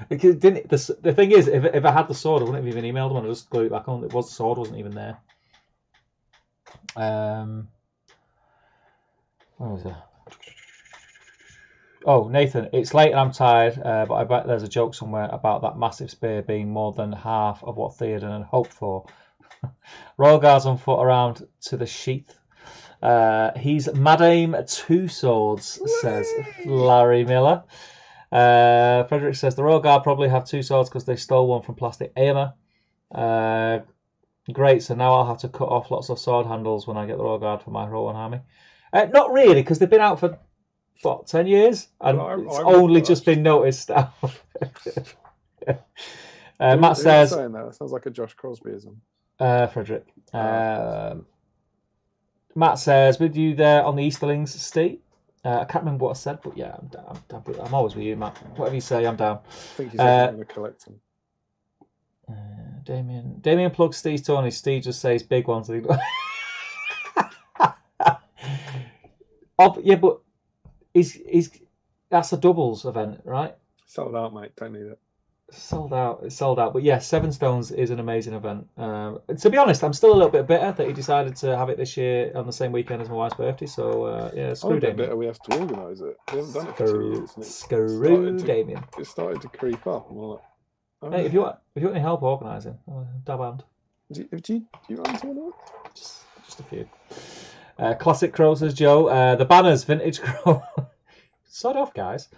Because the thing is, if I had the sword, I wouldn't have even emailed them. I just glued it back on. The sword wasn't even there. Where was it? Oh, Nathan, it's late and I'm tired, but I bet there's a joke somewhere about that massive spear being more than half of what Theoden had hoped for. Royal Guards on foot around to the sheath. He's Madame Two Swords, says Larry Miller. Frederick says the Royal Guard probably have 2 swords because they stole one from Plastic Amer. Great, so now I'll have to cut off lots of sword handles when I get the Royal Guard for my Rowan army. Not really, because they've been out for 10 years? And it's only just been noticed now. Matt says... saying that? That sounds like a Josh Crosbyism. Frederick. Matt says, with you there on the Easterlings, Steve? I can't remember what I said, but yeah, I'm always with you, Matt. Whatever you say, I'm down. I think he's going to collect them. Damien plugs Steve's Tony. Steve just says big ones. Yeah, but that's a doubles event, right? Sold out, mate. Don't need it. Sold out. It's sold out. But yeah, Seven Stones is an amazing event. To be honest, I'm still a little bit bitter that he decided to have it this year on the same weekend as my wife's birthday. So yeah, screw Damien. Bitter we have to organise it. We haven't done it for 2 years. Screw Damien. It started to creep up. I'm like, hey, if you want any help organising, dab hand. Do you run someone else? Just a few. Classic Crow, says Joe. The banners, vintage Crow. Sod off, guys.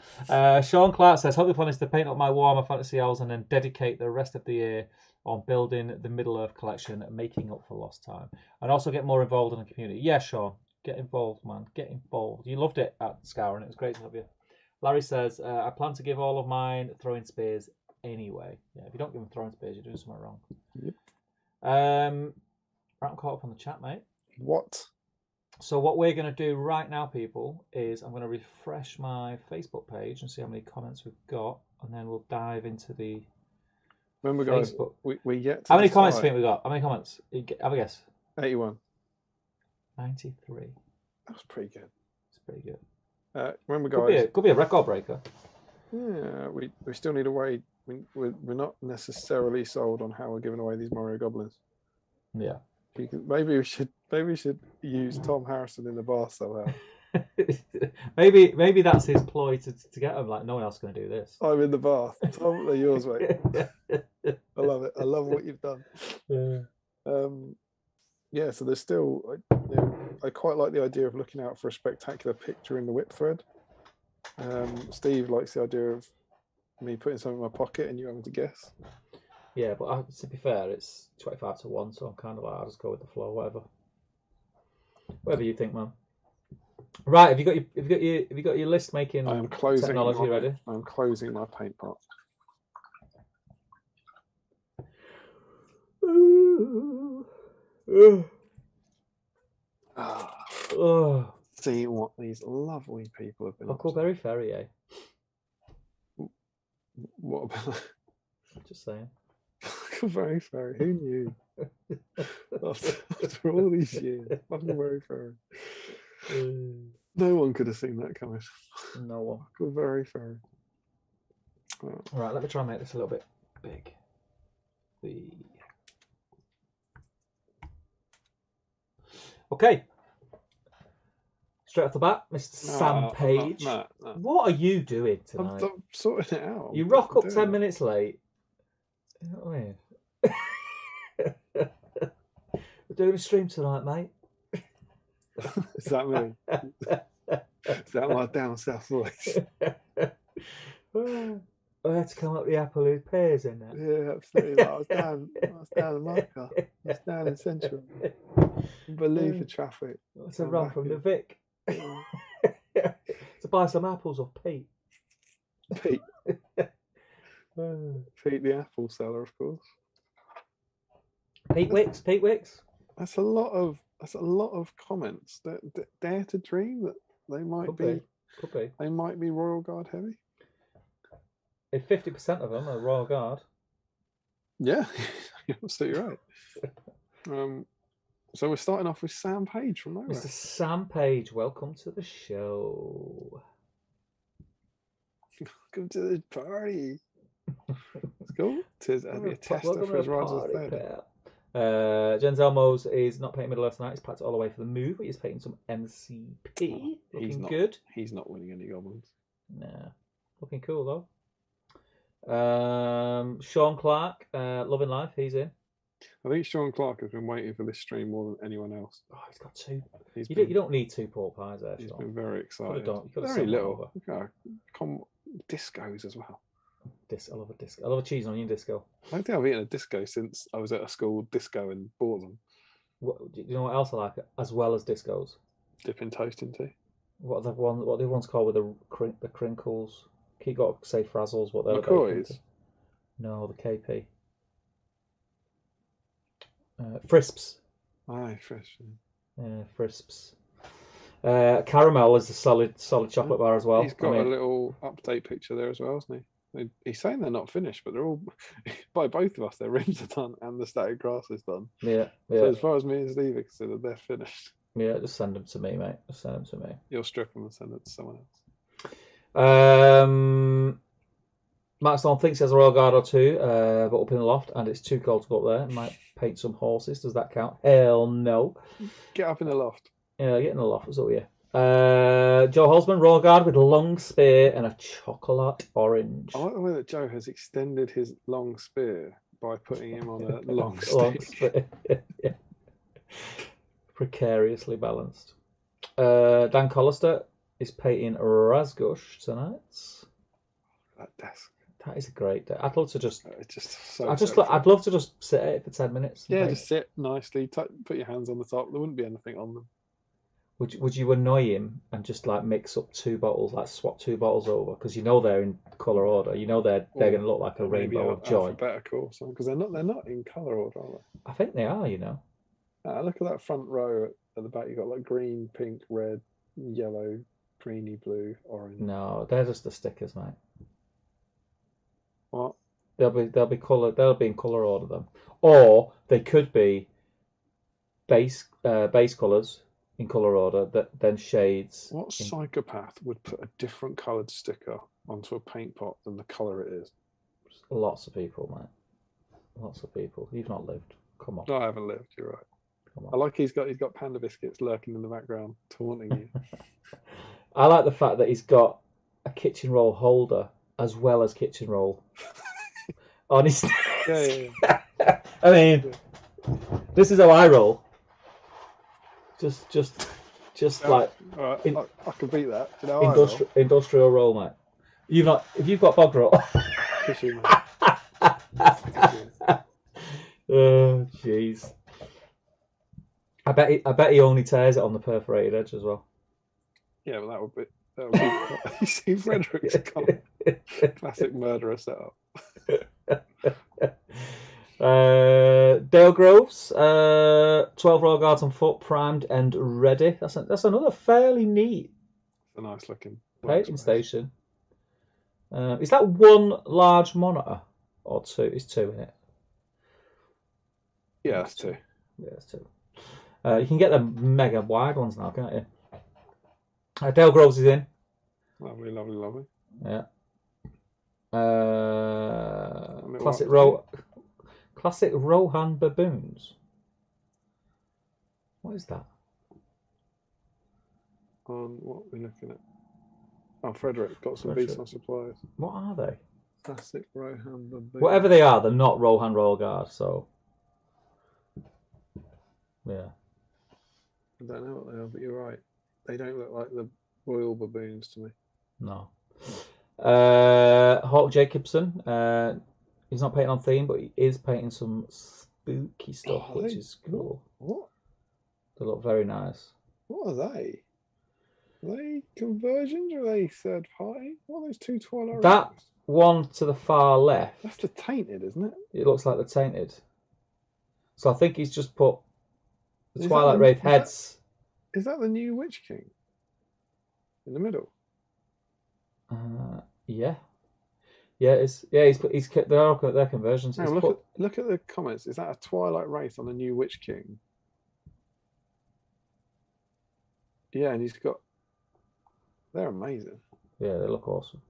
Sean Clark says, hope the plan is to paint up my Warhammer Fantasy Owls and then dedicate the rest of the year on building the Middle-earth collection, making up for lost time. And also get more involved in the community. Yeah, Sean. Get involved, man. Get involved. You loved it at Scouring. It was great to have you. Larry says, I plan to give all of mine throwing spears anyway. Yeah, if you don't give them throwing spears, you're doing something wrong. Yep. I'm caught up on the chat, mate. What? So what we're going to do right now, people, is I'm going to refresh my Facebook page and see how many comments we've got, and then we'll dive into the Remember, guys, Facebook. we yet to How many decide. comments do you think we got? How many comments? Have a guess. 81. 93. That was pretty good. It's pretty good. Remember, guys. Could be a record breaker. Yeah, we still need a way. We're not necessarily sold on how we're giving away these Mario Goblins. Yeah. Maybe we should use Tom Harrison in the bath somehow. maybe that's his ploy to get him. Like, no one else is going to do this. I'm in the bath. Tom, they're yours, mate. I love it. I love what you've done. Yeah. So there's still. I quite like the idea of looking out for a spectacular picture in the whip thread. Steve likes the idea of me putting something in my pocket and you having to guess. Yeah, but to be fair, it's 25 to 1, so I'm kind of like, I'll just go with the flow, whatever you think, man. Right, have you got your list making I am closing technology ready? I'm closing my paint pot. See what these lovely people have been Huckleberry Ferry, eh? What about Just saying. Huckleberry Ferry? Who knew? after all these years, Huckleberry Ferry. No one could have seen that coming. No one. Huckleberry Ferry. Right, let me try and make this a little bit big. Okay. Straight off the bat, Mr. Sam Page. No. What are you doing tonight? I'm sorting it out. You rock up 10 minutes late. You know what I mean? We're doing a stream tonight, mate. Is that me? Is that my down south voice? I had to come up the apple with pears in there. Yeah, absolutely. I was down in Marker. I was down in Central. Believe the traffic. It's a run from the Vic. To buy some apples off Pete. Pete the apple seller, of course. Pete Wicks. That's a lot of comments that dare to dream that they might be. Could be. They might be Royal Guard heavy. If 50% of them are Royal Guard. Yeah, you're absolutely right. So we're starting off with Sam Page from nowhere. Mr. Sam Page, welcome to the show. Welcome to the party. Let's go. Tis a tester for his rider's bed. Jens Elmos is not painting Middle Earth tonight. He's packed it all the way for the move, but he's painting some MCP. Looking good. He's not winning any goblins. Nah. Looking cool though. Sean Clark, Loving Life, he's in. I think Sean Clark has been waiting for this stream more than anyone else. Oh, he's got two. You don't need two pork pies there, He's Sean. been very excited. Very little. Discos as well. I love a disco. I love a cheese and onion disco. I don't think I've eaten a disco since I was at a school disco and bought them. Do you know what else I like as well as discos? Dipping toast into. What are the ones called with the crinkles? You got to say frazzles. What they're McCoys? No, the KP. Frisps. Aye, fresh. Yeah, Frisps. Caramel is a solid chocolate bar as well. He's got a little update picture there as well, hasn't he? He's saying they're not finished, but they're all, by both of us, their rims are done and the static grass is done. Yeah. So as far as me and Steve are concerned, they're finished. Yeah, just send them to me, mate. Just send them to me. You'll strip them and send it to someone else. Matt Stone thinks he has a Royal Guard or two, but up in the loft, and it's too cold to go up there. Might paint some horses. Does that count? Hell no. Get up in the loft. Yeah, get in the loft. What's up with you? Joe Holzman, Royal Guard with a long spear and a chocolate orange. I like the way that Joe has extended his long spear by putting him on a long stick. Yeah. Precariously balanced. Dan Collister is painting Razgush tonight. That desk. That is a great day. I'd love to just. It's just so. I'd love to just sit at it for 10 minutes. Yeah, just sit nicely. Put your hands on the top. There wouldn't be anything on them. Would you annoy him and just like mix up two bottles, like swap two bottles over, because you know they're in colour order. You know they're going to look like a rainbow of joy. Alphabetical, because they're not in colour order, are they? I think they are. You know. Look at that front row at the back. You got like green, pink, red, yellow, greeny, blue, orange. No, they're just the stickers, mate. What? They'll be colour. They'll be in colour order then, or they could be base colours in colour order that then shades. What psychopath would put a different coloured sticker onto a paint pot than the colour it is? Lots of people, mate. Lots of people. You've not lived. Come on. No, I haven't lived. You're right. Come on. I like he's got panda biscuits lurking in the background, taunting you. I like the fact that he's got a kitchen roll holder as well as kitchen roll on his. Yeah. I mean, this is how I roll. Just like. All right, I can beat that. You know industrial roll, mate. If you've got bog roll. Oh, jeez. I bet he only tears it on the perforated edge as well. Yeah, well, that would be. You see, Frederick's classic murderer setup. Dale Groves, 12 Royal Guards on foot, primed and ready. That's another fairly neat It's a nice looking painting station. Is that one large monitor or two? It's two in it. Yeah, that's two. Yeah, that's two. You can get the mega wide ones now, can't you? Dale Groves is in. Lovely, lovely, lovely. Yeah. Classic Rohan baboons. What is that? On what are we looking at? Oh, Frederick got some beasts on supplies. What are they? Classic Rohan baboon. Whatever they are, they're not Rohan Royal Guard, so yeah. I don't know what they are, but you're right. They don't look like the royal baboons to me. No. Hawk Jacobson. He's not painting on theme, but he is painting some spooky stuff, which is cool. What? They look very nice. What are they? Are they conversions or are they third party? What are those two Twilight That Rays? one to the far left. That's the tainted, isn't it? It looks like the tainted. So I think he's just put the Twilight Wraith heads. Is that the new Witch King? In the middle? Yeah. Yeah, it's they're conversions. No, look at the comments. Is that a Twilight Wraith on the new Witch King? Yeah, and he's got. They're amazing. Yeah, they look awesome.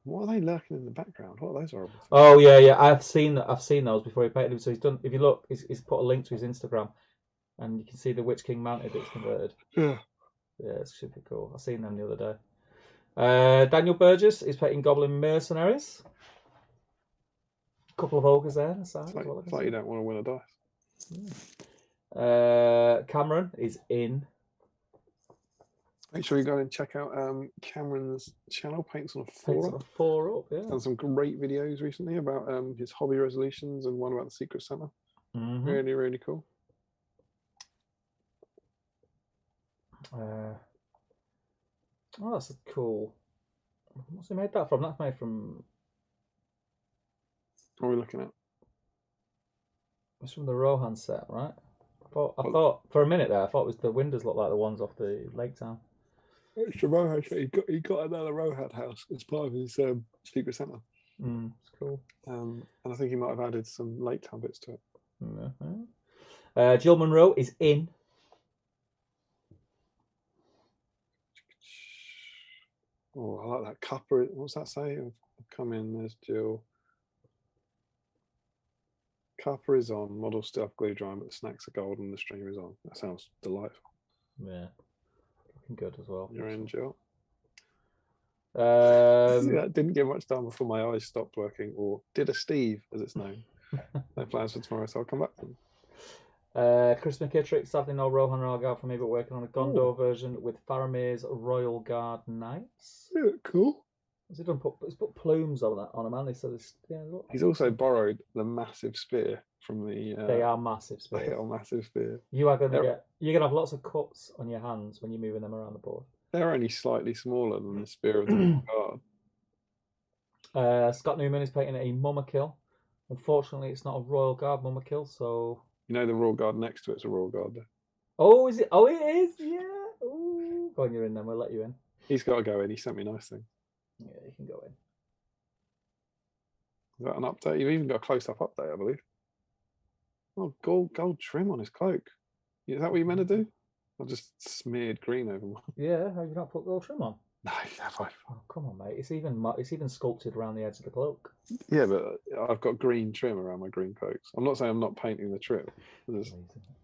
What are they lurking in the background? What are those horrible things? Oh yeah. I've seen those before he painted them. So he's done. If you look, he's put a link to his Instagram, and you can see the Witch King mounted that's converted. Yeah. Yeah, it's super cool. I seen them the other day. Daniel Burgess is painting Goblin Mercenaries. A couple of ogres there. It's like you don't want to win a dice. Yeah. Cameron is in. Make sure you go and check out Cameron's channel, Paints on a 4 Up. 4 Up, yeah. Done some great videos recently about his hobby resolutions and one about the Secret Santa. Mm-hmm. Really, really cool. Oh, that's cool. What's he made that from? That's made from. What are we looking at? It's from the Rohan set, right? I thought for a minute there, I thought it was the windows looked like the ones off the Lake Town. It's the Rohan set. He got another Rohan house as part of his Secret Santa. It's cool. And I think he might have added some Lake Town bits to it. Mm-hmm. Jill Monroe is in. Oh, I like that copper. What's that say? I've come in. There's Jill. Copper is on. Model still glue drying, but the snacks are gold and the streamer is on. That sounds delightful. Yeah, looking good as well. You're in, Jill. See, that didn't get much done before my eyes stopped working, or did a Steve, as it's known. No plans for tomorrow, so I'll come back to them. Chris McKittrick, sadly no Rohan Royal Guard for me, but working on a Gondor version with Faramir's Royal Guard Knights. Yeah, cool. Has he done? He's put plumes on them, and he said, look. He's also borrowed the massive spear from the. They are massive spears. They are massive spear. You're gonna have lots of cuts on your hands when you're moving them around the board. They're only slightly smaller than the spear of the Royal Guard. Scott Newman is painting a Mumma Kill. Unfortunately, it's not a Royal Guard Mumma Kill, so. You know the Royal Guard next to it's a Royal Guard there. Oh, is it? Oh, it is. Yeah. Ooh. Go on, you're in. Then we'll let you in. He's got to go in. He sent me nice things. Yeah, you can go in. Is that an update? You've even got a close-up update, I believe. Oh, gold trim on his cloak. Is that what you meant to do? I just smeared green over mine. Yeah, have you not put gold trim on? No, have I? Oh, come on, mate. It's even sculpted around the edge of the cloak. Yeah, but I've got green trim around my green cloaks. I'm not saying I'm not painting the trim.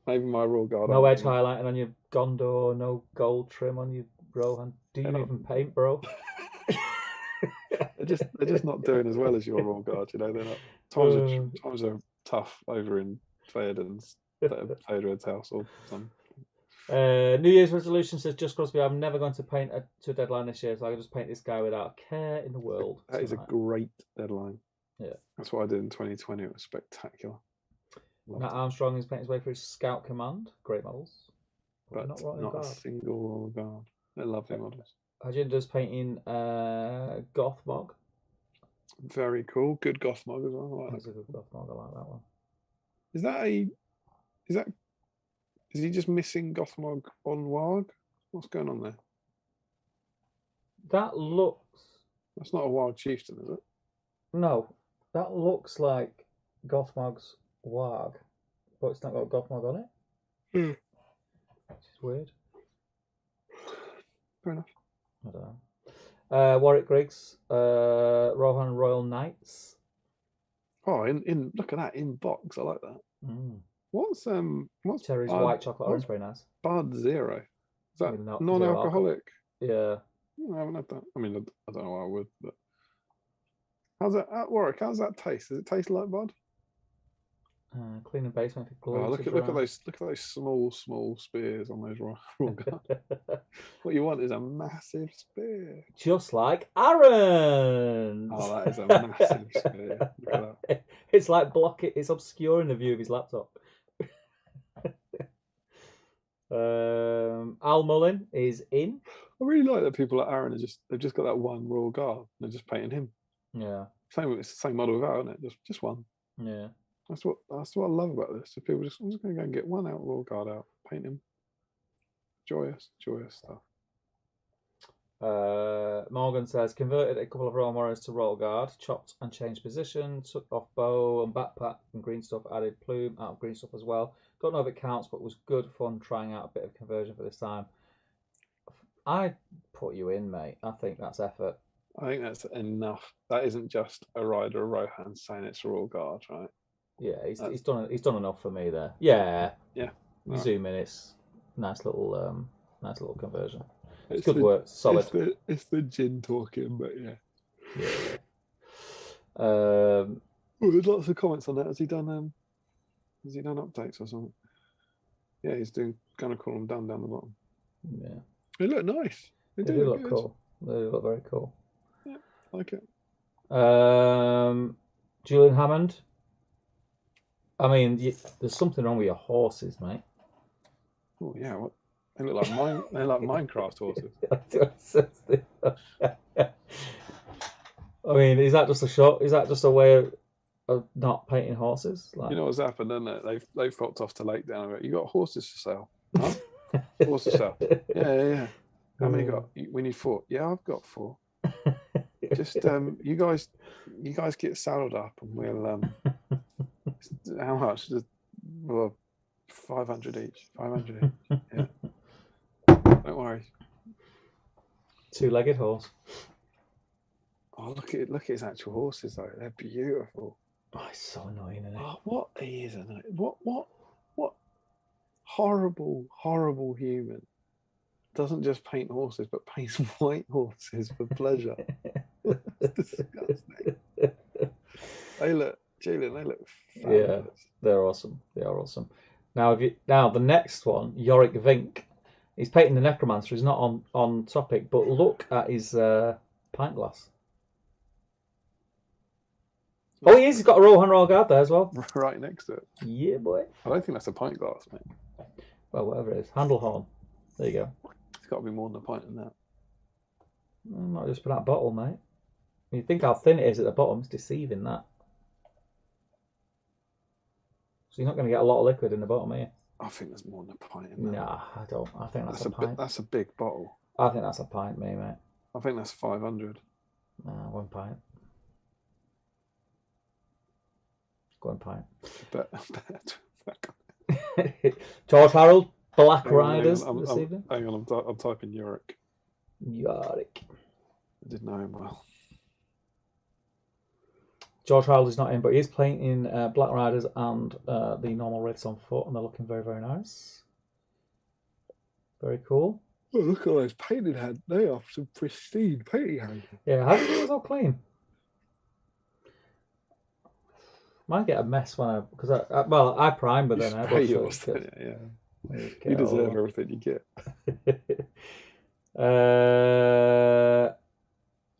Maybe my Royal Guard. No edge highlighting on your Gondor, no gold trim on your Rohan. Do you even paint, bro? They're just not doing as well as your Royal Guard, you know. They're not. Times are tough over in Theoden's house or something. New Year's resolution says Just Crosby, I'm never going to paint to a deadline this year, so I can just paint this guy without a care in the world. That is a great deadline. Yeah. That's what I did in 2020. It was spectacular. Matt Armstrong is painting his way through Scout Command. Great models. But not a single Royal Guard. They're lovely models. Agenda's painting Goth Mog. Very cool. Good Goth Mog as well. That's a good Goth Mog. I like that one. Is he just missing Goth Mog on Warg? What's going on there? That looks... That's not a Warg Chieftain, is it? No. That looks like Goth Mog's Warg, but it's not got Goth Mog on it. Hmm. Which is weird. Fair enough. I don't know. Warwick Griggs, Rohan Royal Knights. Oh, in look at that in box. I like that. What's Terry's white chocolate orange, very nice. Bud Zero. Is that Not non-alcoholic? Yeah. I haven't had that. I mean, I don't know why I would, but how's that at Warwick? How's that taste? Does it taste like Bud? Clean and base, make a glow. Look at those small spears on those Royal Guard. What you want is a massive spear. Just like Aaron's. Oh, that is a massive spear. Look at that. It's like it's obscuring the view of his laptop. Al Mullin is in. I really like that people like Aaron they've just got that one Royal Guard. They're just painting him. Yeah. It's the same model without, isn't it? Just one. Yeah. That's what I love about this. So people I'm just going to go and get one out Royal Guard out, paint him. Joyous stuff. Morgan says converted a couple of Royal Warriors to Royal Guard, chopped and changed position, took off bow and backpack and green stuff, added plume out of green stuff as well. Don't know if it counts, but was good fun trying out a bit of conversion for this time. I put you in, mate. I think that's effort. I think that's enough. That isn't just a rider, a Rohan saying it's Royal Guard, right? Yeah, he's done enough for me there. Yeah. Yeah. You zoom in, it's nice little conversion. It's good work, solid. It's the gin talking, but yeah. There's lots of comments on that. Has he done updates or something? Yeah, he's going to call them down the bottom. Yeah. They look nice. They do look cool. They look very cool. Yeah, I like it. Julian Hammond. I mean, there's something wrong with your horses, mate. Oh yeah, what? They look like they're like Minecraft horses. I mean, is that just a shot? Is that just a way of not painting horses? Like... You know what's happened, isn't it? They've fucked off to Lake down. You got horses for sale? Huh? Horses for sale? Yeah. How many got? We need 4. Yeah, I've got 4. Just you guys get saddled up, and we'll how much? Well, 500 each. 500 each. Yeah. Don't worry. 2-legged horse. Oh, look at his actual horses though. They're beautiful. Oh, it's so annoying, isn't it? Oh, what he is annoying. What horrible human doesn't just paint horses but paints white horses for pleasure. That's disgusting. They look fabulous. Yeah, they're awesome. They are awesome. Now the next one, Yorick Vink, he's painting the Necromancer. He's not on topic, but look at his pint glass. Oh, he is. He's got a Rohan Royal Guard there as well. Right next to it. Yeah, boy. I don't think that's a pint glass, mate. Well, whatever it is. Handle horn. There you go. It's got to be more than a pint than that. Not just for that bottle, mate. You think how thin it is at the bottom? It's deceiving, that. So you're not going to get a lot of liquid in the bottom, are you? I think there's more than a pint in that. Nah, I don't. I think that's a pint. That's a big bottle. I think that's a pint, mate. I think that's 500. Nah, 1 pint. Go on, pint. George Harold, Black Riders this evening. Hang on, I'm typing Yorick. Yorick. I didn't know him well. George Harold is not in, but he is playing in Black Riders and the normal Reds on foot, and they're looking very, very nice. Very cool. Oh, look at those painted hands. They are some pristine painting hands. Yeah, how do you think all clean? Might get a mess when I prime, but then I spray yours. Yeah, you deserve everything you get.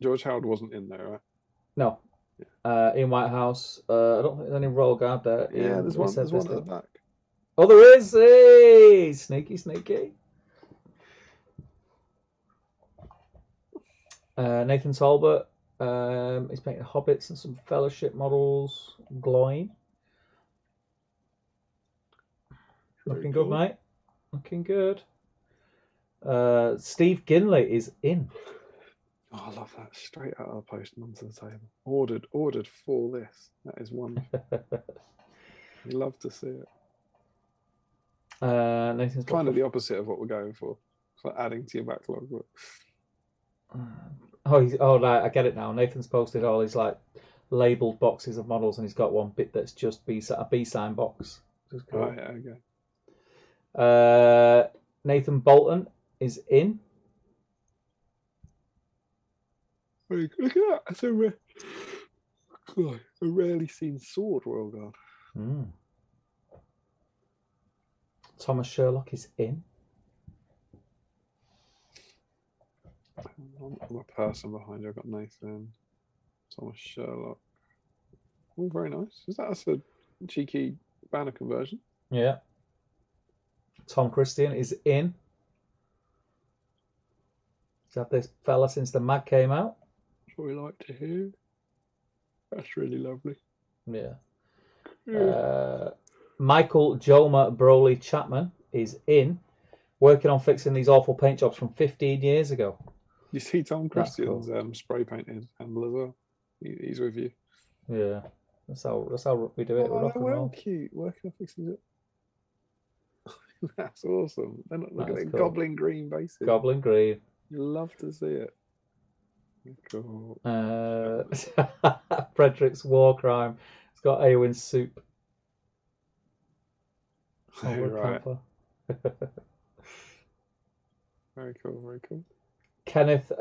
George Harold wasn't in there, right? No. Yeah. In Whitehouse. I don't think there's any Royal Guard there. Yeah, there's one. There's one at the Festive. back. Oh, there is. Hey, sneaky, sneaky. Nathan Talbot. He's painting Hobbits and some Fellowship models. Glowing. Looking good, mate. Looking good. Steve Ginley is in. Oh, I love that. Straight out of the post and onto the table. Ordered for this. That is wonderful. You love to see it. Nathan's Kind of the opposite of what we're going for. It's like adding to your backlog. But... Right, I get it now. Nathan's posted all his like labeled boxes of models, and he's got one bit that's just a BSIME box. Cool. Right, okay. Nathan Bolton is in. Look at that. That's a rarely seen sword, Royal Guard. Thomas Sherlock is in. I'm a person behind you. I've got Nathan, Thomas Sherlock. Oh, very nice. That's a cheeky banner conversion? Yeah. Tom Christian is in. He's had this fella since the mag came out. That's what we like to hear. That's really lovely. Yeah. Michael Joma Broly Chapman is in, working on fixing these awful paint jobs from 15 years ago. You see Tom Christian's spray painted handle as well. He's with you. Yeah, that's how we do it. Oh, they're well cute. Working on fixing it. That's awesome. Then look at it, cool. Goblin green bases. Goblin green. You love to see it. Cool. Frederick's War Crime. It's got Aowen soup. Oh, right. Very cool, very cool. Kenneth,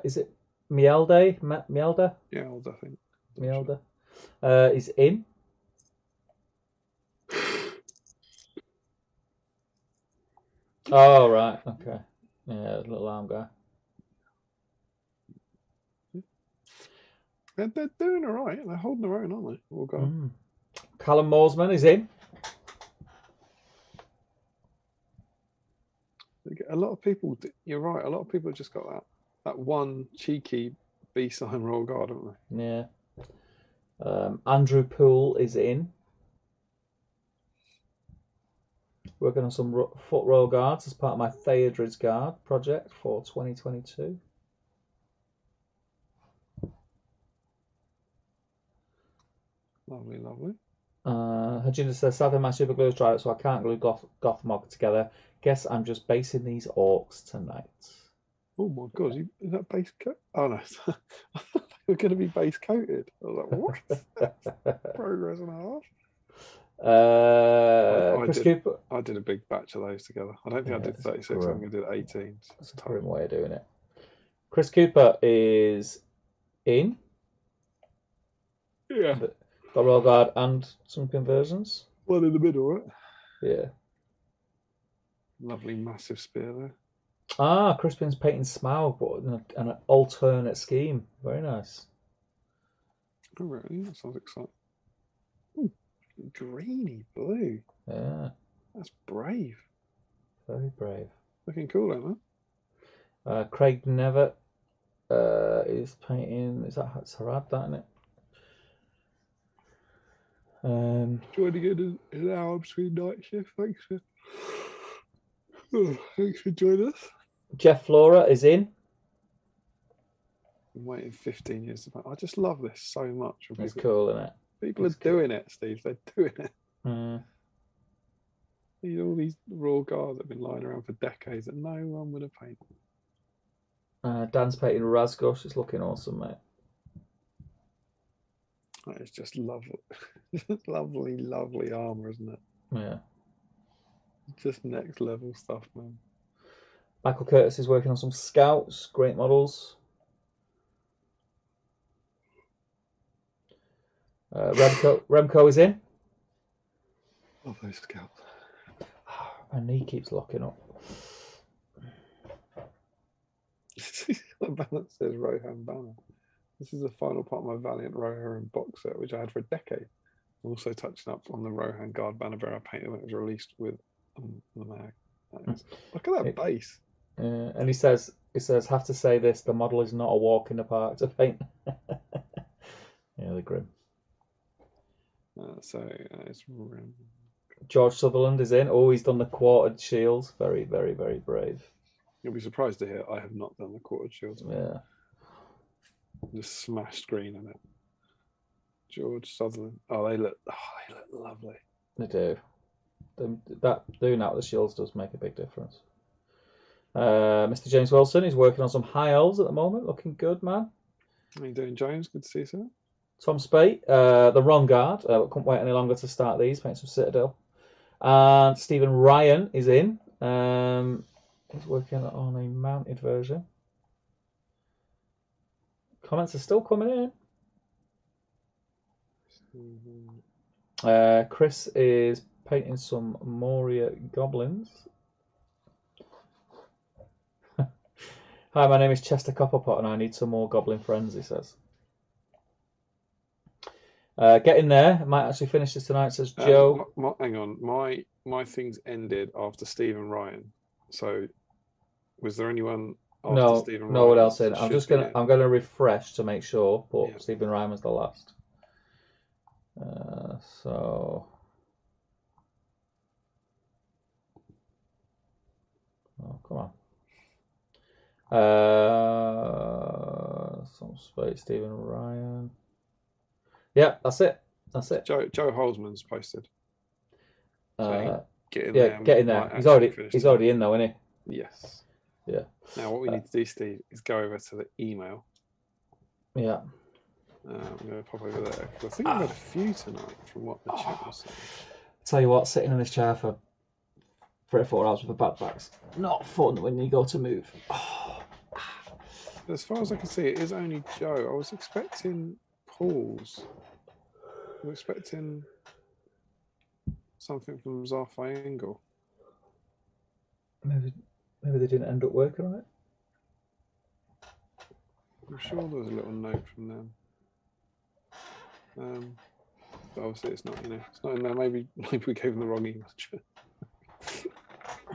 is it Mielda? Mielda? Yeah, I think. Mielda. Is in. Oh, right. Okay. Yeah, little arm guy. They're doing all right. They're holding their own, aren't they? We'll go. Callum Mooresman is in. A lot of people, you're right, a lot of people have just got that one cheeky BSIME Royal Guard, haven't they? Yeah. Andrew Poole is in. Working on some foot Royal Guards as part of my Theodred's Guard project for 2022. Lovely, lovely. Hajinda says, sadly my super glue is dried up, so I can't glue Gothmog together. Guess I'm just basing these orcs tonight. Oh my god, is that base coat? Oh no, they're going to be base coated. I was like, what? Progress and a half. Chris Cooper. I did a big batch of those together. I don't think I did 36. I think I did 18. That's a grim way of doing it. Chris Cooper is in. Yeah. Got Royal Guard and some conversions. One in the middle, right? Yeah. Lovely massive spear there. Ah, Crispin's painting Smaug, but an alternate scheme. Very nice. Oh, really? That sounds exciting. Ooh, greeny blue. Yeah. That's brave. Very brave. Looking cool, ain't it? Craig Nevitt is painting. Is that Harad, that, isn't it? Joining in an hour between night shift. Thanks for joining us. Jeff Flora is in. I'm waiting 15 years to find. I just love this so much. It's cool, isn't it? People are doing it, Steve. They're doing it. All these Royal Guards that have been lying around for decades that no one would have painted. Dan's painting Razgosh. It's looking awesome, mate. It's just lovely. lovely, lovely armour, isn't it? Yeah. Just next level stuff, man. Michael Curtis is working on some scouts. Great models. Remco is in. Love those scouts. My knee keeps locking up. The banner says Rohan banner. This is the final part of my Valiant Rohan box set, which I had for a decade. I'm also touching up on the Rohan Guard banner bearer painting that was released with the mag. Look at that base. And he says, have to say this, the model is not a walk in the park to paint. Yeah, they're grim. It's George Sutherland is in. Oh, he's done the quartered shields. Very, very, very brave. You'll be surprised to hear I have not done the quartered shields. Yeah. Just smashed green in it. George Sutherland. Oh, they look lovely. They do. Doing that with the shields does make a big difference. Mr. James Wilson is working on some high elves at the moment. Looking good, man. How you doing, James? Good to see you, sir. Tom Spate, the Wrong Guard. Couldn't wait any longer to start these. Paint some Citadel. And Stephen Ryan is in. He's working on a mounted version. Comments are still coming in. Chris is painting some Moria goblins. Hi, my name is Chester Copperpot and I need some more goblin friends, he says. Get in there. I might actually finish this tonight, says Joe. Hang on. My things ended after Stephen Ryan. So was there anyone after Stephen Ryan? No one else in. I'm gonna refresh to make sure, but yeah. Stephen Ryan was the last. So come on. Some space, Stephen Ryan. Yeah, that's it. Joe Holzman's posted. So get in there. Get in there. He's already in though, isn't he? Yes. Yeah. Now what we need to do, Steve, is go over to the email. Yeah. I'm going to pop over there. I think I've had a few tonight from what the chat was saying. Tell you what, sitting in this chair for 3 or 4 hours with a backpack's not fun when you go to move. As far as I can see, it is only Joe. I was expecting Paul's. I was expecting something from Zarfai Engel. Maybe they didn't end up working on it. I'm sure there was a little note from them. But obviously it's not, it's not in there. Maybe we gave them the wrong email.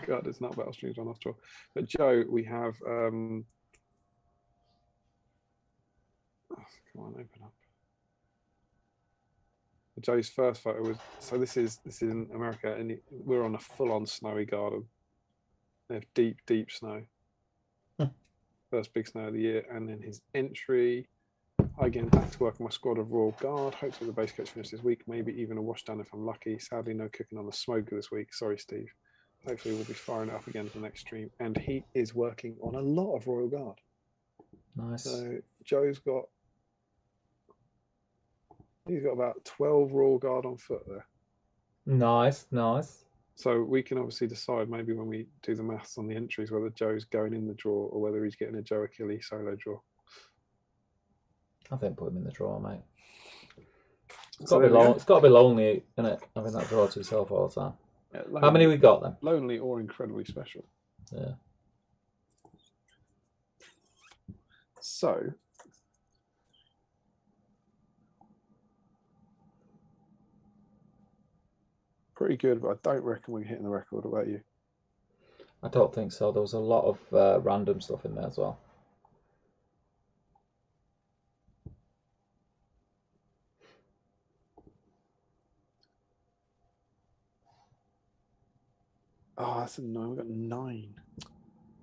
God, it's not Battle Streams on Austral. But Joe, we have come on, open up. Joe's first photo was this is in America, and we're on a full-on snowy garden. They have deep snow. First big snow of the year, and then his entry. Again, back to work on my squad of Royal Guard. Hopefully the base coach finished this week. Maybe even a washdown if I'm lucky. Sadly, no cooking on the smoker this week. Sorry, Steve. Hopefully we'll be firing it up again for the next stream. And he is working on a lot of Royal Guard. Nice. So Joe's got about 12 Royal Guard on foot there. Nice. So we can obviously decide maybe when we do the maths on the entries whether Joe's going in the draw or whether he's getting a Joe Achilles solo draw. I think put him in the draw, mate. It's got to be lonely, isn't it? Having that draw to yourself all the time. Yeah, lonely, how many we got then? Lonely or incredibly special. Yeah. So pretty good, but I don't reckon we're hitting the record. What about you? I don't think so. There was a lot of random stuff in there as well. Oh, that's annoying. We've got 9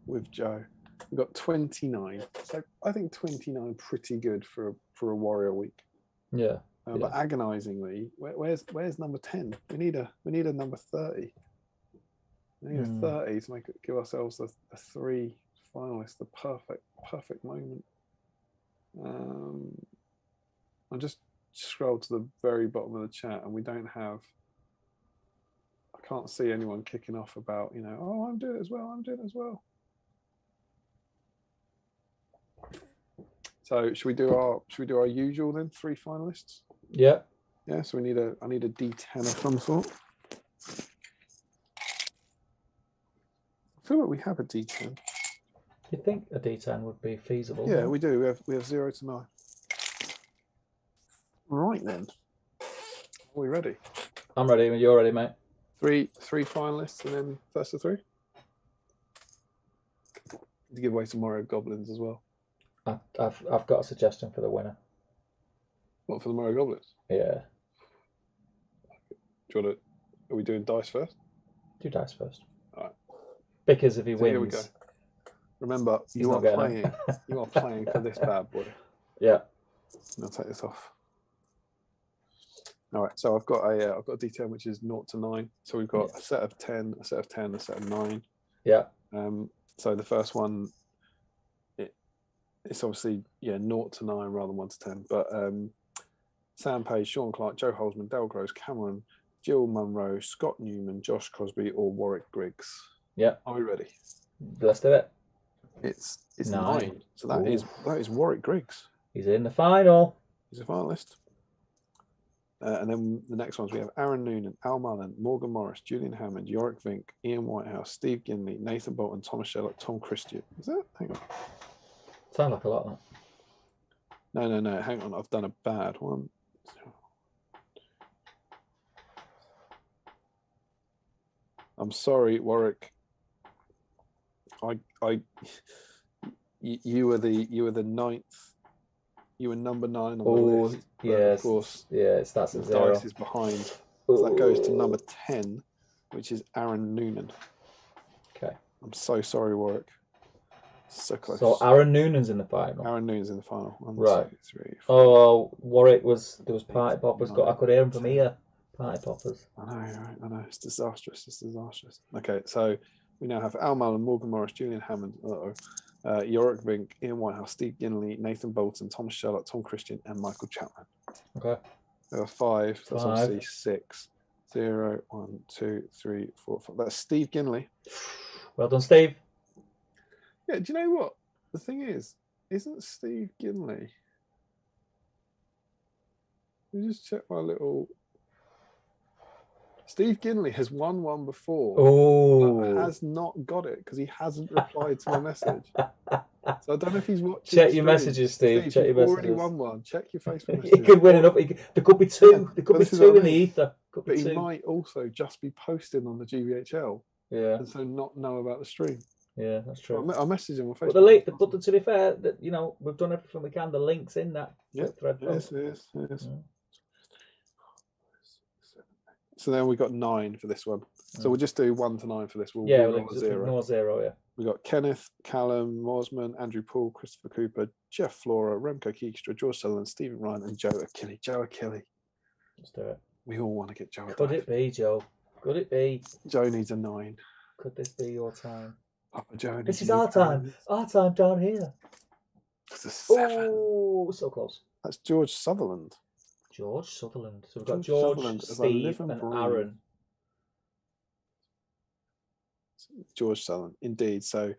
with Joe. We've got 29. So I think 29 pretty good for a Warrior week. Yeah. But agonisingly, where's number 10? We need a number 30. We need a 30 to give ourselves the 3 finalists, the perfect moment. I just scrolled to the very bottom of the chat, and we don't have. I can't see anyone kicking off about oh, I'm doing it as well. So should we do our usual then? 3 finalists. Yeah. Yeah. So I need a D10 of some sort. I feel like we have a D10. You think a D10 would be feasible? Yeah, we do. We have 0 to 9. Right then. Are we ready? I'm ready. You're ready, mate. Three finalists and then first of three. To give away some Mario Goblins as well. I've got a suggestion for the winner. What, for the Mario Goblins? Yeah. Do you want to? Are we doing dice first? Do dice first. All right. Because if he wins, here we go. Remember, you are playing. You are playing for this bad boy. Yeah. I'll take this off. All right. So I've got a D10 which is 0 to 9. So we've got a set of 10, a set of 10, a set of 9. Yeah. So the first one, it's obviously 0 to 9 rather than 1 to 10. But Sam Page, Sean Clark, Joe Holzman, Dale Gross, Cameron, Jill Munro, Scott Newman, Josh Crosby, or Warwick Griggs. Yeah. Are we ready? Let's do it. It's 9. So that is Warwick Griggs. He's in the final. He's a finalist. And then the next ones we have Aaron Noonan, Al Mullen, Morgan Morris, Julian Hammond, Yorick Vink, Ian Whitehouse, Steve Ginley, Nathan Bolton, Thomas Sherlock, Tom Christian. Is that? Hang on. Sound like a lot, that. No. Hang on. I've done a bad one. I'm sorry, Warwick. You were the 9th. You were number 9 on the list. Yes. Of course. Yes, that's a 0. Dice is behind. So that goes to number 10, which is Aaron Noonan. Okay. I'm so sorry, Warwick. So close. So Aaron Noonan's in the final. Aaron Noonan's in the final. 1, right. 2, 3, 4. Warwick there was party poppers. I could hear him from here. Party poppers. I know. It's disastrous. Okay, so we now have Al Mullen, Morgan Morris, Julian Hammond, Yorick Vink, Ian Whitehouse, Steve Ginley, Nathan Bolton, Thomas Sherlock, Tom Christian, and Michael Chapman. Okay. There are 5. That's obviously 6. 0, 1, 2, 3, 4, 5. That's Steve Ginley. Well done, Steve. Yeah, do you know what? The thing is, isn't Steve Ginley? Let me just check my little... Steve Ginley has won one before, but has not got it because he hasn't replied to my message. So I don't know if he's watching. Check your messages, Steve. Check your messages. Already won one. Check your Facebook messages. He could win enough. There could be 2. Yeah, there could be 2 in the ether. But he might also just be posting on the GVHL. Yeah. And so not know about the stream. Yeah, that's true. I'll message him on Facebook. But to be fair, we've done everything we can. The link's in that thread. Yes, it is. Yeah. So then we got 9 for this one. So we'll just do 1 to 9 for this. We'll just 0. Ignore 0, yeah. We got Kenneth, Callum, Morsman, Andrew Paul, Christopher Cooper, Jeff Flora, Remco Keekstra, George Sutherland, Stephen Ryan, and Joe Achille. Let's do it. We all want to get Joe. Could it be, Joe? Could it be? Joe needs a 9. Could this be your time? Papa Joe. This is our time. Our time down here. It's a 7. Oh, so close. That's George Sutherland. George Sutherland. So we've got George, Steve, and Aaron. George Sutherland, indeed. So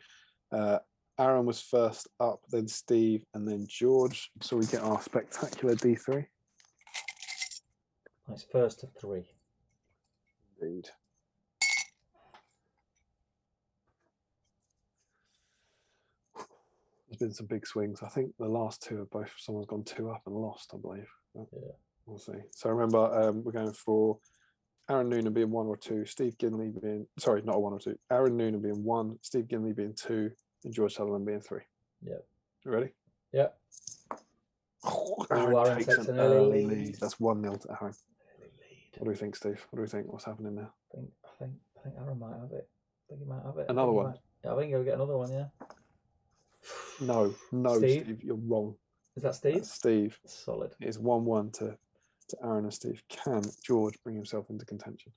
Aaron was first up, then Steve, and then George. So we get our spectacular D3. It's first of 3. Indeed. There's been some big swings. I think the last 2 are both, someone's gone 2 up and lost, I believe. But yeah. We'll see. So remember, we're going for Aaron Noonan being 1 or 2, Steve Ginley being, sorry, not a 1 or 2. Aaron Noonan being 1, Steve Ginley being 2, and George Sutherland being 3. Yeah. You ready? Yeah. Oh, Aaron takes an early lead. That's 1-0 to Aaron. What do we think, Steve? What do we think? What's happening now? I think Aaron might have it. I think he might have it. Another one. I think he'll get another one, yeah. No, Steve, you're wrong. Is that Steve? That's Steve. Solid. It's 1-1 to Aaron and Steve. Can George bring himself into contention?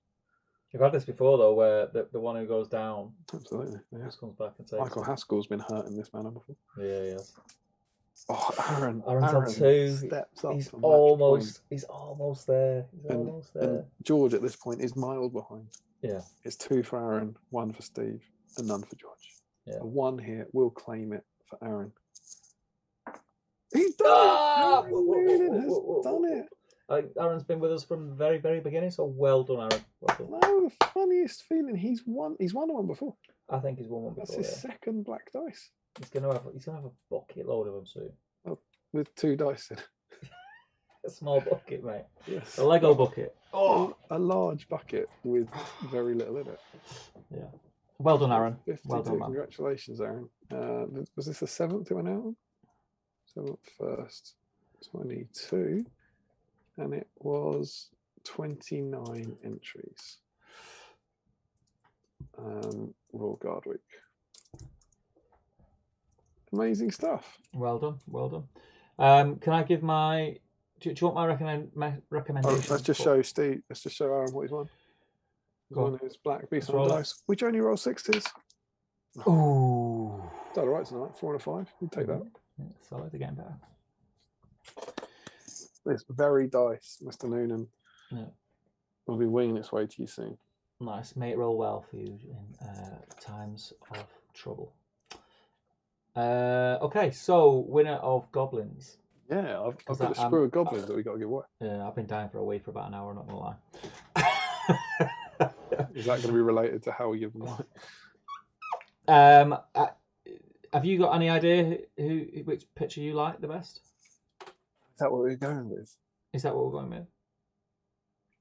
We've had this before, though, where the one who goes down absolutely just comes back and takes Michael Haskell's been hurt in this manner before. Yeah, he has. Oh, Aaron's on 2. Steps up. He's almost there. And George at this point is miles behind. Yeah. It's 2 for Aaron, 1 for Steve, and none for George. Yeah. A 1 here will claim it for Aaron. He's done it! Aaron has done it. I think Aaron's been with us from the very, very beginning, so well done, Aaron. Well done. No, the funniest feeling, he's won one before. I think he's won one before. That's his second black dice. He's gonna have a bucket load of them soon. Well, with 2 dice in. A small bucket, mate. Yes. A Lego bucket. Oh, a large bucket with very little in it. Yeah. Well done, Aaron. 52. Well done, man. Congratulations, Aaron. Was this the 7th we went out on? 7th, 1st, 22. And it was 29 entries. Royal Guard Week. Amazing stuff. Well done. Well done. Can I give my... Do you want my recommendation? Let's just show Steve. Let's just show Aaron what he's won. He's won his black BSIME dice, which only roll 60s. Ooh. Is that all right tonight? 4 and a 5. You take that. Yeah, solid. They're getting better. This very dice, Mr. Noonan, will be winging its way to you soon. Nice. May it roll well for you in times of trouble. Okay, so winner of Goblins. Yeah, I've got a sprue of goblins that we got to give away. Yeah, I've been dying for a week for about an hour, I'm not going to lie. Is that going to be related to how we give them away? Have you got any idea which picture you like the best? Is that what we're going with? Is that what we're going with?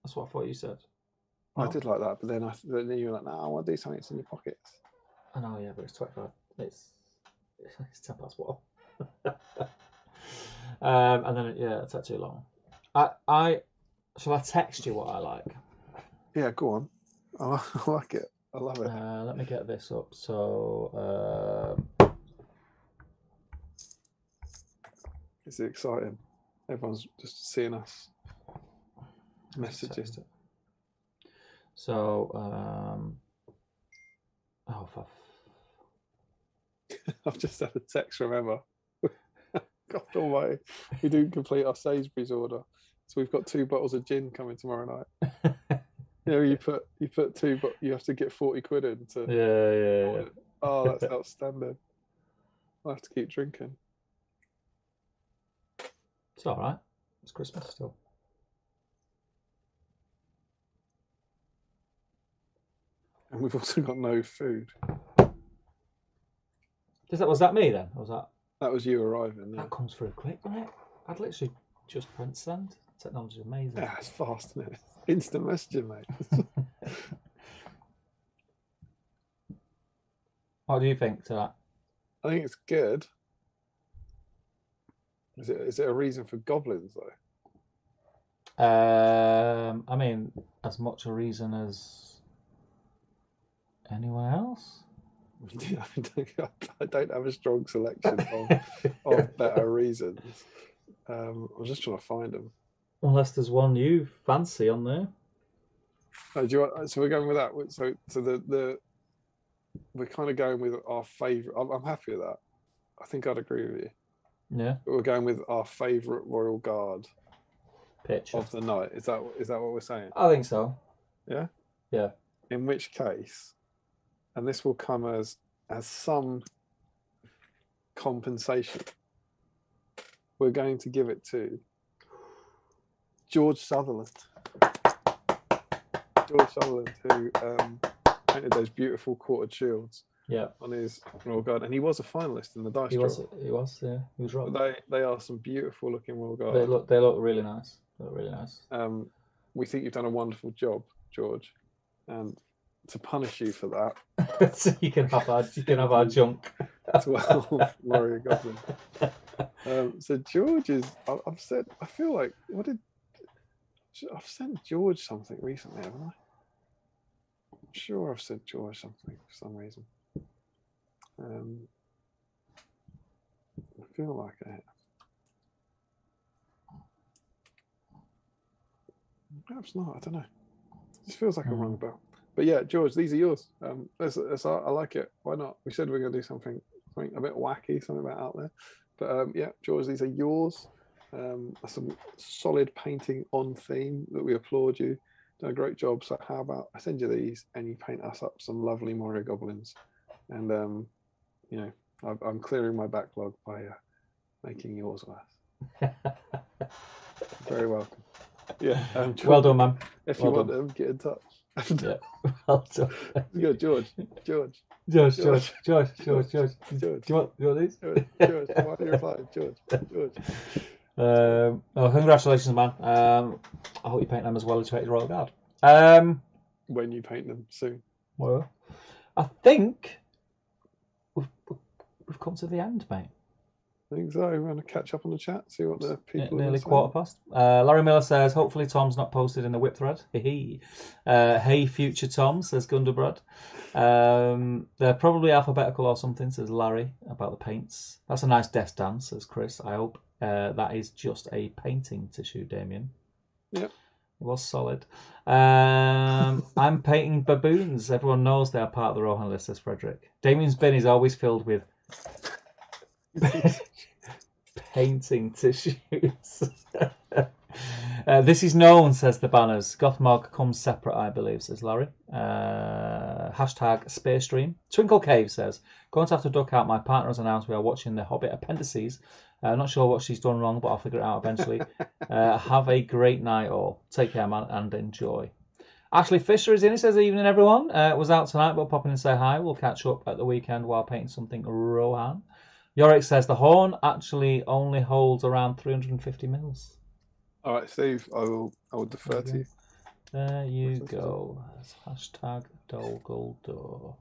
That's what I thought you said. I did like that, but then you were like, no, I want to do something that's in your pockets. I know, yeah, but it's 25. It's 10 past 1. And then it's not too long. Shall I text you what I like? Yeah, go on. I like it. I love it. Let me get this up. So it's exciting. Everyone's just seeing us messages. So I've just had a text from Emma. God almighty, we didn't complete our Sainsbury's order, so we've got 2 bottles of gin coming tomorrow night. You know, you put 2, but you have to get 40 quid in to. Yeah. Oh, that's outstanding. I'll have to keep drinking. It's all right. It's Christmas still. And we've also got no food. Was that me then? Or was that? That was you arriving. Yeah. That comes through quick, doesn't it? I'd literally just print send. Technology is amazing. Yeah, it's fast, isn't it? Instant messaging, mate. What do you think to that? I think it's good. Is it a reason for goblins though? I mean, as much a reason as anyone else. I don't have a strong selection of better reasons. I'm just trying to find them. Unless there's one you fancy on there. Oh, so we're going with that. So we're kind of going with our favourite. I'm happy with that. I think I'd agree with you. Yeah. But we're going with our favourite Royal Guard picture of the night. Is that what we're saying? I think so. Yeah. Yeah. In which case, and this will come as some compensation, we're going to give it to George Sutherland. George Sutherland, who painted those beautiful quartered shields on his Royal Guard, and he was a finalist in the dice draw. He was right. They are some beautiful looking Royal Guard. They look really nice. They look really nice. We think you've done a wonderful job, George, and to punish you for that, so you can have our junk as well, Warrior Goblin. So George is. I've said. I feel like I've sent George something recently, haven't I? I'm sure I've sent George something for some reason. I feel like I have. Perhaps not. I don't know. It just feels like a rung bell. But yeah, George, these are yours. I like it. Why not? We said we were going to do something a bit wacky, something about out there. But yeah, George, these are yours. Some solid painting on theme that we applaud you. Done a great job. So how about I send you these and you paint us up some lovely Moria goblins, and I'm clearing my backlog by making yours worth. Very welcome. Yeah. Well done, man. If you want them, get in touch. Yeah. Well done. Yeah, George. Do you want these? George, why are you replying? George. Oh, congratulations, man. I hope you paint them as well as you painted Royal Guard. When you paint them soon. Well, I think we've come to the end, mate. I think so. We're going to catch up on the chat, see what the people Nearly are saying. quarter past. Larry Miller says, hopefully Tom's not posted in the whip thread. Hey, future Tom, says Gunderbrad. They're probably alphabetical or something, says Larry, about the paints. That's a nice desk dance, says Chris. I hope that is just a painting tissue, Damien. Yep. It was solid. I'm painting baboons. Everyone knows they are part of the Rohan list, says Frederick. Damien's bin is always filled with painting tissues. This is known, says the banners. Gothmog comes separate, I believe, says Larry. Hashtag Space Stream. Twinkle Cave says, going to have to duck out. My partner has announced we are watching The Hobbit Appendices. Not sure what she's done wrong, but I'll figure it out eventually. Have a great night all. Take care, man, and enjoy. Ashley Fisher is in. He says, evening, everyone. Was out tonight, but pop in and say hi. We'll catch up at the weekend while painting something Rohan. Yorick says, the horn actually only holds around 350 mils. All right, Steve, I will defer to you. There you go. Hashtag Dolguldur.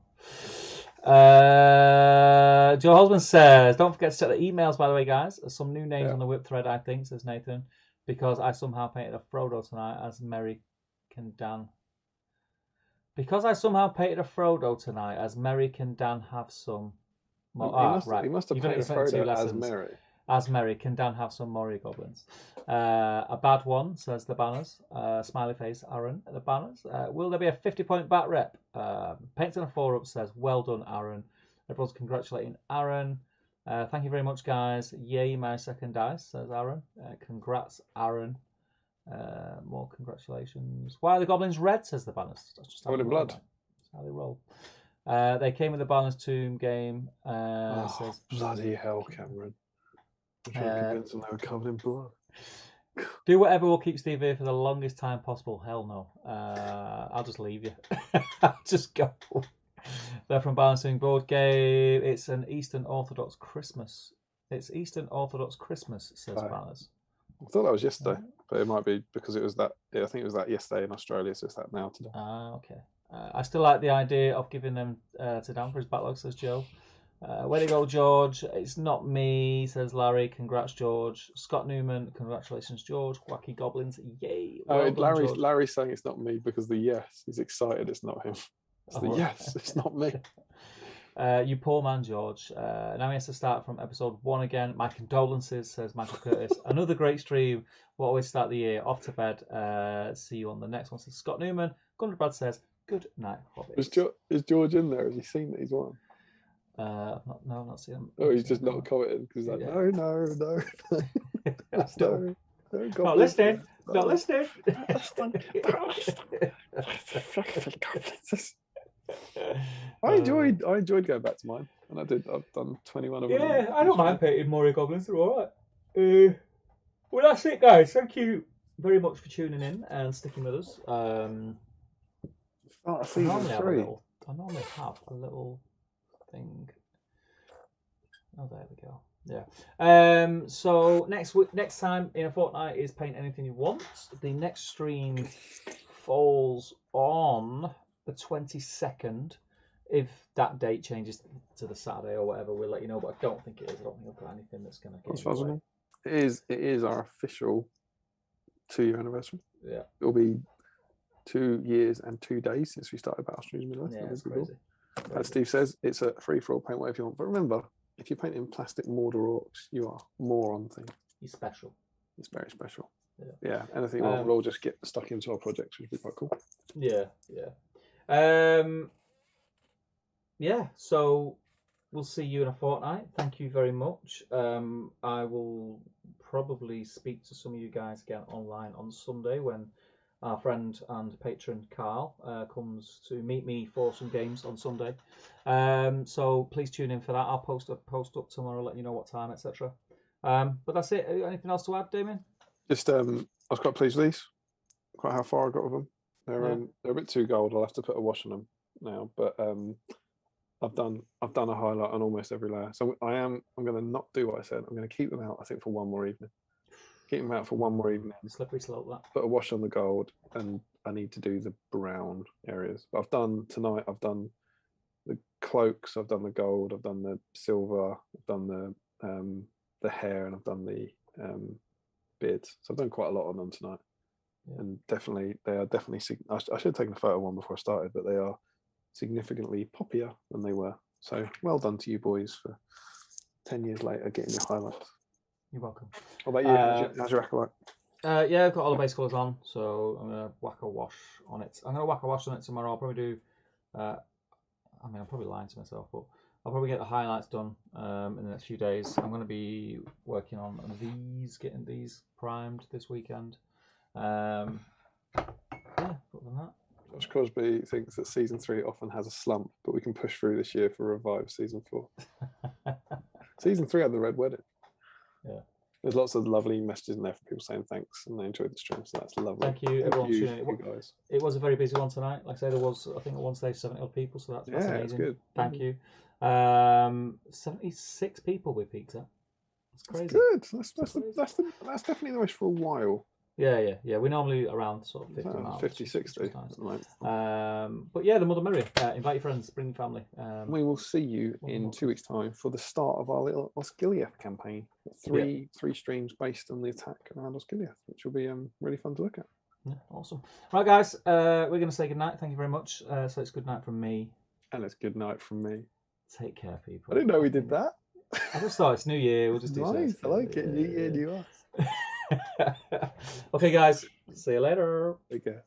Joe Hosman says, don't forget to check the emails, by the way, guys. There's some new names on the whip thread, I think, says Nathan, because I somehow painted a Frodo tonight as Merry can Dan. Because I somehow painted a Frodo tonight as Merry can Dan have some more. He must have painted Frodo as Merry. As Merry, can Dan have some Mori goblins? A bad one, says the banners. Smiley face, Aaron, the banners. Will there be a 50-point bat rep? Painting a 4-up says, well done, Aaron. Everyone's congratulating Aaron. Thank you very much, guys. Yay, my second dice, says Aaron. Congrats, Aaron. More congratulations. Why are the goblins red, says the banners. That's just how they roll. That's how they roll. They came with the Banners Tomb game. Says, bloody hell, Cameron. I'm trying to convince them they were covered in blood. Do whatever will keep Steve here for the longest time possible. Hell no. I'll just leave you. I'll just go. They're from Balancing Board Game. It's an Eastern Orthodox Christmas. It's Eastern Orthodox Christmas, says Banners. I thought that was yesterday, but it might be because it was that. Yeah, I think it was that yesterday in Australia, so it's that now today. Okay. I still like the idea of giving them to Dan for his backlog, says Joe. Way to go, George. It's not me, says Larry. Congrats, George. Scott Newman, congratulations, George. Wacky Goblins, yay. Well done, Larry's saying it's not me because the yes, he's excited it's not him. It's yes, it's not me. You poor man, George. Now he has to start from episode 1 again. My condolences, says Michael Curtis. Another great stream. We'll always start the year off to bed. See you on the next one, says Scott Newman. Gunderbrad says, good night, Hobbit. Is George in there? Has he seen that he's won? No, I've not seen him. Oh, he's just not commenting because he's like, no. Not listening. Not listening. I enjoyed going back to mine, and I've done 21 of them. Yeah, I don't mind painting Mori goblins. They're all right. Well, that's it, guys. Thank you very much for tuning in and sticking with us. I normally have a little thing. Oh, there we go. Yeah. So next time in a fortnight is Paint Anything You Want. The next stream falls on the 22nd. If that date changes to the Saturday or whatever, we'll let you know. But I don't think it is. I don't think I've got anything that's going to get in the way. It is our official 2-year anniversary. Yeah. It'll be 2 years and 2 days since we started Battle Streams Midwest. Yeah, that's crazy. As Steve says, it's a free-for-all, paint whatever you want. But remember, if you're painting plastic Mordor orcs, you are more on thing. You're special. It's very special. Yeah. Anything we'll all just get stuck into our projects, which would be quite cool. Yeah. So we'll see you in a fortnight. Thank you very much. I will probably speak to some of you guys again online on Sunday when our friend and patron Carl comes to meet me for some games on Sunday. So please tune in for that. I'll post up tomorrow, let you know what time, etc. But that's it. Anything else to add, Damien? Just I was quite pleased with these. Quite how far I got with them. They're a bit too gold. I'll have to put a wash on them now. But I've done a highlight on almost every layer. So I'm going to not do what I said. I'm going to keep them out, I think, for one more evening. Keep them out for one more evening. Slippery slope, that. Put a wash on the gold, and I need to do the brown areas. But I've done tonight. I've done the cloaks. I've done the gold. I've done the silver. I've done the hair, and I've done the beards. So I've done quite a lot on them tonight. Yeah. And definitely, they are definitely. I should have taken a photo one before I started, but they are significantly poppier than they were. So well done to you boys for 10 years later getting your highlights. You're welcome. What about you? How's your acolyte? Yeah, I've got all the base colours on, so I'm going to whack a wash on it. I'm going to whack a wash on it tomorrow. I'll probably do, I'm probably lying to myself, but I'll probably get the highlights done in the next few days. I'm going to be working on getting these primed this weekend. Yeah, other than that. Josh Crosby thinks that season 3 often has a slump, but we can push through this year for revive season 4. Season 3 had the Red Wedding. Yeah. There's lots of lovely messages in there from people saying thanks and they enjoyed the stream, so that's lovely. Thank you, everyone. You guys. It was a very busy one tonight. Like I say, there was, I think at one stage 70 odd people, so that's amazing. That's good. Thank you. 76 people we peaked at. That's crazy. That's good. That's definitely the most for a while. Yeah. We're normally around sort of 50 miles. 50, 60. Nice. But yeah, the more the merrier. Invite your friends, bring your family. We will see you in 2 weeks' time for the start of our little Osgiliath campaign. Three streams based on the attack around Osgiliath, which will be really fun to look at. Yeah, awesome. Right, guys, we're going to say goodnight. Thank you very much. So it's good night from me. And it's good night from me. Take care, people. I didn't know we did that. I just thought it's New Year. We'll just do nice. I like it. New Year, new us. Okay, guys. See you later. Take care.